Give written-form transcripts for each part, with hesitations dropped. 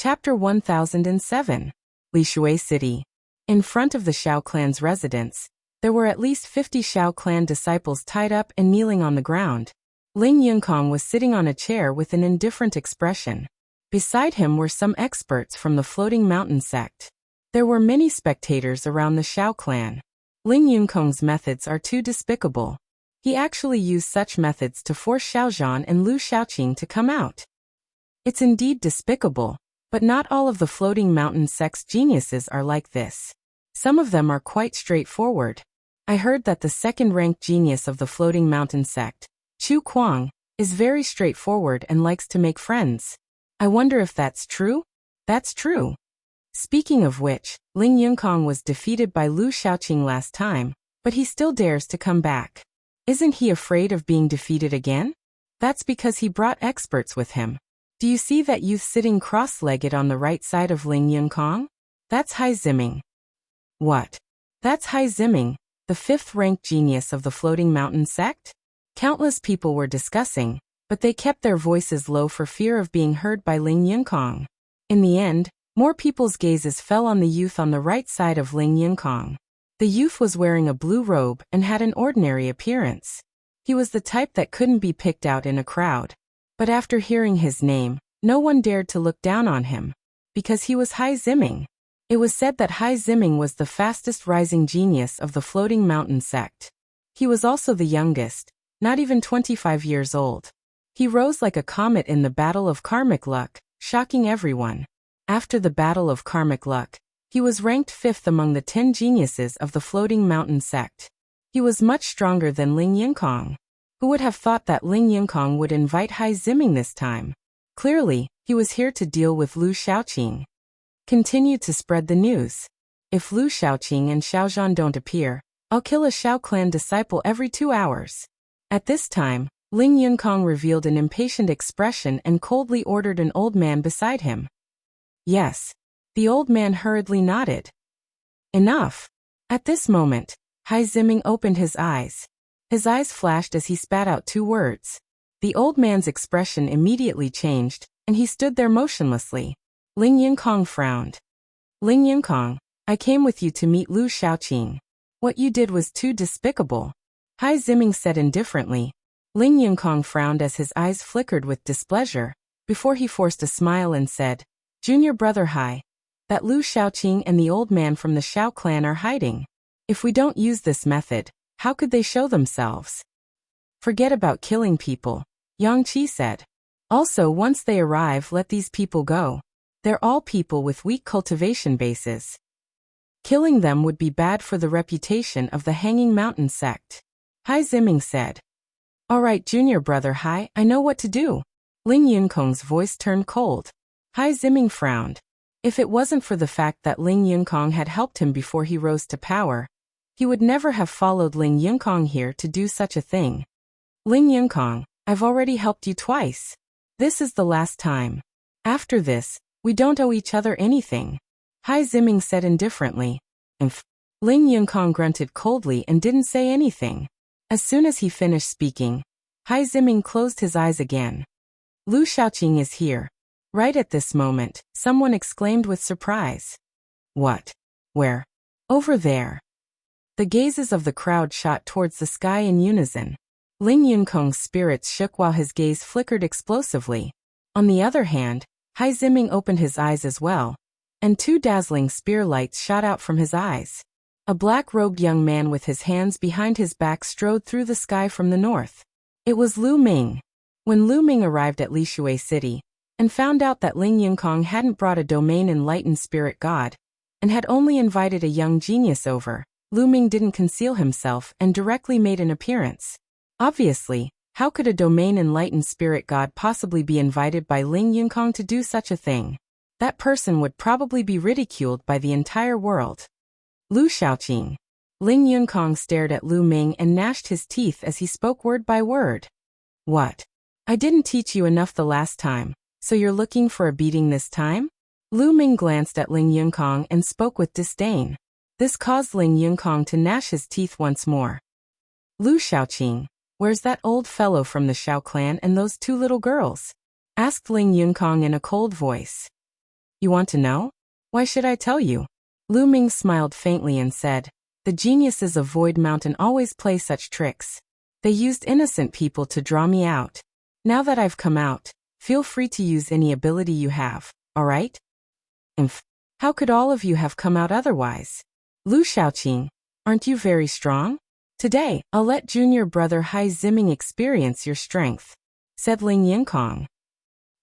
Chapter 1007. Li Shui City. In front of the Shao clan's residence, there were at least 50 Shao clan disciples tied up and kneeling on the ground. Ling Yunкong was sitting on a chair with an indifferent expression. Beside him were some experts from the Floating Mountain sect. There were many spectators around the Shao clan. Ling Yunкong's methods are too despicable. He actually used such methods to force Xiaozhan and Lu Shaoqing to come out. It's indeed despicable, but not all of the Floating Mountain sect's geniuses are like this. Some of them are quite straightforward. I heard that the second-ranked genius of the Floating Mountain sect, Chu Kuang, is very straightforward and likes to make friends. I wonder if that's true? That's true. Speaking of which, Ling Yunкong was defeated by Lu Shaoqing last time, but he still dares to come back. Isn't he afraid of being defeated again? That's because he brought experts with him. Do you see that youth sitting cross-legged on the right side of Ling Yunкong? That's Hai Ziming. What? That's Hai Ziming, the fifth-ranked genius of the Floating Mountain sect? Countless people were discussing, but they kept their voices low for fear of being heard by Ling Yunкong. In the end, more people's gazes fell on the youth on the right side of Ling Yunкong. The youth was wearing a blue robe and had an ordinary appearance. He was the type that couldn't be picked out in a crowd. But after hearing his name, no one dared to look down on him, because he was Hai Ziming. It was said that Hai Ziming was the fastest rising genius of the Floating Mountain sect. He was also the youngest, not even 25 years old. He rose like a comet in the Battle of Karmic Luck, shocking everyone. After the Battle of Karmic Luck, he was ranked 5th among the 10 geniuses of the Floating Mountain sect. He was much stronger than Ling Yunкong. Who would have thought that Ling Yunкong would invite Hai Ziming this time? Clearly, he was here to deal with Lu Shaoqing. Continue to spread the news. If Lu Shaoqing and Xiaozhan don't appear, I'll kill a Shao clan disciple every 2 hours. At this time, Ling Yunкong revealed an impatient expression and coldly ordered an old man beside him. Yes. The old man hurriedly nodded. Enough. At this moment, Hai Ziming opened his eyes. His eyes flashed as he spat out 2 words. The old man's expression immediately changed, and he stood there motionlessly. Ling Yunкong frowned. Ling Yunкong, I came with you to meet Lu Shaoqing. What you did was too despicable. Hai Ziming said indifferently. Ling Yunкong frowned as his eyes flickered with displeasure, before he forced a smile and said, Junior brother Hai, that Lu Shaoqing and the old man from the Shao clan are hiding. If we don't use this method, how could they show themselves? Forget about killing people, Yang Qi said. Also, once they arrive, let these people go. They're all people with weak cultivation bases. Killing them would be bad for the reputation of the Hanging Mountain sect. Hai Ziming said. All right, junior brother Hai, I know what to do. Ling Yunкong's voice turned cold. Hai Ziming frowned. If it wasn't for the fact that Ling Yunкong had helped him before he rose to power, he would never have followed Ling Yunкong here to do such a thing. Ling Yunкong, I've already helped you twice. This is the last time. After this, we don't owe each other anything. Hai Ziming said indifferently. Ling Yunкong grunted coldly and didn't say anything. As soon as he finished speaking, Hai Ziming closed his eyes again. Lu Shaoqing is here. Right at this moment, someone exclaimed with surprise. What? Where? Over there. The gazes of the crowd shot towards the sky in unison. Ling Yunкong's spirits shook while his gaze flickered explosively. On the other hand, Hai Ziming opened his eyes as well, and 2 dazzling spear lights shot out from his eyes. A black-robed young man with his hands behind his back strode through the sky from the north. It was Lu Ming. When Lu Ming arrived at Li Shui City, and found out that Ling Yunкong hadn't brought a domain enlightened spirit god, and had only invited a young genius over, Lu Ming didn't conceal himself and directly made an appearance. Obviously, how could a domain enlightened spirit god possibly be invited by Ling Yunкong to do such a thing? That person would probably be ridiculed by the entire world. Lu Shaoqing. Ling Yunкong stared at Lu Ming and gnashed his teeth as he spoke word by word. What? I didn't teach you enough the last time, so you're looking for a beating this time? Lu Ming glanced at Ling Yunкong and spoke with disdain. This caused Ling Yunкong to gnash his teeth once more. Lu Shaoqing, where's that old fellow from the Shao clan and those 2 little girls? Asked Ling Yunкong in a cold voice. You want to know? Why should I tell you? Lu Ming smiled faintly and said, the geniuses of Void Mountain always play such tricks. They used innocent people to draw me out. Now that I've come out, feel free to use any ability you have, alright? How could all of you have come out otherwise? Lu Shaoqing, aren't you very strong? Today, I'll let junior brother Hai Ziming experience your strength, said Ling Yinkong.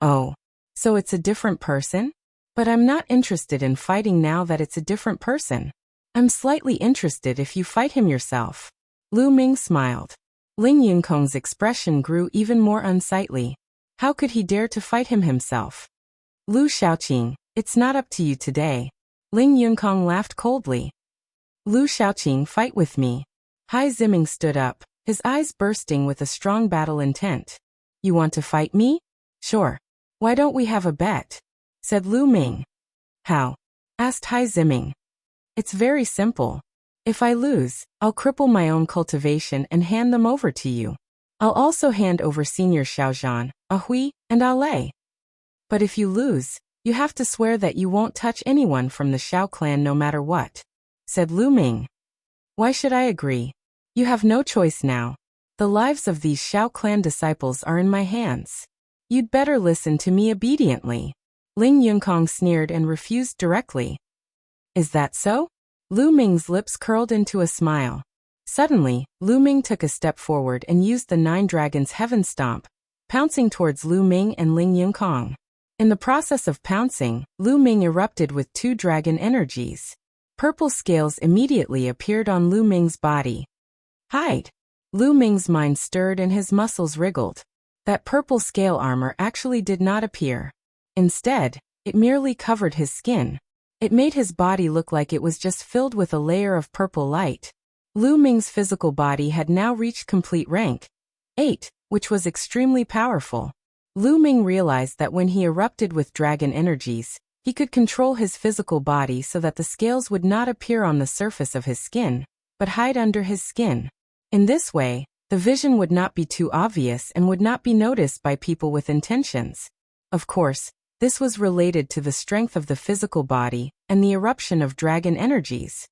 Oh, so it's a different person? But I'm not interested in fighting now that it's a different person. I'm slightly interested if you fight him yourself. Lu Ming smiled. Ling Yinkong's expression grew even more unsightly. How could he dare to fight him himself? Lu Shaoqing, it's not up to you today. Ling Yinkong laughed coldly. Lu Shaoqing, fight with me. Hai Ziming stood up, his eyes bursting with a strong battle intent. You want to fight me? Sure. Why don't we have a bet? Said Lu Ming. How? Asked Hai Ziming. It's very simple. If I lose, I'll cripple my own cultivation and hand them over to you. I'll also hand over Senior Xiaozhan, Ahui, and Ale. But if you lose, you have to swear that you won't touch anyone from the Xiao clan no matter what, said Lu Ming. Why should I agree? You have no choice now. The lives of these Xiao clan disciples are in my hands. You'd better listen to me obediently. Ling Yinkong sneered and refused directly. Is that so? Lu Ming's lips curled into a smile. Suddenly, Lu Ming took a step forward and used the Nine Dragons' Heaven Stomp, pouncing towards Lu Ming and Ling Yinkong. In the process of pouncing, Lu Ming erupted with 2 dragon energies. Purple scales immediately appeared on Lu Ming's body. Hide! Lu Ming's mind stirred and his muscles wriggled. That purple scale armor actually did not appear. Instead, it merely covered his skin. It made his body look like it was just filled with a layer of purple light. Lu Ming's physical body had now reached complete rank 8, which was extremely powerful. Lu Ming realized that when he erupted with dragon energies, he could control his physical body so that the scales would not appear on the surface of his skin, but hide under his skin. In this way, the vision would not be too obvious and would not be noticed by people with intentions. Of course, this was related to the strength of the physical body and the eruption of dragon energies.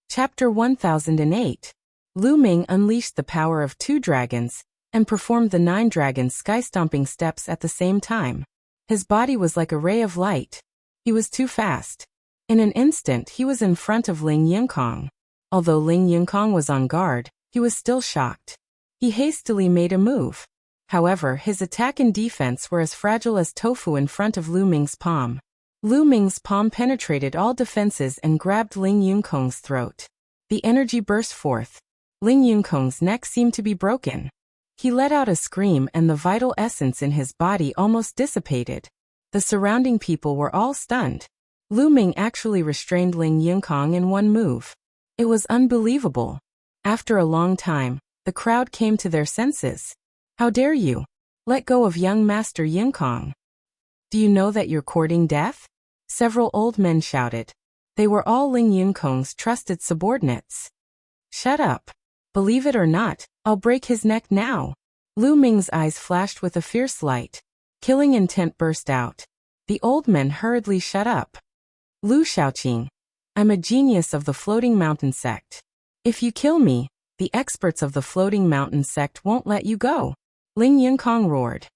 Chapter 1008. Lu Ming unleashed the power of 2 dragons and performed the 9 dragons' sky-stomping steps at the same time. His body was like a ray of light. He was too fast. In an instant, he was in front of Ling Yinkong. Although Ling Yinkong was on guard, he was still shocked. He hastily made a move. However, his attack and defense were as fragile as tofu in front of Lu Ming's palm. Lu Ming's palm penetrated all defenses and grabbed Ling Yinkong's throat. The energy burst forth. Ling Yinkong's neck seemed to be broken. He let out a scream and the vital essence in his body almost dissipated. The surrounding people were all stunned. Lu Ming actually restrained Ling Yinkong in one move. It was unbelievable. After a long time, the crowd came to their senses. How dare you? Let go of young Master Yinkong. Do you know that you're courting death? Several old men shouted. They were all Ling Yinkong's trusted subordinates. Shut up. Believe it or not, I'll break his neck now. Lu Ming's eyes flashed with a fierce light. Killing intent burst out. The old men hurriedly shut up. Lu Shaoqing, I'm a genius of the Floating Mountain sect. If you kill me, the experts of the Floating Mountain sect won't let you go. Ling Yinkong roared.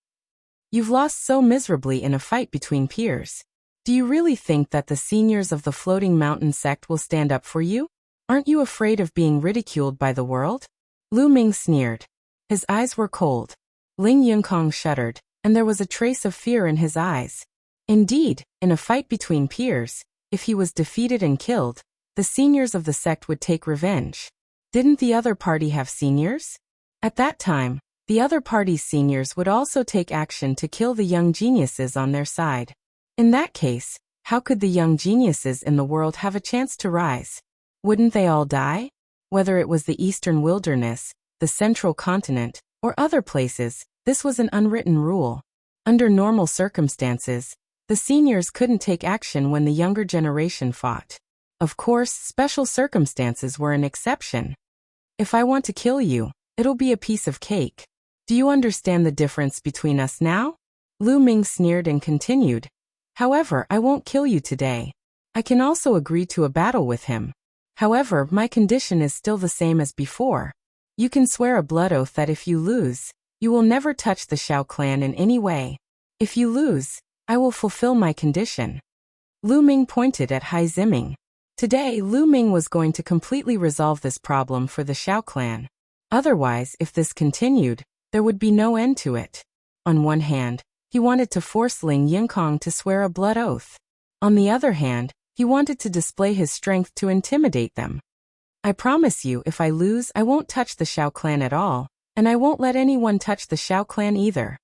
You've lost so miserably in a fight between peers. Do you really think that the seniors of the Floating Mountain sect will stand up for you? Aren't you afraid of being ridiculed by the world? Lu Ming sneered. His eyes were cold. Ling Yinkong shuddered, and there was a trace of fear in his eyes. Indeed, in a fight between peers, if he was defeated and killed, the seniors of the sect would take revenge. Didn't the other party have seniors? At that time, the other party's seniors would also take action to kill the young geniuses on their side. In that case, how could the young geniuses in the world have a chance to rise? Wouldn't they all die? Whether it was the Eastern Wilderness, the Central Continent, or other places, this was an unwritten rule. Under normal circumstances, the seniors couldn't take action when the younger generation fought. Of course, special circumstances were an exception. If I want to kill you, it'll be a piece of cake. Do you understand the difference between us now? Lu Ming sneered and continued. However, I won't kill you today. I can also agree to a battle with him. However, my condition is still the same as before. You can swear a blood oath that if you lose, you will never touch the Shao clan in any way. If you lose, I will fulfill my condition. Lu Ming pointed at Hai Ziming. Today, Lu Ming was going to completely resolve this problem for the Shao clan. Otherwise, if this continued, there would be no end to it. On one hand, he wanted to force Ling Yinkong to swear a blood oath. On the other hand, he wanted to display his strength to intimidate them. I promise you, if I lose, I won't touch the Shao clan at all, and I won't let anyone touch the Shao clan either.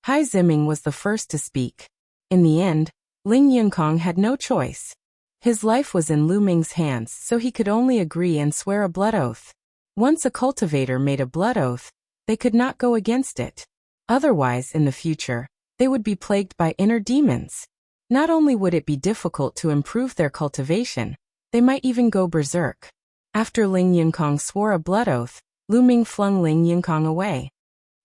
Hai Ziming was the first to speak. In the end, Ling Yinkong had no choice. His life was in Lu Ming's hands, so he could only agree and swear a blood oath. Once a cultivator made a blood oath, they could not go against it. Otherwise, in the future, they would be plagued by inner demons. Not only would it be difficult to improve their cultivation, they might even go berserk. After Ling Yinkong swore a blood oath, Lu Ming flung Ling Yinkong away.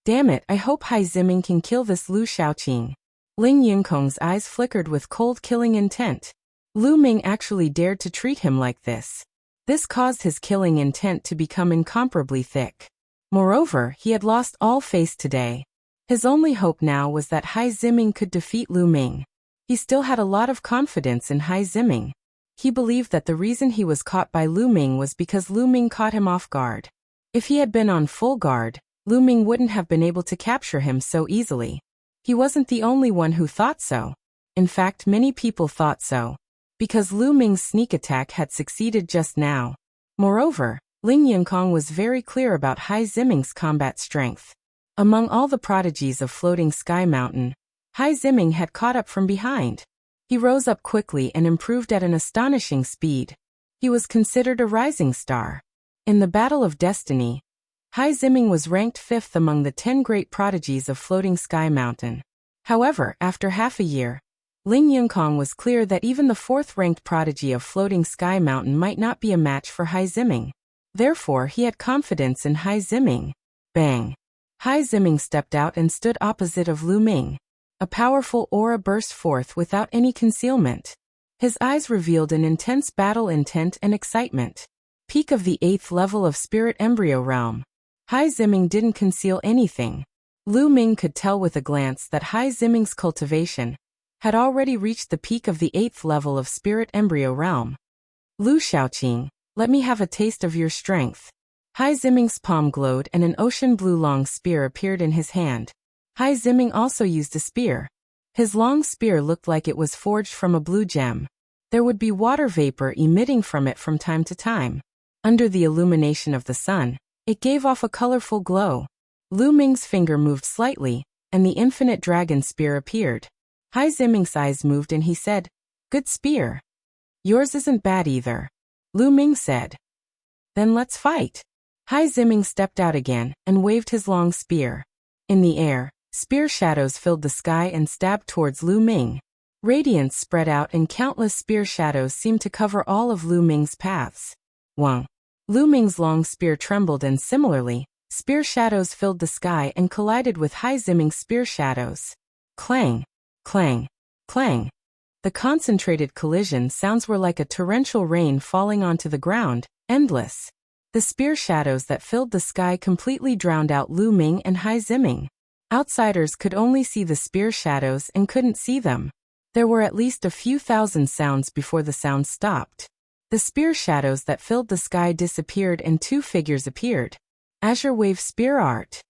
Damn it, I hope Hai Ziming can kill this Lu Shaoqing. Ling Yinkong's eyes flickered with cold killing intent. Lu Ming actually dared to treat him like this. This caused his killing intent to become incomparably thick. Moreover, he had lost all faith today. His only hope now was that Hai Ziming could defeat Lu Ming. He still had a lot of confidence in Hai Ziming. He believed that the reason he was caught by Lu Ming was because Lu Ming caught him off guard. If he had been on full guard, Lu Ming wouldn't have been able to capture him so easily. He wasn't the only one who thought so. In fact, many people thought so. Because Lu Ming's sneak attack had succeeded just now. Moreover, Ling Yinkong was very clear about Hai Ziming's combat strength. Among all the prodigies of Floating Sky Mountain, Hai Ziming had caught up from behind. He rose up quickly and improved at an astonishing speed. He was considered a rising star. In the Battle of Destiny, Hai Ziming was ranked 5th among the 10 great prodigies of Floating Sky Mountain. However, after half a year, Ling Yinkong was clear that even the 4th-ranked prodigy of Floating Sky Mountain might not be a match for Hai Ziming. Therefore, he had confidence in Hai Ziming. Bang! Hai Ziming stepped out and stood opposite of Lu Ming. A powerful aura burst forth without any concealment. His eyes revealed an intense battle intent and excitement. Peak of the 8th level of Spirit Embryo Realm. Hai Ziming didn't conceal anything. Lu Ming could tell with a glance that Hai Ziming's cultivation had already reached the peak of the 8th level of Spirit Embryo Realm. Lu Shaoqing, let me have a taste of your strength. Hai Ziming's palm glowed and an ocean blue long spear appeared in his hand. Hai Ziming also used a spear. His long spear looked like it was forged from a blue gem. There would be water vapor emitting from it from time to time. Under the illumination of the sun, it gave off a colorful glow. Lu Ming's finger moved slightly, and the infinite dragon spear appeared. Hai Ziming's eyes moved and he said, "Good spear. Yours isn't bad either." Lu Ming said. "Then let's fight." Hai Ziming stepped out again and waved his long spear. In the air, spear shadows filled the sky and stabbed towards Lu Ming. Radiance spread out and countless spear shadows seemed to cover all of Lu Ming's paths. Wang! Lu Ming's long spear trembled and similarly, spear shadows filled the sky and collided with Hai Ziming's spear shadows. Clang! Clang! Clang! The concentrated collision sounds were like a torrential rain falling onto the ground, endless. The spear shadows that filled the sky completely drowned out Lu Ming and Hai Ziming. Outsiders could only see the spear shadows and couldn't see them. There were at least a few thousand sounds before the sounds stopped. The spear shadows that filled the sky disappeared and 2 figures appeared. Azure Wave Spear Art.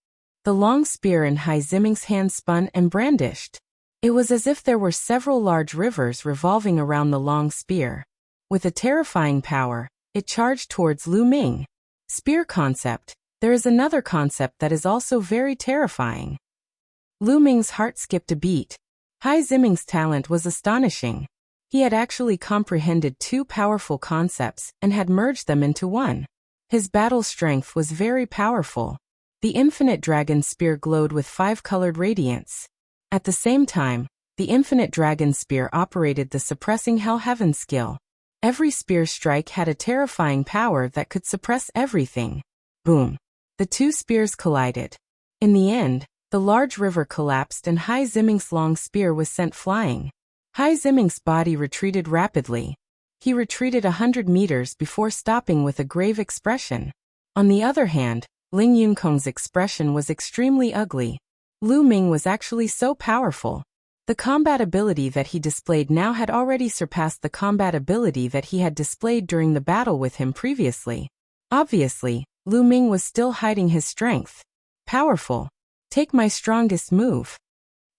The long spear in Hai Ziming's hand spun and brandished. It was as if there were several large rivers revolving around the long spear. With a terrifying power, it charged towards Lu Ming. Spear concept. There is another concept that is also very terrifying. Lu Ming's heart skipped a beat. Hai Ziming's talent was astonishing. He had actually comprehended 2 powerful concepts and had merged them into one. His battle strength was very powerful. The infinite dragon spear glowed with 5-colored radiance. At the same time, the infinite dragon spear operated the suppressing Hell Heaven skill. Every spear strike had a terrifying power that could suppress everything. Boom! The 2 spears collided. In the end, the large river collapsed and Hai Ziming's long spear was sent flying. Hai Ziming's body retreated rapidly. He retreated 100 meters before stopping with a grave expression. On the other hand, Ling Yunkong's expression was extremely ugly. Lu Ming was actually so powerful. The combat ability that he displayed now had already surpassed the combat ability that he had displayed during the battle with him previously. Obviously, Lu Ming was still hiding his strength. Powerful. Take my strongest move.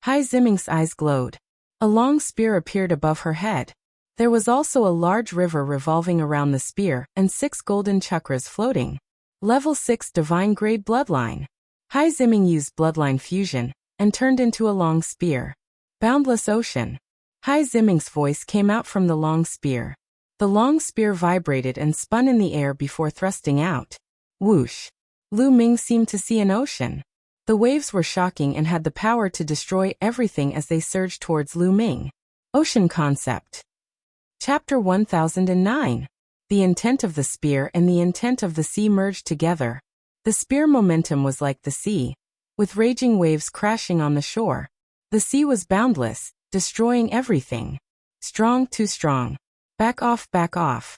Hai Ziming's eyes glowed. A long spear appeared above her head. There was also a large river revolving around the spear and 6 golden chakras floating. Level 6 Divine Grade Bloodline. Hai Ziming used Bloodline Fusion and turned into a long spear. Boundless Ocean. Hai Ziming's voice came out from the long spear. The long spear vibrated and spun in the air before thrusting out. Whoosh. Lu Ming seemed to see an ocean. The waves were shocking and had the power to destroy everything as they surged towards Lu Ming. Ocean Concept. Chapter 1009. The intent of the spear and the intent of the sea merged together. The spear momentum was like the sea, with raging waves crashing on the shore. The sea was boundless, destroying everything. Strong, too strong. Back off, back off.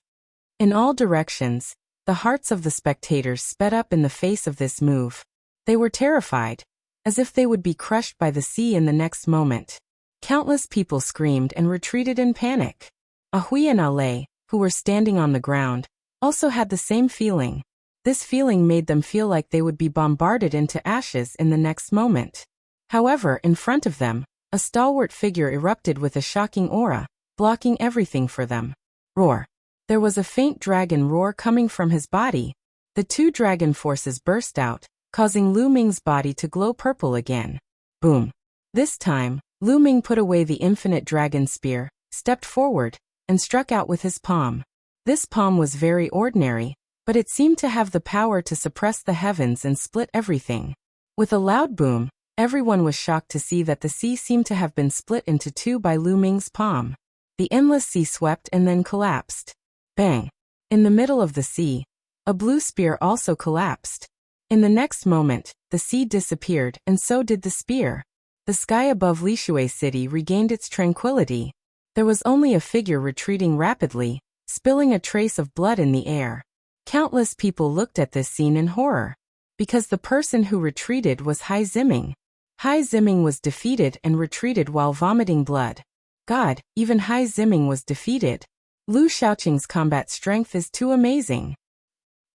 In all directions, the hearts of the spectators sped up in the face of this move. They were terrified, as if they would be crushed by the sea in the next moment. Countless people screamed and retreated in panic. Ahui and Ale, who were standing on the ground, also had the same feeling. This feeling made them feel like they would be bombarded into ashes in the next moment. However, in front of them, a stalwart figure erupted with a shocking aura, blocking everything for them. Roar. There was a faint dragon roar coming from his body. The 2 dragon forces burst out, causing Lu Ming's body to glow purple again. Boom. This time, Lu Ming put away the infinite dragon spear, stepped forward, and struck out with his palm. This palm was very ordinary, but it seemed to have the power to suppress the heavens and split everything. With a loud boom, everyone was shocked to see that the sea seemed to have been split into 2 by Lu Ming's palm. The endless sea swept and then collapsed. Bang! In the middle of the sea, a blue spear also collapsed. In the next moment, the sea disappeared and so did the spear. The sky above Lishui City regained its tranquility. There was only a figure retreating rapidly, spilling a trace of blood in the air. Countless people looked at this scene in horror. Because the person who retreated was Hai Ziming. Hai Ziming was defeated and retreated while vomiting blood. God, even Hai Ziming was defeated. Lu Shaoqing's combat strength is too amazing.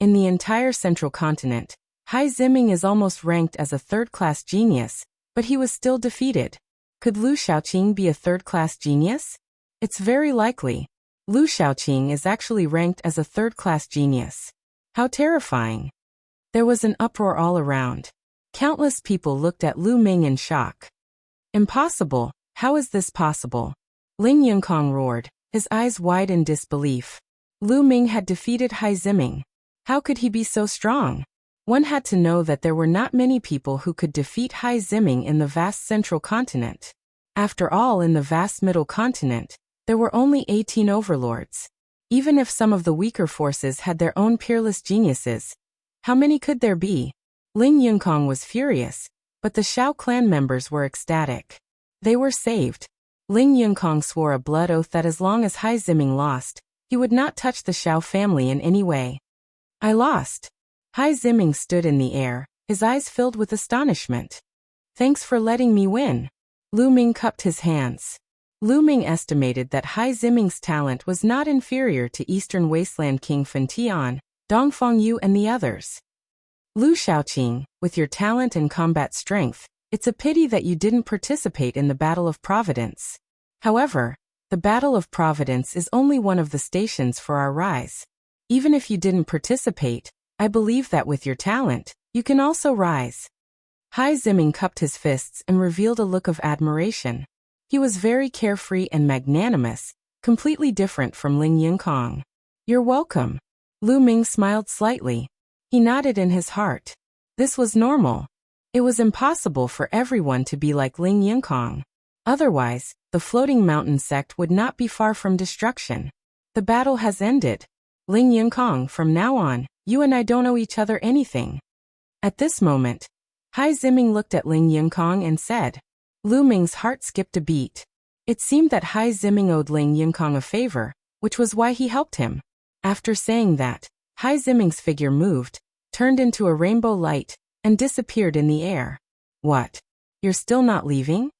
In the entire central continent, Hai Ziming is almost ranked as a third-class genius, but he was still defeated. Could Lu Shaoqing be a third-class genius? It's very likely. Lu Shaoqing is actually ranked as a third-class genius. How terrifying. There was an uproar all around. Countless people looked at Lu Ming in shock. Impossible, how is this possible? Ling Yunkong roared, his eyes wide in disbelief. Lu Ming had defeated Hai Ziming. How could he be so strong? One had to know that there were not many people who could defeat Hai Ziming in the vast central continent. After all, in the vast middle continent, there were only 18 overlords. Even if some of the weaker forces had their own peerless geniuses, how many could there be? Ling Yunkong was furious, but the Shao clan members were ecstatic. They were saved. Ling Yunkong swore a blood oath that as long as Hai Ziming lost, he would not touch the Shao family in any way. I lost. Hai Ziming stood in the air, his eyes filled with astonishment. Thanks for letting me win. Lu Ming cupped his hands. Lu Ming estimated that Hai Ziming's talent was not inferior to Eastern Wasteland King Fen Tian, Dongfeng Yu and the others. Lu Shaoqing, with your talent and combat strength, it's a pity that you didn't participate in the Battle of Providence. However, the Battle of Providence is only one of the stations for our rise. Even if you didn't participate, I believe that with your talent, you can also rise. Hai Ziming cupped his fists and revealed a look of admiration. He was very carefree and magnanimous, completely different from Ling Yunkong. You're welcome. Lu Ming smiled slightly. He nodded in his heart. This was normal. It was impossible for everyone to be like Ling Yunkong. Otherwise, the floating mountain sect would not be far from destruction. The battle has ended. Ling Yunkong, from now on, you and I don't owe each other anything. At this moment, Hai Ziming looked at Ling Yunkong and said. Lu Ming's heart skipped a beat. It seemed that Hai Ziming owed Ling Yunkang a favor, which was why he helped him. After saying that, Hai Ziming's figure moved, turned into a rainbow light, and disappeared in the air. What? You're still not leaving?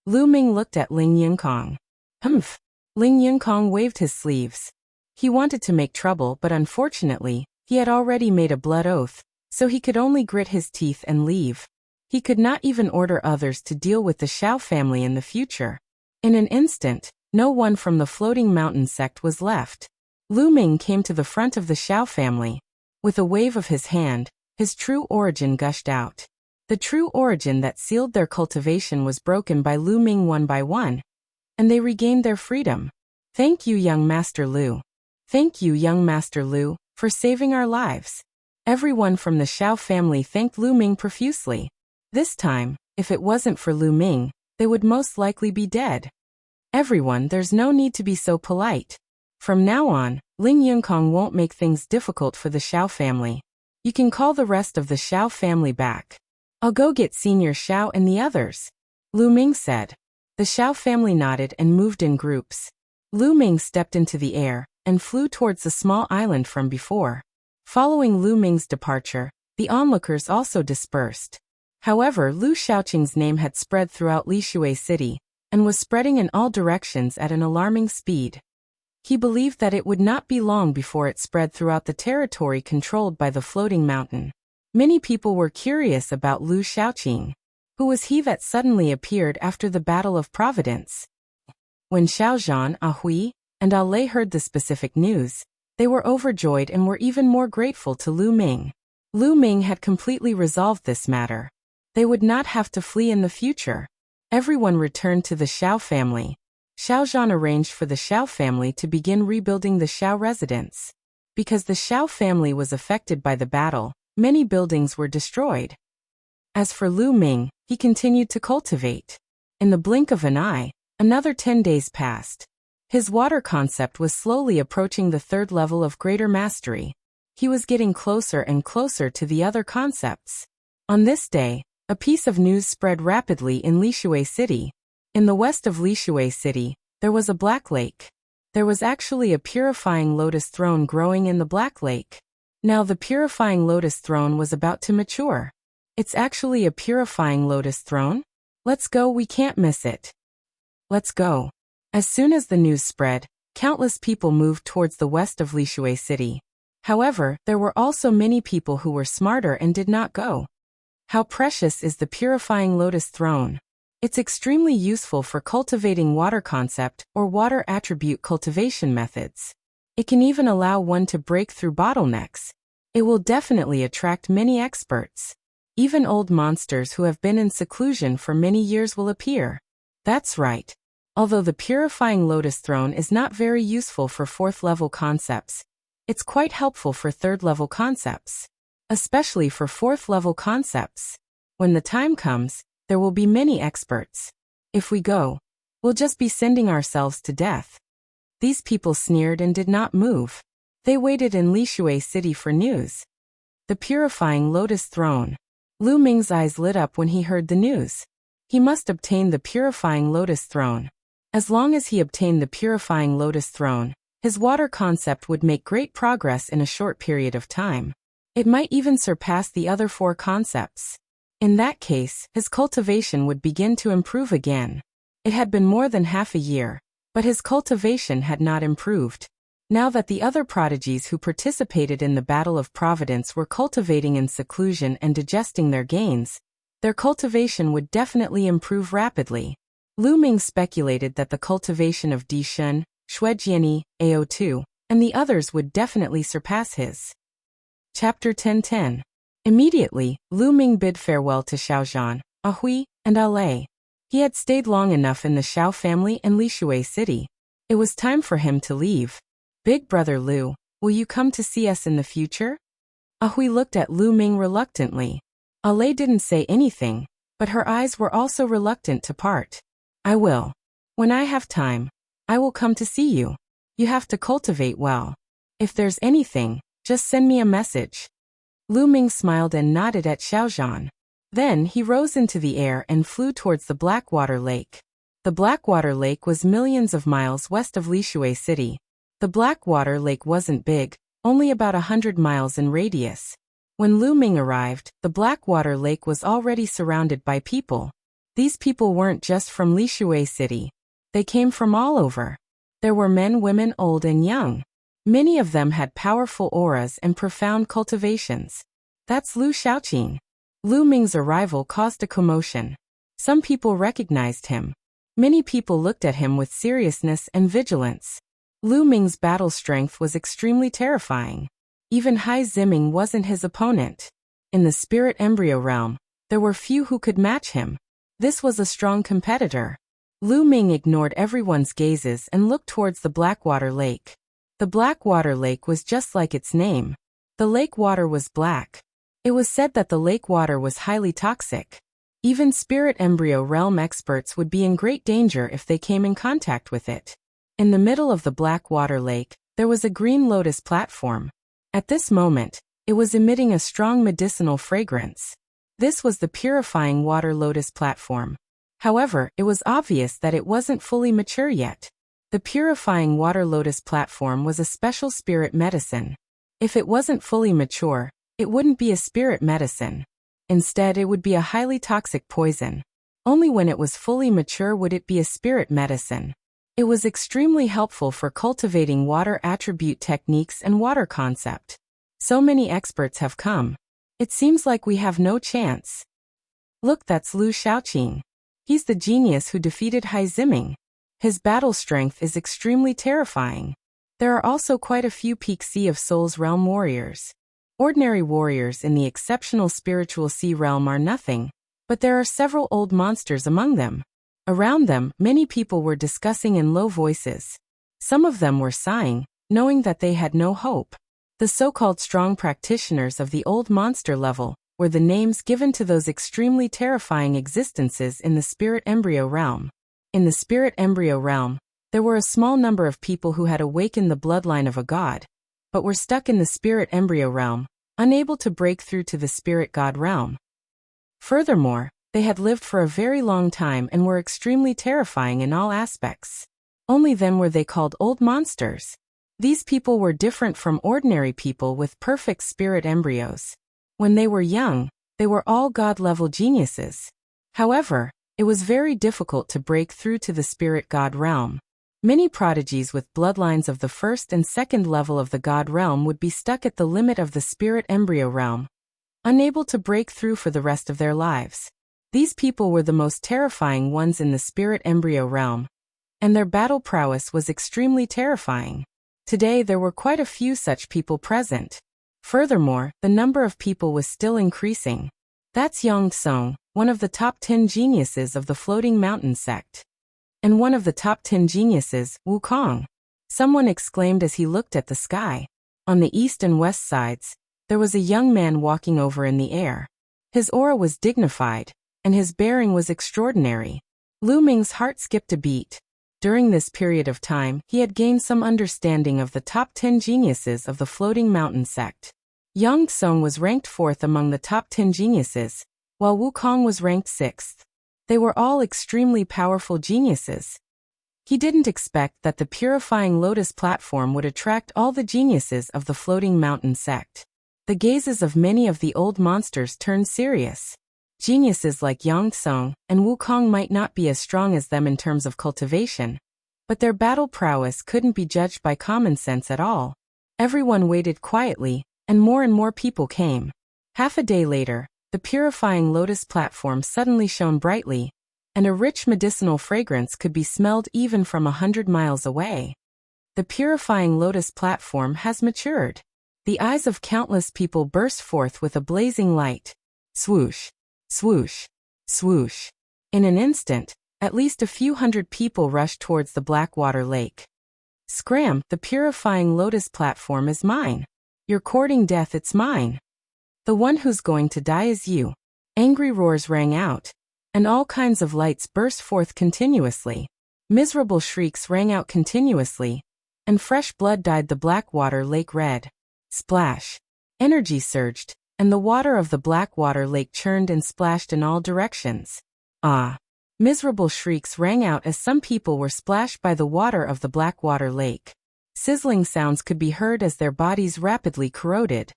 Lu Ming looked at Ling Yunkang. Humph. Ling Yunkang waved his sleeves. He wanted to make trouble, but unfortunately, he had already made a blood oath, so he could only grit his teeth and leave. He could not even order others to deal with the Xiao family in the future. In an instant, no one from the floating mountain sect was left. Lu Ming came to the front of the Xiao family. With a wave of his hand, his true origin gushed out. The true origin that sealed their cultivation was broken by Lu Ming one by one, and they regained their freedom. Thank you, young Master Lu. Thank you, young Master Lu, for saving our lives. Everyone from the Xiao family thanked Lu Ming profusely. This time, if it wasn't for Lu Ming, they would most likely be dead. Everyone, there's no need to be so polite. From now on, Ling Yunkang won't make things difficult for the Xiao family. You can call the rest of the Xiao family back. I'll go get Senior Xiao and the others, Lu Ming said. The Xiao family nodded and moved in groups. Lu Ming stepped into the air and flew towards the small island from before. Following Lu Ming's departure, the onlookers also dispersed. However, Lu Xiaoqing's name had spread throughout Lishui City and was spreading in all directions at an alarming speed. He believed that it would not be long before it spread throughout the territory controlled by the floating mountain. Many people were curious about Lu Xiaoqing. Who was he that suddenly appeared after the Battle of Providence? When Xiaozhan, Ahui, and Ale heard the specific news, they were overjoyed and were even more grateful to Lu Ming. Lu Ming had completely resolved this matter. They would not have to flee in the future. Everyone returned to the Xiao family. Xiaozhan arranged for the Xiao family to begin rebuilding the Xiao residence. Because the Xiao family was affected by the battle, many buildings were destroyed. As for Lu Ming, he continued to cultivate. In the blink of an eye, another 10 days passed. His water concept was slowly approaching the third level of greater mastery. He was getting closer and closer to the other concepts. On this day, a piece of news spread rapidly in Lishui City. In the west of Lishui City, there was a black lake. There was actually a purifying lotus throne growing in the black lake. Now the purifying lotus throne was about to mature. It's actually a purifying lotus throne? Let's go, we can't miss it. Let's go. As soon as the news spread, countless people moved towards the west of Lishui City. However, there were also many people who were smarter and did not go. How precious is the purifying lotus throne? It's extremely useful for cultivating water concept or water attribute cultivation methods. It can even allow one to break through bottlenecks. It will definitely attract many experts. Even old monsters who have been in seclusion for many years will appear. That's right. Although the purifying lotus throne is not very useful for 4th level concepts, it's quite helpful for 3rd level concepts. Especially for 4th level concepts. When the time comes, there will be many experts. If we go, we'll just be sending ourselves to death. These people sneered and did not move. They waited in Lishui City for news. The purifying lotus throne. Lu Ming's eyes lit up when he heard the news. He must obtain the purifying lotus throne. As long as he obtained the purifying lotus throne, his water concept would make great progress in a short period of time. It might even surpass the other 4 concepts. In that case, his cultivation would begin to improve again. It had been more than half a year, but his cultivation had not improved. Now that the other prodigies who participated in the Battle of Providence were cultivating in seclusion and digesting their gains, their cultivation would definitely improve rapidly. Lu Ming speculated that the cultivation of Di Shun, Shuejiani, AO2, and the others would definitely surpass his. Chapter 1010. Immediately, Lu Ming bid farewell to Xiaozhan, Ahui, and Ale. He had stayed long enough in the Xiao family and Lishui City. It was time for him to leave. Big brother Lu, will you come to see us in the future? Ahui looked at Lu Ming reluctantly. Ale didn't say anything, but her eyes were also reluctant to part. I will. When I have time, I will come to see you. You have to cultivate well. If there's anything, just send me a message. Lu Ming smiled and nodded at Xiaozhan. Then he rose into the air and flew towards the Blackwater Lake. The Blackwater Lake was millions of miles west of Lishui City. The Blackwater Lake wasn't big, only about 100 miles in radius. When Lu Ming arrived, the Blackwater Lake was already surrounded by people. These people weren't just from Lishui City. They came from all over. There were men, women, old and young. Many of them had powerful auras and profound cultivations. That's Lu Shaoqing. Lu Ming's arrival caused a commotion. Some people recognized him. Many people looked at him with seriousness and vigilance. Lu Ming's battle strength was extremely terrifying. Even Hai Ziming wasn't his opponent. In the spirit embryo realm, there were few who could match him. This was a strong competitor. Lu Ming ignored everyone's gazes and looked towards the Blackwater Lake. The Blackwater Lake was just like its name. The lake water was black. It was said that the lake water was highly toxic. Even spirit embryo realm experts would be in great danger if they came in contact with it. In the middle of the Blackwater Lake, there was a green lotus platform. At this moment, it was emitting a strong medicinal fragrance. This was the purifying water lotus platform. However, it was obvious that it wasn't fully mature yet. The purifying water lotus platform was a special spirit medicine. If it wasn't fully mature, it wouldn't be a spirit medicine. Instead, it would be a highly toxic poison. Only when it was fully mature would it be a spirit medicine. It was extremely helpful for cultivating water attribute techniques and water concept. So many experts have come. It seems like we have no chance. Look, that's Lu Shaoqing. He's the genius who defeated Hai Ziming. His battle strength is extremely terrifying. There are also quite a few peak Sea of Souls realm warriors. Ordinary warriors in the exceptional spiritual sea realm are nothing, but there are several old monsters among them. Around them, many people were discussing in low voices. Some of them were sighing, knowing that they had no hope. The so-called strong practitioners of the old monster level were the names given to those extremely terrifying existences in the spirit embryo realm. In the spirit embryo realm, there were a small number of people who had awakened the bloodline of a god, but were stuck in the spirit embryo realm, unable to break through to the spirit god realm. Furthermore, they had lived for a very long time and were extremely terrifying in all aspects. Only then were they called old monsters. These people were different from ordinary people with perfect spirit embryos. When they were young, they were all god-level geniuses. However, it was very difficult to break through to the spirit god realm. Many prodigies with bloodlines of the first and second level of the god realm would be stuck at the limit of the spirit embryo realm, unable to break through for the rest of their lives. These people were the most terrifying ones in the spirit embryo realm, and their battle prowess was extremely terrifying. Today there were quite a few such people present. Furthermore, the number of people was still increasing. That's Yang Tsong, one of the top 10 geniuses of the Floating Mountain sect. And one of the top 10 geniuses, Wukong. Someone exclaimed as he looked at the sky. On the east and west sides, there was a young man walking over in the air. His aura was dignified, and his bearing was extraordinary. Lu Ming's heart skipped a beat. During this period of time, he had gained some understanding of the top 10 geniuses of the Floating Mountain sect. Yang Tsong was ranked 4th among the top 10 geniuses, while Wukong was ranked 6th. They were all extremely powerful geniuses. He didn't expect that the purifying lotus platform would attract all the geniuses of the Floating Mountain sect. The gazes of many of the old monsters turned serious. Geniuses like Yang Tsong and Wukong might not be as strong as them in terms of cultivation, but their battle prowess couldn't be judged by common sense at all. Everyone waited quietly, and more people came. Half a day later, the purifying lotus platform suddenly shone brightly, and a rich medicinal fragrance could be smelled even from 100 miles away. The purifying lotus platform has matured. The eyes of countless people burst forth with a blazing light. Swoosh, swoosh, swoosh. In an instant, at least a few hundred people rushed towards the Blackwater Lake. Scram, the purifying lotus platform is mine. You're courting death, it's mine. The one who's going to die is you. Angry roars rang out, and all kinds of lights burst forth continuously. Miserable shrieks rang out continuously, and fresh blood dyed the Blackwater Lake red. Splash. Energy surged, and the water of the Blackwater Lake churned and splashed in all directions. Ah! Miserable shrieks rang out as some people were splashed by the water of the Blackwater Lake. Sizzling sounds could be heard as their bodies rapidly corroded.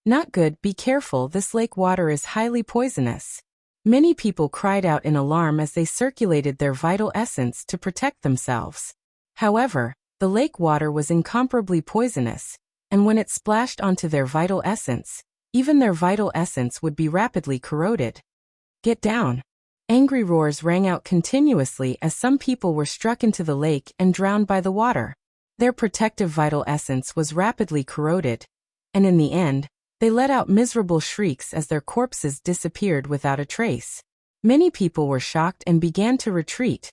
Not good, be careful, this lake water is highly poisonous. Many people cried out in alarm as they circulated their vital essence to protect themselves. However, the lake water was incomparably poisonous, and when it splashed onto their vital essence, even their vital essence would be rapidly corroded. Get down! Angry roars rang out continuously as some people were struck into the lake and drowned by the water. Their protective vital essence was rapidly corroded, and in the end, they let out miserable shrieks as their corpses disappeared without a trace. Many people were shocked and began to retreat,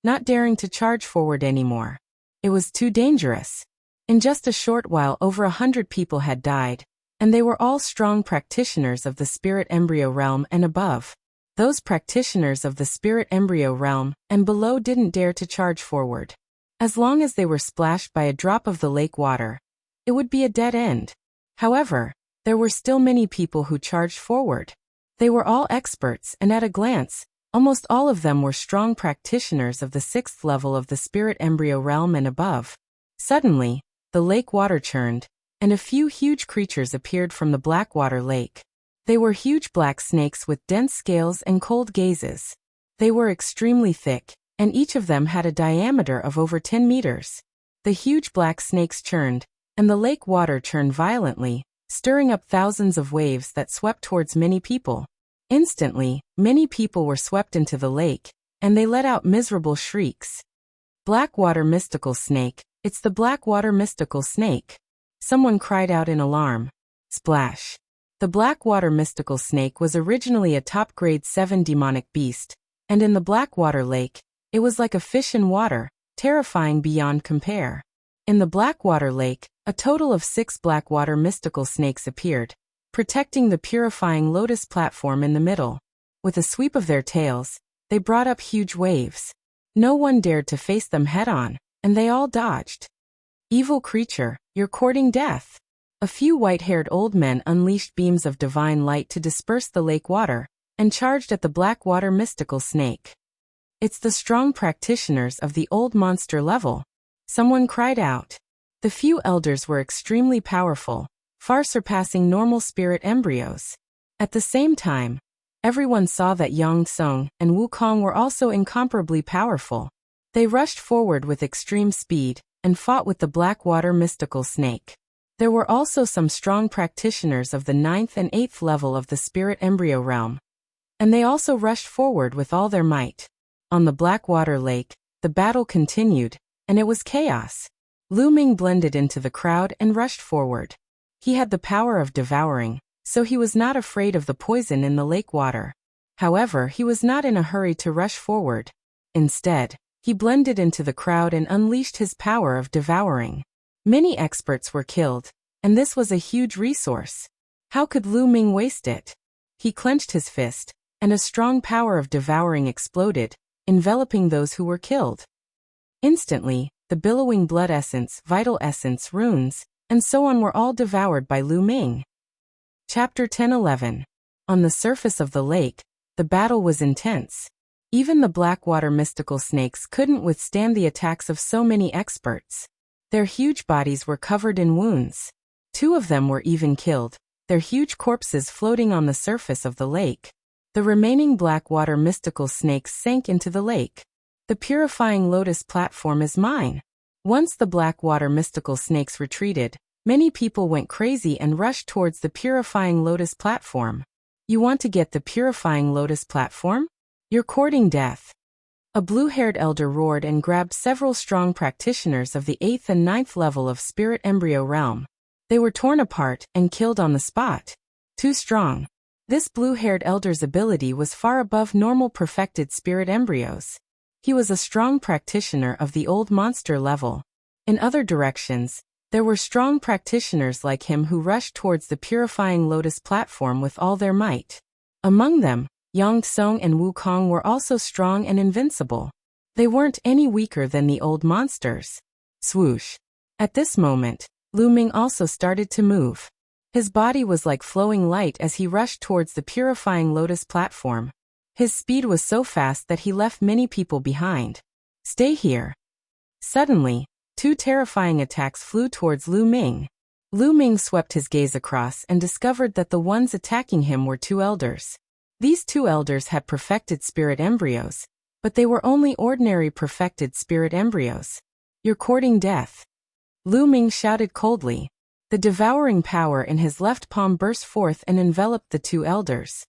not daring to charge forward anymore. It was too dangerous. In just a short while, over 100 people had died, and they were all strong practitioners of the spirit embryo realm and above. Those practitioners of the spirit embryo realm and below didn't dare to charge forward. As long as they were splashed by a drop of the lake water, it would be a dead end. However, there were still many people who charged forward. They were all experts, and at a glance, almost all of them were strong practitioners of the 6th level of the spirit embryo realm and above. Suddenly, the lake water churned, and a few huge creatures appeared from the Blackwater Lake. They were huge black snakes with dense scales and cold gazes. They were extremely thick, and each of them had a diameter of over 10 meters. The huge black snakes churned, and the lake water churned violently, stirring up thousands of waves that swept towards many people. Instantly, many people were swept into the lake, and they let out miserable shrieks. Blackwater mystical snake, it's the Blackwater mystical snake. Someone cried out in alarm. Splash. The Blackwater mystical snake was originally a top grade 7 demonic beast, and in the Blackwater Lake, it was like a fish in water, terrifying beyond compare. In the Blackwater Lake, a total of 6 Blackwater mystical snakes appeared, protecting the purifying lotus platform in the middle. With a sweep of their tails, they brought up huge waves. No one dared to face them head-on, and they all dodged. Evil creature, you're courting death. A few white-haired old men unleashed beams of divine light to disperse the lake water, and charged at the Blackwater mystical snake. It's the strong practitioners of the old monster level. Someone cried out. The few elders were extremely powerful, far surpassing normal spirit embryos. At the same time, everyone saw that Yang Tsung and Wukong were also incomparably powerful. They rushed forward with extreme speed, and fought with the Blackwater mystical snake. There were also some strong practitioners of the 9th and 8th level of the spirit embryo realm, and they also rushed forward with all their might. On the Blackwater Lake, the battle continued, and it was chaos. Lu Ming blended into the crowd and rushed forward. He had the power of devouring, so he was not afraid of the poison in the lake water. However, he was not in a hurry to rush forward. Instead, he blended into the crowd and unleashed his power of devouring. Many experts were killed, and this was a huge resource. How could Lu Ming waste it? He clenched his fist, and a strong power of devouring exploded, enveloping those who were killed. Instantly, the billowing blood essence, vital essence, runes, and so on were all devoured by Lu Ming. Chapter 10-11. On the surface of the lake, the battle was intense. Even the Blackwater mystical snakes couldn't withstand the attacks of so many experts. Their huge bodies were covered in wounds. 2 of them were even killed, their huge corpses floating on the surface of the lake. The remaining Blackwater mystical snakes sank into the lake. The purifying lotus platform is mine. Once the Blackwater mystical snakes retreated, many people went crazy and rushed towards the purifying lotus platform. You want to get the purifying lotus platform? You're courting death. A blue-haired elder roared and grabbed several strong practitioners of the 8th and 9th level of spirit embryo realm. They were torn apart and killed on the spot. Too strong. This blue-haired elder's ability was far above normal perfected spirit embryos. He was a strong practitioner of the old monster level. In other directions, there were strong practitioners like him who rushed towards the purifying lotus platform with all their might. Among them, Yang Tsung and Wukong were also strong and invincible. They weren't any weaker than the old monsters. Swoosh. At this moment, Lu Ming also started to move. His body was like flowing light as he rushed towards the purifying lotus platform. His speed was so fast that he left many people behind. Stay here. Suddenly, two terrifying attacks flew towards Lu Ming. Lu Ming swept his gaze across and discovered that the ones attacking him were two elders. These two elders had perfected spirit embryos, but they were only ordinary perfected spirit embryos. You're courting death. Lu Ming shouted coldly. The devouring power in his left palm burst forth and enveloped the two elders.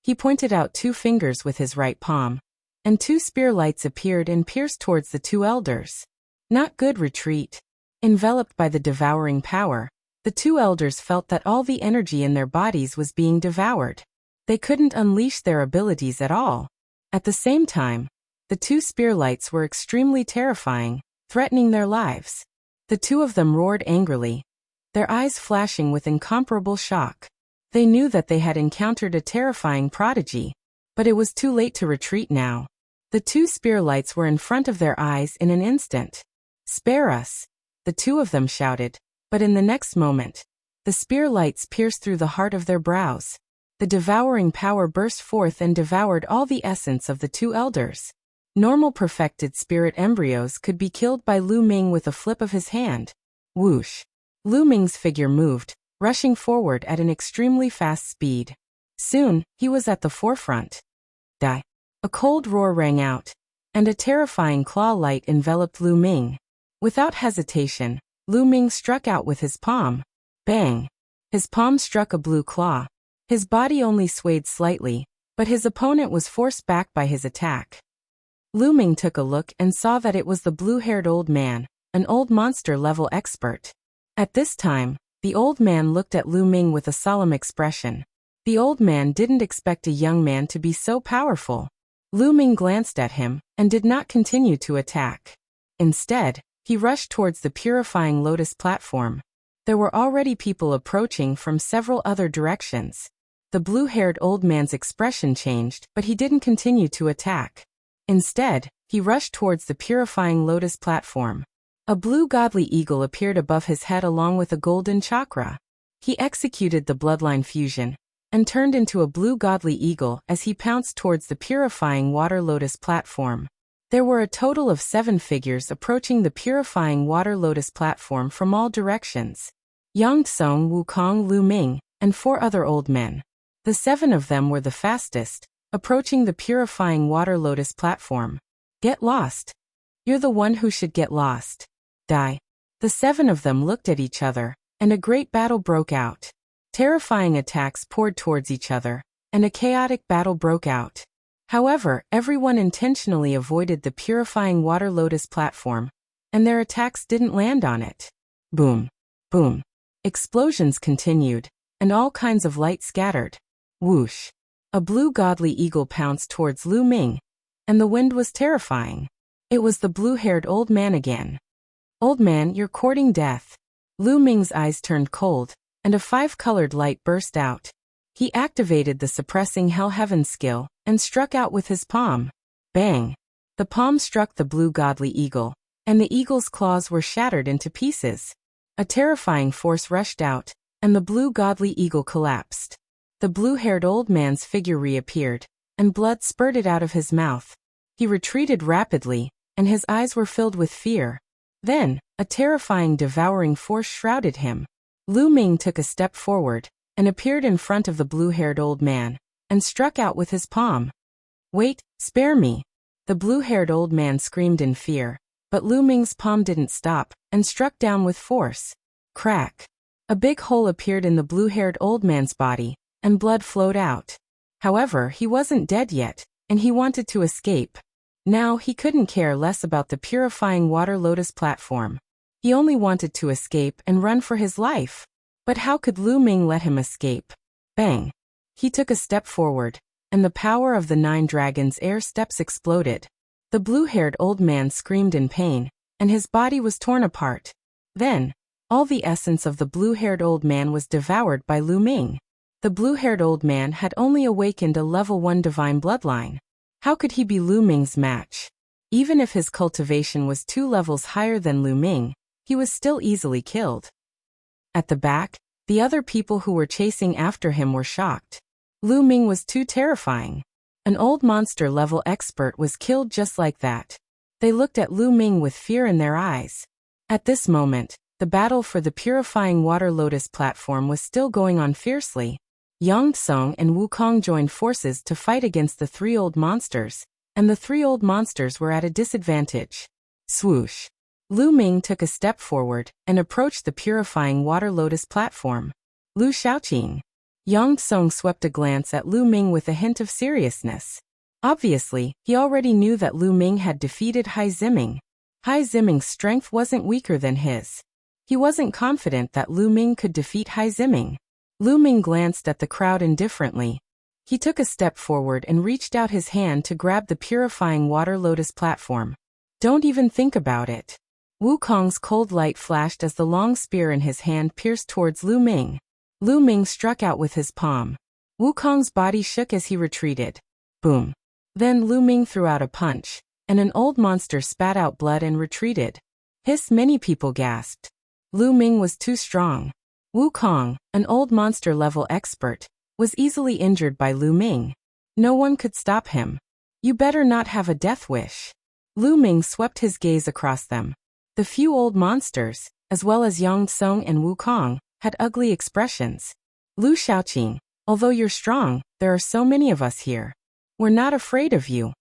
He pointed out two fingers with his right palm, and two spear lights appeared and pierced towards the two elders. Not good. Retreat. Enveloped by the devouring power, the two elders felt that all the energy in their bodies was being devoured. They couldn't unleash their abilities at all. At the same time, the two spear lights were extremely terrifying, threatening their lives. The two of them roared angrily, their eyes flashing with incomparable shock. They knew that they had encountered a terrifying prodigy, but it was too late to retreat now. The two spear lights were in front of their eyes in an instant. Spare us, the two of them shouted, but in the next moment, the spear lights pierced through the heart of their brows. The devouring power burst forth and devoured all the essence of the two elders. Normal perfected spirit embryos could be killed by Lu Ming with a flip of his hand. Whoosh! Lu Ming's figure moved, rushing forward at an extremely fast speed. Soon, he was at the forefront. Die! A cold roar rang out, and a terrifying claw light enveloped Lu Ming. Without hesitation, Lu Ming struck out with his palm. Bang! His palm struck a blue claw. His body only swayed slightly, but his opponent was forced back by his attack. Lu Ming took a look and saw that it was the blue-haired old man, an old monster-level expert. At this time, the old man looked at Lu Ming with a solemn expression. The old man didn't expect a young man to be so powerful. Lu Ming glanced at him and did not continue to attack. Instead, he rushed towards the purifying lotus platform. There were already people approaching from several other directions. The blue-haired old man's expression changed, but he didn't continue to attack. Instead, he rushed towards the purifying lotus platform. A blue godly eagle appeared above his head along with a golden chakra. He executed the bloodline fusion and turned into a blue godly eagle as he pounced towards the purifying water lotus platform. There were a total of 7 figures approaching the purifying water lotus platform from all directions. Yang Tsong, Wukong, Lu Ming, and 4 other old men. The 7 of them were the fastest, approaching the purifying water lotus platform. Get lost. You're the one who should get lost. Die. The 7 of them looked at each other, and a great battle broke out. Terrifying attacks poured towards each other, and a chaotic battle broke out. However, everyone intentionally avoided the purifying water lotus platform, and their attacks didn't land on it. Boom. Boom. Explosions continued, and all kinds of light scattered. Whoosh! A blue godly eagle pounced towards Lu Ming, and the wind was terrifying. It was the blue-haired old man again. Old man, you're courting death. Lu Ming's eyes turned cold, and a 5-colored light burst out. He activated the suppressing Hell Heaven skill, and struck out with his palm. Bang! The palm struck the blue godly eagle, and the eagle's claws were shattered into pieces. A terrifying force rushed out, and the blue godly eagle collapsed. The blue-haired old man's figure reappeared, and blood spurted out of his mouth. He retreated rapidly, and his eyes were filled with fear. Then, a terrifying devouring force shrouded him. Lu Ming took a step forward, and appeared in front of the blue-haired old man, and struck out with his palm. Wait, spare me! The blue-haired old man screamed in fear, but Lu Ming's palm didn't stop, and struck down with force. Crack! A big hole appeared in the blue-haired old man's body, and blood flowed out. However, he wasn't dead yet, and he wanted to escape. Now he couldn't care less about the purifying water lotus platform. He only wanted to escape and run for his life. But how could Lu Ming let him escape? Bang! He took a step forward, and the power of the 9 dragons' air steps exploded. The blue-haired old man screamed in pain, and his body was torn apart. Then, all the essence of the blue-haired old man was devoured by Lu Ming. The blue-haired old man had only awakened a level 1 divine bloodline. How could he be Lu Ming's match? Even if his cultivation was 2 levels higher than Lu Ming, he was still easily killed. At the back, the other people who were chasing after him were shocked. Lu Ming was too terrifying. An old monster-level expert was killed just like that. They looked at Lu Ming with fear in their eyes. At this moment, the battle for the purifying water lotus platform was still going on fiercely. Yang Tsung and Wukong joined forces to fight against the three old monsters, and the three old monsters were at a disadvantage. Swoosh! Lu Ming took a step forward and approached the purifying water lotus platform. Lu Xiaoqing. Yang Tsung swept a glance at Lu Ming with a hint of seriousness. Obviously, he already knew that Lu Ming had defeated Hai Ziming. Hai Ziming's strength wasn't weaker than his. He wasn't confident that Lu Ming could defeat Hai Ziming. Lu Ming glanced at the crowd indifferently. He took a step forward and reached out his hand to grab the purifying water lotus platform. Don't even think about it. Wukong's cold light flashed as the long spear in his hand pierced towards Lu Ming. Lu Ming struck out with his palm. Wukong's body shook as he retreated. Boom. Then Lu Ming threw out a punch, and an old monster spat out blood and retreated. Hiss! Many people gasped. Lu Ming was too strong. Wukong, an old monster-level expert, was easily injured by Lu Ming. No one could stop him. You better not have a death wish. Lu Ming swept his gaze across them. The few old monsters, as well as Yang Tsung and Wukong, had ugly expressions. Lu Xiaoqing, although you're strong, there are so many of us here. We're not afraid of you,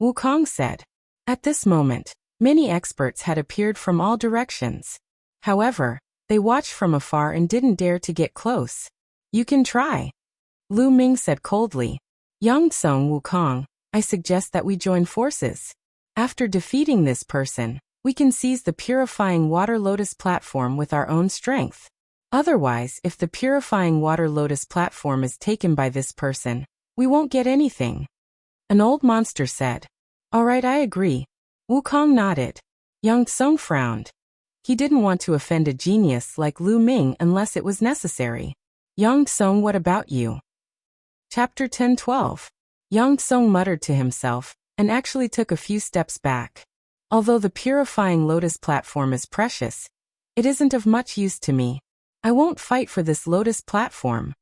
Wukong said. At this moment, many experts had appeared from all directions. However, they watched from afar and didn't dare to get close. You can try, Lu Ming said coldly. Yang Tsung, Wukong, I suggest that we join forces. After defeating this person, we can seize the purifying water lotus platform with our own strength. Otherwise, if the purifying water lotus platform is taken by this person, we won't get anything. An old monster said. All right, I agree. Wukong nodded. Yang Tsung frowned. He didn't want to offend a genius like Lu Ming unless it was necessary. Yang Tsung, what about you? Chapter 10-12. Yang Tsung muttered to himself, and actually took a few steps back. Although the purifying lotus platform is precious, it isn't of much use to me. I won't fight for this lotus platform.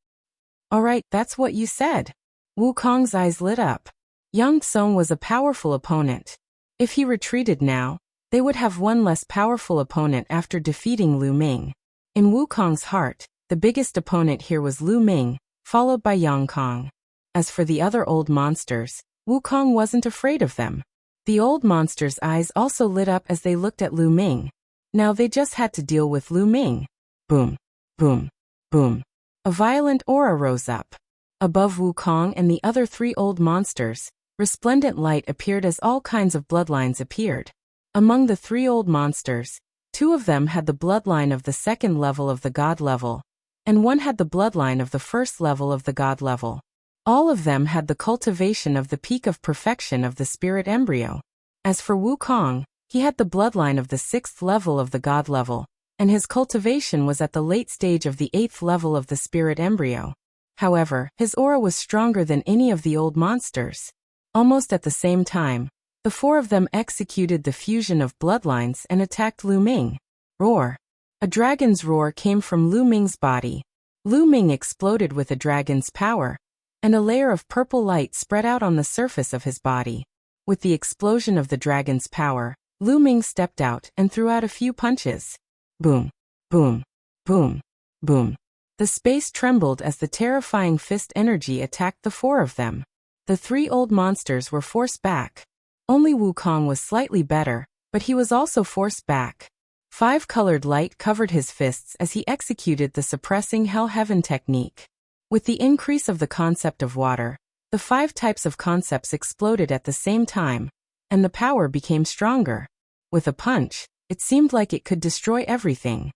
All right, that's what you said. Wukong's eyes lit up. Yang Tsung was a powerful opponent. If he retreated now, they would have one less powerful opponent after defeating Lu Ming. In Wukong's heart, the biggest opponent here was Lu Ming, followed by Yang Kong. As for the other old monsters, Wukong wasn't afraid of them. The old monsters' eyes also lit up as they looked at Lu Ming. Now they just had to deal with Lu Ming. Boom, boom, boom. A violent aura rose up. Above Wukong and the other three old monsters, resplendent light appeared as all kinds of bloodlines appeared. Among the three old monsters, two of them had the bloodline of the second level of the god level, and one had the bloodline of the first level of the god level. All of them had the cultivation of the peak of perfection of the spirit embryo. As for Wukong, he had the bloodline of the sixth level of the god level, and his cultivation was at the late stage of the eighth level of the spirit embryo. However, his aura was stronger than any of the old monsters. Almost at the same time, the four of them executed the fusion of bloodlines and attacked Lu Ming. Roar! A dragon's roar came from Lu Ming's body. Lu Ming exploded with a dragon's power, and a layer of purple light spread out on the surface of his body. With the explosion of the dragon's power, Lu Ming stepped out and threw out a few punches. Boom, boom, boom, boom. The space trembled as the terrifying fist energy attacked the four of them. The three old monsters were forced back. Only Wukong was slightly better, but he was also forced back. Five-colored light covered his fists as he executed the suppressing hell-heaven technique. With the increase of the concept of water, the 5 types of concepts exploded at the same time, and the power became stronger. With a punch, it seemed like it could destroy everything.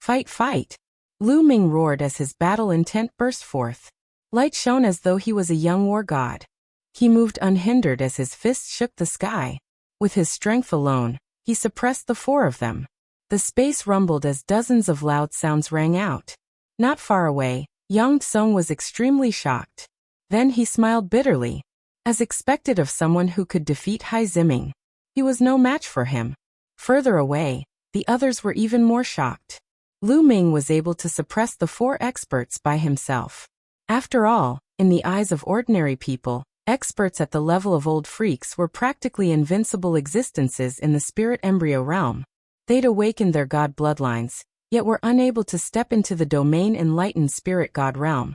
Fight, fight! Lu Ming roared as his battle intent burst forth. Light shone as though he was a young war god. He moved unhindered as his fists shook the sky. With his strength alone, he suppressed the four of them. The space rumbled as dozens of loud sounds rang out. Not far away, Yang Tsung was extremely shocked. Then he smiled bitterly. As expected of someone who could defeat Hai Ziming, he was no match for him. Further away, the others were even more shocked. Lu Ming was able to suppress the 4 experts by himself. After all, in the eyes of ordinary people, Experts at the level of old freaks were practically invincible existences in the spirit embryo realm. They'd awakened their god bloodlines, yet were unable to step into the domain enlightened spirit god realm.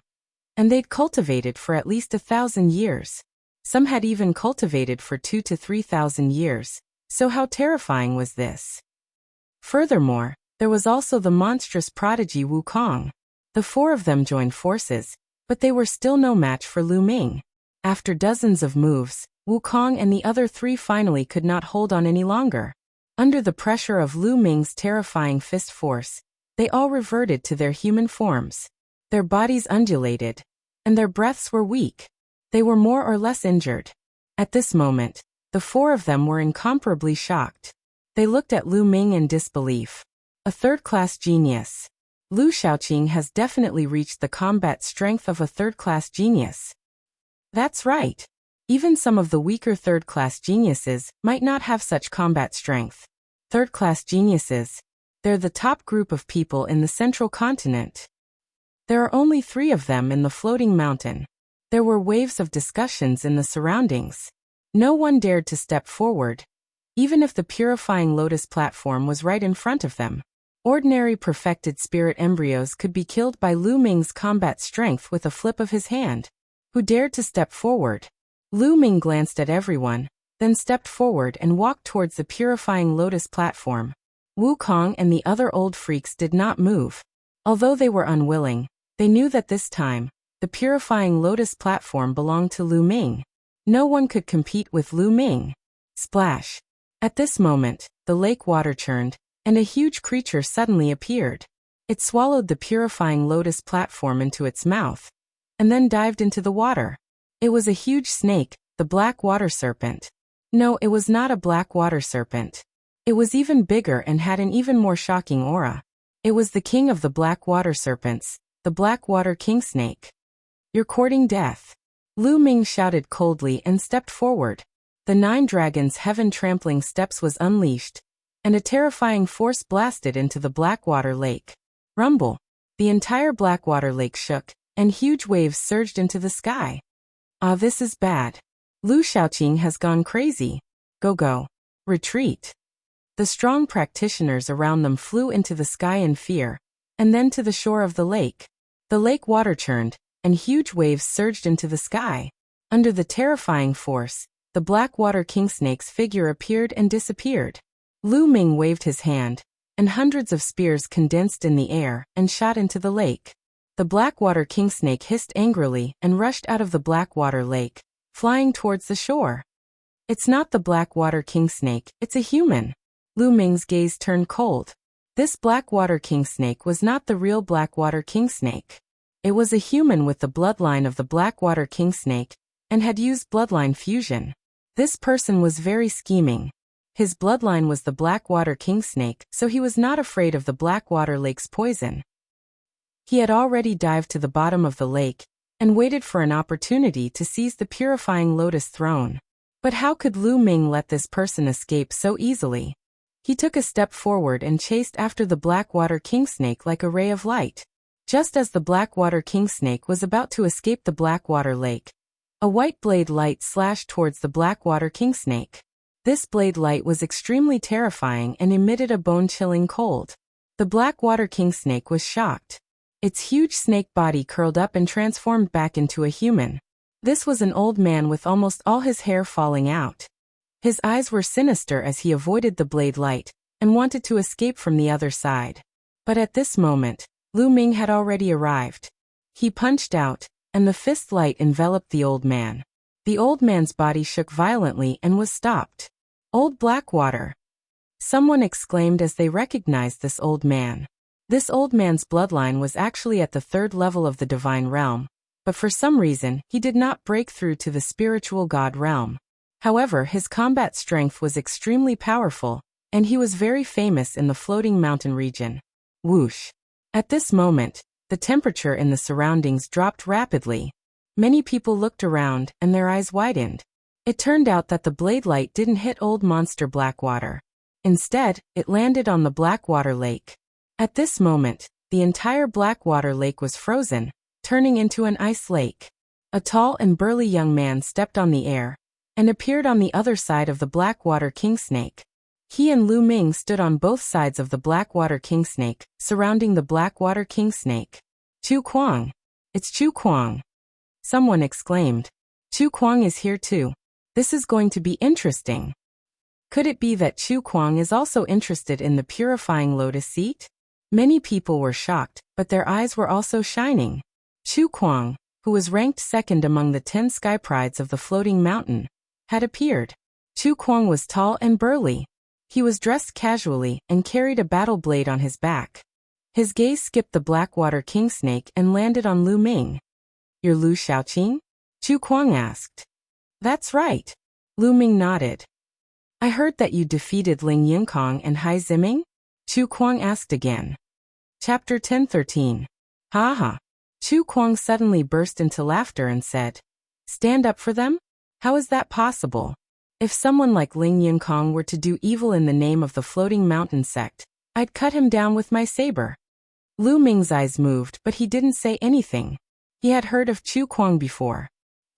And they'd cultivated for at least 1,000 years. Some had even cultivated for 2,000 to 3,000 years, so how terrifying was this? Furthermore, there was also the monstrous prodigy Wukong. The four of them joined forces, but they were still no match for Lu Ming. After dozens of moves, Wukong and the other three finally could not hold on any longer. Under the pressure of Lu Ming's terrifying fist force, they all reverted to their human forms. Their bodies undulated, and their breaths were weak. They were more or less injured. At this moment, the four of them were incomparably shocked. They looked at Lu Ming in disbelief. A third-class genius. Lu Shaoqing has definitely reached the combat strength of a third-class genius. That's right. Even some of the weaker third-class geniuses might not have such combat strength. Third-class geniuses. They're the top group of people in the central continent. There are only 3 of them in the floating mountain. There were waves of discussions in the surroundings. No one dared to step forward, even if the purifying lotus platform was right in front of them. Ordinary perfected spirit embryos could be killed by Lu Ming's combat strength with a flip of his hand. Who dared to step forward? Lu Ming glanced at everyone, then stepped forward and walked towards the purifying lotus platform. Wukong and the other old freaks did not move. Although they were unwilling, they knew that this time, the purifying lotus platform belonged to Lu Ming. No one could compete with Lu Ming. Splash. At this moment, the lake water churned, and a huge creature suddenly appeared. It swallowed the purifying lotus platform into its mouth, and then dived into the water. It was a huge snake, the black water serpent. No, it was not a black water serpent. It was even bigger and had an even more shocking aura. It was the king of the black water serpents, the black water king snake. You're courting death. Lu Ming shouted coldly and stepped forward. The 9 dragons' heaven-trampling steps was unleashed, and a terrifying force blasted into the Blackwater Lake. Rumble. The entire Blackwater Lake shook, and huge waves surged into the sky. Ah, this is bad. Lu Shaoqing has gone crazy. Go. Retreat. The strong practitioners around them flew into the sky in fear, and then to the shore of the lake. The lake water churned, and huge waves surged into the sky. Under the terrifying force, the Blackwater Kingsnake's figure appeared and disappeared. Lu Ming waved his hand, and hundreds of spears condensed in the air and shot into the lake. The Blackwater Kingsnake hissed angrily and rushed out of the Blackwater Lake, flying towards the shore. It's not the Blackwater Kingsnake, it's a human. Lu Ming's gaze turned cold. This Blackwater Kingsnake was not the real Blackwater Kingsnake. It was a human with the bloodline of the Blackwater Kingsnake, and had used bloodline fusion. This person was very scheming. His bloodline was the Blackwater Kingsnake, so he was not afraid of the Blackwater Lake's poison. He had already dived to the bottom of the lake, and waited for an opportunity to seize the purifying lotus throne. But how could Lu Ming let this person escape so easily? He took a step forward and chased after the Blackwater Kingsnake like a ray of light. Just as the Blackwater Kingsnake was about to escape the Blackwater Lake, a white blade light slashed towards the Blackwater Kingsnake. This blade light was extremely terrifying and emitted a bone-chilling cold. The Blackwater Kingsnake was shocked. Its huge snake body curled up and transformed back into a human. This was an old man with almost all his hair falling out. His eyes were sinister as he avoided the blade light, and wanted to escape from the other side. But at this moment, Lu Ming had already arrived. He punched out, and the fist light enveloped the old man. The old man's body shook violently and was stopped. Old Blackwater! Someone exclaimed as they recognized this old man. This old man's bloodline was actually at the 3rd level of the divine realm, but for some reason he did not break through to the spiritual god realm. However, his combat strength was extremely powerful, and he was very famous in the floating mountain region. Whoosh! At this moment, the temperature in the surroundings dropped rapidly. Many people looked around, and their eyes widened. It turned out that the blade light didn't hit old monster Blackwater. Instead, it landed on the Blackwater Lake. At this moment, the entire Blackwater Lake was frozen, turning into an ice lake. A tall and burly young man stepped on the air and appeared on the other side of the Blackwater Kingsnake. He and Lu Ming stood on both sides of the Blackwater Kingsnake, surrounding the Blackwater Kingsnake. Chu Kuang. It's Chu Kuang. Someone exclaimed. Chu Kuang is here too. This is going to be interesting. Could it be that Chu Kuang is also interested in the purifying lotus seat? Many people were shocked, but their eyes were also shining. Chu Kuang, who was ranked second among the 10 sky prides of the floating mountain, had appeared. Chu Kuang was tall and burly. He was dressed casually and carried a battle blade on his back. His gaze skipped the Blackwater Kingsnake and landed on Lu Ming. You're Lu Shaoqing? Chu Kuang asked. That's right. Lu Ming nodded. I heard that you defeated Ling Yinkong and Hai Ziming? Chu Kuang asked again. Chapter 10:13. Ha ha. Chu Kuang suddenly burst into laughter and said, Stand up for them? How is that possible? If someone like Ling Yinkong were to do evil in the name of the floating mountain sect, I'd cut him down with my saber. Lu Ming's eyes moved, but he didn't say anything. He had heard of Chu Kuang before.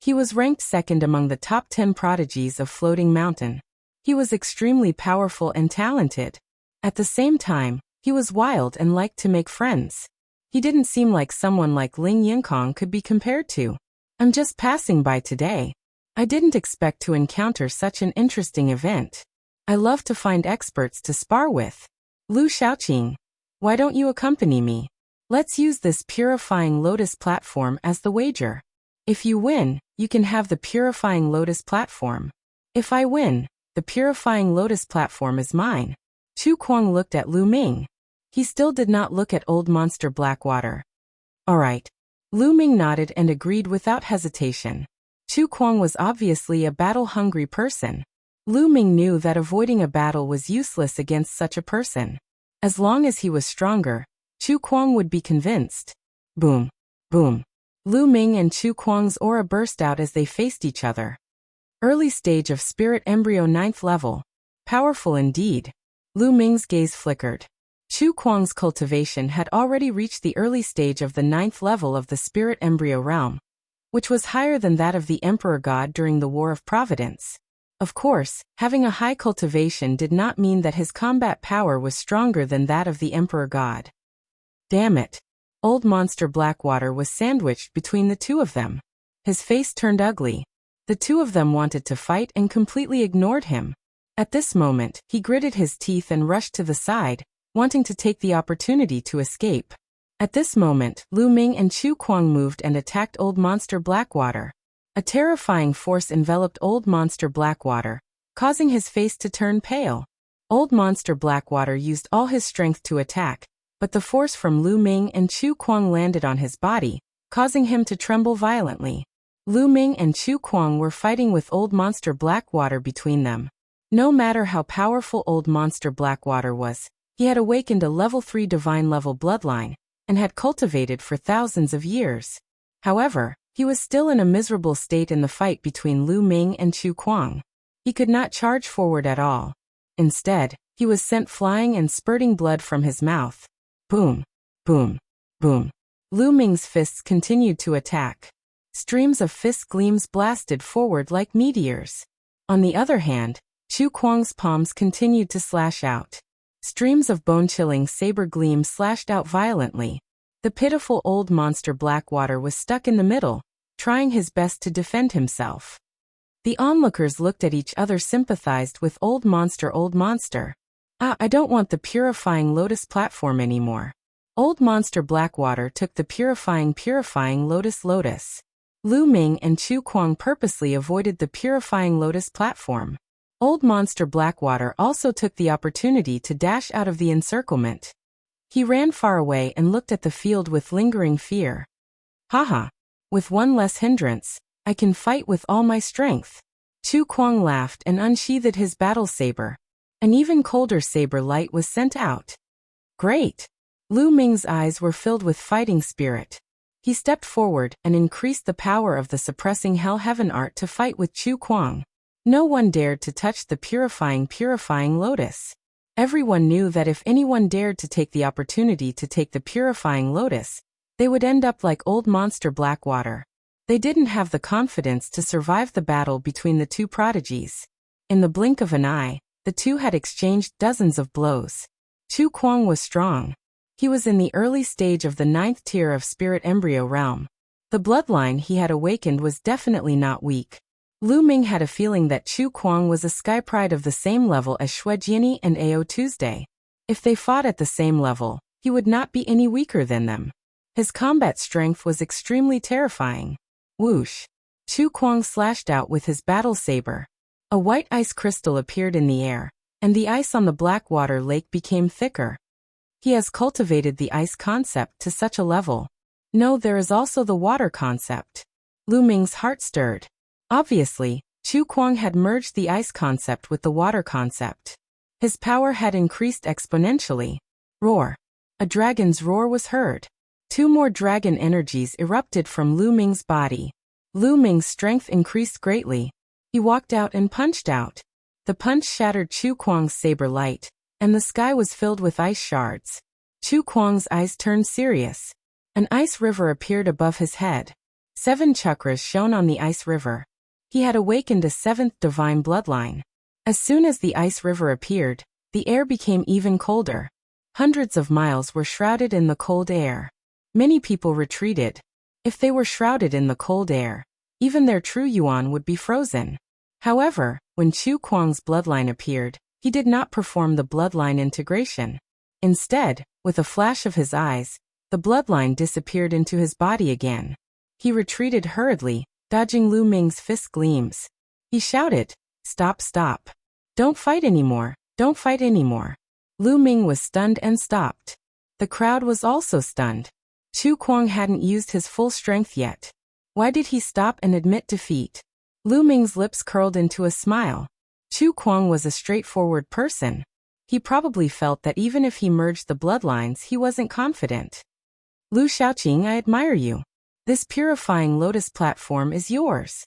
He was ranked second among the top 10 prodigies of Floating Mountain. He was extremely powerful and talented. At the same time, he was wild and liked to make friends. He didn't seem like someone like Ling Yinkong could be compared to. I'm just passing by today. I didn't expect to encounter such an interesting event. I love to find experts to spar with. Lu Shaoqing, why don't you accompany me? Let's use this purifying lotus platform as the wager. If you win, you can have the purifying lotus platform. If I win, the purifying lotus platform is mine. Chu Kuang looked at Lu Ming. He still did not look at Old Monster Blackwater. All right. Lu Ming nodded and agreed without hesitation. Chu Kuang was obviously a battle-hungry person. Lu Ming knew that avoiding a battle was useless against such a person. As long as he was stronger, Chu Kuang would be convinced. Boom. Boom. Lu Ming and Chu Kuang's aura burst out as they faced each other. Early stage of spirit embryo 9th level. Powerful indeed. Lu Ming's gaze flickered. Chu Kuang's cultivation had already reached the early stage of the 9th level of the spirit embryo realm, which was higher than that of the Emperor God during the War of Providence. Of course, having a high cultivation did not mean that his combat power was stronger than that of the Emperor God. Damn it. Old Monster Blackwater was sandwiched between the two of them. His face turned ugly. The two of them wanted to fight and completely ignored him. At this moment, he gritted his teeth and rushed to the side, wanting to take the opportunity to escape. At this moment, Lu Ming and Chu Kuang moved and attacked Old Monster Blackwater. A terrifying force enveloped Old Monster Blackwater, causing his face to turn pale. Old Monster Blackwater used all his strength to attack, but the force from Lu Ming and Chu Kuang landed on his body, causing him to tremble violently. Lu Ming and Chu Kuang were fighting with Old Monster Blackwater between them. No matter how powerful Old Monster Blackwater was, he had awakened a level 3 divine level bloodline, and had cultivated for thousands of years. However, he was still in a miserable state in the fight between Lu Ming and Chu Kuang. He could not charge forward at all. Instead, he was sent flying and spurting blood from his mouth. Boom, boom, boom. Lu Ming's fists continued to attack. Streams of fist gleams blasted forward like meteors. On the other hand, Chu Kuang's palms continued to slash out. Streams of bone-chilling saber gleams slashed out violently. The pitiful Old Monster Blackwater was stuck in the middle, trying his best to defend himself. The onlookers looked at each other, sympathized with Old Monster. I don't want the purifying lotus platform anymore. Old Monster Blackwater took the purifying lotus. Lu Ming and Chu Kuang purposely avoided the purifying lotus platform. Old Monster Blackwater also took the opportunity to dash out of the encirclement. He ran far away and looked at the field with lingering fear. Haha. With one less hindrance, I can fight with all my strength. Chu Kuang laughed and unsheathed his battle saber. An even colder saber light was sent out. Great! Lu Ming's eyes were filled with fighting spirit. He stepped forward and increased the power of the suppressing Hell Heaven art to fight with Chu Kuang. No one dared to touch the purifying lotus. Everyone knew that if anyone dared to take the opportunity to take the purifying lotus, they would end up like Old Monster Blackwater. They didn't have the confidence to survive the battle between the two prodigies. In the blink of an eye, the two had exchanged dozens of blows. Chu Kuang was strong. He was in the early stage of the 9th tier of spirit embryo realm. The bloodline he had awakened was definitely not weak. Lu Ming had a feeling that Chu Kuang was a sky pride of the same level as Xue Jiani and Ao Tuesday. If they fought at the same level, he would not be any weaker than them. His combat strength was extremely terrifying. Whoosh! Chu Kuang slashed out with his battle saber. A white ice crystal appeared in the air, and the ice on the Blackwater Lake became thicker. He has cultivated the ice concept to such a level. No, there is also the water concept. Lu Ming's heart stirred. Obviously, Chu Kuang had merged the ice concept with the water concept. His power had increased exponentially. Roar! A dragon's roar was heard. 2 more dragon energies erupted from Lu Ming's body. Lu Ming's strength increased greatly. He walked out and punched out. The punch shattered Chu Kuang's saber light, and the sky was filled with ice shards. Chu Kuang's eyes turned serious. An ice river appeared above his head. 7 chakras shone on the ice river. He had awakened a 7th divine bloodline. As soon as the ice river appeared, the air became even colder. Hundreds of miles were shrouded in the cold air. Many people retreated. If they were shrouded in the cold air, even their true yuan would be frozen. However, when Chu Kuang's bloodline appeared, he did not perform the bloodline integration. Instead, with a flash of his eyes, the bloodline disappeared into his body again. He retreated hurriedly, dodging Lu Ming's fist gleams. He shouted, "Stop, stop. Don't fight anymore, don't fight anymore." Lu Ming was stunned and stopped. The crowd was also stunned. Chu Kuang hadn't used his full strength yet. Why did he stop and admit defeat? Lu Ming's lips curled into a smile. Chu Kuang was a straightforward person. He probably felt that even if he merged the bloodlines, he wasn't confident. "Lu Shaoqing, I admire you. This purifying lotus platform is yours."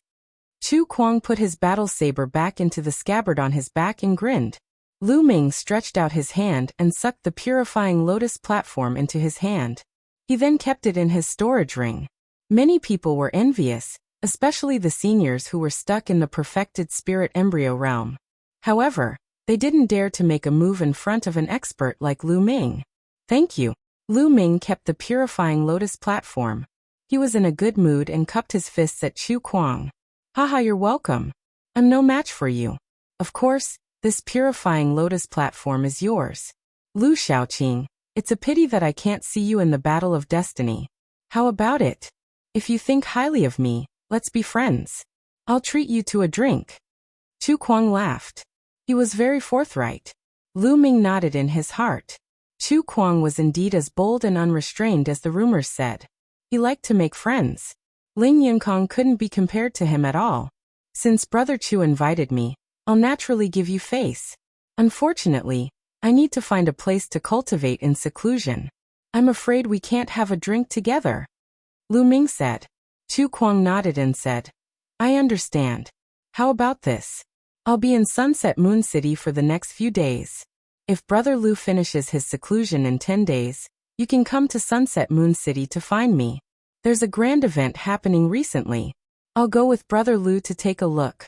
Chu Kuang put his battle saber back into the scabbard on his back and grinned. Lu Ming stretched out his hand and sucked the purifying lotus platform into his hand. He then kept it in his storage ring. Many people were envious, especially the seniors who were stuck in the perfected spirit embryo realm. However, they didn't dare to make a move in front of an expert like Lu Ming. "Thank you." Lu Ming kept the purifying lotus platform. He was in a good mood and cupped his fists at Chu Kuang. "Haha, you're welcome. I'm no match for you. Of course, this purifying lotus platform is yours. Lu Shaoqing, it's a pity that I can't see you in the battle of destiny. How about it? If you think highly of me, let's be friends. I'll treat you to a drink." Chu Kuang laughed. He was very forthright. Lu Ming nodded in his heart. Chu Kuang was indeed as bold and unrestrained as the rumors said. He liked to make friends. Ling Yunkong couldn't be compared to him at all. "Since Brother Chu invited me, I'll naturally give you face. Unfortunately, I need to find a place to cultivate in seclusion. I'm afraid we can't have a drink together," Lu Ming said. Chu Kuang nodded and said, "I understand. How about this? I'll be in Sunset Moon City for the next few days. If Brother Lu finishes his seclusion in 10 days, you can come to Sunset Moon City to find me. There's a grand event happening recently. I'll go with Brother Lu to take a look."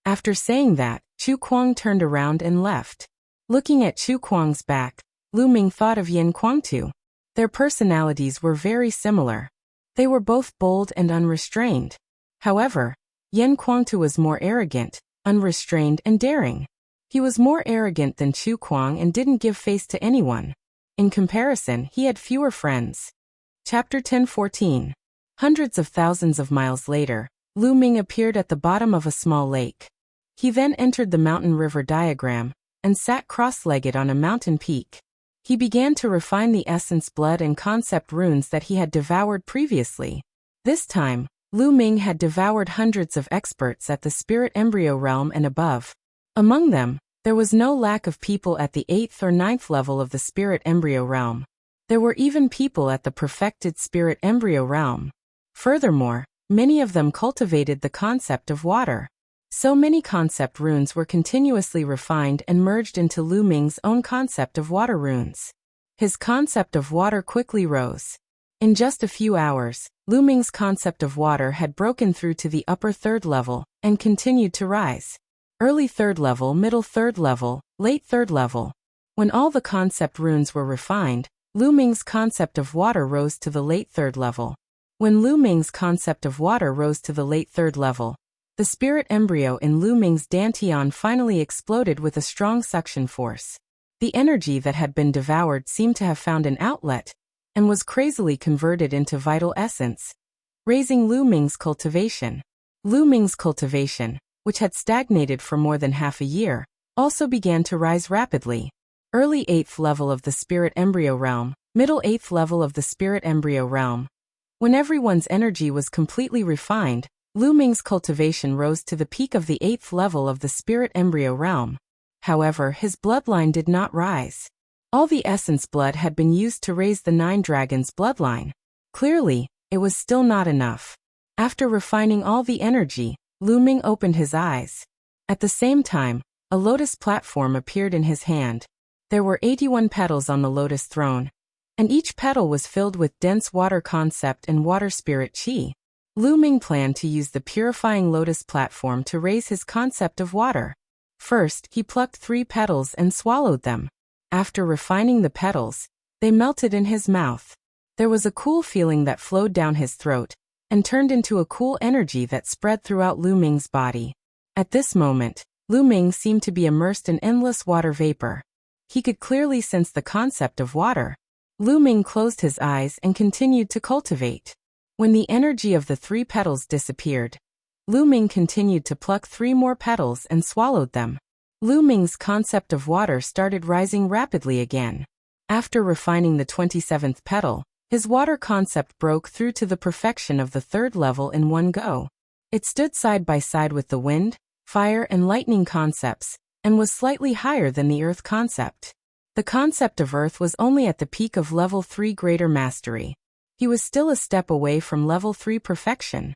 After saying that, Chu Kuang turned around and left. Looking at Chu Kuang's back, Lu Ming thought of Yan Kuangtu. Their personalities were very similar. They were both bold and unrestrained. However, Yan Kuangtu was more arrogant, unrestrained and daring. He was more arrogant than Chu Kuang and didn't give face to anyone. In comparison, he had fewer friends. Chapter 10:14. Hundreds of thousands of miles later, Lu Ming appeared at the bottom of a small lake. He then entered the mountain river diagram and sat cross-legged on a mountain peak. He began to refine the essence blood and concept runes that he had devoured previously. This time, Lu Ming had devoured hundreds of experts at the spirit embryo realm and above. Among them, there was no lack of people at the 8th or 9th level of the spirit embryo realm. There were even people at the perfected spirit embryo realm. Furthermore, many of them cultivated the concept of water. So many concept runes were continuously refined and merged into Lu Ming's own concept of water runes. His concept of water quickly rose. In just a few hours, Lu Ming's concept of water had broken through to the upper third level and continued to rise. Early third level, middle third level, late third level. When all the concept runes were refined, Lu Ming's concept of water rose to the late third level. When Lu Ming's concept of water rose to the late third level, the spirit embryo in Lu Ming's dantian finally exploded with a strong suction force. The energy that had been devoured seemed to have found an outlet, and was crazily converted into vital essence, raising Lu Ming's cultivation. Lu Ming's cultivation, which had stagnated for more than half a year, also began to rise rapidly. Early 8th level of the spirit embryo realm, middle 8th level of the spirit embryo realm. When everyone's energy was completely refined, Lu Ming's cultivation rose to the peak of the 8th level of the spirit embryo realm. However, his bloodline did not rise. All the essence blood had been used to raise the 9 dragons bloodline. Clearly, it was still not enough. After refining all the energy, Lu Ming opened his eyes. At the same time, a lotus platform appeared in his hand. There were 81 petals on the lotus throne, and each petal was filled with dense water concept and water spirit chi. Lu Ming planned to use the purifying lotus platform to raise his concept of water. First, he plucked 3 petals and swallowed them. After refining the petals, they melted in his mouth. There was a cool feeling that flowed down his throat and turned into a cool energy that spread throughout Lu Ming's body. At this moment, Lu Ming seemed to be immersed in endless water vapor. He could clearly sense the concept of water. Lu Ming closed his eyes and continued to cultivate. When the energy of the 3 petals disappeared, Lu Ming continued to pluck 3 more petals and swallowed them. Lu Ming's concept of water started rising rapidly again. After refining the 27th petal, his water concept broke through to the perfection of the 3rd level in one go. It stood side by side with the wind, fire and lightning concepts, and was slightly higher than the earth concept. The concept of earth was only at the peak of level 3 greater mastery. He was still a step away from level 3 perfection.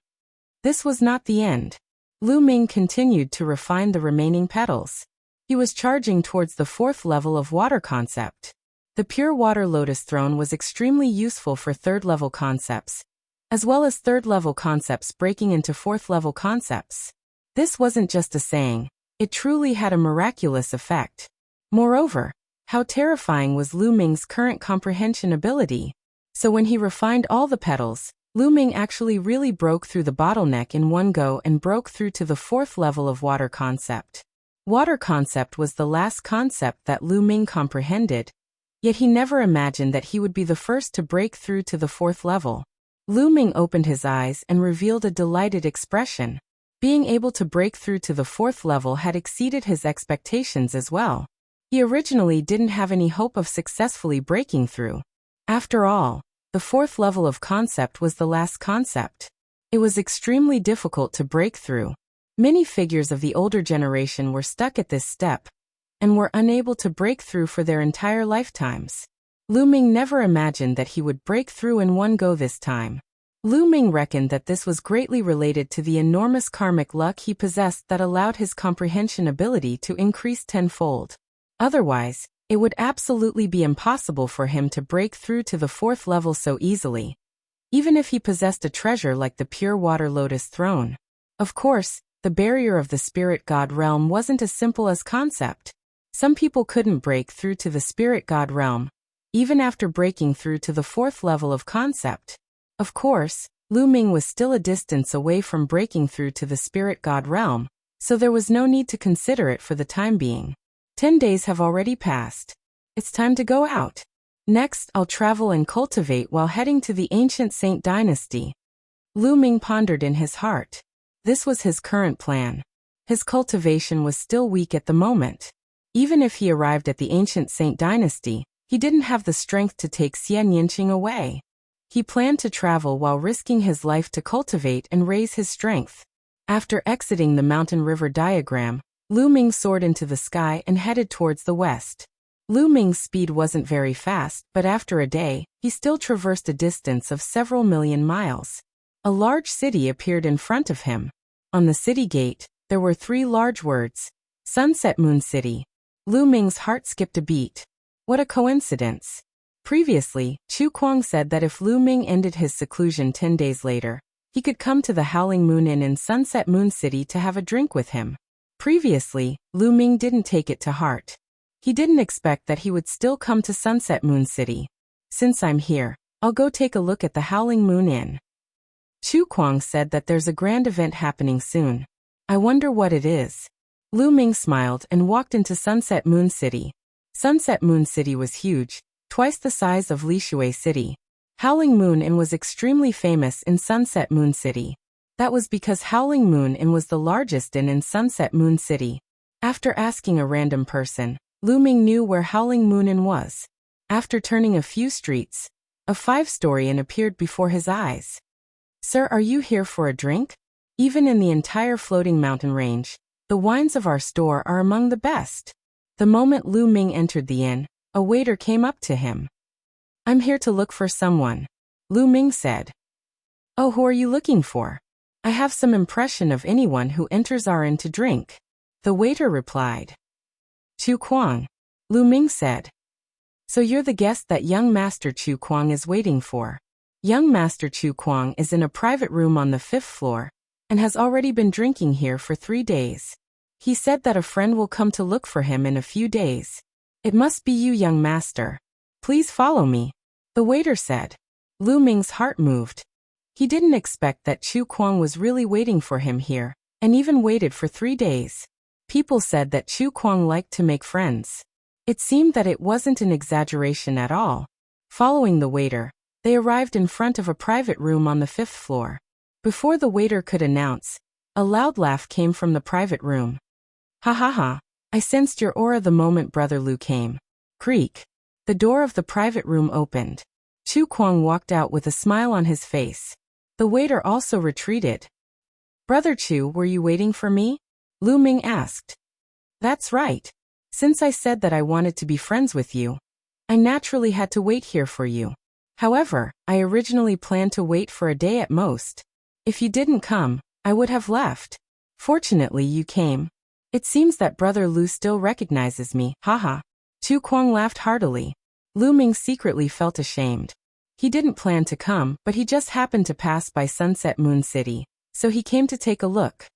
This was not the end. Lu Ming continued to refine the remaining petals. He was charging towards the 4th level of water concept. The pure water lotus throne was extremely useful for 3rd level concepts, as well as 3rd level concepts breaking into 4th level concepts. This wasn't just a saying, it truly had a miraculous effect. Moreover, how terrifying was Lu Ming's current comprehension ability. So when he refined all the petals, Lu Ming actually really broke through the bottleneck in one go and broke through to the 4th level of water concept. Water concept was the last concept that Lu Ming comprehended, yet he never imagined that he would be the first to break through to the 4th level. Lu Ming opened his eyes and revealed a delighted expression. Being able to break through to the 4th level had exceeded his expectations as well. He originally didn't have any hope of successfully breaking through. After all, the 4th level of concept was the last concept. It was extremely difficult to break through. Many figures of the older generation were stuck at this step and were unable to break through for their entire lifetimes. Lu Ming never imagined that he would break through in one go this time. Lu Ming reckoned that this was greatly related to the enormous karmic luck he possessed that allowed his comprehension ability to increase tenfold. Otherwise, it would absolutely be impossible for him to break through to the 4th level so easily, even if he possessed a treasure like the pure water lotus throne. Of course, the barrier of the spirit god realm wasn't as simple as concept. Some people couldn't break through to the spirit god realm, even after breaking through to the 4th level of concept. Of course, Lu Ming was still a distance away from breaking through to the spirit god realm, so there was no need to consider it for the time being. 10 days have already passed. It's time to go out. Next, I'll travel and cultivate while heading to the ancient Saint dynasty. Lu Ming pondered in his heart. This was his current plan. His cultivation was still weak at the moment. Even if he arrived at the ancient Saint dynasty, he didn't have the strength to take Xian Yinqing away. He planned to travel while risking his life to cultivate and raise his strength. After exiting the mountain river diagram, Lu Ming soared into the sky and headed towards the west. Lu Ming's speed wasn't very fast, but after a day, he still traversed a distance of several million miles. A large city appeared in front of him. On the city gate, there were 3 large words: Sunset Moon City. Lu Ming's heart skipped a beat. What a coincidence. Previously, Chu Kuang said that if Lu Ming ended his seclusion 10 days later, he could come to the Howling Moon Inn in Sunset Moon City to have a drink with him. Previously, Lu Ming didn't take it to heart. He didn't expect that he would still come to Sunset Moon City. Since I'm here, I'll go take a look at the Howling Moon Inn. Chu Kuang said that there's a grand event happening soon. I wonder what it is. Lu Ming smiled and walked into Sunset Moon City. Sunset Moon City was huge, twice the size of Lishui City. Howling Moon Inn was extremely famous in Sunset Moon City. That was because Howling Moon Inn was the largest inn in Sunset Moon City. After asking a random person, Lu Ming knew where Howling Moon Inn was. After turning a few streets, a 5-story inn appeared before his eyes. Sir, are you here for a drink? Even in the entire floating mountain range, the wines of our store are among the best. The moment Lu Ming entered the inn, a waiter came up to him. I'm here to look for someone, Lu Ming said. Oh, who are you looking for? I have some impression of anyone who enters our inn to drink, the waiter replied. Chu Kuang, Lu Ming said. So you're the guest that young Master Chu Kuang is waiting for. Young Master Chu Kuang is in a private room on the 5th floor, and has already been drinking here for 3 days. He said that a friend will come to look for him in a few days. It must be you, young master. Please follow me, the waiter said. Lu Ming's heart moved. He didn't expect that Chu Kuang was really waiting for him here, and even waited for 3 days. People said that Chu Kuang liked to make friends. It seemed that it wasn't an exaggeration at all. Following the waiter, they arrived in front of a private room on the 5th floor. Before the waiter could announce, a loud laugh came from the private room. Ha ha ha, I sensed your aura the moment Brother Lu came. Creak. The door of the private room opened. Chu Kuang walked out with a smile on his face. The waiter also retreated. Brother Chu, were you waiting for me? Lu Ming asked. That's right. Since I said that I wanted to be friends with you, I naturally had to wait here for you. However, I originally planned to wait for a day at most. If you didn't come, I would have left. Fortunately, you came. It seems that Brother Lu still recognizes me, haha. Chu Kuang laughed heartily. Lu Ming secretly felt ashamed. He didn't plan to come, but he just happened to pass by Sunset Moon City, so he came to take a look.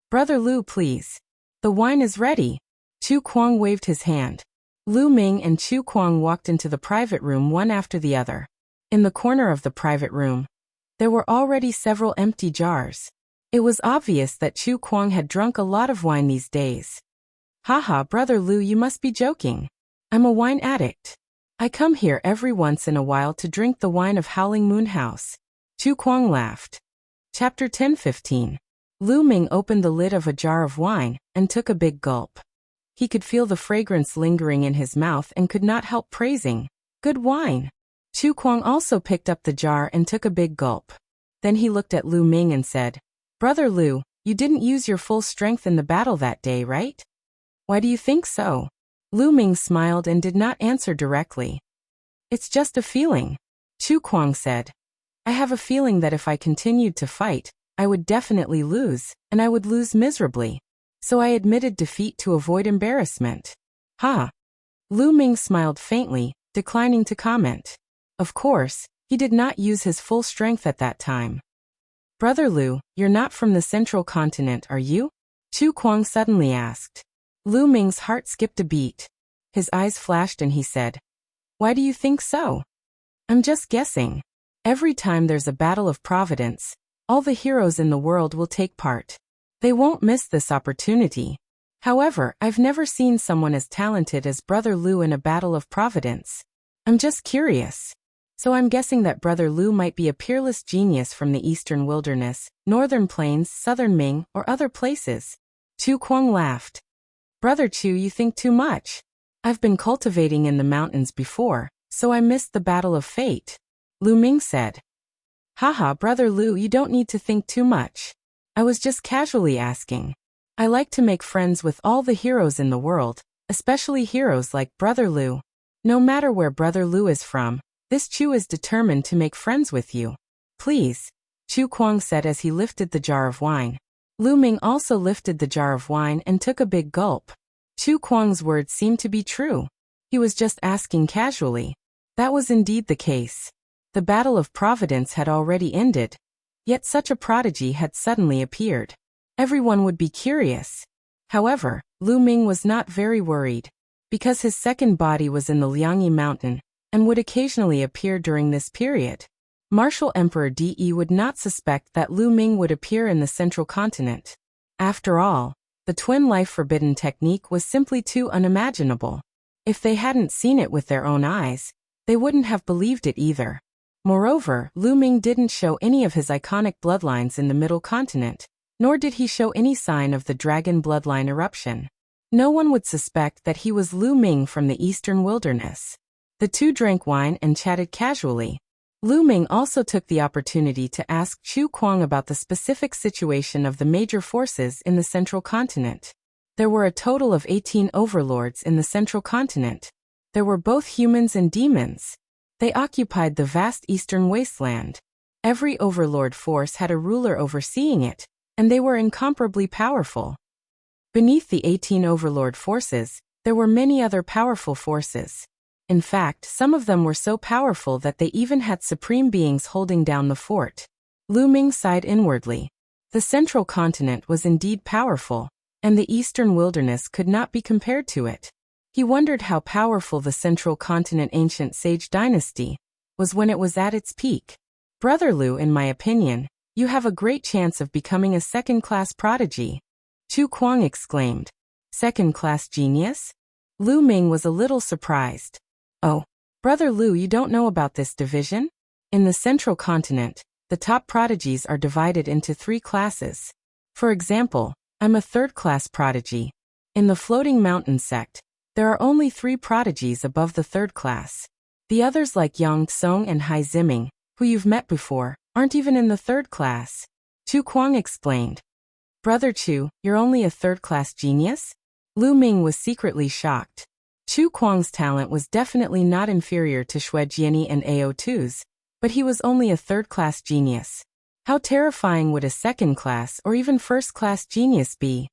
Brother Lu, please. The wine is ready. Chu Kuang waved his hand. Lu Ming and Chu Kuang walked into the private room one after the other. In the corner of the private room, there were already several empty jars. It was obvious that Chu Kuang had drunk a lot of wine these days. Haha, Brother Lu, you must be joking. I'm a wine addict. I come here every once in a while to drink the wine of Howling Moon House. Chu Kuang laughed. Chapter 10:15. Lu Ming opened the lid of a jar of wine and took a big gulp. He could feel the fragrance lingering in his mouth and could not help praising. Good wine. Chu Kuang also picked up the jar and took a big gulp. Then he looked at Lu Ming and said, Brother Lu, you didn't use your full strength in the battle that day, right? Why do you think so? Lu Ming smiled and did not answer directly. It's just a feeling, Chu Kuang said. I have a feeling that if I continued to fight, I would definitely lose, and I would lose miserably. So I admitted defeat to avoid embarrassment. Ha! Lu Ming smiled faintly, declining to comment. Of course, he did not use his full strength at that time. Brother Lu, you're not from the central continent, are you? Chu Kuang suddenly asked. Lu Ming's heart skipped a beat. His eyes flashed and he said, Why do you think so? I'm just guessing. Every time there's a battle of providence, all the heroes in the world will take part. They won't miss this opportunity. However, I've never seen someone as talented as Brother Lu in a battle of providence. I'm just curious. So I'm guessing that Brother Lu might be a peerless genius from the eastern wilderness, northern plains, southern Ming, or other places. Chu Kuang laughed. Brother Chu, you think too much. I've been cultivating in the mountains before, so I missed the battle of fate, Lu Ming said. Haha, Brother Lu, you don't need to think too much. I was just casually asking. I like to make friends with all the heroes in the world, especially heroes like Brother Lu. No matter where Brother Lu is from, this Chu is determined to make friends with you. Please, Chu Kuang said as he lifted the jar of wine. Lu Ming also lifted the jar of wine and took a big gulp. Chu Kuang's words seemed to be true. He was just asking casually. That was indeed the case. The Battle of Providence had already ended, yet such a prodigy had suddenly appeared. Everyone would be curious. However, Lu Ming was not very worried, because his second body was in the Liangyi mountain, and would occasionally appear during this period. Martial Emperor De would not suspect that Lu Ming would appear in the central continent. After all, the twin life forbidden technique was simply too unimaginable. If they hadn't seen it with their own eyes, they wouldn't have believed it either. Moreover, Lu Ming didn't show any of his iconic bloodlines in the middle continent, nor did he show any sign of the dragon bloodline eruption. No one would suspect that he was Lu Ming from the eastern wilderness. The two drank wine and chatted casually. Lu Ming also took the opportunity to ask Chu Kuang about the specific situation of the major forces in the central continent. There were a total of 18 overlords in the central continent. There were both humans and demons. They occupied the vast eastern wasteland. Every overlord force had a ruler overseeing it, and they were incomparably powerful. Beneath the 18 overlord forces, there were many other powerful forces. In fact, some of them were so powerful that they even had supreme beings holding down the fort. Lu Ming sighed inwardly. The central continent was indeed powerful, and the eastern wilderness could not be compared to it. He wondered how powerful the central continent ancient sage dynasty was when it was at its peak. Brother Lu, in my opinion, you have a great chance of becoming a second-class prodigy. Chu Kuang exclaimed. Second-class genius? Lu Ming was a little surprised. Oh, Brother Lu, you don't know about this division? In the central continent, the top prodigies are divided into 3 classes. For example, I'm a third-class prodigy. In the floating mountain sect, there are only 3 prodigies above the third class. The others like Yang Tsong and Hai Ziming, who you've met before, aren't even in the third class. Chu Kuang explained. Brother Chu, you're only a third-class genius? Lu Ming was secretly shocked. Chu Kuang's talent was definitely not inferior to Xue Jianyi and Ao Tu's, but he was only a third-class genius. How terrifying would a second-class or even first-class genius be?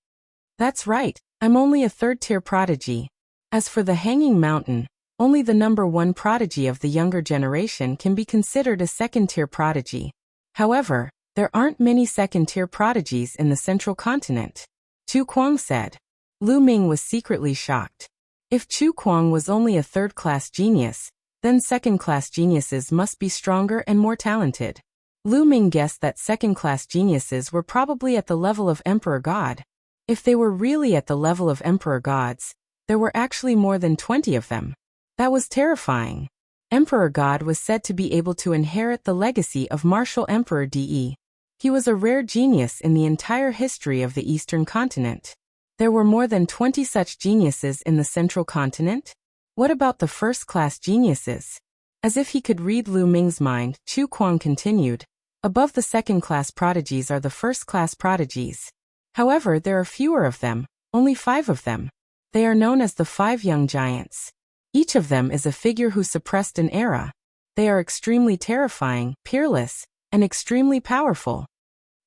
That's right, I'm only a third-tier prodigy. As for the Hanging Mountain, only the number 1 prodigy of the younger generation can be considered a second-tier prodigy. However, there aren't many second-tier prodigies in the central continent. Chu Kuang said. Lu Ming was secretly shocked. If Chu Kuang was only a third-class genius, then second-class geniuses must be stronger and more talented. Lu Ming guessed that second-class geniuses were probably at the level of Emperor God. If they were really at the level of Emperor Gods, there were actually more than 20 of them. That was terrifying. Emperor God was said to be able to inherit the legacy of martial Emperor De. He was a rare genius in the entire history of the Eastern continent. There were more than 20 such geniuses in the central continent? What about the first-class geniuses? As if he could read Lu Ming's mind, Chu Kuang continued. Above the second-class prodigies are the first-class prodigies. However, there are fewer of them, only 5 of them. They are known as the 5 young giants. Each of them is a figure who suppressed an era. They are extremely terrifying, peerless, and extremely powerful.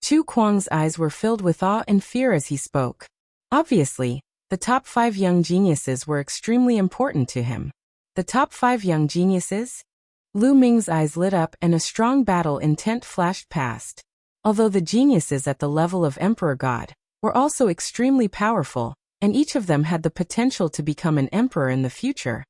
Chu Kuang's eyes were filled with awe and fear as he spoke. Obviously, the top 5 young geniuses were extremely important to him. The top 5 young geniuses? Lu Ming's eyes lit up and a strong battle intent flashed past. Although the geniuses at the level of Emperor God were also extremely powerful, and each of them had the potential to become an emperor in the future,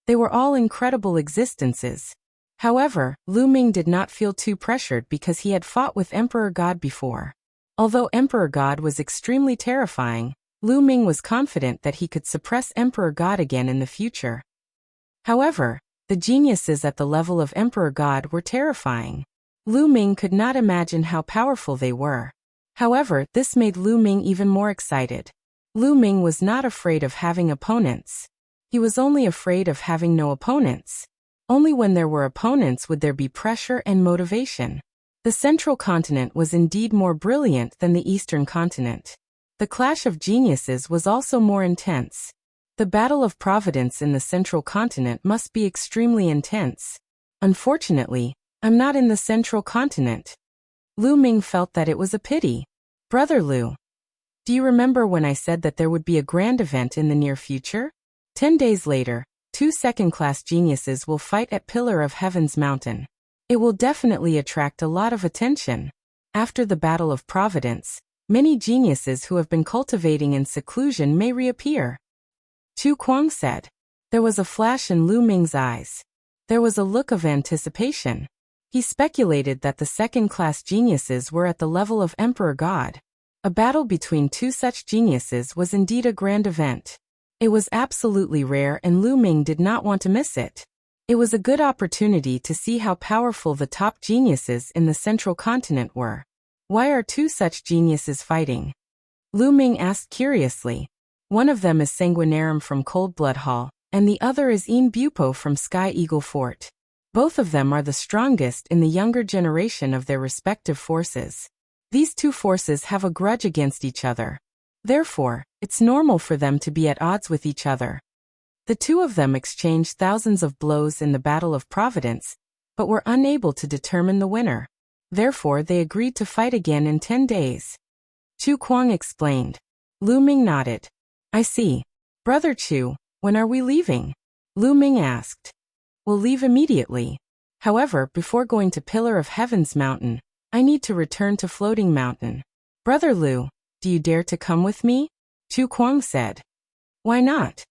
they were all incredible existences. However, Lu Ming did not feel too pressured because he had fought with Emperor God before. Although Emperor God was extremely terrifying, Lu Ming was confident that he could suppress Emperor God again in the future. However, the geniuses at the level of Emperor God were terrifying. Lu Ming could not imagine how powerful they were. However, this made Lu Ming even more excited. Lu Ming was not afraid of having opponents. He was only afraid of having no opponents. Only when there were opponents would there be pressure and motivation. The central continent was indeed more brilliant than the eastern continent. The clash of geniuses was also more intense. The Battle of Providence in the central continent must be extremely intense. Unfortunately, I'm not in the central continent. Lu Ming felt that it was a pity. Brother Lu, do you remember when I said that there would be a grand event in the near future? 10 days later, 2 second-class geniuses will fight at Pillar of Heaven's mountain. It will definitely attract a lot of attention. After the Battle of Providence, many geniuses who have been cultivating in seclusion may reappear. Chu Kuang said. There was a flash in Lu Ming's eyes. There was a look of anticipation. He speculated that the second-class geniuses were at the level of Emperor God. A battle between 2 such geniuses was indeed a grand event. It was absolutely rare and Lu Ming did not want to miss it. It was a good opportunity to see how powerful the top geniuses in the central continent were. Why are 2 such geniuses fighting? Lu Ming asked curiously. One of them is Sanguinarum from Cold Blood Hall, and the other is Een Bupo from Sky Eagle Fort. Both of them are the strongest in the younger generation of their respective forces. These 2 forces have a grudge against each other. Therefore, it's normal for them to be at odds with each other. The 2 of them exchanged thousands of blows in the Battle of Providence, but were unable to determine the winner. Therefore, they agreed to fight again in 10 days. Chu Kuang explained. Lu Ming nodded. I see. Brother Chu, when are we leaving? Lu Ming asked. We'll leave immediately. However, before going to Pillar of Heaven's mountain, I need to return to Floating Mountain. Brother Lu, do you dare to come with me? Chu Kuang said. Why not?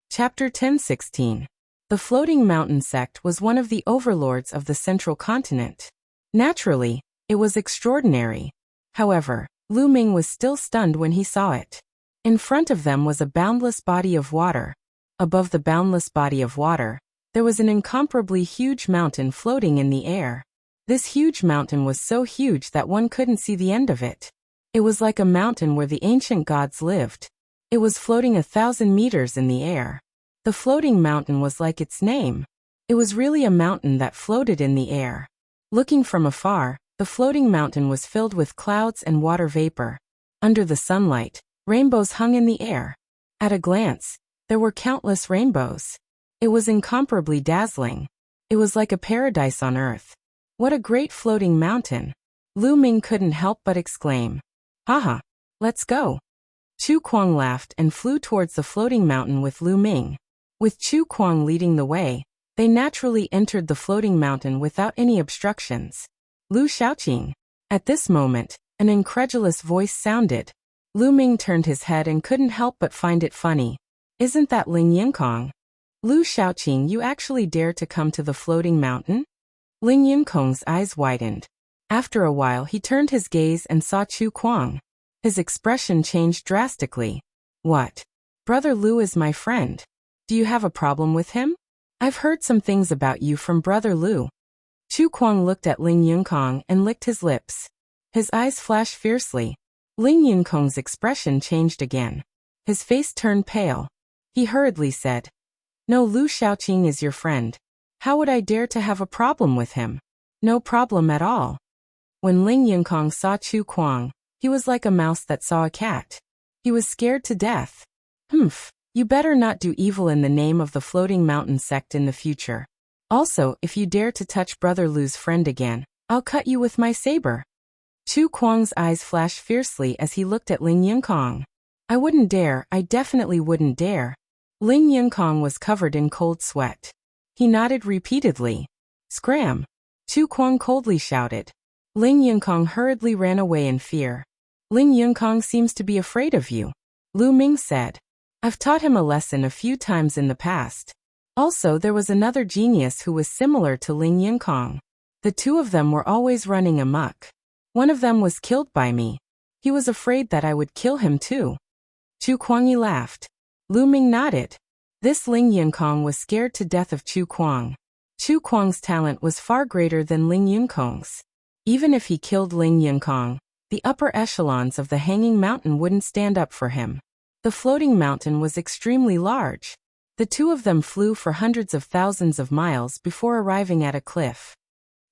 Chapter 10:16. The Floating Mountain sect was one of the overlords of the central continent. Naturally, it was extraordinary. However, Lu Ming was still stunned when he saw it. In front of them was a boundless body of water. Above the boundless body of water, there was an incomparably huge mountain floating in the air. This huge mountain was so huge that one couldn't see the end of it. It was like a mountain where the ancient gods lived. It was floating 1,000 meters in the air. The floating mountain was like its name. It was really a mountain that floated in the air. Looking from afar, the floating mountain was filled with clouds and water vapor. Under the sunlight, rainbows hung in the air. At a glance, there were countless rainbows. It was incomparably dazzling. It was like a paradise on earth. What a great floating mountain! Lu Ming couldn't help but exclaim. Haha, let's go. Chu Kuang laughed and flew towards the floating mountain with Lu Ming. With Chu Kuang leading the way, they naturally entered the floating mountain without any obstructions. Lu Xiaoqing. At this moment, an incredulous voice sounded. Lu Ming turned his head and couldn't help but find it funny. Isn't that Ling Yinkong? Lu Xiaoqing, you actually dare to come to the floating mountain? Ling Yinkong's eyes widened. After a while he turned his gaze and saw Chu Kuang. His expression changed drastically. What? Brother Lu is my friend. Do you have a problem with him? I've heard some things about you from Brother Lu. Chu Kuang looked at Ling Yinkong and licked his lips. His eyes flashed fiercely. Ling Yinkong's expression changed again. His face turned pale. He hurriedly said, No, Lu Xiaoqing is your friend. How would I dare to have a problem with him? No problem at all. When Ling Yinkong saw Chu Kuang, he was like a mouse that saw a cat. He was scared to death. Humph, you better not do evil in the name of the Floating Mountain sect in the future. Also, if you dare to touch Brother Lu's friend again, I'll cut you with my saber. Chu Kuang's eyes flashed fiercely as he looked at Ling Yinkong. I wouldn't dare, I definitely wouldn't dare. Ling Yinkong was covered in cold sweat. He nodded repeatedly. Scram! Chu Kuang coldly shouted. Ling Yinkong hurriedly ran away in fear. Ling Yinkong seems to be afraid of you. Lu Ming said. I've taught him a lesson a few times in the past. Also, there was another genius who was similar to Ling Yinkong. The 2 of them were always running amok. One of them was killed by me. He was afraid that I would kill him too. Chu Kuang laughed. Lu Ming nodded. This Ling Yinkong was scared to death of Chu Kuang. Chu Kuang's talent was far greater than Ling Yinkong's. Even if he killed Ling Yinkong, the upper echelons of the hanging mountain wouldn't stand up for him. The floating mountain was extremely large. The 2 of them flew for hundreds of thousands of miles before arriving at a cliff.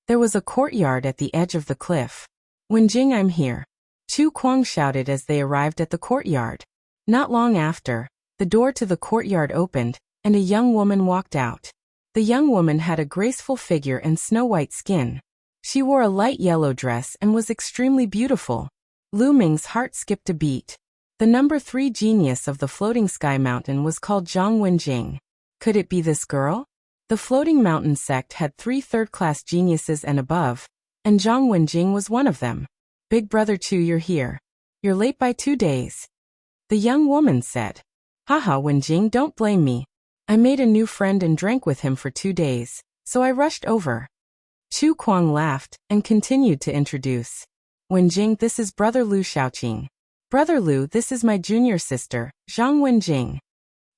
There was a courtyard at the edge of the cliff. Wenjing, I'm here. Chu Kuang shouted as they arrived at the courtyard. Not long after, the door to the courtyard opened, and a young woman walked out. The young woman had a graceful figure and snow-white skin. She wore a light yellow dress and was extremely beautiful. Lu Ming's heart skipped a beat. The number 3 genius of the floating sky mountain was called Zhang Wenjing. Could it be this girl? The floating mountain sect had 3 third-class geniuses and above, and Zhang Wenjing was one of them. Big brother Chu, you're here. You're late by 2 days. The young woman said. Haha, Wenjing, don't blame me. I made a new friend and drank with him for 2 days, so I rushed over. Chu Kuang laughed and continued to introduce. Wenjing, this is brother Lu Xiaoqing. Brother Lu, this is my junior sister, Zhang Wenjing.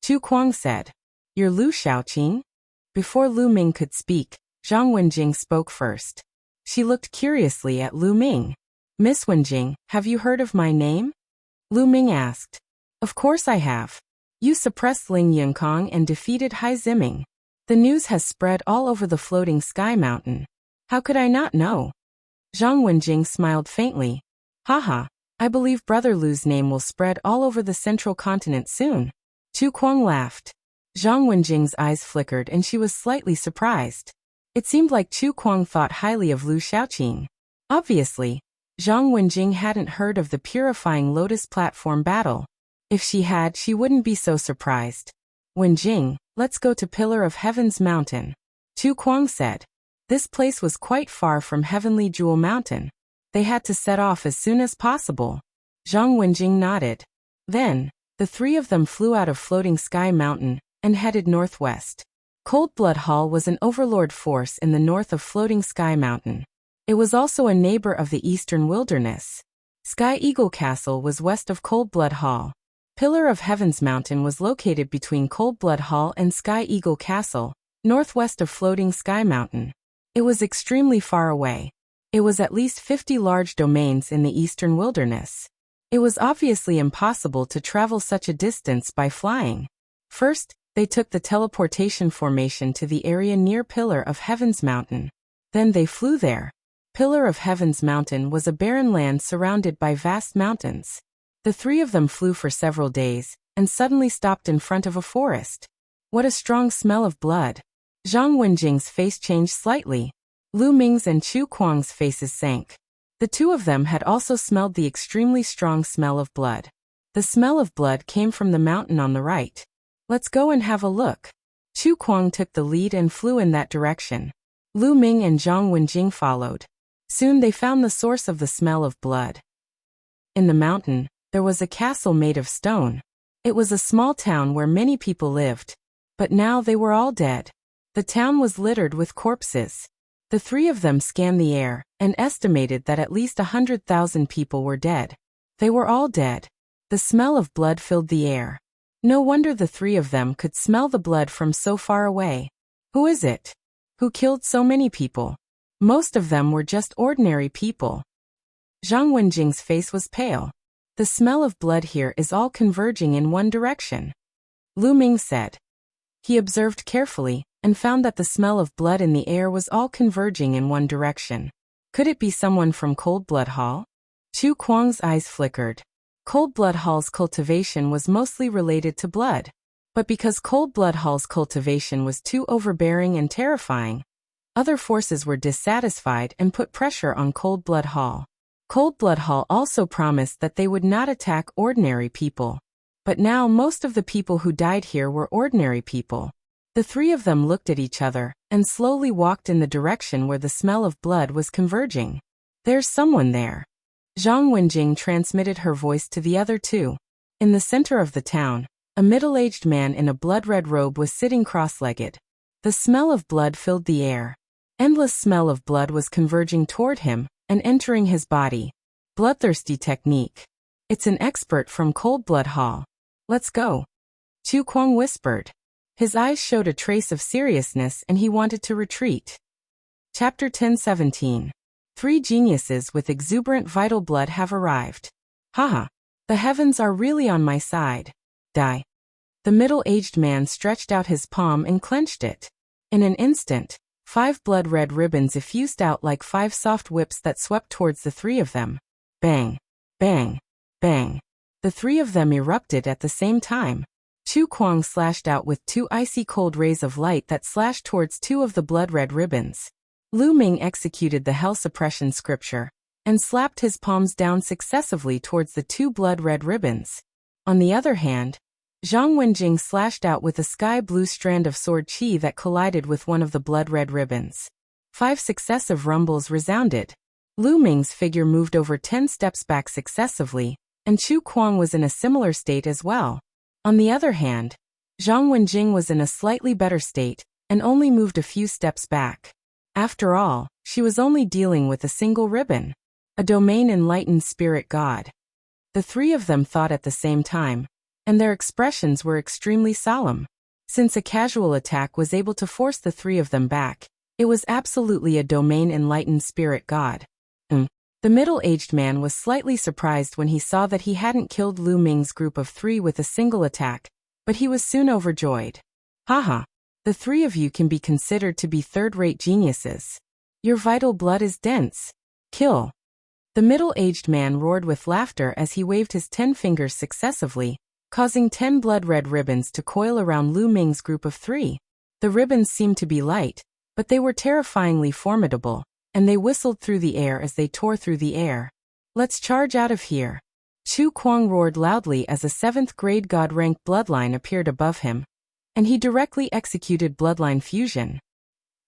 Chu Kuang said. You're Lu Xiaoqing? Before Lu Ming could speak, Zhang Wenjing spoke first. She looked curiously at Lu Ming. Miss Wenjing, have you heard of my name? Lu Ming asked. Of course I have. You suppressed Ling Yunkong and defeated Hai Ziming. The news has spread all over the floating sky mountain. How could I not know? Zhang Wenjing smiled faintly. Haha, I believe brother Lu's name will spread all over the central continent soon. Chu Kuang laughed. Zhang Wenjing's eyes flickered and she was slightly surprised. It seemed like Chu Kuang thought highly of Lu Xiaoqing. Obviously, Zhang Wenjing hadn't heard of the purifying lotus platform battle. If she had, she wouldn't be so surprised. Wenjing, let's go to Pillar of Heaven's mountain. Chu Kuang said. This place was quite far from Heavenly Jewel Mountain. They had to set off as soon as possible. Zhang Wenjing nodded. Then, the 3 of them flew out of Floating Sky Mountain and headed northwest. Cold Blood Hall was an overlord force in the north of Floating Sky Mountain. It was also a neighbor of the Eastern Wilderness. Sky Eagle Castle was west of Cold Blood Hall. Pillar of Heaven's Mountain was located between Cold Blood Hall and Sky Eagle Castle, northwest of Floating Sky Mountain. It was extremely far away. It was at least 50 large domains in the Eastern Wilderness. It was obviously impossible to travel such a distance by flying. First, they took the teleportation formation to the area near Pillar of Heaven's Mountain. Then they flew there. Pillar of Heaven's Mountain was a barren land surrounded by vast mountains. The 3 of them flew for several days, and suddenly stopped in front of a forest. What a strong smell of blood. Zhang Wenjing's face changed slightly. Lu Ming's and Chu Kuang's faces sank. The 2 of them had also smelled the extremely strong smell of blood. The smell of blood came from the mountain on the right. Let's go and have a look. Chu Kuang took the lead and flew in that direction. Lu Ming and Zhang Wenjing followed. Soon they found the source of the smell of blood. In the mountain, there was a castle made of stone. It was a small town where many people lived. But now they were all dead. The town was littered with corpses. The 3 of them scanned the air and estimated that at least 100,000 people were dead. They were all dead. The smell of blood filled the air. No wonder the 3 of them could smell the blood from so far away. Who is it? Who killed so many people? Most of them were just ordinary people. Zhang Wenjing's face was pale. The smell of blood here is all converging in one direction. Lu Ming said. He observed carefully and found that the smell of blood in the air was all converging in one direction. Could it be someone from Cold Blood Hall? Chu Kuang's eyes flickered. Cold Blood Hall's cultivation was mostly related to blood. But because Cold Blood Hall's cultivation was too overbearing and terrifying, other forces were dissatisfied and put pressure on Cold Blood Hall. Cold Blood Hall also promised that they would not attack ordinary people. But now most of the people who died here were ordinary people. The 3 of them looked at each other and slowly walked in the direction where the smell of blood was converging. There's someone there. Zhang Wenjing transmitted her voice to the other 2. In the center of the town, a middle-aged man in a blood-red robe was sitting cross-legged. The smell of blood filled the air. Endless smell of blood was converging toward him and entering his body. Bloodthirsty technique. It's an expert from Cold Blood Hall. Let's go. Chu Kuang whispered. His eyes showed a trace of seriousness and he wanted to retreat. Chapter 10:17. 3 geniuses with exuberant vital blood have arrived. Haha. The heavens are really on my side. Die. The middle-aged man stretched out his palm and clenched it. In an instant, 5 blood-red ribbons effused out like 5 soft whips that swept towards the 3 of them. Bang. Bang. Bang. The 3 of them erupted at the same time. Chu Kuang slashed out with 2 icy cold rays of light that slashed towards 2 of the blood-red ribbons. Lu Ming executed the Hell Suppression scripture and slapped his palms down successively towards the 2 blood-red ribbons. On the other hand, Zhang Wenjing slashed out with a sky-blue strand of sword qi that collided with one of the blood-red ribbons. 5 successive rumbles resounded. Lu Ming's figure moved over 10 steps back successively, and Chu Kuang was in a similar state as well. On the other hand, Zhang Wenjing was in a slightly better state, and only moved a few steps back. After all, she was only dealing with a single ribbon. A domain enlightened spirit god. The 3 of them thought at the same time, and their expressions were extremely solemn. Since a casual attack was able to force the 3 of them back, it was absolutely a domain enlightened spirit god. The middle-aged man was slightly surprised when he saw that he hadn't killed Lu Ming's group of 3 with a single attack, but he was soon overjoyed. Haha, the 3 of you can be considered to be third-rate geniuses. Your vital blood is dense. Kill. The middle-aged man roared with laughter as he waved his 10 fingers successively, causing 10 blood-red ribbons to coil around Lu Ming's group of 3. The ribbons seemed to be light, but they were terrifyingly formidable, and they whistled through the air as they tore through the air. Let's charge out of here. Chu Kuang roared loudly as a 7th-grade god-rank bloodline appeared above him, and he directly executed bloodline fusion.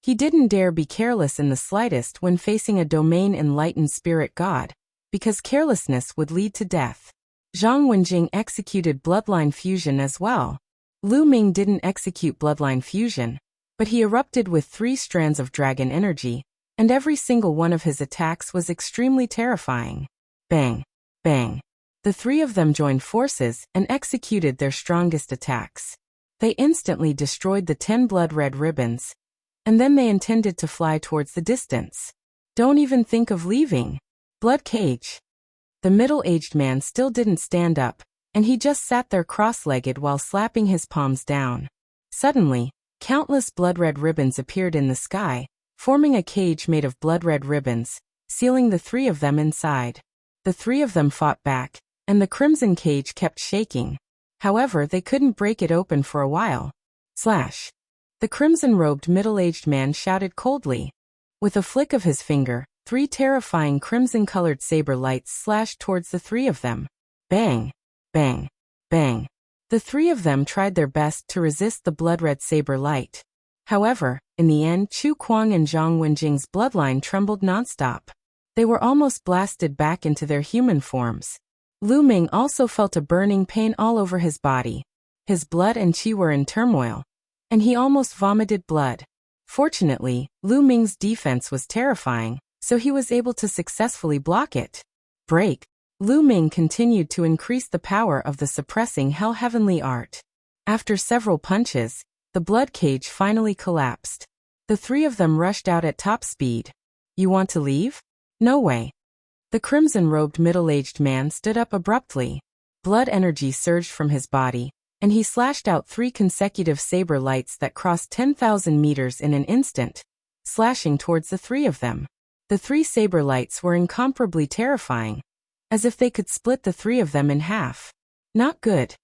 He didn't dare be careless in the slightest when facing a domain-enlightened spirit god, because carelessness would lead to death. Zhang Wenjing executed bloodline fusion as well. Lu Ming didn't execute bloodline fusion, but he erupted with 3 strands of dragon energy, and every single one of his attacks was extremely terrifying. Bang! Bang! The 3 of them joined forces and executed their strongest attacks. They instantly destroyed the 10 blood-red ribbons, and then they intended to fly towards the distance. Don't even think of leaving. Blood cage. The middle-aged man still didn't stand up, and he just sat there cross-legged while slapping his palms down. Suddenly, countless blood-red ribbons appeared in the sky, forming a cage made of blood-red ribbons, sealing the 3 of them inside. The 3 of them fought back, and the crimson cage kept shaking. However, they couldn't break it open for a while. Slash! The crimson-robed middle-aged man shouted coldly. With a flick of his finger, 3 terrifying crimson-colored saber lights slashed towards the 3 of them. Bang! Bang! Bang! The 3 of them tried their best to resist the blood-red saber light. However, in the end, Chu Kuang and Zhang Wenjing's bloodline trembled nonstop. They were almost blasted back into their human forms. Lu Ming also felt a burning pain all over his body. His blood and qi were in turmoil, and he almost vomited blood. Fortunately, Lu Ming's defense was terrifying, so he was able to successfully block it. Break. Lu Ming continued to increase the power of the suppressing Hell Heavenly Art. After several punches, the blood cage finally collapsed. The 3 of them rushed out at top speed. You want to leave? No way. The crimson-robed middle-aged man stood up abruptly. Blood energy surged from his body, and he slashed out 3 consecutive saber lights that crossed 10,000 meters in an instant, slashing towards the 3 of them. The 3 saber lights were incomparably terrifying, as if they could split the 3 of them in half. Not good.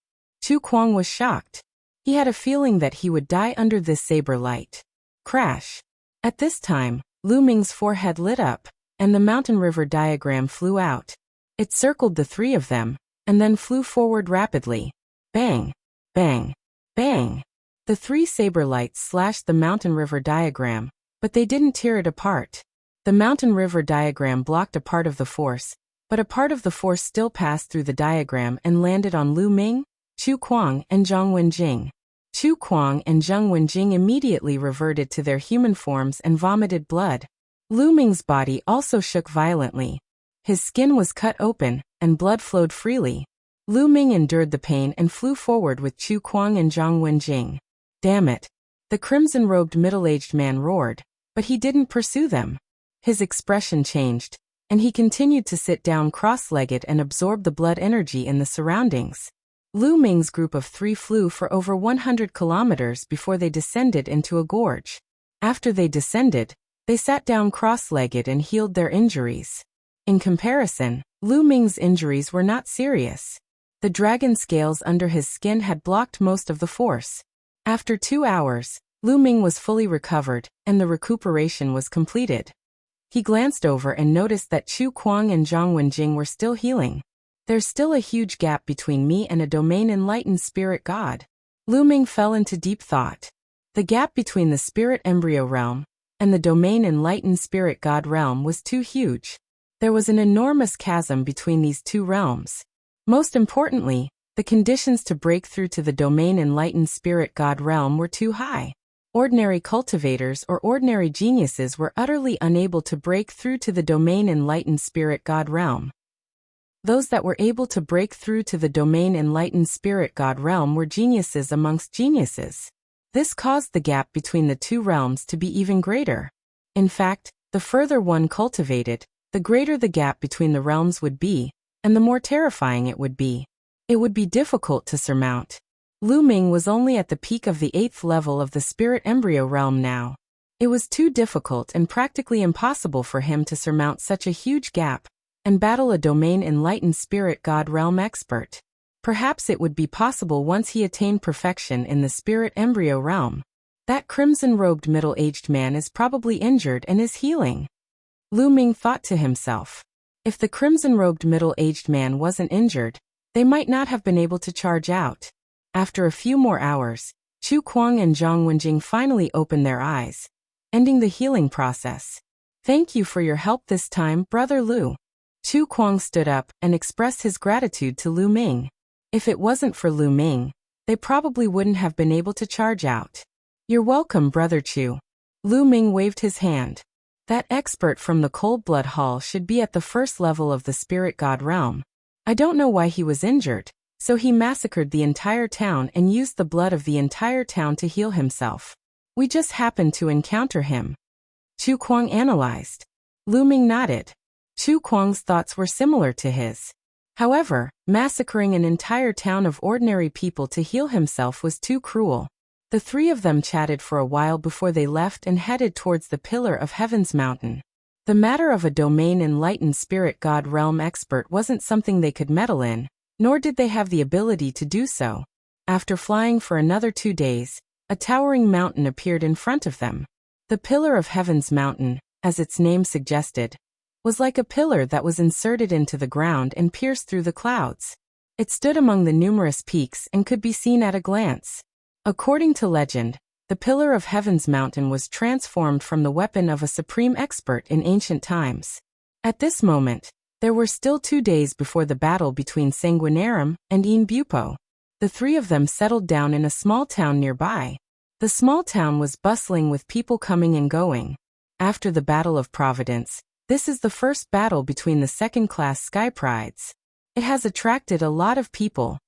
Chu Kuang was shocked. He had a feeling that he would die under this saber light. Crash. At this time, Lu Ming's forehead lit up, and the mountain river diagram flew out. It circled the 3 of them, and then flew forward rapidly. Bang! Bang! Bang! The 3 saber lights slashed the mountain river diagram, but they didn't tear it apart. The mountain river diagram blocked a part of the force, but a part of the force still passed through the diagram and landed on Lu Ming, Chu Kuang, and Zhang Wenjing. Chu Kuang and Zhang Wenjing immediately reverted to their human forms and vomited blood. Lu Ming's body also shook violently. His skin was cut open, and blood flowed freely. Lu Ming endured the pain and flew forward with Chu Kuang and Zhang Wenjing. Damn it! The crimson-robed middle-aged man roared, but he didn't pursue them. His expression changed, and he continued to sit down cross-legged and absorb the blood energy in the surroundings. Lu Ming's group of 3 flew for over 100 kilometers before they descended into a gorge. After they descended, they sat down cross-legged and healed their injuries. In comparison, Lu Ming's injuries were not serious. The dragon scales under his skin had blocked most of the force. After 2 hours, Lu Ming was fully recovered, and the recuperation was completed. He glanced over and noticed that Chu Kuang and Zhang Wenjing were still healing. There's still a huge gap between me and a domain-enlightened spirit god. Lu Ming fell into deep thought. The gap between the spirit embryo realm and the domain-enlightened spirit god realm was too huge. There was an enormous chasm between these two realms. Most importantly, the conditions to break through to the domain-enlightened spirit god realm were too high. Ordinary cultivators or ordinary geniuses were utterly unable to break through to the domain-enlightened spirit god realm. Those that were able to break through to the domain-enlightened spirit god realm were geniuses amongst geniuses. This caused the gap between the two realms to be even greater. In fact, the further one cultivated, the greater the gap between the realms would be, and the more terrifying it would be. It would be difficult to surmount. Lu Ming was only at the peak of the 8th level of the spirit embryo realm now. It was too difficult and practically impossible for him to surmount such a huge gap and battle a domain-enlightened spirit god realm expert. Perhaps it would be possible once he attained perfection in the spirit embryo realm. That crimson-robed middle-aged man is probably injured and is healing. Lu Ming thought to himself. If the crimson-robed middle-aged man wasn't injured, they might not have been able to charge out. After a few more hours, Chu Kuang and Zhang Wenjing finally opened their eyes, ending the healing process. Thank you for your help this time, Brother Lu. Chu Kuang stood up and expressed his gratitude to Lu Ming. If it wasn't for Lu Ming, they probably wouldn't have been able to charge out. You're welcome, Brother Chu. Lu Ming waved his hand. That expert from the Cold Blood Hall should be at the first level of the spirit god realm. I don't know why he was injured, so he massacred the entire town and used the blood of the entire town to heal himself. We just happened to encounter him. Chu Kuang analyzed. Lu Ming nodded. Chu Kuang's thoughts were similar to his. However, massacring an entire town of ordinary people to heal himself was too cruel. The three of them chatted for a while before they left and headed towards the Pillar of Heaven's mountain. The matter of a domain-enlightened spirit god realm expert wasn't something they could meddle in, nor did they have the ability to do so. After flying for another 2 days, a towering mountain appeared in front of them. The Pillar of Heaven's mountain, as its name suggested, was like a pillar that was inserted into the ground and pierced through the clouds. It stood among the numerous peaks and could be seen at a glance. According to legend, the Pillar of Heaven's mountain was transformed from the weapon of a supreme expert in ancient times. At this moment, there were still 2 days before the battle between Sanguinarum and Yin Bupo. The three of them settled down in a small town nearby. The small town was bustling with people coming and going. After the Battle of Providence, this is the first battle between the second-class Sky Prides. It has attracted a lot of people.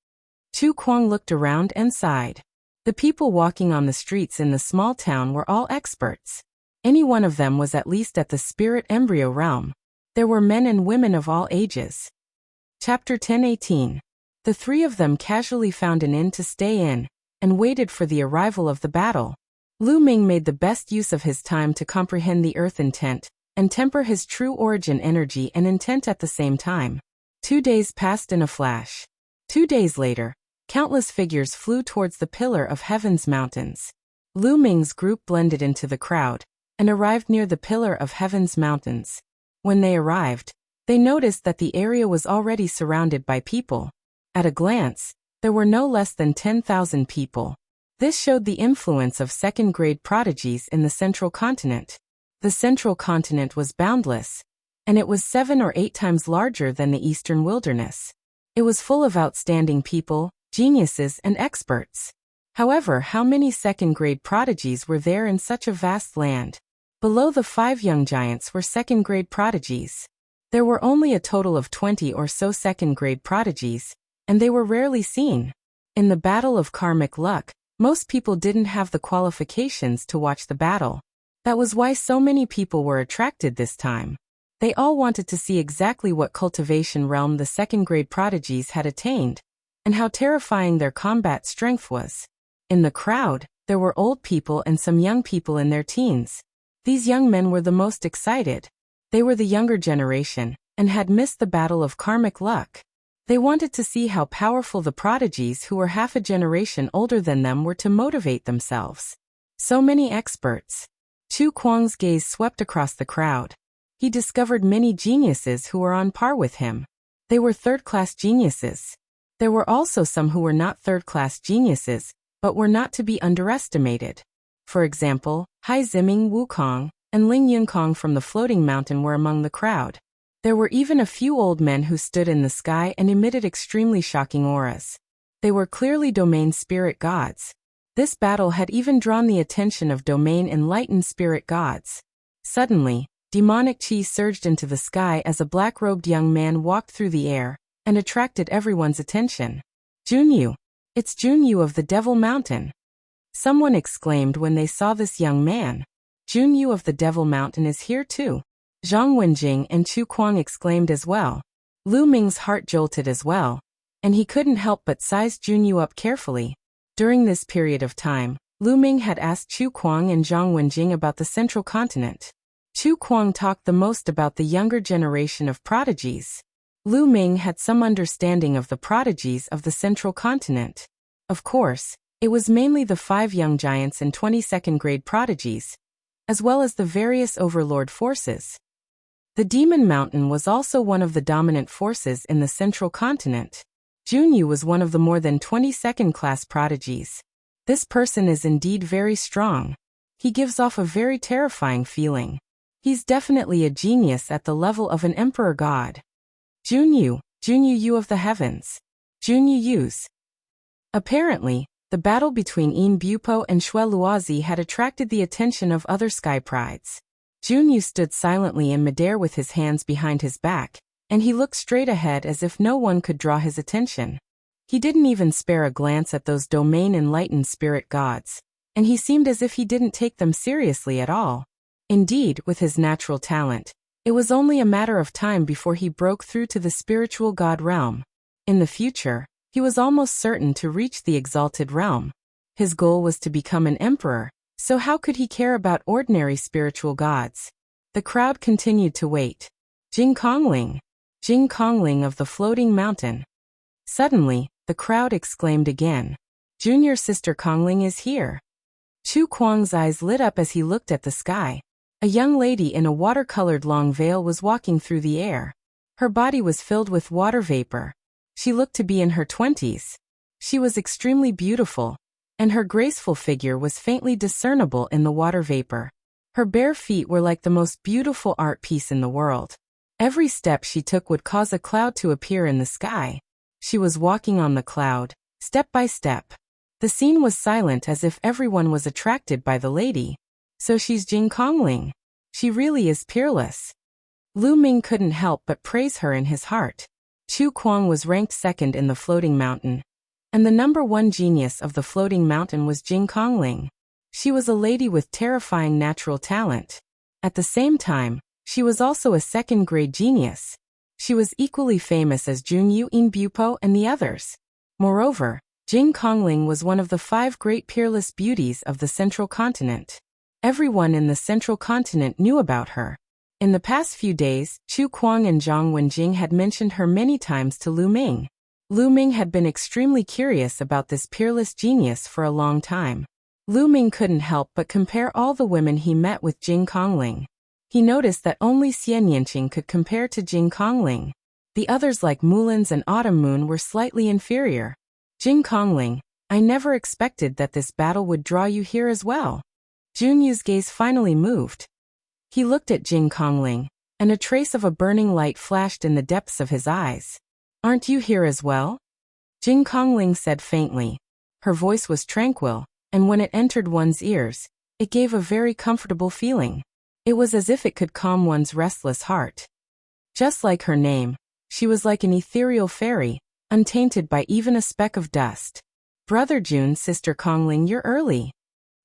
Chu Kuang looked around and sighed. The people walking on the streets in the small town were all experts. Any one of them was at least at the spirit embryo realm. There were men and women of all ages. Chapter 10:18. The three of them casually found an inn to stay in, and waited for the arrival of the battle. Lu Ming made the best use of his time to comprehend the earth intent, and temper his true origin energy and intent at the same time. 2 days passed in a flash. 2 days later, countless figures flew towards the Pillar of Heaven's mountains. Lu Ming's group blended into the crowd, and arrived near the Pillar of Heaven's mountains. When they arrived, they noticed that the area was already surrounded by people. At a glance, there were no less than 10,000 people. This showed the influence of second-grade prodigies in the central continent. The central continent was boundless, and it was 7 or 8 times larger than the eastern wilderness. It was full of outstanding people, geniuses, and experts. However, how many second-grade prodigies were there in such a vast land? Below the 5 young giants were second-grade prodigies. There were only a total of 20 or so second-grade prodigies, and they were rarely seen. In the Battle of Karmic Luck, most people didn't have the qualifications to watch the battle. That was why so many people were attracted this time. They all wanted to see exactly what cultivation realm the second-grade prodigies had attained, and how terrifying their combat strength was. In the crowd, there were old people and some young people in their teens. These young men were the most excited. They were the younger generation, and had missed the Battle of Karmic Luck. They wanted to see how powerful the prodigies who were half a generation older than them were to motivate themselves. So many experts. Chu Kuang's gaze swept across the crowd. He discovered many geniuses who were on par with him. They were third-class geniuses. There were also some who were not third-class geniuses, but were not to be underestimated. For example, Hai Ziming Wukong and Ling Yunkong from the floating mountain were among the crowd. There were even a few old men who stood in the sky and emitted extremely shocking auras. They were clearly domain spirit gods. This battle had even drawn the attention of domain enlightened spirit gods. Suddenly, demonic chi surged into the sky as a black-robed young man walked through the air and attracted everyone's attention. Junyu! It's Junyu of the Devil Mountain! Someone exclaimed when they saw this young man. Junyu of the Devil Mountain is here too. Zhang Wenjing and Chu Kuang exclaimed as well. Lu Ming's heart jolted as well, and he couldn't help but size Junyu up carefully. During this period of time, Lu Ming had asked Chu Kuang and Zhang Wenjing about the Central Continent. Chu Kuang talked the most about the younger generation of prodigies. Lu Ming had some understanding of the prodigies of the Central Continent. Of course, it was mainly the 5 young giants and 22nd grade prodigies, as well as the various overlord forces. The Demon Mountain was also one of the dominant forces in the Central Continent. Junyu was one of the more than 22nd class prodigies. This person is indeed very strong. He gives off a very terrifying feeling. He's definitely a genius at the level of an emperor god. Junyu Yu of the heavens. Junyu Yus. Apparently, the battle between Yin Bupo and Shui Luozi had attracted the attention of other sky prides. Junyu stood silently in midair with his hands behind his back, and he looked straight ahead as if no one could draw his attention. He didn't even spare a glance at those domain enlightened spirit gods, and he seemed as if he didn't take them seriously at all. Indeed, with his natural talent, it was only a matter of time before he broke through to the spiritual god realm. In the future, he was almost certain to reach the exalted realm. His goal was to become an emperor, so how could he care about ordinary spiritual gods? The crowd continued to wait. Jing Kongling of the floating mountain. Suddenly, the crowd exclaimed again. Junior sister Kongling is here. Chu Kuang's eyes lit up as he looked at the sky. A young lady in a water-colored long veil was walking through the air. Her body was filled with water vapor. She looked to be in her 20s. She was extremely beautiful, and her graceful figure was faintly discernible in the water vapor. Her bare feet were like the most beautiful art piece in the world. Every step she took would cause a cloud to appear in the sky. She was walking on the cloud, step by step. The scene was silent as if everyone was attracted by the lady. So she's Jing Kongling. She really is peerless. Lu Ming couldn't help but praise her in his heart. Chu Kuang was ranked second in the floating mountain, and the number 1 genius of the floating mountain was Jing Kongling. She was a lady with terrifying natural talent. At the same time, she was also a second-grade genius. She was equally famous as Junyu, Yin Bupo, and the others. Moreover, Jing Kongling was one of the 5 great peerless beauties of the Central Continent. Everyone in the Central Continent knew about her. In the past few days, Chu Kuang and Zhang Wenjing had mentioned her many times to Lu Ming. Lu Ming had been extremely curious about this peerless genius for a long time. Lu Ming couldn't help but compare all the women he met with Jing Kongling. He noticed that only Xian Yanqing could compare to Jing Kongling. The others like Mulins and Autumn Moon were slightly inferior. Jing Kongling, I never expected that this battle would draw you here as well. Junyu's gaze finally moved. He looked at Jing Kongling, and a trace of a burning light flashed in the depths of his eyes. Aren't you here as well? Jing Kongling said faintly. Her voice was tranquil, and when it entered one's ears, it gave a very comfortable feeling. It was as if it could calm one's restless heart. Just like her name, she was like an ethereal fairy, untainted by even a speck of dust. Brother Jun, sister Kongling, you're early.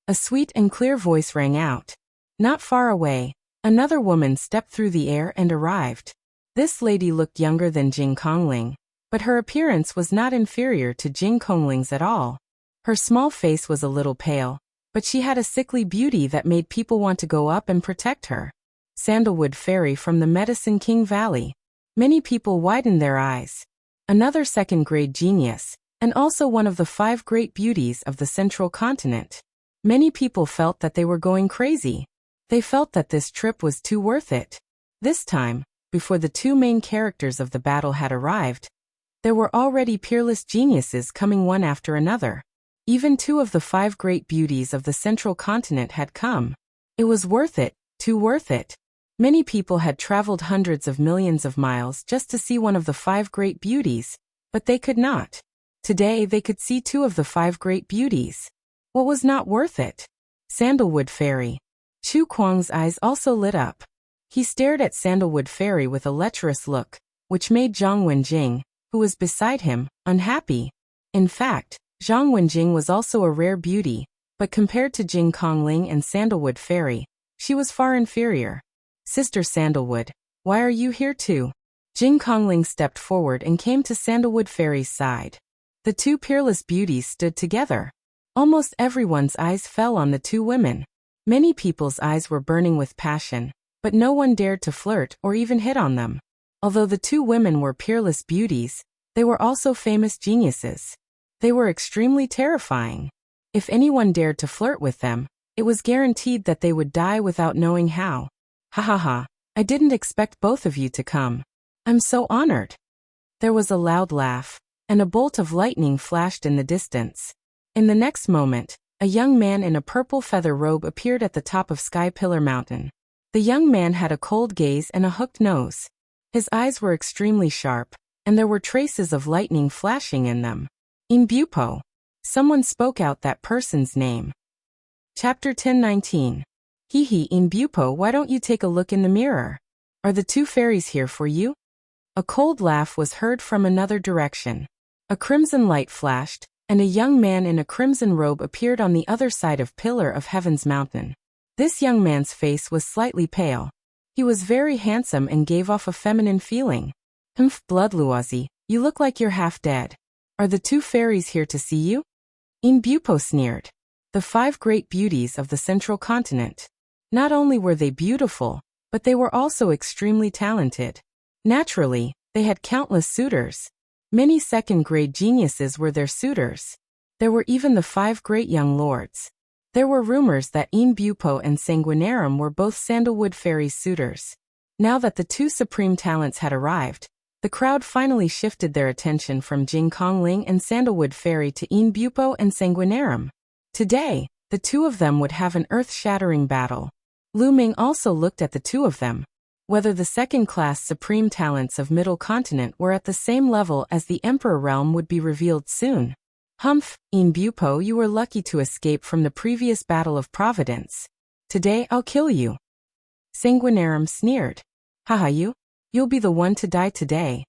A sweet and clear voice rang out. Not far away, another woman stepped through the air and arrived. This lady looked younger than Jing Kongling, but her appearance was not inferior to Jing Kongling's at all. Her small face was a little pale, but she had a sickly beauty that made people want to go up and protect her. Sandalwood Fairy from the Medicine King Valley. Many people widened their eyes. Another second-grade genius, and also one of the 5 great beauties of the Central Continent. Many people felt that they were going crazy. They felt that this trip was too worth it. This time, before the two main characters of the battle had arrived, there were already peerless geniuses coming one after another. Even 2 of the 5 great beauties of the central continent had come. It was worth it, too worth it. Many people had traveled hundreds of millions of miles just to see one of the 5 great beauties, but they could not. Today they could see 2 of the 5 great beauties. What was not worth it? Sandalwood Fairy. Chu Kuang's eyes also lit up. He stared at Sandalwood Fairy with a lecherous look, which made Zhang Wenjing, who was beside him, unhappy. In fact, Zhang Wenjing was also a rare beauty, but compared to Jing Kongling and Sandalwood Fairy, she was far inferior. Sister Sandalwood, why are you here too? Jing Kongling stepped forward and came to Sandalwood Fairy's side. The 2 peerless beauties stood together. Almost everyone's eyes fell on the 2 women. Many people's eyes were burning with passion, but no one dared to flirt or even hit on them. Although the 2 women were peerless beauties, they were also famous geniuses. They were extremely terrifying. If anyone dared to flirt with them, it was guaranteed that they would die without knowing how. Ha ha ha, I didn't expect both of you to come. I'm so honored. There was a loud laugh, and a bolt of lightning flashed in the distance. In the next moment, a young man in a purple feather robe appeared at the top of Sky Pillar Mountain. The young man had a cold gaze and a hooked nose. His eyes were extremely sharp, and there were traces of lightning flashing in them. Imbupo. Someone spoke out that person's name. Chapter 10:19. Hee hee, Imbupo, why don't you take a look in the mirror? Are the 2 fairies here for you? A cold laugh was heard from another direction. A crimson light flashed, and a young man in a crimson robe appeared on the other side of Pillar of Heaven's mountain. This young man's face was slightly pale. He was very handsome and gave off a feminine feeling. Bloodluazi, you look like you're half dead. Are the 2 fairies here to see you? Imbupo sneered. The 5 great beauties of the central continent. Not only were they beautiful, but they were also extremely talented. Naturally, they had countless suitors. Many second-grade geniuses were their suitors. There were even the 5 great young lords. There were rumors that Imbupo and Sanguinarum were both Sandalwood Fairy's suitors. Now that the 2 supreme talents had arrived, the crowd finally shifted their attention from Jing Kongling and Sandalwood Fairy to Imbupo and Sanguinarum. Today, the 2 of them would have an earth-shattering battle. Lu Ming also looked at the 2 of them. Whether the second-class supreme talents of Middle Continent were at the same level as the Emperor Realm would be revealed soon. Imbupo, you were lucky to escape from the previous Battle of Providence. Today I'll kill you. Sanguinarum sneered. Haha, you'll be the one to die today.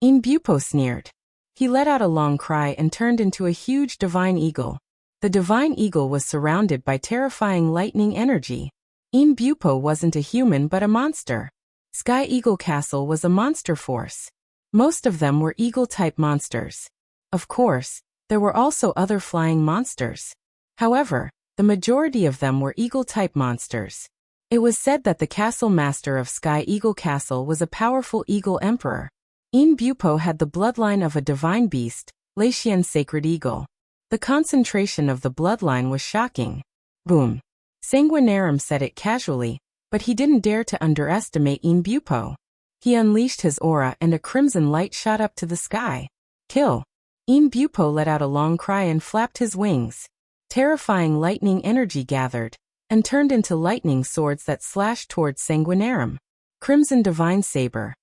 Imbupo sneered. He let out a long cry and turned into a huge divine eagle. The divine eagle was surrounded by terrifying lightning energy. Imbupo wasn't a human but a monster. Sky Eagle Castle was a monster force. Most of them were eagle-type monsters. Of course, there were also other flying monsters. However, the majority of them were eagle-type monsters. It was said that the castle master of Sky Eagle Castle was a powerful eagle emperor. Imbupo had the bloodline of a divine beast, Latian's sacred eagle. The concentration of the bloodline was shocking. Boom. Sanguinarum said it casually, but he didn't dare to underestimate Imbupo. He unleashed his aura and a crimson light shot up to the sky. Kill. Imbupo let out a long cry and flapped his wings. Terrifying lightning energy gathered, and turned into lightning swords that slashed towards Sanguinarum. Crimson Divine Saber.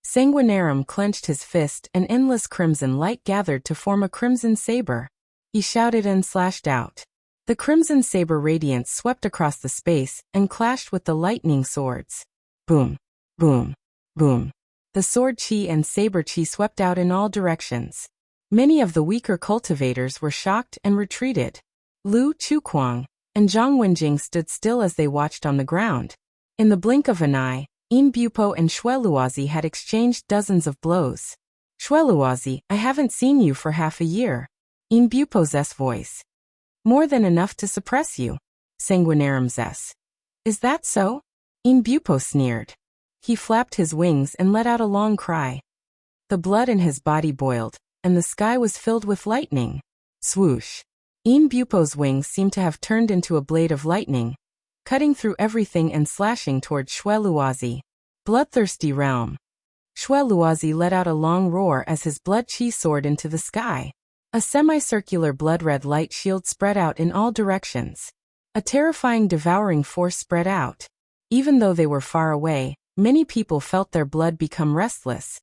Sanguinarum clenched his fist and endless crimson light gathered to form a crimson saber. He shouted and slashed out. The crimson saber radiance swept across the space and clashed with the lightning swords. Boom, boom, boom. The sword chi and saber chi swept out in all directions. Many of the weaker cultivators were shocked and retreated. Lu Chukuang and Zhang Wenjing stood still as they watched on the ground. In the blink of an eye, Imbupo and Shueluazi had exchanged dozens of blows. Shueluazi, I haven't seen you for half a year. Imbupo's voice. More than enough to suppress you. Sanguinarum's. Is that so? Imbupo sneered. He flapped his wings and let out a long cry. The blood in his body boiled, and the sky was filled with lightning. Swoosh. Imbupo's wings seemed to have turned into a blade of lightning, cutting through everything and slashing toward Shueluazi. Bloodthirsty realm. Shui Luozi let out a long roar as his blood chi soared into the sky. A semicircular blood-red light shield spread out in all directions. A terrifying devouring force spread out. Even though they were far away, many people felt their blood become restless,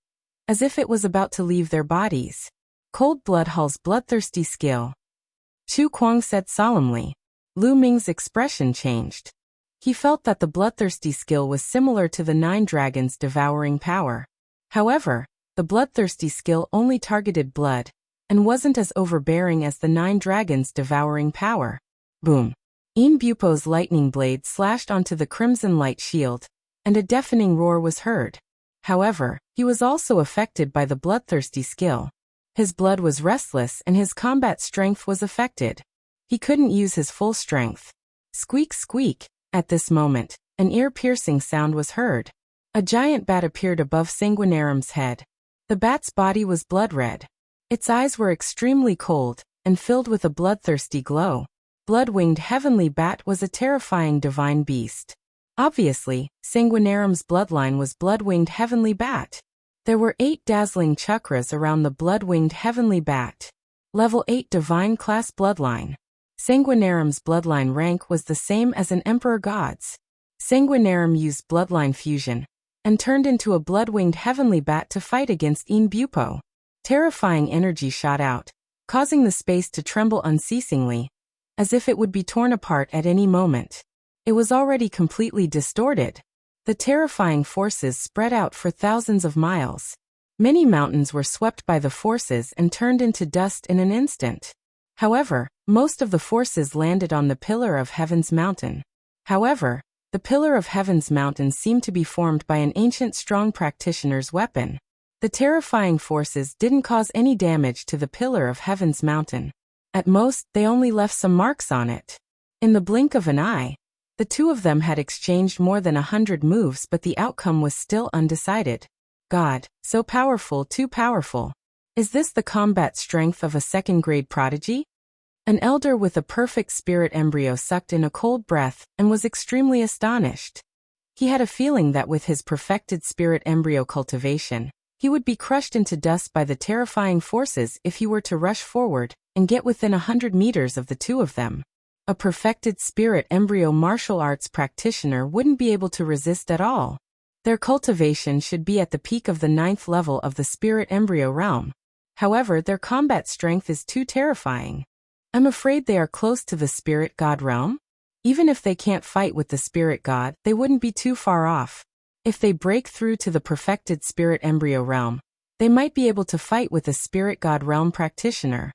as if it was about to leave their bodies. Cold blood hulls bloodthirsty skill. Chu Kuang said solemnly. Lu Ming's expression changed. He felt that the bloodthirsty skill was similar to the 9 dragons' devouring power. However, the bloodthirsty skill only targeted blood, and wasn't as overbearing as the 9 dragons' devouring power. Boom! Yin Bupo's lightning blade slashed onto the crimson light shield, and a deafening roar was heard. However, he was also affected by the bloodthirsty skill. His blood was restless and his combat strength was affected. He couldn't use his full strength. Squeak, squeak. At this moment, an ear-piercing sound was heard. A giant bat appeared above Sanguinarum's head. The bat's body was blood-red. Its eyes were extremely cold and filled with a bloodthirsty glow. Blood-winged heavenly bat was a terrifying divine beast. Obviously, Sanguinarum's bloodline was blood-winged heavenly bat. There were 8 dazzling chakras around the blood-winged heavenly bat. Level 8 divine class bloodline. Sanguinarum's bloodline rank was the same as an emperor god's. Sanguinarum used bloodline fusion and turned into a blood-winged heavenly bat to fight against Yin Bupo. Terrifying energy shot out, causing the space to tremble unceasingly, as if it would be torn apart at any moment. It was already completely distorted. The terrifying forces spread out for thousands of miles. Many mountains were swept by the forces and turned into dust in an instant. However, most of the forces landed on the Pillar of Heaven's mountain. However, the Pillar of Heaven's mountain seemed to be formed by an ancient strong practitioner's weapon. The terrifying forces didn't cause any damage to the Pillar of Heaven's mountain. At most, they only left some marks on it. In the blink of an eye, the two of them had exchanged more than 100 moves, but the outcome was still undecided. God, so powerful, too powerful. Is this the combat strength of a second-grade prodigy? An elder with a perfect spirit embryo sucked in a cold breath and was extremely astonished. He had a feeling that with his perfected spirit embryo cultivation, he would be crushed into dust by the terrifying forces if he were to rush forward and get within 100 meters of the two of them. A perfected spirit embryo martial arts practitioner wouldn't be able to resist at all. Their cultivation should be at the peak of the 9th level of the spirit embryo realm. However, their combat strength is too terrifying. I'm afraid they are close to the spirit god realm. Even if they can't fight with the spirit god, they wouldn't be too far off. If they break through to the perfected spirit embryo realm, they might be able to fight with a spirit god realm practitioner.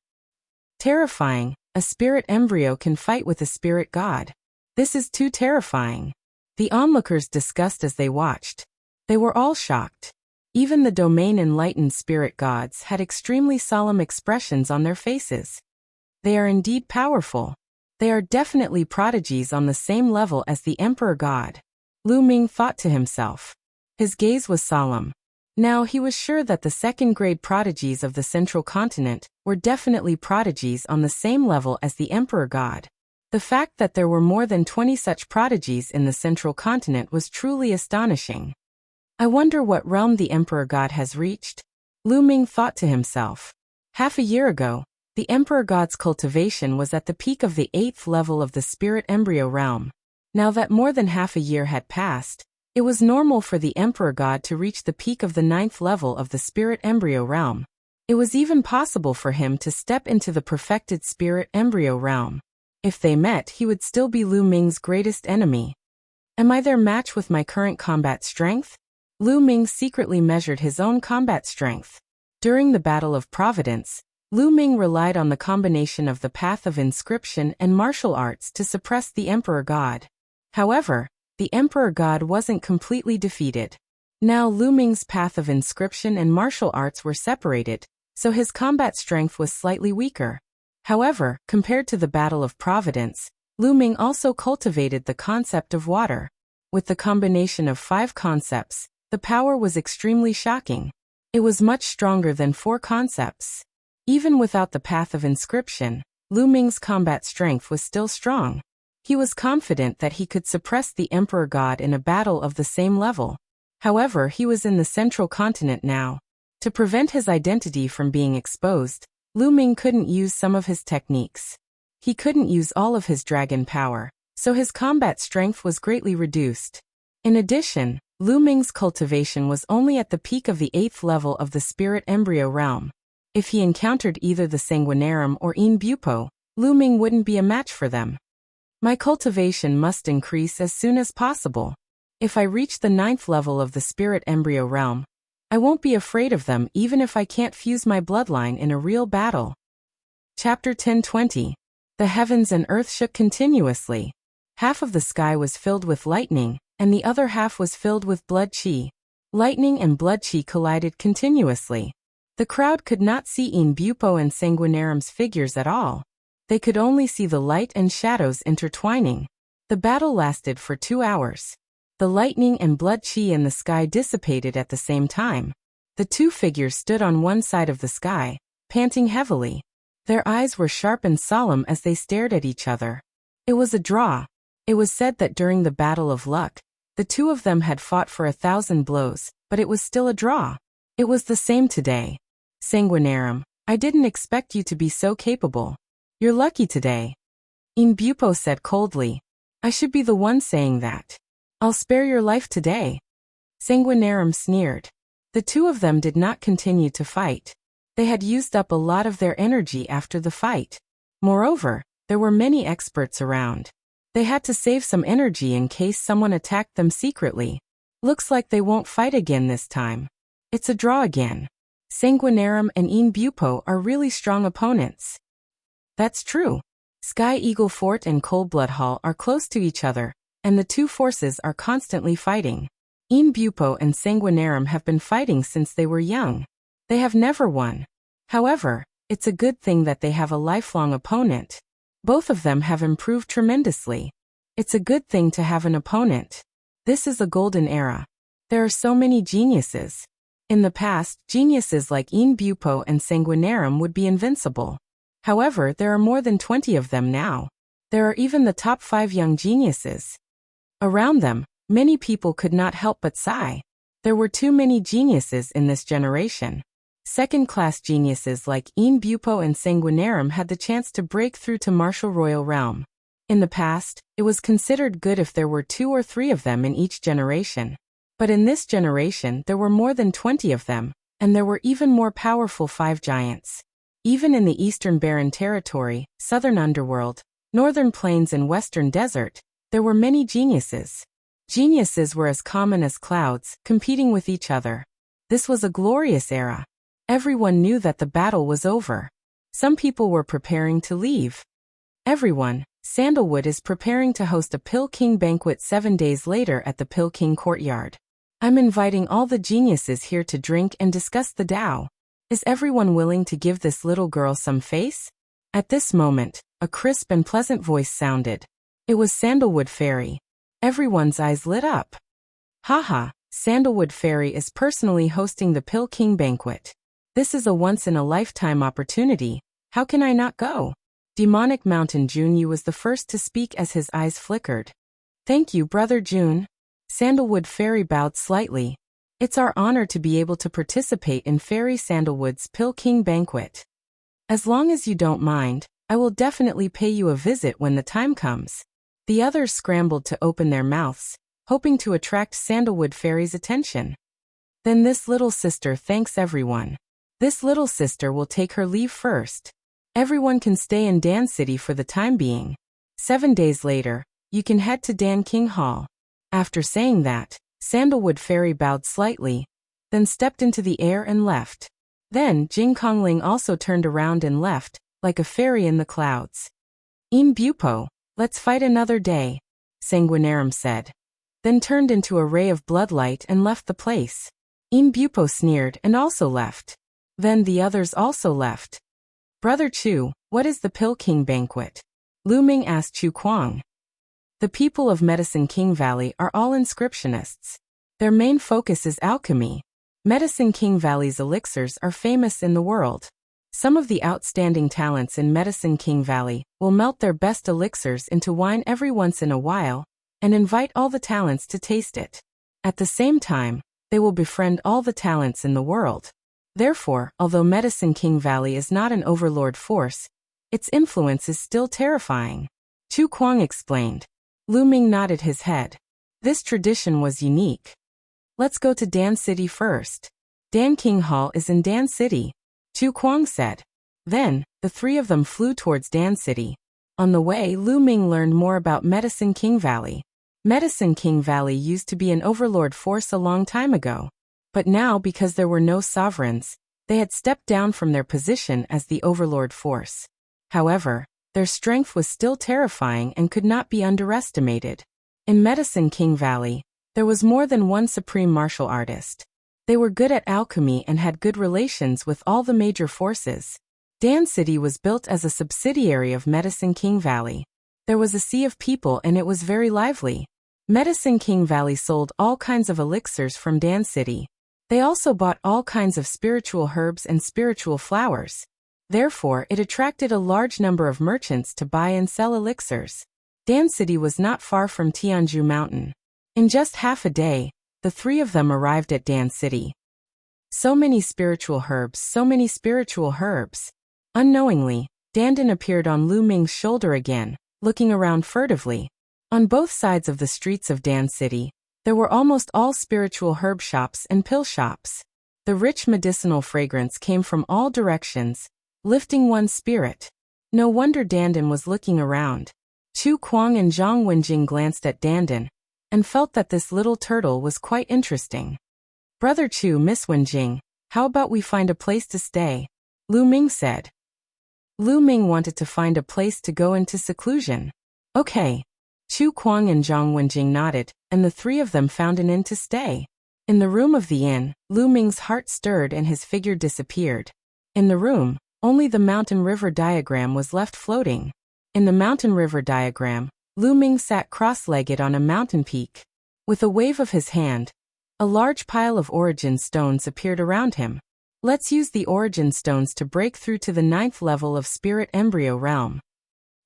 Terrifying, a spirit embryo can fight with a spirit god. This is too terrifying. The onlookers discussed as they watched. They were all shocked. Even the domain enlightened spirit gods had extremely solemn expressions on their faces. They are indeed powerful. They are definitely prodigies on the same level as the Emperor God. Lu Ming thought to himself. His gaze was solemn. Now he was sure that the second-grade prodigies of the Central Continent were definitely prodigies on the same level as the Emperor God. The fact that there were more than 20 such prodigies in the Central Continent was truly astonishing. I wonder what realm the Emperor God has reached? Lu Ming thought to himself. Half a year ago, the Emperor God's cultivation was at the peak of the 8th level of the spirit embryo realm. Now that more than half a year had passed, it was normal for the Emperor God to reach the peak of the 9th level of the spirit embryo realm. It was even possible for him to step into the perfected spirit embryo realm. If they met, he would still be Lu Ming's greatest enemy. Am I their match with my current combat strength? Lu Ming secretly measured his own combat strength. During the Battle of Providence, Lu Ming relied on the combination of the Path of Inscription and martial arts to suppress the Emperor God. However, the Emperor God wasn't completely defeated. Now Lu Ming's Path of Inscription and martial arts were separated, so his combat strength was slightly weaker. However, compared to the Battle of Providence, Lu Ming also cultivated the concept of water. With the combination of 5 concepts, the power was extremely shocking. It was much stronger than 4 concepts. Even without the Path of Inscription, Lu Ming's combat strength was still strong. He was confident that he could suppress the Emperor God in a battle of the same level. However, he was in the central continent now. To prevent his identity from being exposed, Lu Ming couldn't use some of his techniques. He couldn't use all of his dragon power, so his combat strength was greatly reduced. In addition, Lu Ming's cultivation was only at the peak of the 8th level of the spirit embryo realm. If he encountered either the Sanguinarum or Inbupo, Lu Ming wouldn't be a match for them. My cultivation must increase as soon as possible. If I reach the 9th level of the spirit embryo realm, I won't be afraid of them even if I can't fuse my bloodline in a real battle. Chapter 10:20. The heavens and earth shook continuously. Half of the sky was filled with lightning, and the other half was filled with blood chi. Lightning and blood chi collided continuously. The crowd could not see Inbupo and Sanguinarum's figures at all. They could only see the light and shadows intertwining. The battle lasted for 2 hours. The lightning and blood chi in the sky dissipated at the same time. The two figures stood on one side of the sky, panting heavily. Their eyes were sharp and solemn as they stared at each other. It was a draw. It was said that during the Battle of Luck, the two of them had fought for 1,000 blows, but it was still a draw. It was the same today. Sanguinarum, I didn't expect you to be so capable. You're lucky today. Inbupo said coldly. I should be the one saying that. I'll spare your life today. Sanguinarum sneered. The two of them did not continue to fight. They had used up a lot of their energy after the fight. Moreover, there were many experts around. They had to save some energy in case someone attacked them secretly. Looks like they won't fight again this time. It's a draw again. Sanguinarum and Inbupo are really strong opponents. That's true. Sky Eagle Fort and Coldblood Hall are close to each other, and the two forces are constantly fighting. Inbupo and Sanguinarum have been fighting since they were young. They have never won. However, it's a good thing that they have a lifelong opponent. Both of them have improved tremendously. It's a good thing to have an opponent. This is a golden era. There are so many geniuses. In the past, geniuses like Inbupo and Sanguinarum would be invincible. However, there are more than 20 of them now. There are even the top 5 young geniuses. Around them, many people could not help but sigh. There were too many geniuses in this generation. Second-class geniuses like Inbupo and Sanguinarum had the chance to break through to martial royal realm. In the past, it was considered good if there were 2 or 3 of them in each generation. But in this generation there were more than 20 of them, and there were even more powerful 5 giants. Even in the Eastern Barren Territory, Southern Underworld, Northern Plains and Western Desert, there were many geniuses. Geniuses were as common as clouds, competing with each other. This was a glorious era. Everyone knew that the battle was over. Some people were preparing to leave. Everyone, Sandalwood is preparing to host a Pill King banquet 7 days later at the Pill King courtyard. I'm inviting all the geniuses here to drink and discuss the Tao. Is everyone willing to give this little girl some face? At this moment, a crisp and pleasant voice sounded. It was Sandalwood Fairy. Everyone's eyes lit up. Haha, Sandalwood Fairy is personally hosting the Pill King banquet. This is a once-in-a-lifetime opportunity. How can I not go? Demonic Mountain Junyu was the first to speak as his eyes flickered. Thank you, Brother Jun. Sandalwood Fairy bowed slightly. It's our honor to be able to participate in Fairy Sandalwood's Pill King banquet. As long as you don't mind, I will definitely pay you a visit when the time comes. The others scrambled to open their mouths, hoping to attract Sandalwood Fairy's attention. Then this little sister thanks everyone. This little sister will take her leave first. Everyone can stay in Dan City for the time being. 7 days later, you can head to Dan King Hall. After saying that, Sandalwood Fairy bowed slightly, then stepped into the air and left. Then Jing Kongling also turned around and left, like a fairy in the clouds. Inbupo, let's fight another day, Sanguinarum said. Then turned into a ray of bloodlight and left the place. Inbupo sneered and also left. Then the others also left. Brother Chu, what is the Pill King banquet? Lu Ming asked Chu Kuang. The people of Medicine King Valley are all inscriptionists. Their main focus is alchemy. Medicine King Valley's elixirs are famous in the world. Some of the outstanding talents in Medicine King Valley will melt their best elixirs into wine every once in a while and invite all the talents to taste it. At the same time, they will befriend all the talents in the world. Therefore, although Medicine King Valley is not an overlord force, its influence is still terrifying. Chu Kuang explained. Lu Ming nodded his head. This tradition was unique. Let's go to Dan City first. Dan King Hall is in Dan City, Chu Kuang said. Then, the three of them flew towards Dan City. On the way, Lu Ming learned more about Medicine King Valley. Medicine King Valley used to be an overlord force a long time ago. But now, because there were no sovereigns, they had stepped down from their position as the overlord force. However, their strength was still terrifying and could not be underestimated. In Medicine King Valley, there was more than one supreme martial artist. They were good at alchemy and had good relations with all the major forces. Dan City was built as a subsidiary of Medicine King Valley. There was a sea of people and it was very lively. Medicine King Valley sold all kinds of elixirs from Dan City. They also bought all kinds of spiritual herbs and spiritual flowers. Therefore, it attracted a large number of merchants to buy and sell elixirs. Dan City was not far from Tianzhu Mountain. In just half a day, the three of them arrived at Dan City. So many spiritual herbs, so many spiritual herbs. Unknowingly, Dandan appeared on Lu Ming's shoulder again, looking around furtively. On both sides of the streets of Dan City, there were almost all spiritual herb shops and pill shops. The rich medicinal fragrance came from all directions, lifting one's spirit. No wonder Dandan was looking around. Chu Kuang and Zhang Wenjing glanced at Dandan, and felt that this little turtle was quite interesting. Brother Chu, Miss Wenjing, how about we find a place to stay? Lu Ming said. Lu Ming wanted to find a place to go into seclusion. Okay. Chu Kuang and Zhang Wenjing nodded, and the three of them found an inn to stay. In the room of the inn, Lu Ming's heart stirred and his figure disappeared. In the room, only the mountain river diagram was left floating. In the mountain river diagram, Lu Ming sat cross-legged on a mountain peak. With a wave of his hand, a large pile of origin stones appeared around him. Let's use the origin stones to break through to the 9th level of spirit embryo realm.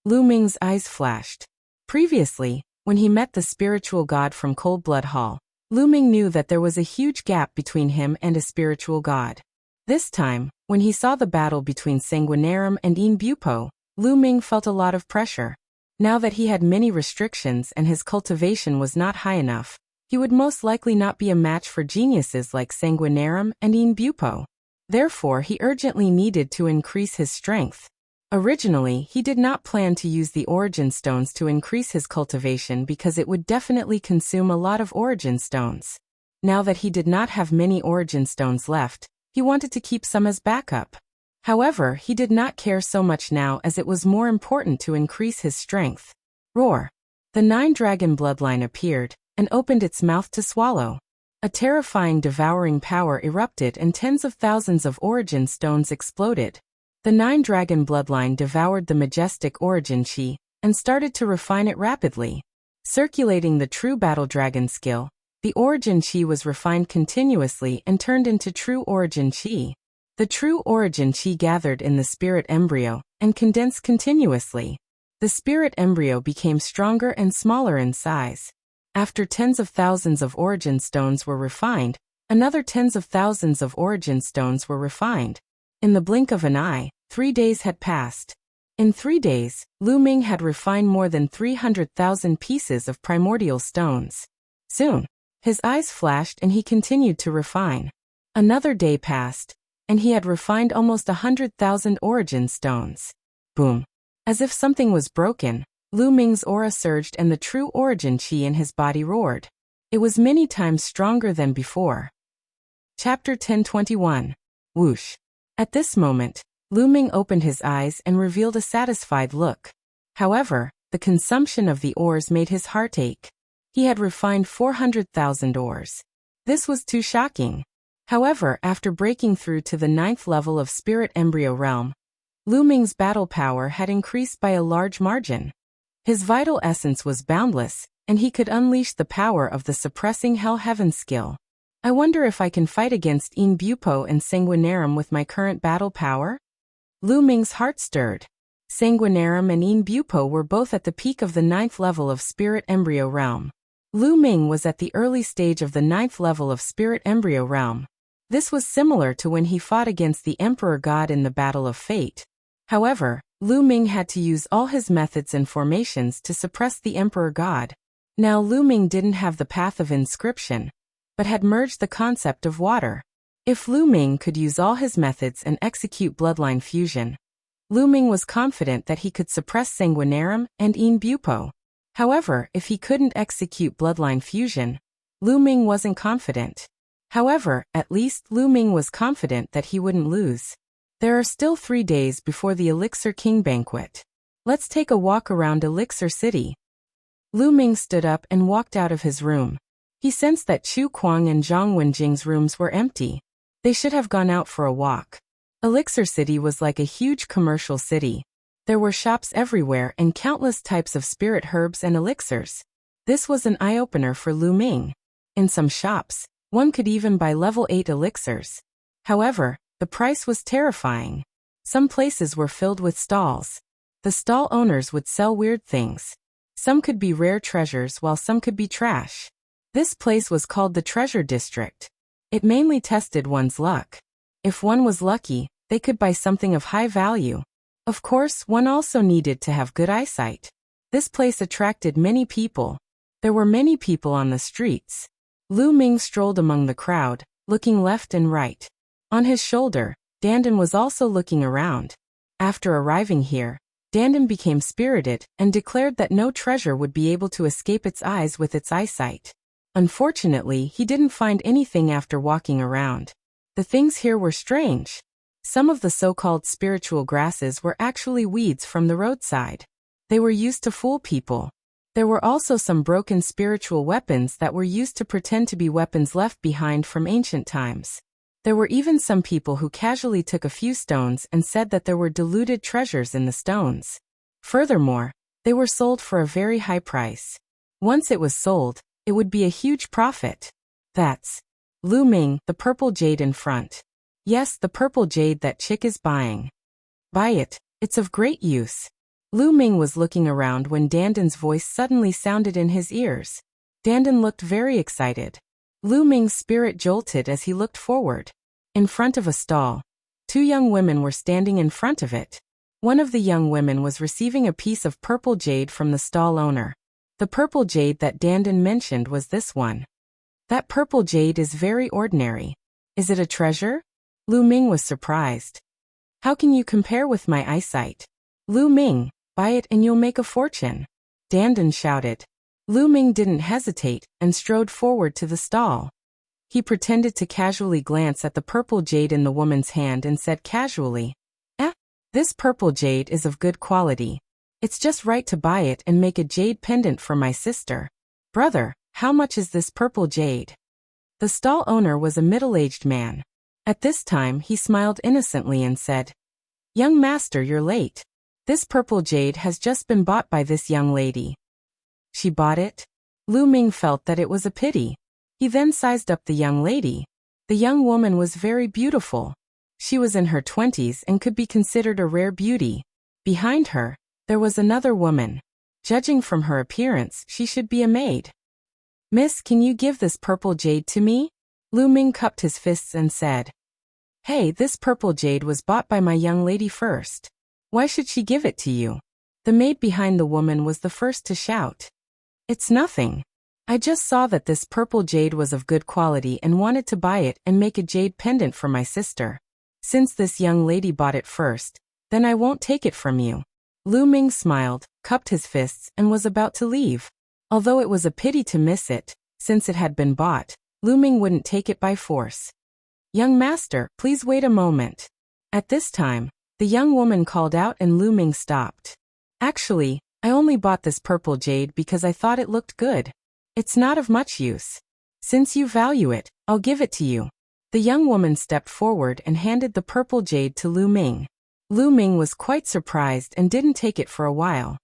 Lu Ming's eyes flashed. Previously, when he met the spiritual god from Cold Blood Hall, Lu Ming knew that there was a huge gap between him and a spiritual god. This time, when he saw the battle between Sanguinarum and Yin Bupo, Lu Ming felt a lot of pressure. Now that he had many restrictions and his cultivation was not high enough, he would most likely not be a match for geniuses like Sanguinarum and Yin Bupo. Therefore, he urgently needed to increase his strength. Originally, he did not plan to use the origin stones to increase his cultivation because it would definitely consume a lot of origin stones. Now that he did not have many origin stones left, he wanted to keep some as backup. However, he did not care so much now as it was more important to increase his strength. Roar! The 9-dragon bloodline appeared, and opened its mouth to swallow. A terrifying devouring power erupted and tens of thousands of origin stones exploded. The 9-dragon bloodline devoured the majestic origin chi, and started to refine it rapidly. Circulating the true battle dragon skill, the origin chi was refined continuously and turned into true origin chi. The true origin chi gathered in the spirit embryo, and condensed continuously. The spirit embryo became stronger and smaller in size. After tens of thousands of origin stones were refined, another tens of thousands of origin stones were refined. In the blink of an eye, 3 days had passed. In 3 days, Lu Ming had refined more than 300,000 pieces of primordial stones. Soon, his eyes flashed and he continued to refine. Another day passed, and he had refined almost 100,000 origin stones. Boom! As if something was broken, Lu Ming's aura surged and the true origin chi in his body roared. It was many times stronger than before. Chapter 1021. Whoosh! At this moment, Lu Ming opened his eyes and revealed a satisfied look. However, the consumption of the ores made his heart ache. He had refined 400,000 ores. This was too shocking. However, after breaking through to the 9th level of spirit embryo realm, Lu Ming's battle power had increased by a large margin. His vital essence was boundless, and he could unleash the power of the suppressing Hell Heaven skill. I wonder if I can fight against Yin Bupo and Sanguinarum with my current battle power? Lu Ming's heart stirred. Sanguinarum and Yin Bupo were both at the peak of the 9th level of spirit embryo realm. Lu Ming was at the early stage of the 9th level of Spirit Embryo Realm. This was similar to when he fought against the Emperor God in the Battle of Fate. However, Lu Ming had to use all his methods and formations to suppress the Emperor God. Now Lu Ming didn't have the path of inscription, but had merged the concept of water. If Lu Ming could use all his methods and execute bloodline fusion, Lu Ming was confident that he could suppress Sanguinarum and Yin Bupo. However, if he couldn't execute bloodline fusion, Lu Ming wasn't confident. However, at least Lu Ming was confident that he wouldn't lose. There are still 3 days before the Elixir King banquet. Let's take a walk around Elixir City. Lu Ming stood up and walked out of his room. He sensed that Chu Kuang and Zhang Wenjing's rooms were empty. They should have gone out for a walk. Elixir City was like a huge commercial city. There were shops everywhere and countless types of spirit herbs and elixirs. This was an eye-opener for Lu Ming. In some shops, one could even buy level 8 elixirs. However, the price was terrifying. Some places were filled with stalls. The stall owners would sell weird things. Some could be rare treasures while some could be trash. This place was called the Treasure District. It mainly tested one's luck. If one was lucky, they could buy something of high value. Of course, one also needed to have good eyesight. This place attracted many people. There were many people on the streets. Lu Ming strolled among the crowd, looking left and right. On his shoulder, Dandan was also looking around. After arriving here, Dandan became spirited and declared that no treasure would be able to escape its eyes with its eyesight. Unfortunately, he didn't find anything after walking around. The things here were strange. Some of the so-called spiritual grasses were actually weeds from the roadside. They were used to fool people. There were also some broken spiritual weapons that were used to pretend to be weapons left behind from ancient times. There were even some people who casually took a few stones and said that there were diluted treasures in the stones. Furthermore, they were sold for a very high price. Once it was sold, it would be a huge profit. That's Lu Ming, the purple jade in front. Yes, the purple jade that chick is buying. Buy it, it's of great use. Lu Ming was looking around when Dandan's voice suddenly sounded in his ears. Dandan looked very excited. Lu Ming's spirit jolted as he looked forward. In front of a stall, 2 young women were standing in front of it. One of the young women was receiving a piece of purple jade from the stall owner. The purple jade that Dandan mentioned was this one. That purple jade is very ordinary. Is it a treasure? Lu Ming was surprised. How can you compare with my eyesight? Lu Ming, buy it and you'll make a fortune. Dandan shouted. Lu Ming didn't hesitate and strode forward to the stall. He pretended to casually glance at the purple jade in the woman's hand and said casually, this purple jade is of good quality. It's just right to buy it and make a jade pendant for my sister. Brother, how much is this purple jade? The stall owner was a middle-aged man. At this time he smiled innocently and said, Young master, you're late. This purple jade has just been bought by this young lady. She bought it? Lu Ming felt that it was a pity. He then sized up the young lady. The young woman was very beautiful. She was in her 20s and could be considered a rare beauty. Behind her, there was another woman. Judging from her appearance, she should be a maid. Miss, can you give this purple jade to me? Lu Ming cupped his fists and said, Hey, this purple jade was bought by my young lady first. Why should she give it to you? The maid behind the woman was the first to shout. It's nothing. I just saw that this purple jade was of good quality and wanted to buy it and make a jade pendant for my sister. Since this young lady bought it first, then I won't take it from you. Lu Ming smiled, cupped his fists and was about to leave. Although it was a pity to miss it, since it had been bought, Lu Ming wouldn't take it by force. Young master, please wait a moment. At this time, the young woman called out and Lu Ming stopped. Actually, I only bought this purple jade because I thought it looked good. It's not of much use. Since you value it, I'll give it to you. The young woman stepped forward and handed the purple jade to Lu Ming. Lu Ming was quite surprised and didn't take it for a while.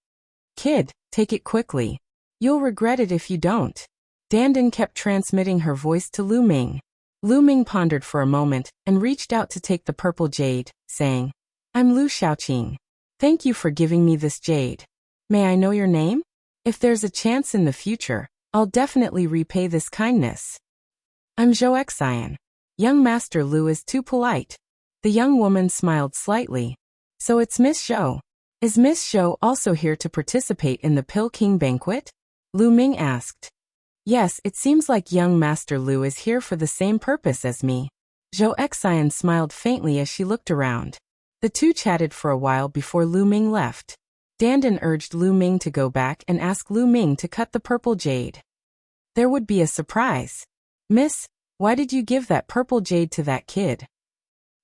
Kid, take it quickly. You'll regret it if you don't. Dandan kept transmitting her voice to Lu Ming. Lu Ming pondered for a moment and reached out to take the purple jade, saying, I'm Lu Xiaoqing. Thank you for giving me this jade. May I know your name? If there's a chance in the future, I'll definitely repay this kindness. I'm Zhou Xian. Young Master Lu is too polite. The young woman smiled slightly. So it's Miss Zhou. Is Miss Zhou also here to participate in the Pill King banquet? Lu Ming asked. Yes, it seems like young Master Lu is here for the same purpose as me. Zhou Xian smiled faintly as she looked around. The two chatted for a while before Lu Ming left. Dandan urged Lu Ming to go back and ask Lu Ming to cut the purple jade. There would be a surprise. Miss, why did you give that purple jade to that kid?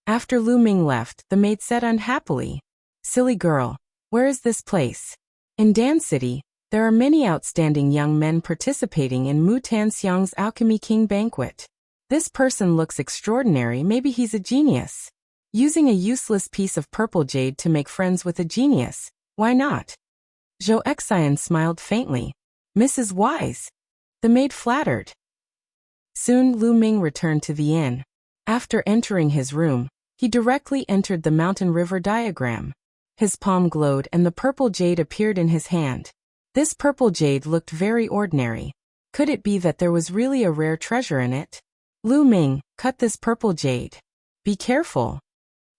After Lu Ming left, the maid said unhappily. Silly girl, where is this place? In Dan City, there are many outstanding young men participating in Mu Tanxiang's Alchemy King banquet. This person looks extraordinary, maybe he's a genius. Using a useless piece of purple jade to make friends with a genius, why not? Zhou Xian smiled faintly. Mrs. Wise. The maid flattered. Soon Lu Ming returned to the inn. After entering his room, he directly entered the mountain river diagram. His palm glowed and the purple jade appeared in his hand. This purple jade looked very ordinary. Could it be that there was really a rare treasure in it? Lu Ming, cut this purple jade. Be careful.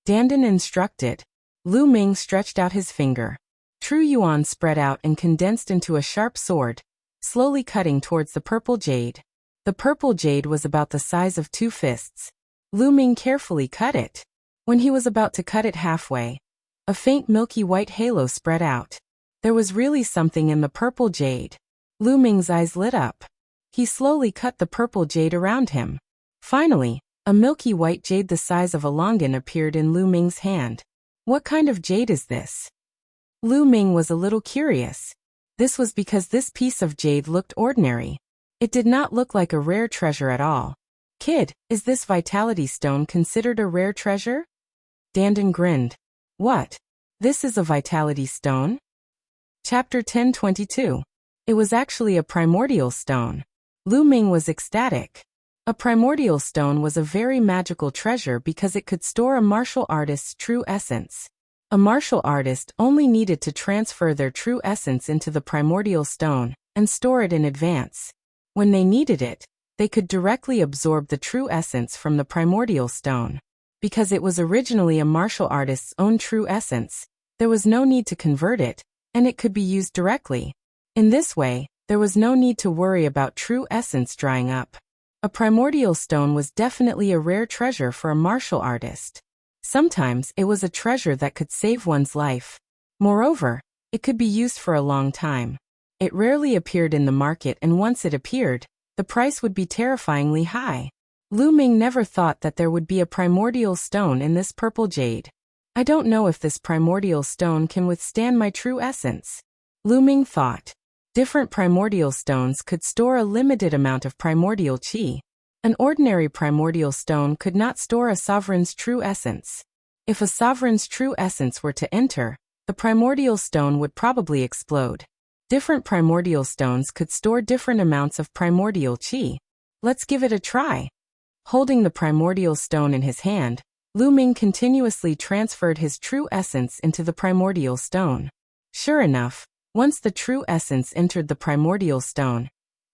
Dandan instructed. Lu Ming stretched out his finger. True Yuan spread out and condensed into a sharp sword, slowly cutting towards the purple jade. The purple jade was about the size of 2 fists. Lu Ming carefully cut it. When he was about to cut it halfway, a faint milky white halo spread out. There was really something in the purple jade. Lu Ming's eyes lit up. He slowly cut the purple jade around him. Finally, a milky white jade the size of a longan appeared in Lu Ming's hand. What kind of jade is this? Lu Ming was a little curious. This was because this piece of jade looked ordinary. It did not look like a rare treasure at all. Kid, is this vitality stone considered a rare treasure? Dandan grinned. What? This is a vitality stone? Chapter 1022. It was actually a primordial stone. Lu Ming was ecstatic. A primordial stone was a very magical treasure because it could store a martial artist's true essence. A martial artist only needed to transfer their true essence into the primordial stone and store it in advance. When they needed it, they could directly absorb the true essence from the primordial stone. Because it was originally a martial artist's own true essence, there was no need to convert it, and it could be used directly. In this way, there was no need to worry about true essence drying up. A primordial stone was definitely a rare treasure for a martial artist. Sometimes it was a treasure that could save one's life. Moreover, it could be used for a long time. It rarely appeared in the market, and once it appeared, the price would be terrifyingly high. Lu Ming never thought that there would be a primordial stone in this purple jade. I don't know if this primordial stone can withstand my true essence. Lu Ming thought. Different primordial stones could store a limited amount of primordial qi. An ordinary primordial stone could not store a sovereign's true essence. If a sovereign's true essence were to enter, the primordial stone would probably explode. Different primordial stones could store different amounts of primordial qi. Let's give it a try. Holding the primordial stone in his hand, Lu Ming continuously transferred his true essence into the primordial stone. Sure enough, once the true essence entered the primordial stone,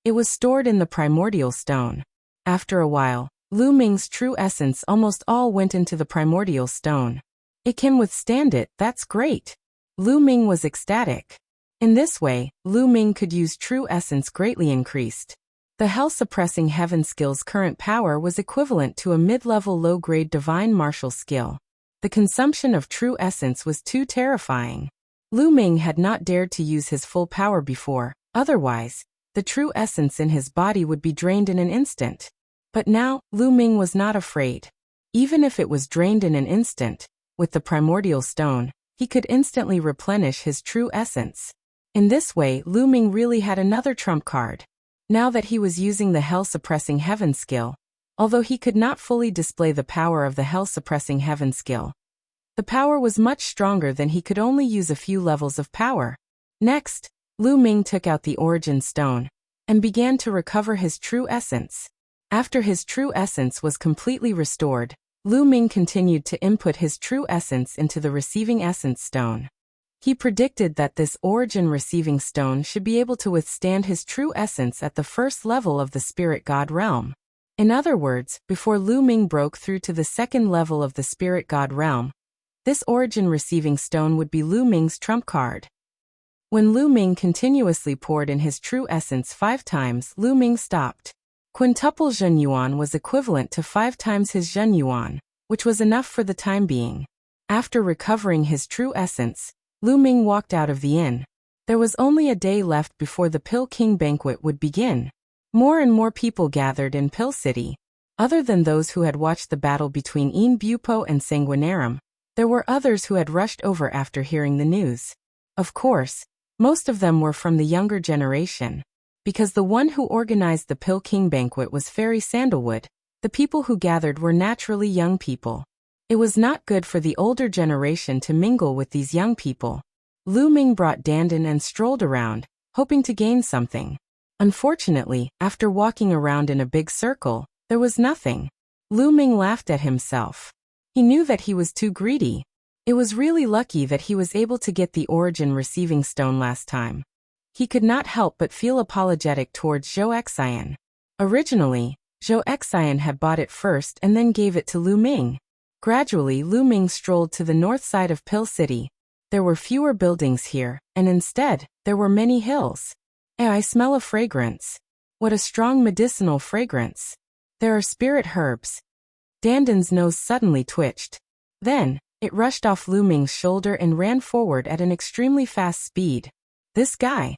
it was stored in the primordial stone. After a while, Lu Ming's true essence almost all went into the primordial stone. It can withstand it, that's great. Lu Ming was ecstatic. In this way, Lu Ming could use true essence greatly increased. The hell-suppressing heaven skill's current power was equivalent to a mid-level low-grade divine martial skill. The consumption of true essence was too terrifying. Lu Ming had not dared to use his full power before, otherwise, the true essence in his body would be drained in an instant. But now, Lu Ming was not afraid. Even if it was drained in an instant, with the primordial stone, he could instantly replenish his true essence. In this way, Lu Ming really had another trump card. Now that he was using the hell-suppressing heaven skill, although he could not fully display the power of the hell-suppressing heaven skill, the power was much stronger than he could only use a few levels of power. Next, Lu Ming took out the origin stone and began to recover his true essence. After his true essence was completely restored, Lu Ming continued to input his true essence into the receiving essence stone. He predicted that this origin receiving stone should be able to withstand his true essence at the first level of the spirit god realm. In other words, before Lu Ming broke through to the second level of the spirit god realm, this origin receiving stone would be Lu Ming's trump card. When Lu Ming continuously poured in his true essence 5 times, Lu Ming stopped. Quintuple Zhen Yuan was equivalent to 5 times his Zhen Yuan, which was enough for the time being. After recovering his true essence, Lu Ming walked out of the inn. There was only a day left before the Pill King banquet would begin. More and more people gathered in Pill City. Other than those who had watched the battle between Yin Bupo and Sanguinarum, there were others who had rushed over after hearing the news. Of course, most of them were from the younger generation. Because the one who organized the Pill King banquet was Fairy Sandalwood, the people who gathered were naturally young people. It was not good for the older generation to mingle with these young people. Lu Ming brought Dandan and strolled around, hoping to gain something. Unfortunately, after walking around in a big circle, there was nothing. Lu Ming laughed at himself. He knew that he was too greedy. It was really lucky that he was able to get the origin receiving stone last time. He could not help but feel apologetic towards Zhou Xian. Originally, Zhou Xian had bought it first and then gave it to Lu Ming. Gradually, Lu Ming strolled to the north side of Pill City. There were fewer buildings here, and instead, there were many hills. I smell a fragrance. What a strong medicinal fragrance. There are spirit herbs. Dandan's nose suddenly twitched. Then, it rushed off Lu Ming's shoulder and ran forward at an extremely fast speed. This guy.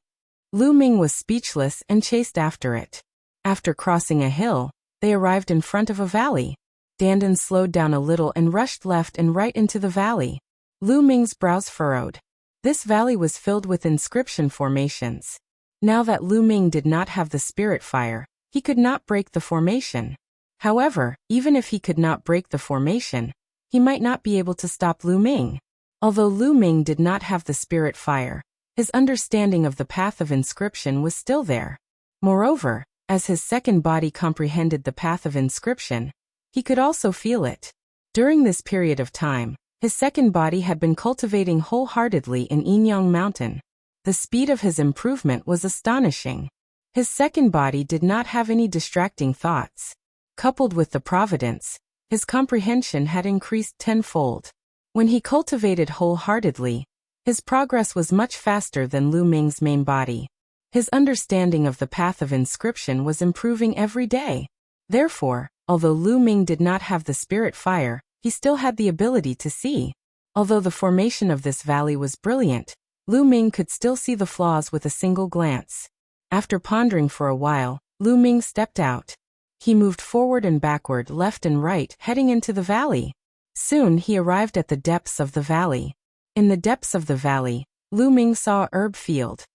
Lu Ming was speechless and chased after it. After crossing a hill, they arrived in front of a valley. Dandan slowed down a little and rushed left and right into the valley. Lu Ming's brows furrowed. This valley was filled with inscription formations. Now that Lu Ming did not have the spirit fire, he could not break the formation. However, even if he could not break the formation, he might not be able to stop Lu Ming. Although Lu Ming did not have the spirit fire, his understanding of the path of inscription was still there. Moreover, as his second body comprehended the path of inscription, he could also feel it. During this period of time, his second body had been cultivating wholeheartedly in Yinyang Mountain. The speed of his improvement was astonishing. His second body did not have any distracting thoughts. Coupled with the providence, his comprehension had increased tenfold. When he cultivated wholeheartedly, his progress was much faster than Lu Ming's main body. His understanding of the path of inscription was improving every day. Therefore, although Lu Ming did not have the spirit fire, he still had the ability to see. Although the formation of this valley was brilliant, Lu Ming could still see the flaws with a single glance. After pondering for a while, Lu Ming stepped out. He moved forward and backward, left and right, heading into the valley. Soon he arrived at the depths of the valley. In the depths of the valley, Lu Ming saw a herb field.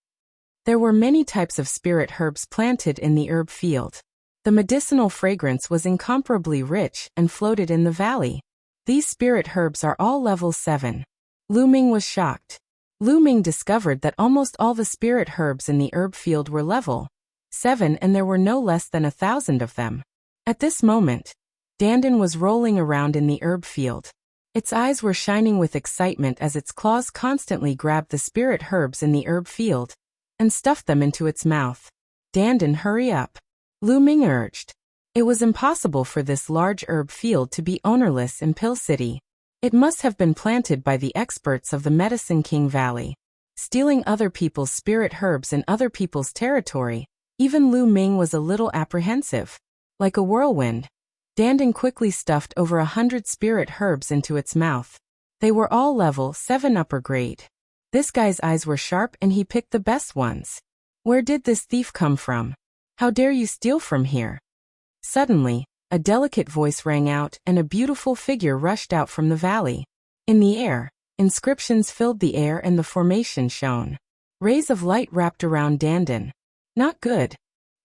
There were many types of spirit herbs planted in the herb field. The medicinal fragrance was incomparably rich and floated in the valley. These spirit herbs are all level 7. Lu Ming was shocked. Lu Ming discovered that almost all the spirit herbs in the herb field were level 7 and there were no less than 1,000 of them. At this moment, Dandan was rolling around in the herb field. Its eyes were shining with excitement as its claws constantly grabbed the spirit herbs in the herb field and stuffed them into its mouth. Dandan, hurry up, Lu Ming urged. It was impossible for this large herb field to be ownerless in Pill City. It must have been planted by the experts of the Medicine King Valley. Stealing other people's spirit herbs in other people's territory, even Lu Ming was a little apprehensive. Like a whirlwind, Dandan quickly stuffed over 100 spirit herbs into its mouth. They were all level 7 upper grade. This guy's eyes were sharp and he picked the best ones. Where did this thief come from? How dare you steal from here? Suddenly, a delicate voice rang out and a beautiful figure rushed out from the valley. In the air, inscriptions filled the air and the formation shone. Rays of light wrapped around Dandan. Not good.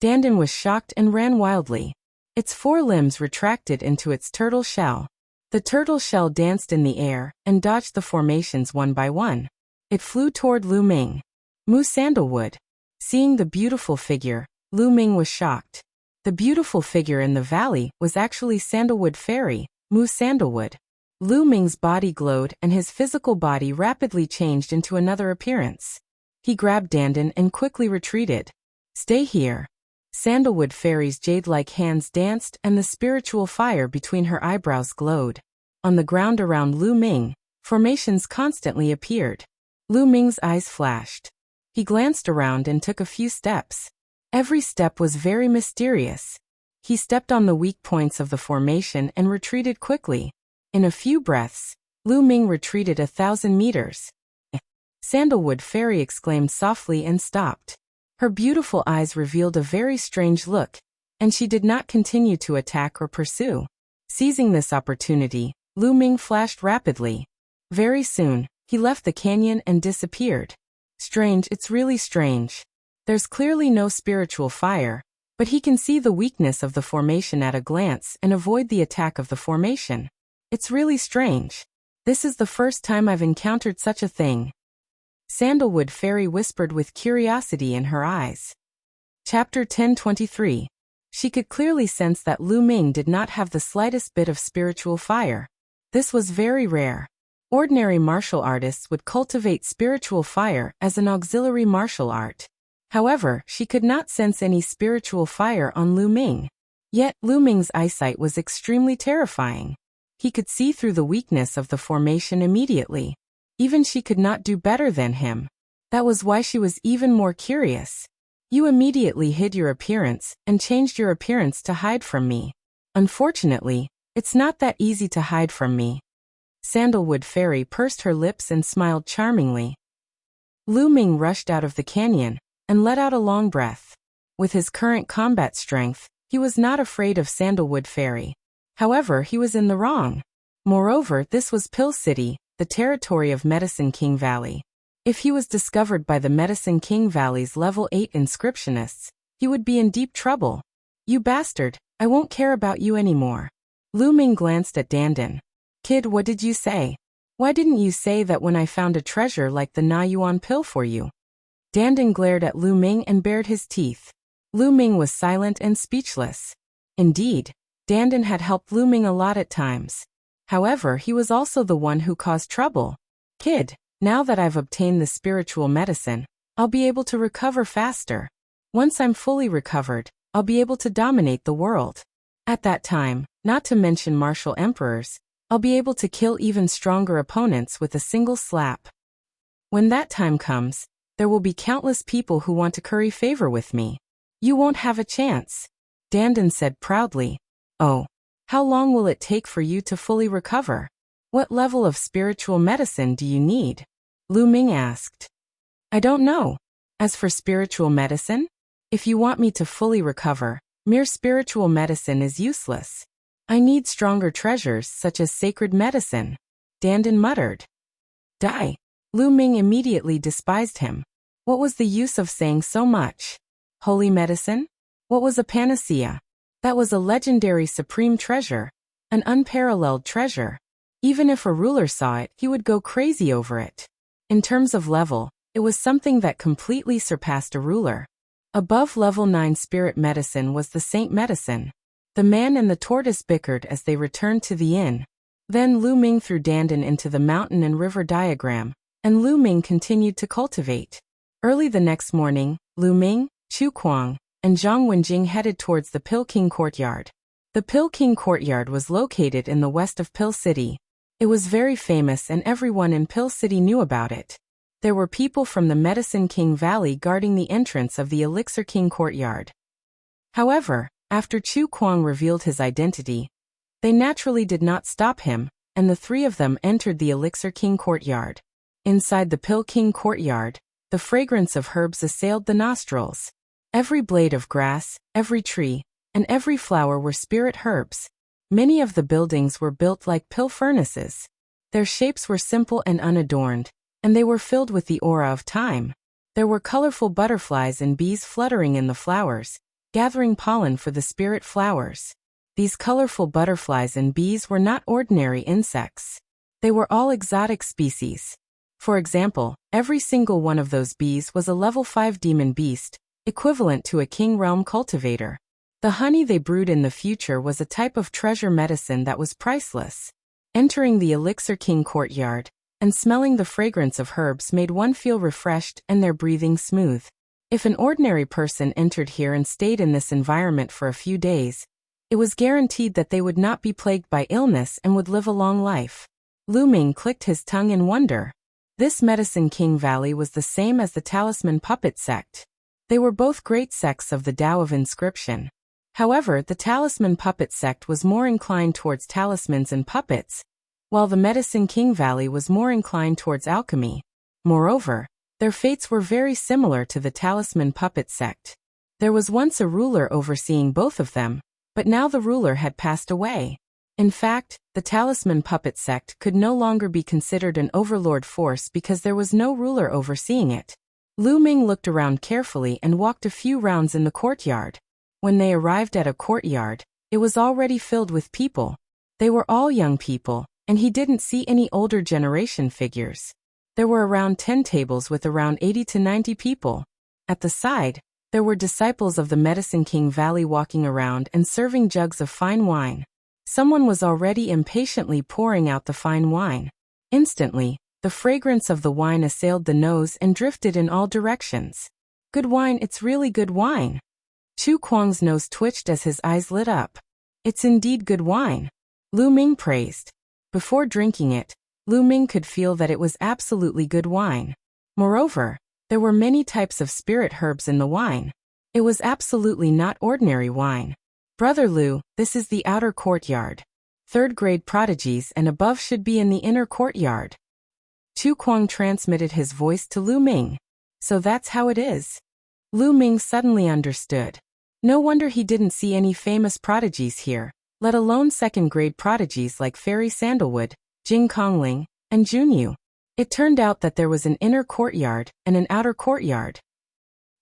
Dandan was shocked and ran wildly. Its 4 limbs retracted into its turtle shell. The turtle shell danced in the air and dodged the formations one by one. It flew toward Lu Ming. Mu Sandalwood. Seeing the beautiful figure, Lu Ming was shocked. The beautiful figure in the valley was actually Sandalwood Fairy, Mu Sandalwood. Lu Ming's body glowed and his physical body rapidly changed into another appearance. He grabbed Dandan and quickly retreated. Stay here. Sandalwood Fairy's jade-like hands danced and the spiritual fire between her eyebrows glowed. On the ground around Lu Ming, formations constantly appeared. Lu Ming's eyes flashed. He glanced around and took a few steps. Every step was very mysterious. He stepped on the weak points of the formation and retreated quickly. In a few breaths, Lu Ming retreated 1,000 meters. Sandalwood Fairy exclaimed softly and stopped. Her beautiful eyes revealed a very strange look, and she did not continue to attack or pursue. Seizing this opportunity, Lu Ming flashed rapidly. Very soon, he left the canyon and disappeared. Strange, it's really strange. There's clearly no spiritual fire, but he can see the weakness of the formation at a glance and avoid the attack of the formation. It's really strange. This is the first time I've encountered such a thing. Sandalwood Fairy whispered with curiosity in her eyes. Chapter 1023. She could clearly sense that Lu Ming did not have the slightest bit of spiritual fire. This was very rare. Ordinary martial artists would cultivate spiritual fire as an auxiliary martial art. However, she could not sense any spiritual fire on Lu Ming. Yet, Lu Ming's eyesight was extremely terrifying. He could see through the weakness of the formation immediately. Even she could not do better than him. That was why she was even more curious. You immediately hid your appearance and changed your appearance to hide from me. Unfortunately, it's not that easy to hide from me. Sandalwood Fairy pursed her lips and smiled charmingly. Lu Ming rushed out of the canyon and let out a long breath. With his current combat strength, he was not afraid of Sandalwood Fairy. However, he was in the wrong. Moreover, this was Pill City, the territory of Medicine King Valley. If he was discovered by the Medicine King Valley's level 8 inscriptionists, he would be in deep trouble. You bastard, I won't care about you anymore. Lu Ming glanced at Dandan. Kid, what did you say? Why didn't you say that when I found a treasure like the Na Yuan pill for you? Dandan glared at Lu Ming and bared his teeth. Lu Ming was silent and speechless. Indeed, Dandan had helped Lu Ming a lot at times. However, he was also the one who caused trouble. Kid, now that I've obtained the spiritual medicine, I'll be able to recover faster. Once I'm fully recovered, I'll be able to dominate the world. At that time, not to mention martial emperors, I'll be able to kill even stronger opponents with a single slap. When that time comes, there will be countless people who want to curry favor with me. You won't have a chance. Dandan said proudly. Oh. How long will it take for you to fully recover? What level of spiritual medicine do you need? Lu Ming asked. I don't know. As for spiritual medicine, if you want me to fully recover, mere spiritual medicine is useless. I need stronger treasures such as sacred medicine. Dandan muttered. Die. Lu Ming immediately despised him. What was the use of saying so much? Holy medicine? What was a panacea? That was a legendary supreme treasure, an unparalleled treasure. Even if a ruler saw it, he would go crazy over it. In terms of level, it was something that completely surpassed a ruler. Above level 9 spirit medicine was the saint medicine. The man and the tortoise bickered as they returned to the inn. Then Lu Ming threw Dandan into the mountain and river diagram, and Lu Ming continued to cultivate. Early the next morning, Lu Ming, Chu Kuang, and Zhang Wenjing headed towards the Pill King Courtyard. The Pill King Courtyard was located in the west of Pill City. It was very famous and everyone in Pill City knew about it. There were people from the Medicine King Valley guarding the entrance of the Elixir King Courtyard. However, after Chu Kuang revealed his identity, they naturally did not stop him, and the three of them entered the Elixir King Courtyard. Inside the Pill King Courtyard, the fragrance of herbs assailed the nostrils. Every blade of grass, every tree, and every flower were spirit herbs. Many of the buildings were built like pill furnaces. Their shapes were simple and unadorned, and they were filled with the aura of time. There were colorful butterflies and bees fluttering in the flowers, gathering pollen for the spirit flowers. These colorful butterflies and bees were not ordinary insects. They were all exotic species. For example, every single one of those bees was a level 5 demon beast, equivalent to a king realm cultivator. The honey they brewed in the future was a type of treasure medicine that was priceless. Entering the Elixir King courtyard and smelling the fragrance of herbs made one feel refreshed and their breathing smooth. If an ordinary person entered here and stayed in this environment for a few days, it was guaranteed that they would not be plagued by illness and would live a long life. Lu Ming clicked his tongue in wonder. This Medicine King Valley was the same as the Talisman Puppet sect. They were both great sects of the Tao of Inscription. However, the Talisman Puppet sect was more inclined towards talismans and puppets, while the Medicine King Valley was more inclined towards alchemy. Moreover, their fates were very similar to the Talisman Puppet sect. There was once a ruler overseeing both of them, but now the ruler had passed away. In fact, the Talisman Puppet sect could no longer be considered an overlord force because there was no ruler overseeing it. Lu Ming looked around carefully and walked a few rounds in the courtyard. When they arrived at a courtyard, it was already filled with people. They were all young people, and he didn't see any older generation figures. There were around 10 tables with around 80 to 90 people. At the side, there were disciples of the Medicine King Valley walking around and serving jugs of fine wine. Someone was already impatiently pouring out the fine wine. Instantly, the fragrance of the wine assailed the nose and drifted in all directions. Good wine, it's really good wine. Chu Kuang's nose twitched as his eyes lit up. It's indeed good wine. Lu Ming praised. Before drinking it, Lu Ming could feel that it was absolutely good wine. Moreover, there were many types of spirit herbs in the wine. It was absolutely not ordinary wine. Brother Lu, this is the outer courtyard. Third-grade prodigies and above should be in the inner courtyard. Chu Kuang transmitted his voice to Lu Ming. So that's how it is. Lu Ming suddenly understood. No wonder he didn't see any famous prodigies here, let alone second-grade prodigies like Fairy Sandalwood, Jing Kongling, and Junyu. It turned out that there was an inner courtyard and an outer courtyard.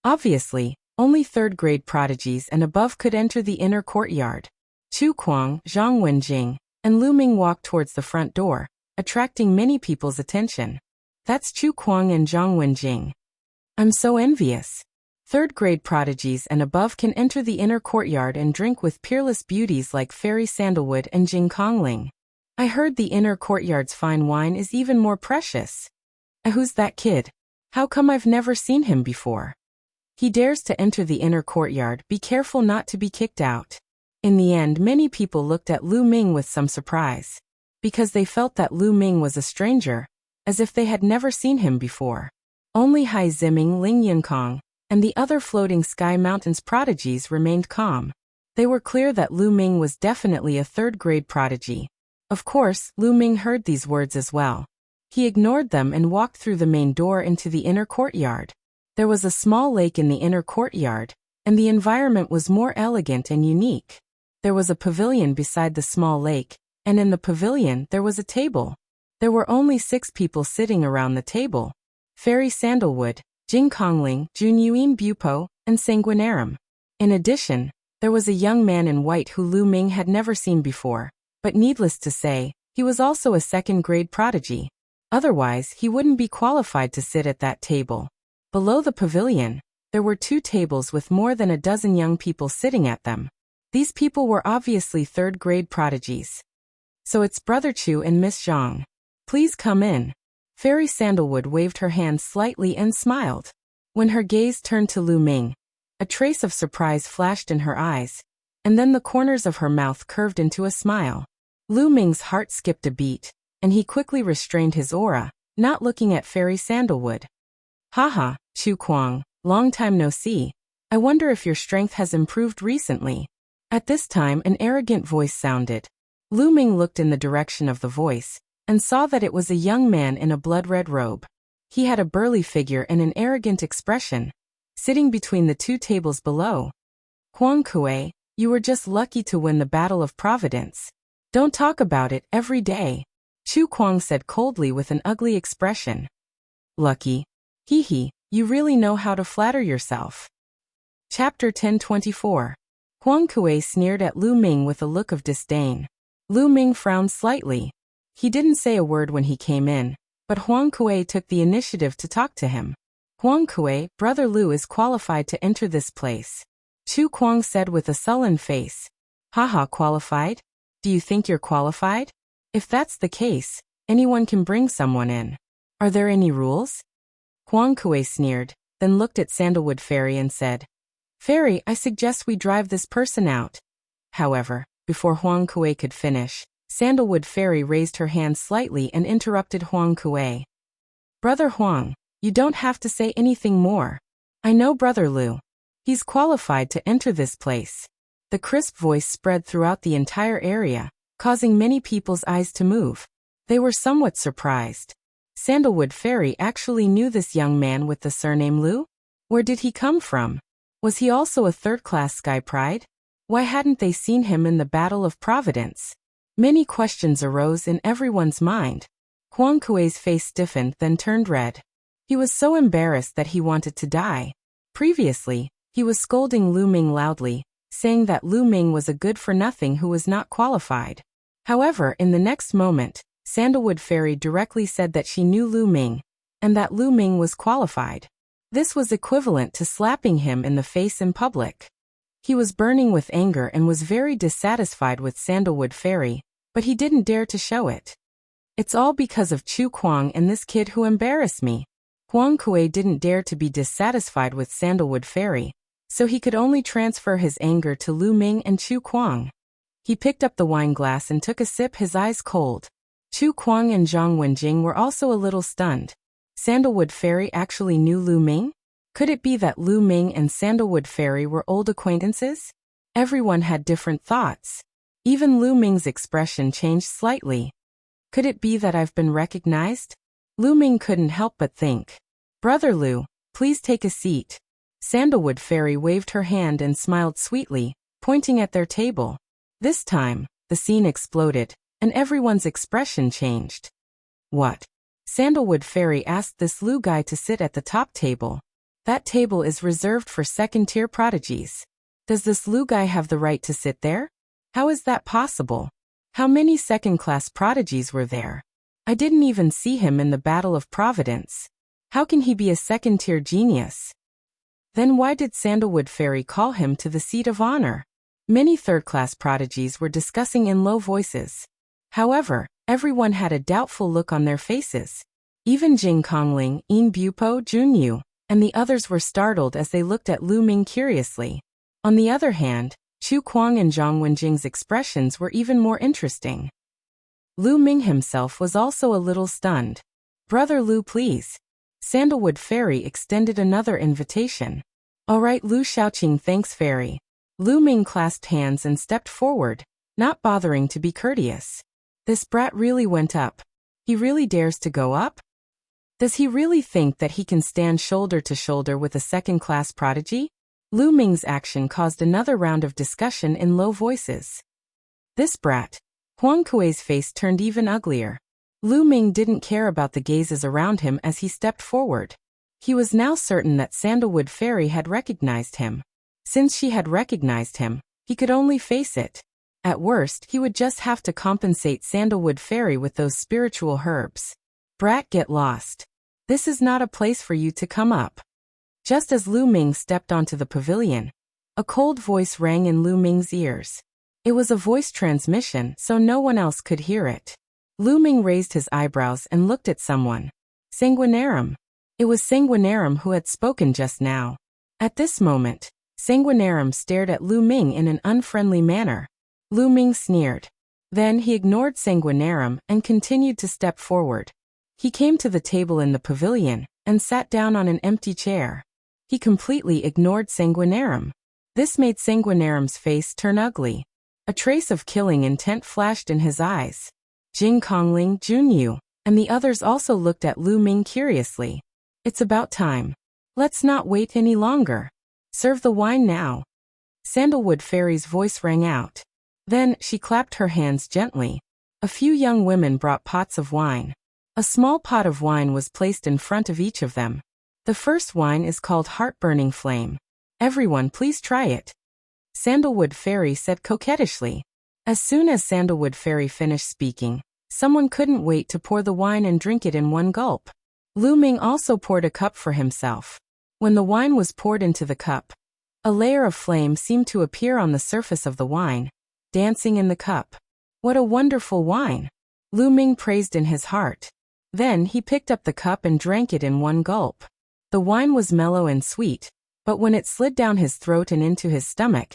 Obviously, only third-grade prodigies and above could enter the inner courtyard. Chu Kuang, Zhang Wenjing, and Lu Ming walked towards the front door, attracting many people's attention. That's Chu Kuang and Zhang Wenjing. I'm so envious. Third-grade prodigies and above can enter the inner courtyard and drink with peerless beauties like Fairy Sandalwood and Jing Kongling. I heard the inner courtyard's fine wine is even more precious. Who's that kid? How come I've never seen him before? He dares to enter the inner courtyard, be careful not to be kicked out. In the end, many people looked at Lu Ming with some surprise, because they felt that Lu Ming was a stranger, as if they had never seen him before. Only Hai Ziming, Ling Yunkong, and the other floating sky mountains prodigies remained calm. They were clear that Lu Ming was definitely a third-grade prodigy. Of course, Lu Ming heard these words as well. He ignored them and walked through the main door into the inner courtyard. There was a small lake in the inner courtyard, and the environment was more elegant and unique. There was a pavilion beside the small lake, and in the pavilion there was a table. There were only 6 people sitting around the table. Fairy Sandalwood, Jing Kongling, Junyuan Bupo, and Sanguinarum. In addition, there was a young man in white who Lu Ming had never seen before, but needless to say, he was also a second-grade prodigy. Otherwise, he wouldn't be qualified to sit at that table. Below the pavilion, there were 2 tables with more than a dozen young people sitting at them. These people were obviously third-grade prodigies. So it's Brother Chu and Miss Zhang. Please come in. Fairy Sandalwood waved her hand slightly and smiled. When her gaze turned to Lu Ming, a trace of surprise flashed in her eyes, and then the corners of her mouth curved into a smile. Lu Ming's heart skipped a beat, and he quickly restrained his aura, not looking at Fairy Sandalwood. Haha, Chu Kuang, long time no see. I wonder if your strength has improved recently. At this time an arrogant voice sounded. Lu Ming looked in the direction of the voice, and saw that it was a young man in a blood-red robe. He had a burly figure and an arrogant expression, sitting between the 2 tables below. Huang Kuei, you were just lucky to win the Battle of Providence. Don't talk about it every day. Chu Kuang said coldly with an ugly expression. Lucky? Hee hee, you really know how to flatter yourself. Chapter 1024. Huang Kuei sneered at Lu Ming with a look of disdain. Lu Ming frowned slightly. He didn't say a word when he came in, but Huang Kuei took the initiative to talk to him. Huang Kuei, Brother Lu is qualified to enter this place. Chu Kuang said with a sullen face. Haha, qualified? Do you think you're qualified? If that's the case, anyone can bring someone in. Are there any rules? Huang Kuei sneered, then looked at Sandalwood Fairy and said, Fairy, I suggest we drive this person out. However, before Huang Kuei could finish, Sandalwood Fairy raised her hand slightly and interrupted Huang Kuei. Brother Huang, you don't have to say anything more. I know Brother Lu. He's qualified to enter this place. The crisp voice spread throughout the entire area, causing many people's eyes to move. They were somewhat surprised. Sandalwood Fairy actually knew this young man with the surname Lu? Where did he come from? Was he also a third-class Sky Pride? Why hadn't they seen him in the Battle of Providence? Many questions arose in everyone's mind. Huang Kuei's face stiffened then turned red. He was so embarrassed that he wanted to die. Previously, he was scolding Lu Ming loudly, saying that Lu Ming was a good-for-nothing who was not qualified. However, in the next moment, Sandalwood Fairy directly said that she knew Lu Ming, and that Lu Ming was qualified. This was equivalent to slapping him in the face in public. He was burning with anger and was very dissatisfied with Sandalwood Fairy, but he didn't dare to show it. It's all because of Chu Kuang and this kid who embarrassed me. Huang Kuei didn't dare to be dissatisfied with Sandalwood Fairy, so he could only transfer his anger to Lu Ming and Chu Kuang. He picked up the wine glass and took a sip, his eyes cold. Chu Kuang and Zhang Wenjing were also a little stunned. Sandalwood Fairy actually knew Lu Ming? Could it be that Lu Ming and Sandalwood Fairy were old acquaintances? Everyone had different thoughts. Even Lu Ming's expression changed slightly. Could it be that I've been recognized? Lu Ming couldn't help but think. Brother Lu, please take a seat. Sandalwood Fairy waved her hand and smiled sweetly, pointing at their table. This time, the scene exploded, and everyone's expression changed. What? Sandalwood Fairy asked this Lu guy to sit at the top table. That table is reserved for second-tier prodigies. Does this Lu guy have the right to sit there? How is that possible? How many second-class prodigies were there? I didn't even see him in the Battle of Providence. How can he be a second-tier genius? Then why did Sandalwood Fairy call him to the seat of honor? Many third-class prodigies were discussing in low voices. However, everyone had a doubtful look on their faces. Even Jing Kongling, Yin Bupo, Junyu, and the others were startled as they looked at Lu Ming curiously. On the other hand, Chu Kuang and Zhang Wenjing's expressions were even more interesting. Lu Ming himself was also a little stunned. Brother Lu, please. Sandalwood Fairy extended another invitation. All right, Lu Shaoqing, thanks Fairy. Lu Ming clasped hands and stepped forward, not bothering to be courteous. This brat really went up. He really dares to go up? Does he really think that he can stand shoulder to shoulder with a second-class prodigy? Lu Ming's action caused another round of discussion in low voices. This brat. Huang Kuei's face turned even uglier. Lu Ming didn't care about the gazes around him as he stepped forward. He was now certain that Sandalwood Fairy had recognized him. Since she had recognized him, he could only face it. At worst, he would just have to compensate Sandalwood Fairy with those spiritual herbs. Brat, get lost. This is not a place for you to come up. Just as Lu Ming stepped onto the pavilion, a cold voice rang in Lu Ming's ears. It was a voice transmission, so no one else could hear it. Lu Ming raised his eyebrows and looked at someone. Sanguinarum. It was Sanguinarum who had spoken just now. At this moment, Sanguinarum stared at Lu Ming in an unfriendly manner. Lu Ming sneered. Then he ignored Sanguinarum and continued to step forward. He came to the table in the pavilion and sat down on an empty chair. He completely ignored Sanguinarum. This made Sanguinarum's face turn ugly. A trace of killing intent flashed in his eyes. Jing Kongling, Junyu, and the others also looked at Lu Ming curiously. It's about time. Let's not wait any longer. Serve the wine now. Sandalwood Fairy's voice rang out. Then, she clapped her hands gently. A few young women brought pots of wine. A small pot of wine was placed in front of each of them. The first wine is called Heart-Burning Flame. Everyone please try it. Sandalwood Fairy said coquettishly. As soon as Sandalwood Fairy finished speaking, someone couldn't wait to pour the wine and drink it in one gulp. Lu Ming also poured a cup for himself. When the wine was poured into the cup, a layer of flame seemed to appear on the surface of the wine, dancing in the cup. What a wonderful wine! Lu Ming praised in his heart. Then he picked up the cup and drank it in one gulp. The wine was mellow and sweet, but when it slid down his throat and into his stomach,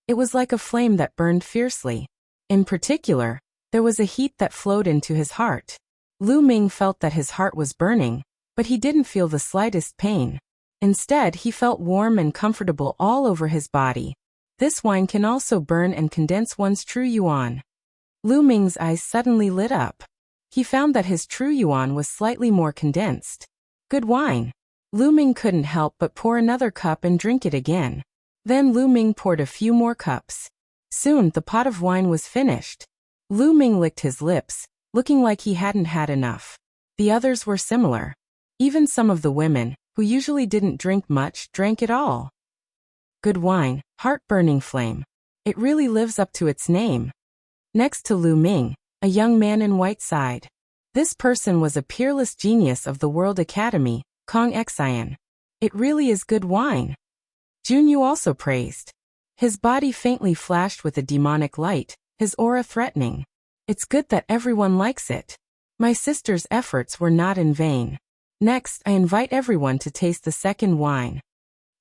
it was like a flame that burned fiercely. In particular, there was a heat that flowed into his heart. Lu Ming felt that his heart was burning, but he didn't feel the slightest pain. Instead, he felt warm and comfortable all over his body. This wine can also burn and condense one's true yuan. Lu Ming's eyes suddenly lit up. He found that his true yuan was slightly more condensed. Good wine. Lu Ming couldn't help but pour another cup and drink it again. Then Lu Ming poured a few more cups. Soon the pot of wine was finished. Lu Ming licked his lips, looking like he hadn't had enough. The others were similar. Even some of the women, who usually didn't drink much, drank it all. Good wine, heart-burning flame. It really lives up to its name. Next to Lu Ming, a young man in white sighed. This person was a peerless genius of the World Academy, Kong Xian. It really is good wine. Junyu also praised. His body faintly flashed with a demonic light, his aura threatening. It's good that everyone likes it. My sister's efforts were not in vain. Next, I invite everyone to taste the second wine.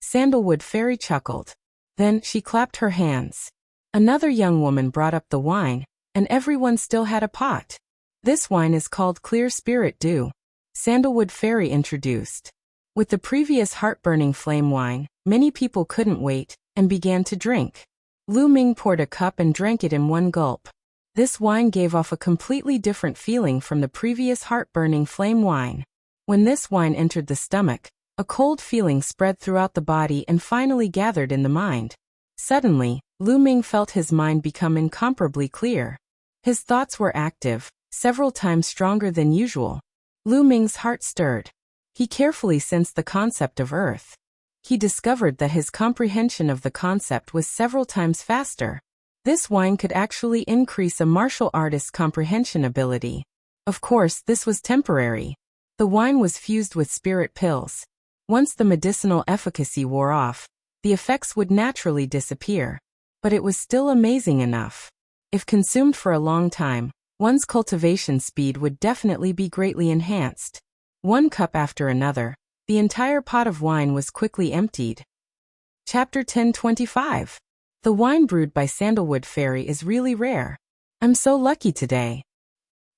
Sandalwood Fairy chuckled. Then she clapped her hands. Another young woman brought up the wine, and everyone still had a pot. This wine is called Clear Spirit Dew. Sandalwood Fairy introduced. With the previous heart-burning flame wine, many people couldn't wait, and began to drink. Lu Ming poured a cup and drank it in one gulp. This wine gave off a completely different feeling from the previous heart-burning flame wine. When this wine entered the stomach, a cold feeling spread throughout the body and finally gathered in the mind. Suddenly, Lu Ming felt his mind become incomparably clear. His thoughts were active, several times stronger than usual. Lu Ming's heart stirred. He carefully sensed the concept of earth. He discovered that his comprehension of the concept was several times faster. This wine could actually increase a martial artist's comprehension ability. Of course, this was temporary. The wine was fused with spirit pills. Once the medicinal efficacy wore off, the effects would naturally disappear. But it was still amazing enough. If consumed for a long time, one's cultivation speed would definitely be greatly enhanced. One cup after another, the entire pot of wine was quickly emptied. Chapter 1025. The wine brewed by Sandalwood Fairy is really rare. I'm so lucky today.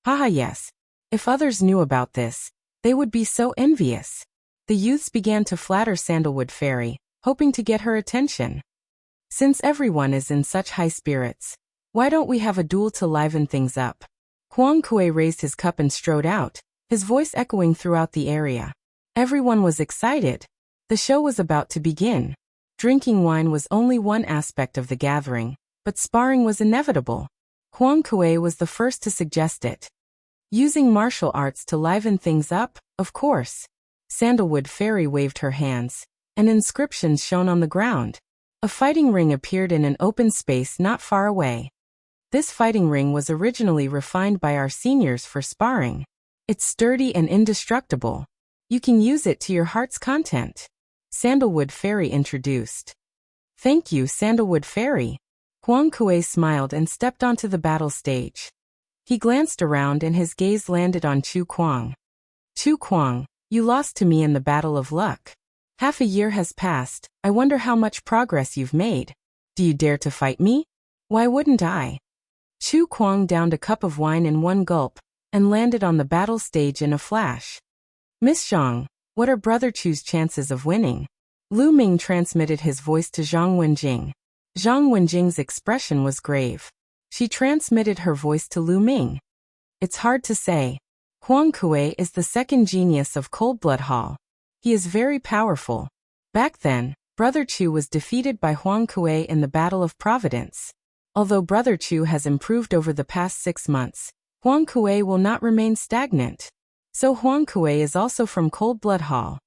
Haha, yes. If others knew about this, they would be so envious. The youths began to flatter Sandalwood Fairy, hoping to get her attention. Since everyone is in such high spirits, why don't we have a duel to liven things up? Huang Kuei raised his cup and strode out, his voice echoing throughout the area. Everyone was excited. The show was about to begin. Drinking wine was only one aspect of the gathering, but sparring was inevitable. Huang Kuei was the first to suggest it. Using martial arts to liven things up, of course. Sandalwood Fairy waved her hands, and inscriptions shone on the ground. A fighting ring appeared in an open space not far away. This fighting ring was originally refined by our seniors for sparring. It's sturdy and indestructible. You can use it to your heart's content. Sandalwood Fairy introduced. Thank you, Sandalwood Fairy. Huang Kuei smiled and stepped onto the battle stage. He glanced around and his gaze landed on Chu Kuang. Chu Kuang, you lost to me in the Battle of Luck. Half a year has passed, I wonder how much progress you've made. Do you dare to fight me? Why wouldn't I? Chu Kuang downed a cup of wine in one gulp, and landed on the battle stage in a flash. Miss Zhang, what are Brother Chu's chances of winning? Lu Ming transmitted his voice to Zhang Wenjing. Zhang Wenjing's expression was grave. She transmitted her voice to Lu Ming. It's hard to say. Huang Kuei is the second genius of Cold Blood Hall. He is very powerful. Back then, Brother Chu was defeated by Huang Kuei in the Battle of Providence. Although Brother Chu has improved over the past 6 months, Huang Kuei will not remain stagnant. So Huang Kuei is also from Cold Blood Hall.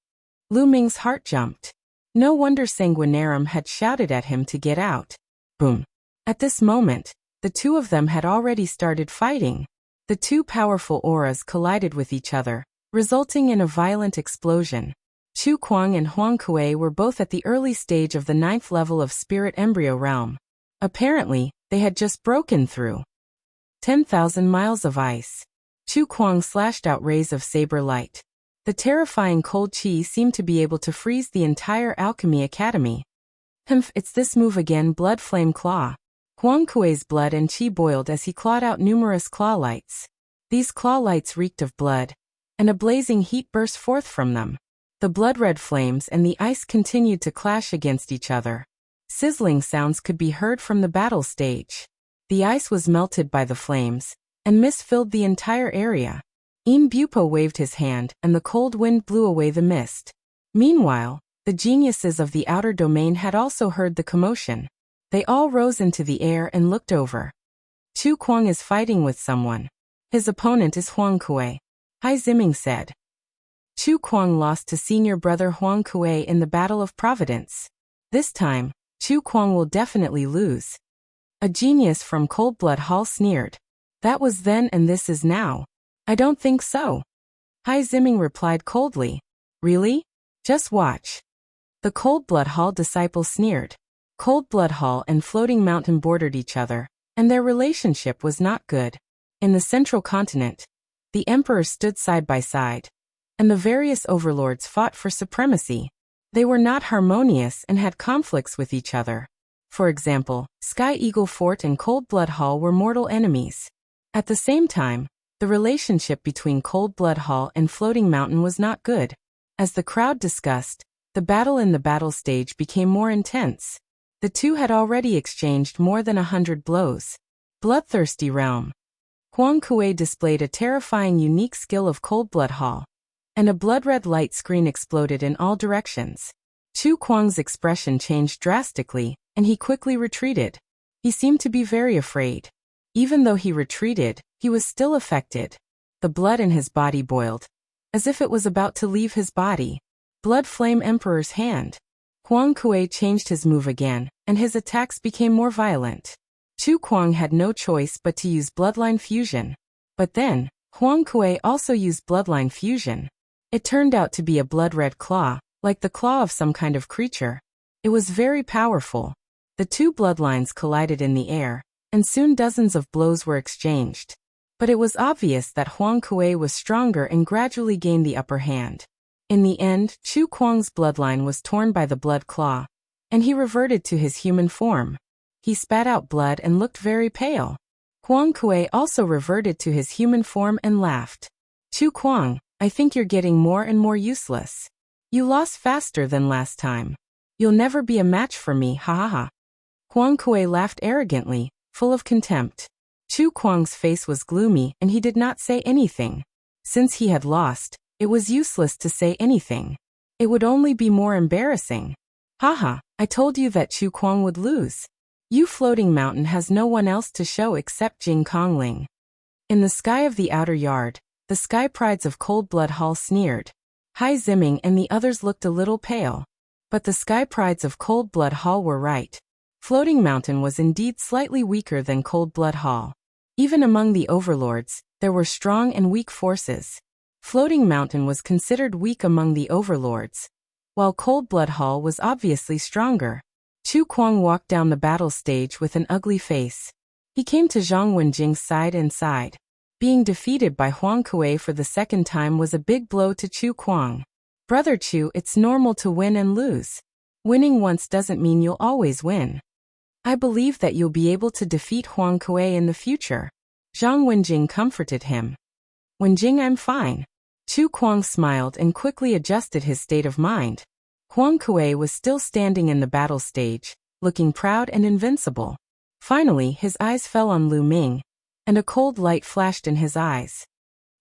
Lu Ming's heart jumped. No wonder Sanguinarum had shouted at him to get out. Boom. At this moment, the two of them had already started fighting. The two powerful auras collided with each other, resulting in a violent explosion. Chu Kuang and Huang Kuei were both at the early stage of the 9th level of Spirit Embryo Realm. Apparently, they had just broken through 10,000 miles of ice. Chu Kuang slashed out rays of saber light. The terrifying cold chi seemed to be able to freeze the entire alchemy academy. It's this move again, blood flame claw. Huang Kuei's blood and chi boiled as he clawed out numerous claw lights. These claw lights reeked of blood, and a blazing heat burst forth from them. The blood-red flames and the ice continued to clash against each other. Sizzling sounds could be heard from the battle stage. The ice was melted by the flames, and mist filled the entire area. Yin Bupo waved his hand, and the cold wind blew away the mist. Meanwhile, the geniuses of the outer domain had also heard the commotion. They all rose into the air and looked over. Chu Kuang is fighting with someone. His opponent is Huang Kuei, Hai Ziming said. Chu Kuang lost to senior brother Huang Kuei in the Battle of Providence. This time, Chu Kuang will definitely lose. A genius from Cold Blood Hall sneered. That was then and this is now. I don't think so. Hai Ziming replied coldly. Really? Just watch. The Cold Blood Hall disciple sneered. Cold Blood Hall and Floating Mountain bordered each other, and their relationship was not good. In the central continent, the emperors stood side by side, and the various overlords fought for supremacy. They were not harmonious and had conflicts with each other. For example, Sky Eagle Fort and Cold Blood Hall were mortal enemies. At the same time, the relationship between Cold Blood Hall and Floating Mountain was not good. As the crowd discussed, the battle in the battle stage became more intense. The two had already exchanged more than 100 blows. Bloodthirsty realm. Huang Kuei displayed a terrifying unique skill of Cold Blood Hall, and a blood-red light screen exploded in all directions. Chu Kuang's expression changed drastically, and he quickly retreated. He seemed to be very afraid. Even though he retreated, he was still affected. The blood in his body boiled, as if it was about to leave his body. Blood Flame Emperor's hand. Huang Kuei changed his move again, and his attacks became more violent. Chu Kuang had no choice but to use Bloodline Fusion. But then, Huang Kuei also used Bloodline Fusion. It turned out to be a blood-red claw, like the claw of some kind of creature. It was very powerful. The two bloodlines collided in the air, and soon dozens of blows were exchanged. But it was obvious that Huang Kuei was stronger and gradually gained the upper hand. In the end, Chu Kuang's bloodline was torn by the blood claw, and he reverted to his human form. He spat out blood and looked very pale. Huang Kuei also reverted to his human form and laughed. Chu Kuang, I think you're getting more and more useless. You lost faster than last time. You'll never be a match for me, ha ha ha. Huang Kuei laughed arrogantly, full of contempt. Chu Kuang's face was gloomy and he did not say anything. Since he had lost, it was useless to say anything. It would only be more embarrassing. Haha, I told you that Chu Kuang would lose. You Floating Mountain has no one else to show except Jing Kongling. In the sky of the outer yard, the Sky Prides of Cold Blood Hall sneered. Hai Ziming and the others looked a little pale. But the Sky Prides of Cold Blood Hall were right. Floating Mountain was indeed slightly weaker than Cold Blood Hall. Even among the overlords, there were strong and weak forces. Floating Mountain was considered weak among the overlords, while Cold Blood Hall was obviously stronger. Chu Kuang walked down the battle stage with an ugly face. He came to Zhang Wenjing's side and sighed. Being defeated by Huang Kuei for the second time was a big blow to Chu Kuang. Brother Chu, it's normal to win and lose. Winning once doesn't mean you'll always win. I believe that you'll be able to defeat Huang Kuei in the future. Zhang Wenjing comforted him. Wenjing, I'm fine. Chu Kuang smiled and quickly adjusted his state of mind. Huang Kuei was still standing in the battle stage, looking proud and invincible. Finally, his eyes fell on Lu Ming, and a cold light flashed in his eyes.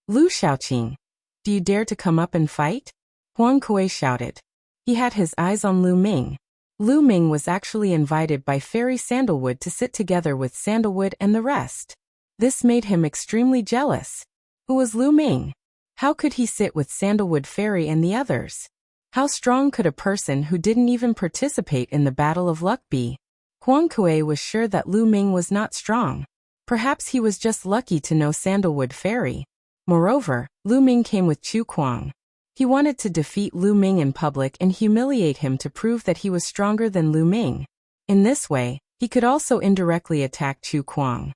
Lu Shaoqing, do you dare to come up and fight? Huang Kuei shouted. He had his eyes on Lu Ming. Lu Ming was actually invited by Fairy Sandalwood to sit together with Sandalwood and the rest. This made him extremely jealous. Who was Lu Ming? How could he sit with Sandalwood Fairy and the others? How strong could a person who didn't even participate in the Battle of Luck be? Huang Kuei was sure that Lu Ming was not strong. Perhaps he was just lucky to know Sandalwood Fairy. Moreover, Lu Ming came with Chu Kuang. He wanted to defeat Lu Ming in public and humiliate him to prove that he was stronger than Lu Ming. In this way, he could also indirectly attack Chu Kuang.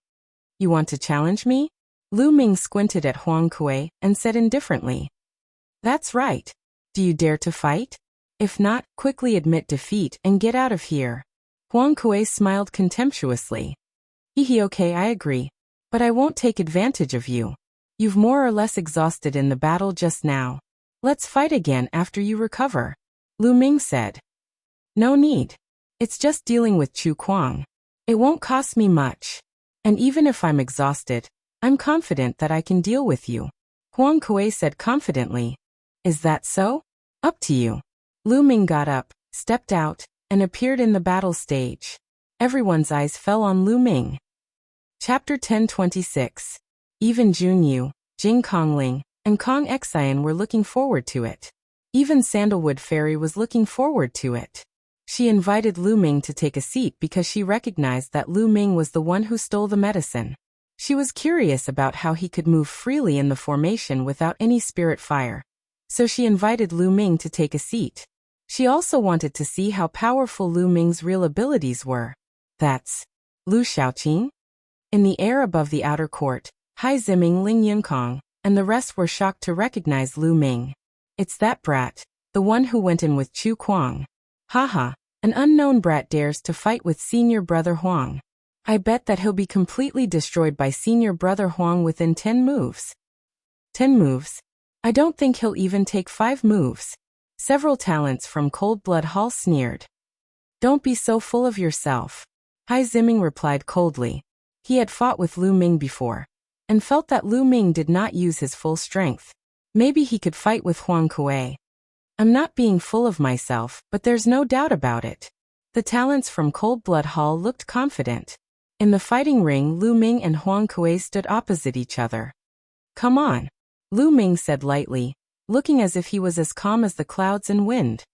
You want to challenge me? Lu Ming squinted at Huang Kuei and said indifferently, "That's right. Do you dare to fight? If not, quickly admit defeat and get out of here." Huang Kuei smiled contemptuously. Okay, I agree. But I won't take advantage of you. You've more or less exhausted in the battle just now. Let's fight again after you recover," Lu Ming said. "No need. It's just dealing with Chu Kuang. It won't cost me much. And even if I'm exhausted, I'm confident that I can deal with you," Huang Kuei said confidently. "Is that so? Up to you." Lu Ming got up, stepped out, and appeared in the battle stage. Everyone's eyes fell on Lu Ming. Chapter 1026. Even Junyu, Jing Kongling, and Kong Xian were looking forward to it. Even Sandalwood Fairy was looking forward to it. She invited Lu Ming to take a seat because she recognized that Lu Ming was the one who stole the medicine. She was curious about how he could move freely in the formation without any spirit fire. So she invited Lu Ming to take a seat. She also wanted to see how powerful Lu Ming's real abilities were. "That's Lu Xiaoqing?" In the air above the outer court, Hai Ziming, Ling Yunkong, and the rest were shocked to recognize Lu Ming. "It's that brat, the one who went in with Chu Kuang. Haha, an unknown brat dares to fight with senior brother Huang. I bet that he'll be completely destroyed by senior brother Huang within 10 moves. 10 moves? I don't think he'll even take 5 moves." Several talents from Cold Blood Hall sneered. "Don't be so full of yourself," Hai Ziming replied coldly. He had fought with Lu Ming before, and felt that Lu Ming did not use his full strength. Maybe he could fight with Huang Kuei. "I'm not being full of myself, but there's no doubt about it." The talents from Cold Blood Hall looked confident. In the fighting ring, Lu Ming and Huang Kuei stood opposite each other. "Come on," Lu Ming said lightly, looking as if he was as calm as the clouds and wind.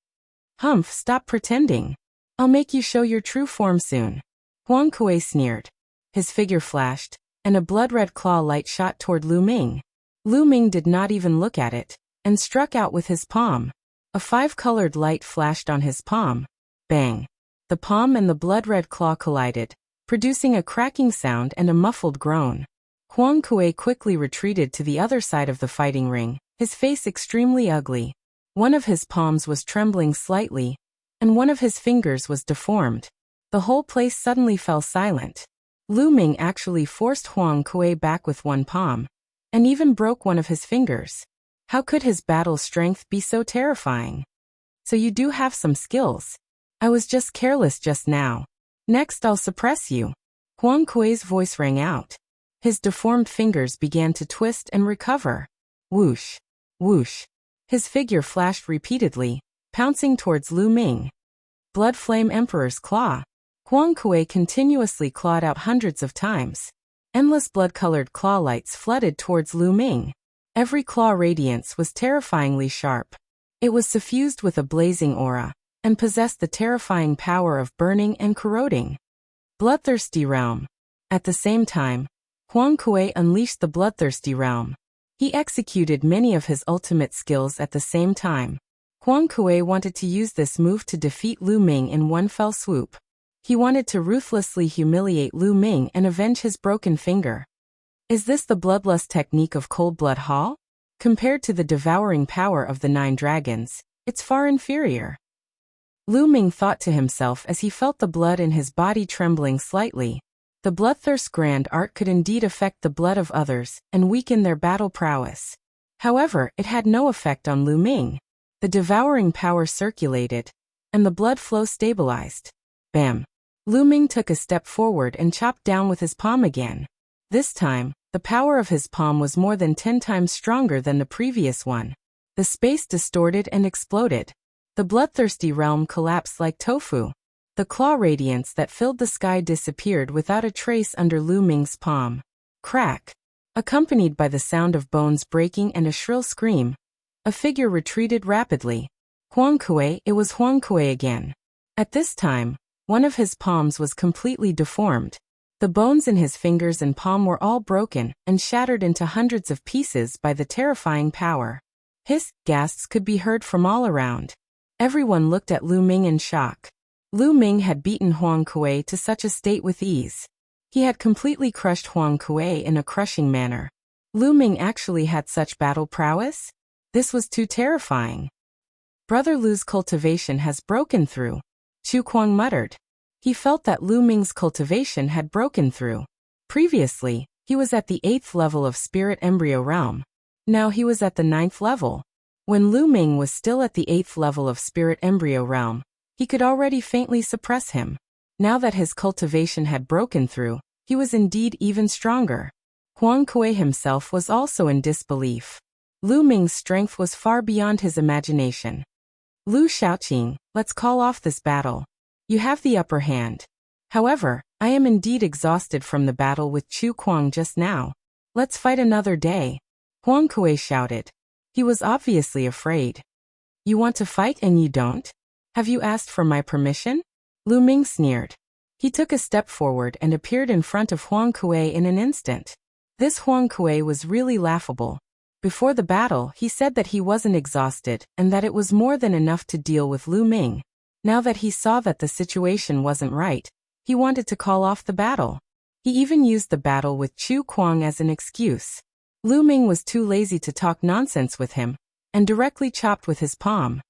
"Humph, stop pretending. I'll make you show your true form soon," Huang Kuei sneered. His figure flashed, and a blood-red claw light shot toward Lu Ming. Lu Ming did not even look at it, and struck out with his palm. A 5-colored light flashed on his palm. Bang! The palm and the blood-red claw collided, producing a cracking sound and a muffled groan. Huang Kuei quickly retreated to the other side of the fighting ring, his face extremely ugly. One of his palms was trembling slightly, and one of his fingers was deformed. The whole place suddenly fell silent. Lu Ming actually forced Huang Kuei back with one palm, and even broke one of his fingers. How could his battle strength be so terrifying? "So you do have some skills. I was just careless just now. Next I'll suppress you." Huang Kuei's voice rang out. His deformed fingers began to twist and recover. Whoosh! Whoosh! His figure flashed repeatedly, pouncing towards Lu Ming. Blood Flame Emperor's Claw. Huang Kuei continuously clawed out hundreds of times. Endless blood-colored claw lights flooded towards Lu Ming. Every claw radiance was terrifyingly sharp. It was suffused with a blazing aura, and possessed the terrifying power of burning and corroding. Bloodthirsty Realm. At the same time, Huang Kuei unleashed the Bloodthirsty Realm. He executed many of his ultimate skills at the same time. Huang Kuei wanted to use this move to defeat Lu Ming in one fell swoop. He wanted to ruthlessly humiliate Lu Ming and avenge his broken finger. Is this the bloodlust technique of Cold Blood Hall? Compared to the devouring power of the 9 dragons, it's far inferior. Lu Ming thought to himself as he felt the blood in his body trembling slightly. The Bloodthirst Grand Art could indeed affect the blood of others and weaken their battle prowess. However, it had no effect on Lu Ming. The devouring power circulated, and the blood flow stabilized. Bam! Lu Ming took a step forward and chopped down with his palm again. This time, the power of his palm was more than 10 times stronger than the previous one. The space distorted and exploded. The bloodthirsty realm collapsed like tofu. The claw radiance that filled the sky disappeared without a trace under Lu Ming's palm. Crack! Accompanied by the sound of bones breaking and a shrill scream, a figure retreated rapidly. Huang Kuei, it was Huang Kuei again. At this time, one of his palms was completely deformed. The bones in his fingers and palm were all broken and shattered into hundreds of pieces by the terrifying power. Hiss, gasps could be heard from all around. Everyone looked at Lu Ming in shock. Lu Ming had beaten Huang Kuei to such a state with ease. He had completely crushed Huang Kuei in a crushing manner. Lu Ming actually had such battle prowess? This was too terrifying. Brother Lu's cultivation has broken through, Chu Kuang muttered. He felt that Lu Ming's cultivation had broken through. Previously, he was at the 8th level of Spirit Embryo Realm. Now he was at the 9th level. When Lu Ming was still at the 8th level of Spirit Embryo Realm, he could already faintly suppress him. Now that his cultivation had broken through, he was indeed even stronger. Huang Kuei himself was also in disbelief. Lu Ming's strength was far beyond his imagination. Lu Shaoqing, let's call off this battle. You have the upper hand. However, I am indeed exhausted from the battle with Chu Kuang just now. Let's fight another day. Huang Kuei shouted. He was obviously afraid. You want to fight and you don't? Have you asked for my permission? Lu Ming sneered. He took a step forward and appeared in front of Huang Kuei in an instant. This Huang Kuei was really laughable. Before the battle, he said that he wasn't exhausted and that it was more than enough to deal with Lu Ming. Now that he saw that the situation wasn't right, he wanted to call off the battle. He even used the battle with Chu Kuang as an excuse. Lu Ming was too lazy to talk nonsense with him, and directly chopped with his palm.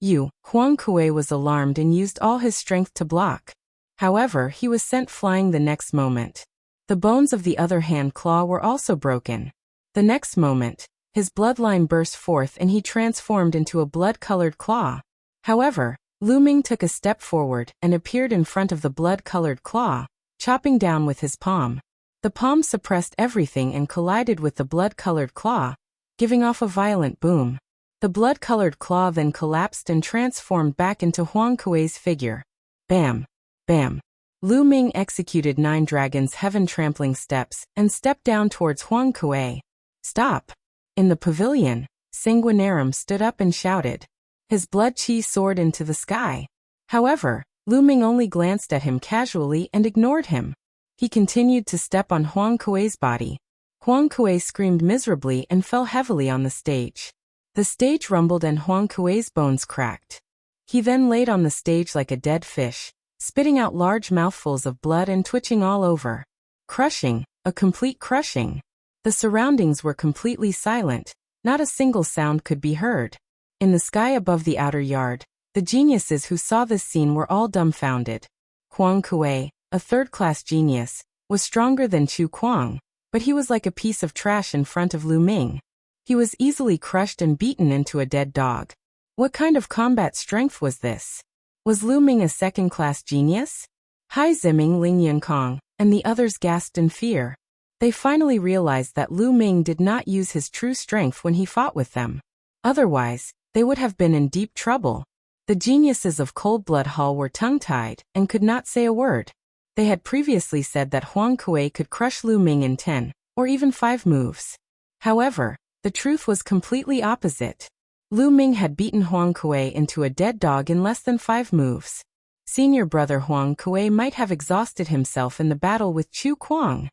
Huang Kuei was alarmed and used all his strength to block. However, he was sent flying the next moment. The bones of the other hand claw were also broken. The next moment, his bloodline burst forth and he transformed into a blood-colored claw. However, Lu Ming took a step forward and appeared in front of the blood-colored claw, chopping down with his palm. The palm suppressed everything and collided with the blood-colored claw, giving off a violent boom. The blood-colored claw then collapsed and transformed back into Huang Kuei's figure. Bam! Bam! Lu Ming executed 9 dragons' heaven-trampling steps and stepped down towards Huang Kuei. Stop! In the pavilion, Sanguinarum stood up and shouted. His blood chi soared into the sky. However, Lu Ming only glanced at him casually and ignored him. He continued to step on Huang Kuei's body. Huang Kuei screamed miserably and fell heavily on the stage. The stage rumbled and Huang Kuei's bones cracked. He then laid on the stage like a dead fish, spitting out large mouthfuls of blood and twitching all over. Crushing, a complete crushing. The surroundings were completely silent, not a single sound could be heard. In the sky above the outer yard, the geniuses who saw this scene were all dumbfounded. Huang Kuei, a third-class genius, was stronger than Chu Kuang, but he was like a piece of trash in front of Lu Ming. He was easily crushed and beaten into a dead dog. What kind of combat strength was this? Was Lu Ming a second-class genius? Hai Ziming, Ling Yunkong, and the others gasped in fear. They finally realized that Lu Ming did not use his true strength when he fought with them. Otherwise, they would have been in deep trouble. The geniuses of Cold Blood Hall were tongue-tied and could not say a word. They had previously said that Huang Kuei could crush Lu Ming in 10, or even 5 moves. However, the truth was completely opposite. Lu Ming had beaten Huang Kuei into a dead dog in less than 5 moves. Senior brother Huang Kuei might have exhausted himself in the battle with Chu Kuang.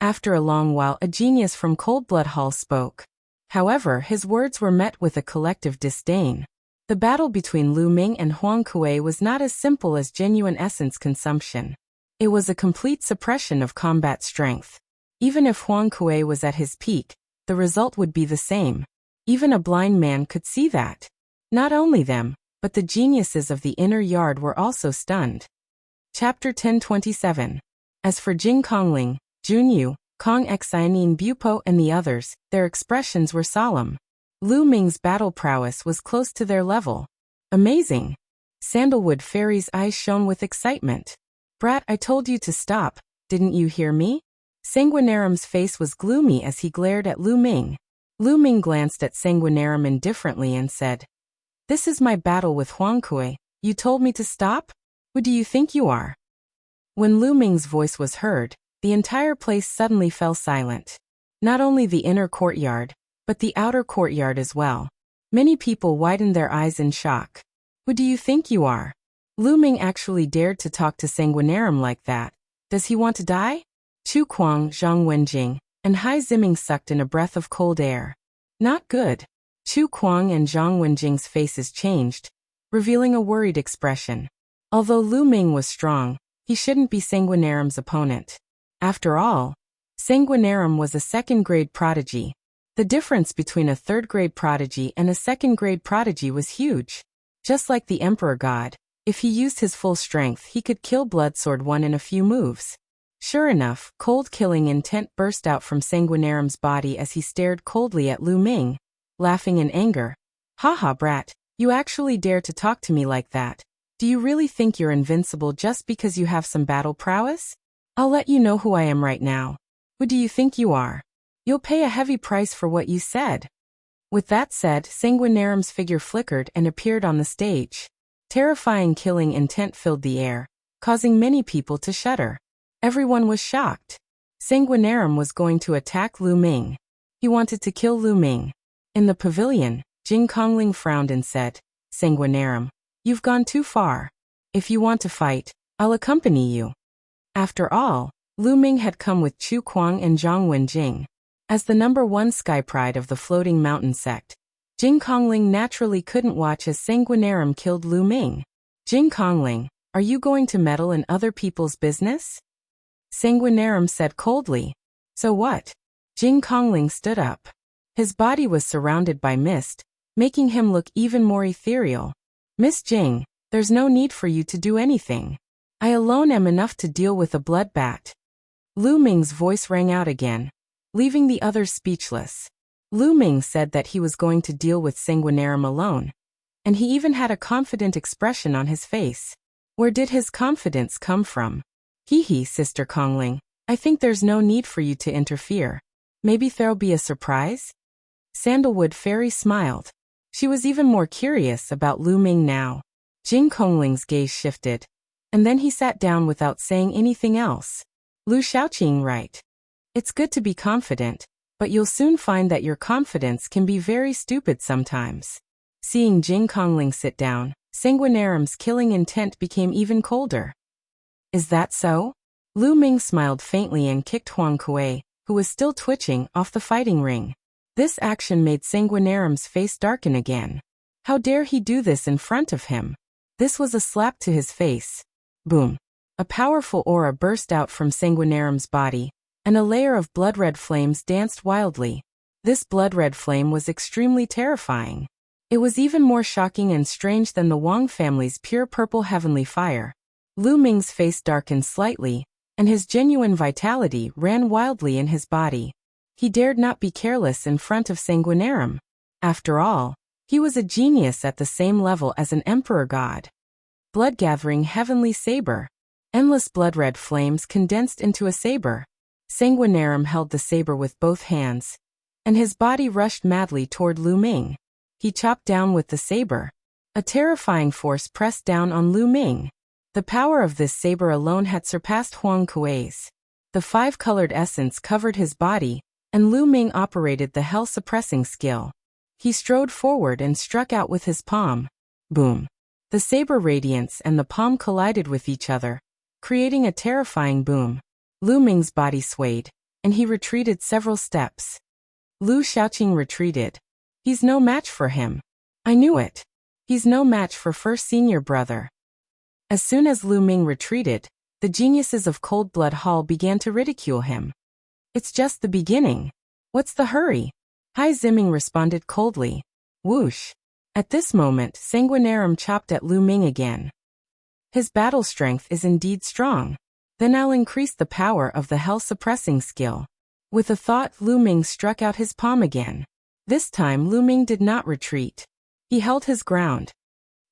After a long while, a genius from Cold Blood Hall spoke. However, his words were met with a collective disdain. The battle between Lu Ming and Huang Kuei was not as simple as genuine essence consumption. It was a complete suppression of combat strength. Even if Huang Kuei was at his peak, the result would be the same. Even a blind man could see that. Not only them, but the geniuses of the inner yard were also stunned. Chapter 1027. As for Jing Kongling, Junyu, Kong Xianin Bupo and the others, their expressions were solemn. Lu Ming's battle prowess was close to their level. Amazing! Sandalwood Fairy's eyes shone with excitement. Brat, I told you to stop, didn't you hear me? Sanguinarum's face was gloomy as he glared at Lu Ming. Lu Ming glanced at Sanguinarum indifferently and said, This is my battle with Huang Kuei. You told me to stop? Who do you think you are? When Lu Ming's voice was heard, the entire place suddenly fell silent. Not only the inner courtyard, but the outer courtyard as well. Many people widened their eyes in shock. Who do you think you are? Lu Ming actually dared to talk to Sanguinarum like that. Does he want to die? Chu Kuang, Zhang Wenjing, and Hai Ziming sucked in a breath of cold air. Not good. Chu Kuang and Zhang Wenjing's faces changed, revealing a worried expression. Although Lu Ming was strong, he shouldn't be Sanguinarum's opponent. After all, Sanguinarum was a second-grade prodigy. The difference between a third-grade prodigy and a second-grade prodigy was huge. Just like the Emperor God, if he used his full strength he could kill Bloodsword 1 in a few moves. Sure enough, cold killing intent burst out from Sanguinarum's body as he stared coldly at Lu Ming, laughing in anger. "Haha, brat, you actually dare to talk to me like that? Do you really think you're invincible just because you have some battle prowess? I'll let you know who I am right now. Who do you think you are? You'll pay a heavy price for what you said." With that said, Sanguinarum's figure flickered and appeared on the stage. Terrifying killing intent filled the air, causing many people to shudder. Everyone was shocked. Sanguinarum was going to attack Lu Ming. He wanted to kill Lu Ming. In the pavilion, Jing Kongling frowned and said, "Sanguinarum, you've gone too far. If you want to fight, I'll accompany you." After all, Lu Ming had come with Chu Kuang and Zhang Wenjing. As the #1 sky pride of the floating mountain sect, Jing Kongling naturally couldn't watch as Sanguinarum killed Lu Ming. "Jing Kongling, are you going to meddle in other people's business?" Sanguinarum said coldly. "So what?" Jing Kongling stood up. His body was surrounded by mist, making him look even more ethereal. "Miss Jing, there's no need for you to do anything. I alone am enough to deal with a bloodbat." Lu Ming's voice rang out again, leaving the others speechless. Lu Ming said that he was going to deal with Sanguinarum alone, and he even had a confident expression on his face. Where did his confidence come from? "Hee, Sister Kongling, I think there's no need for you to interfere. Maybe there'll be a surprise?" Sandalwood Fairy smiled. She was even more curious about Lu Ming now. Jing Kongling's gaze shifted, and then he sat down without saying anything else. "Lu Xiaoqing, right. It's good to be confident, but you'll soon find that your confidence can be very stupid sometimes." Seeing Jing Kongling sit down, Sanguinarum's killing intent became even colder. "Is that so?" Lu Ming smiled faintly and kicked Huang Kuei, who was still twitching, off the fighting ring. This action made Sanguinarum's face darken again. How dare he do this in front of him? This was a slap to his face. Boom! A powerful aura burst out from Sanguinarum's body, and a layer of blood-red flames danced wildly. This blood-red flame was extremely terrifying. It was even more shocking and strange than the Wang family's pure purple heavenly fire. Lu Ming's face darkened slightly, and his genuine vitality ran wildly in his body. He dared not be careless in front of Sanguinarum. After all, he was a genius at the same level as an emperor god. Blood-gathering heavenly saber. Endless blood-red flames condensed into a saber. Sanguinarum held the saber with both hands, and his body rushed madly toward Lu Ming. He chopped down with the saber. A terrifying force pressed down on Lu Ming. The power of this saber alone had surpassed Huang Kuei's. The five-colored essence covered his body, and Lu Ming operated the hell-suppressing skill. He strode forward and struck out with his palm. Boom! The saber radiance and the palm collided with each other, creating a terrifying boom. Lu Ming's body swayed, and he retreated several steps. Lu Xiaoqing retreated. "He's no match for him. I knew it. He's no match for first senior brother." As soon as Lu Ming retreated, the geniuses of Cold Blood Hall began to ridicule him. "It's just the beginning. What's the hurry?" Hai Ziming responded coldly. Whoosh! At this moment, Sanguinarum chopped at Lu Ming again. "His battle strength is indeed strong. Then I'll increase the power of the hell-suppressing skill." With a thought, Lu Ming struck out his palm again. This time Lu Ming did not retreat. He held his ground.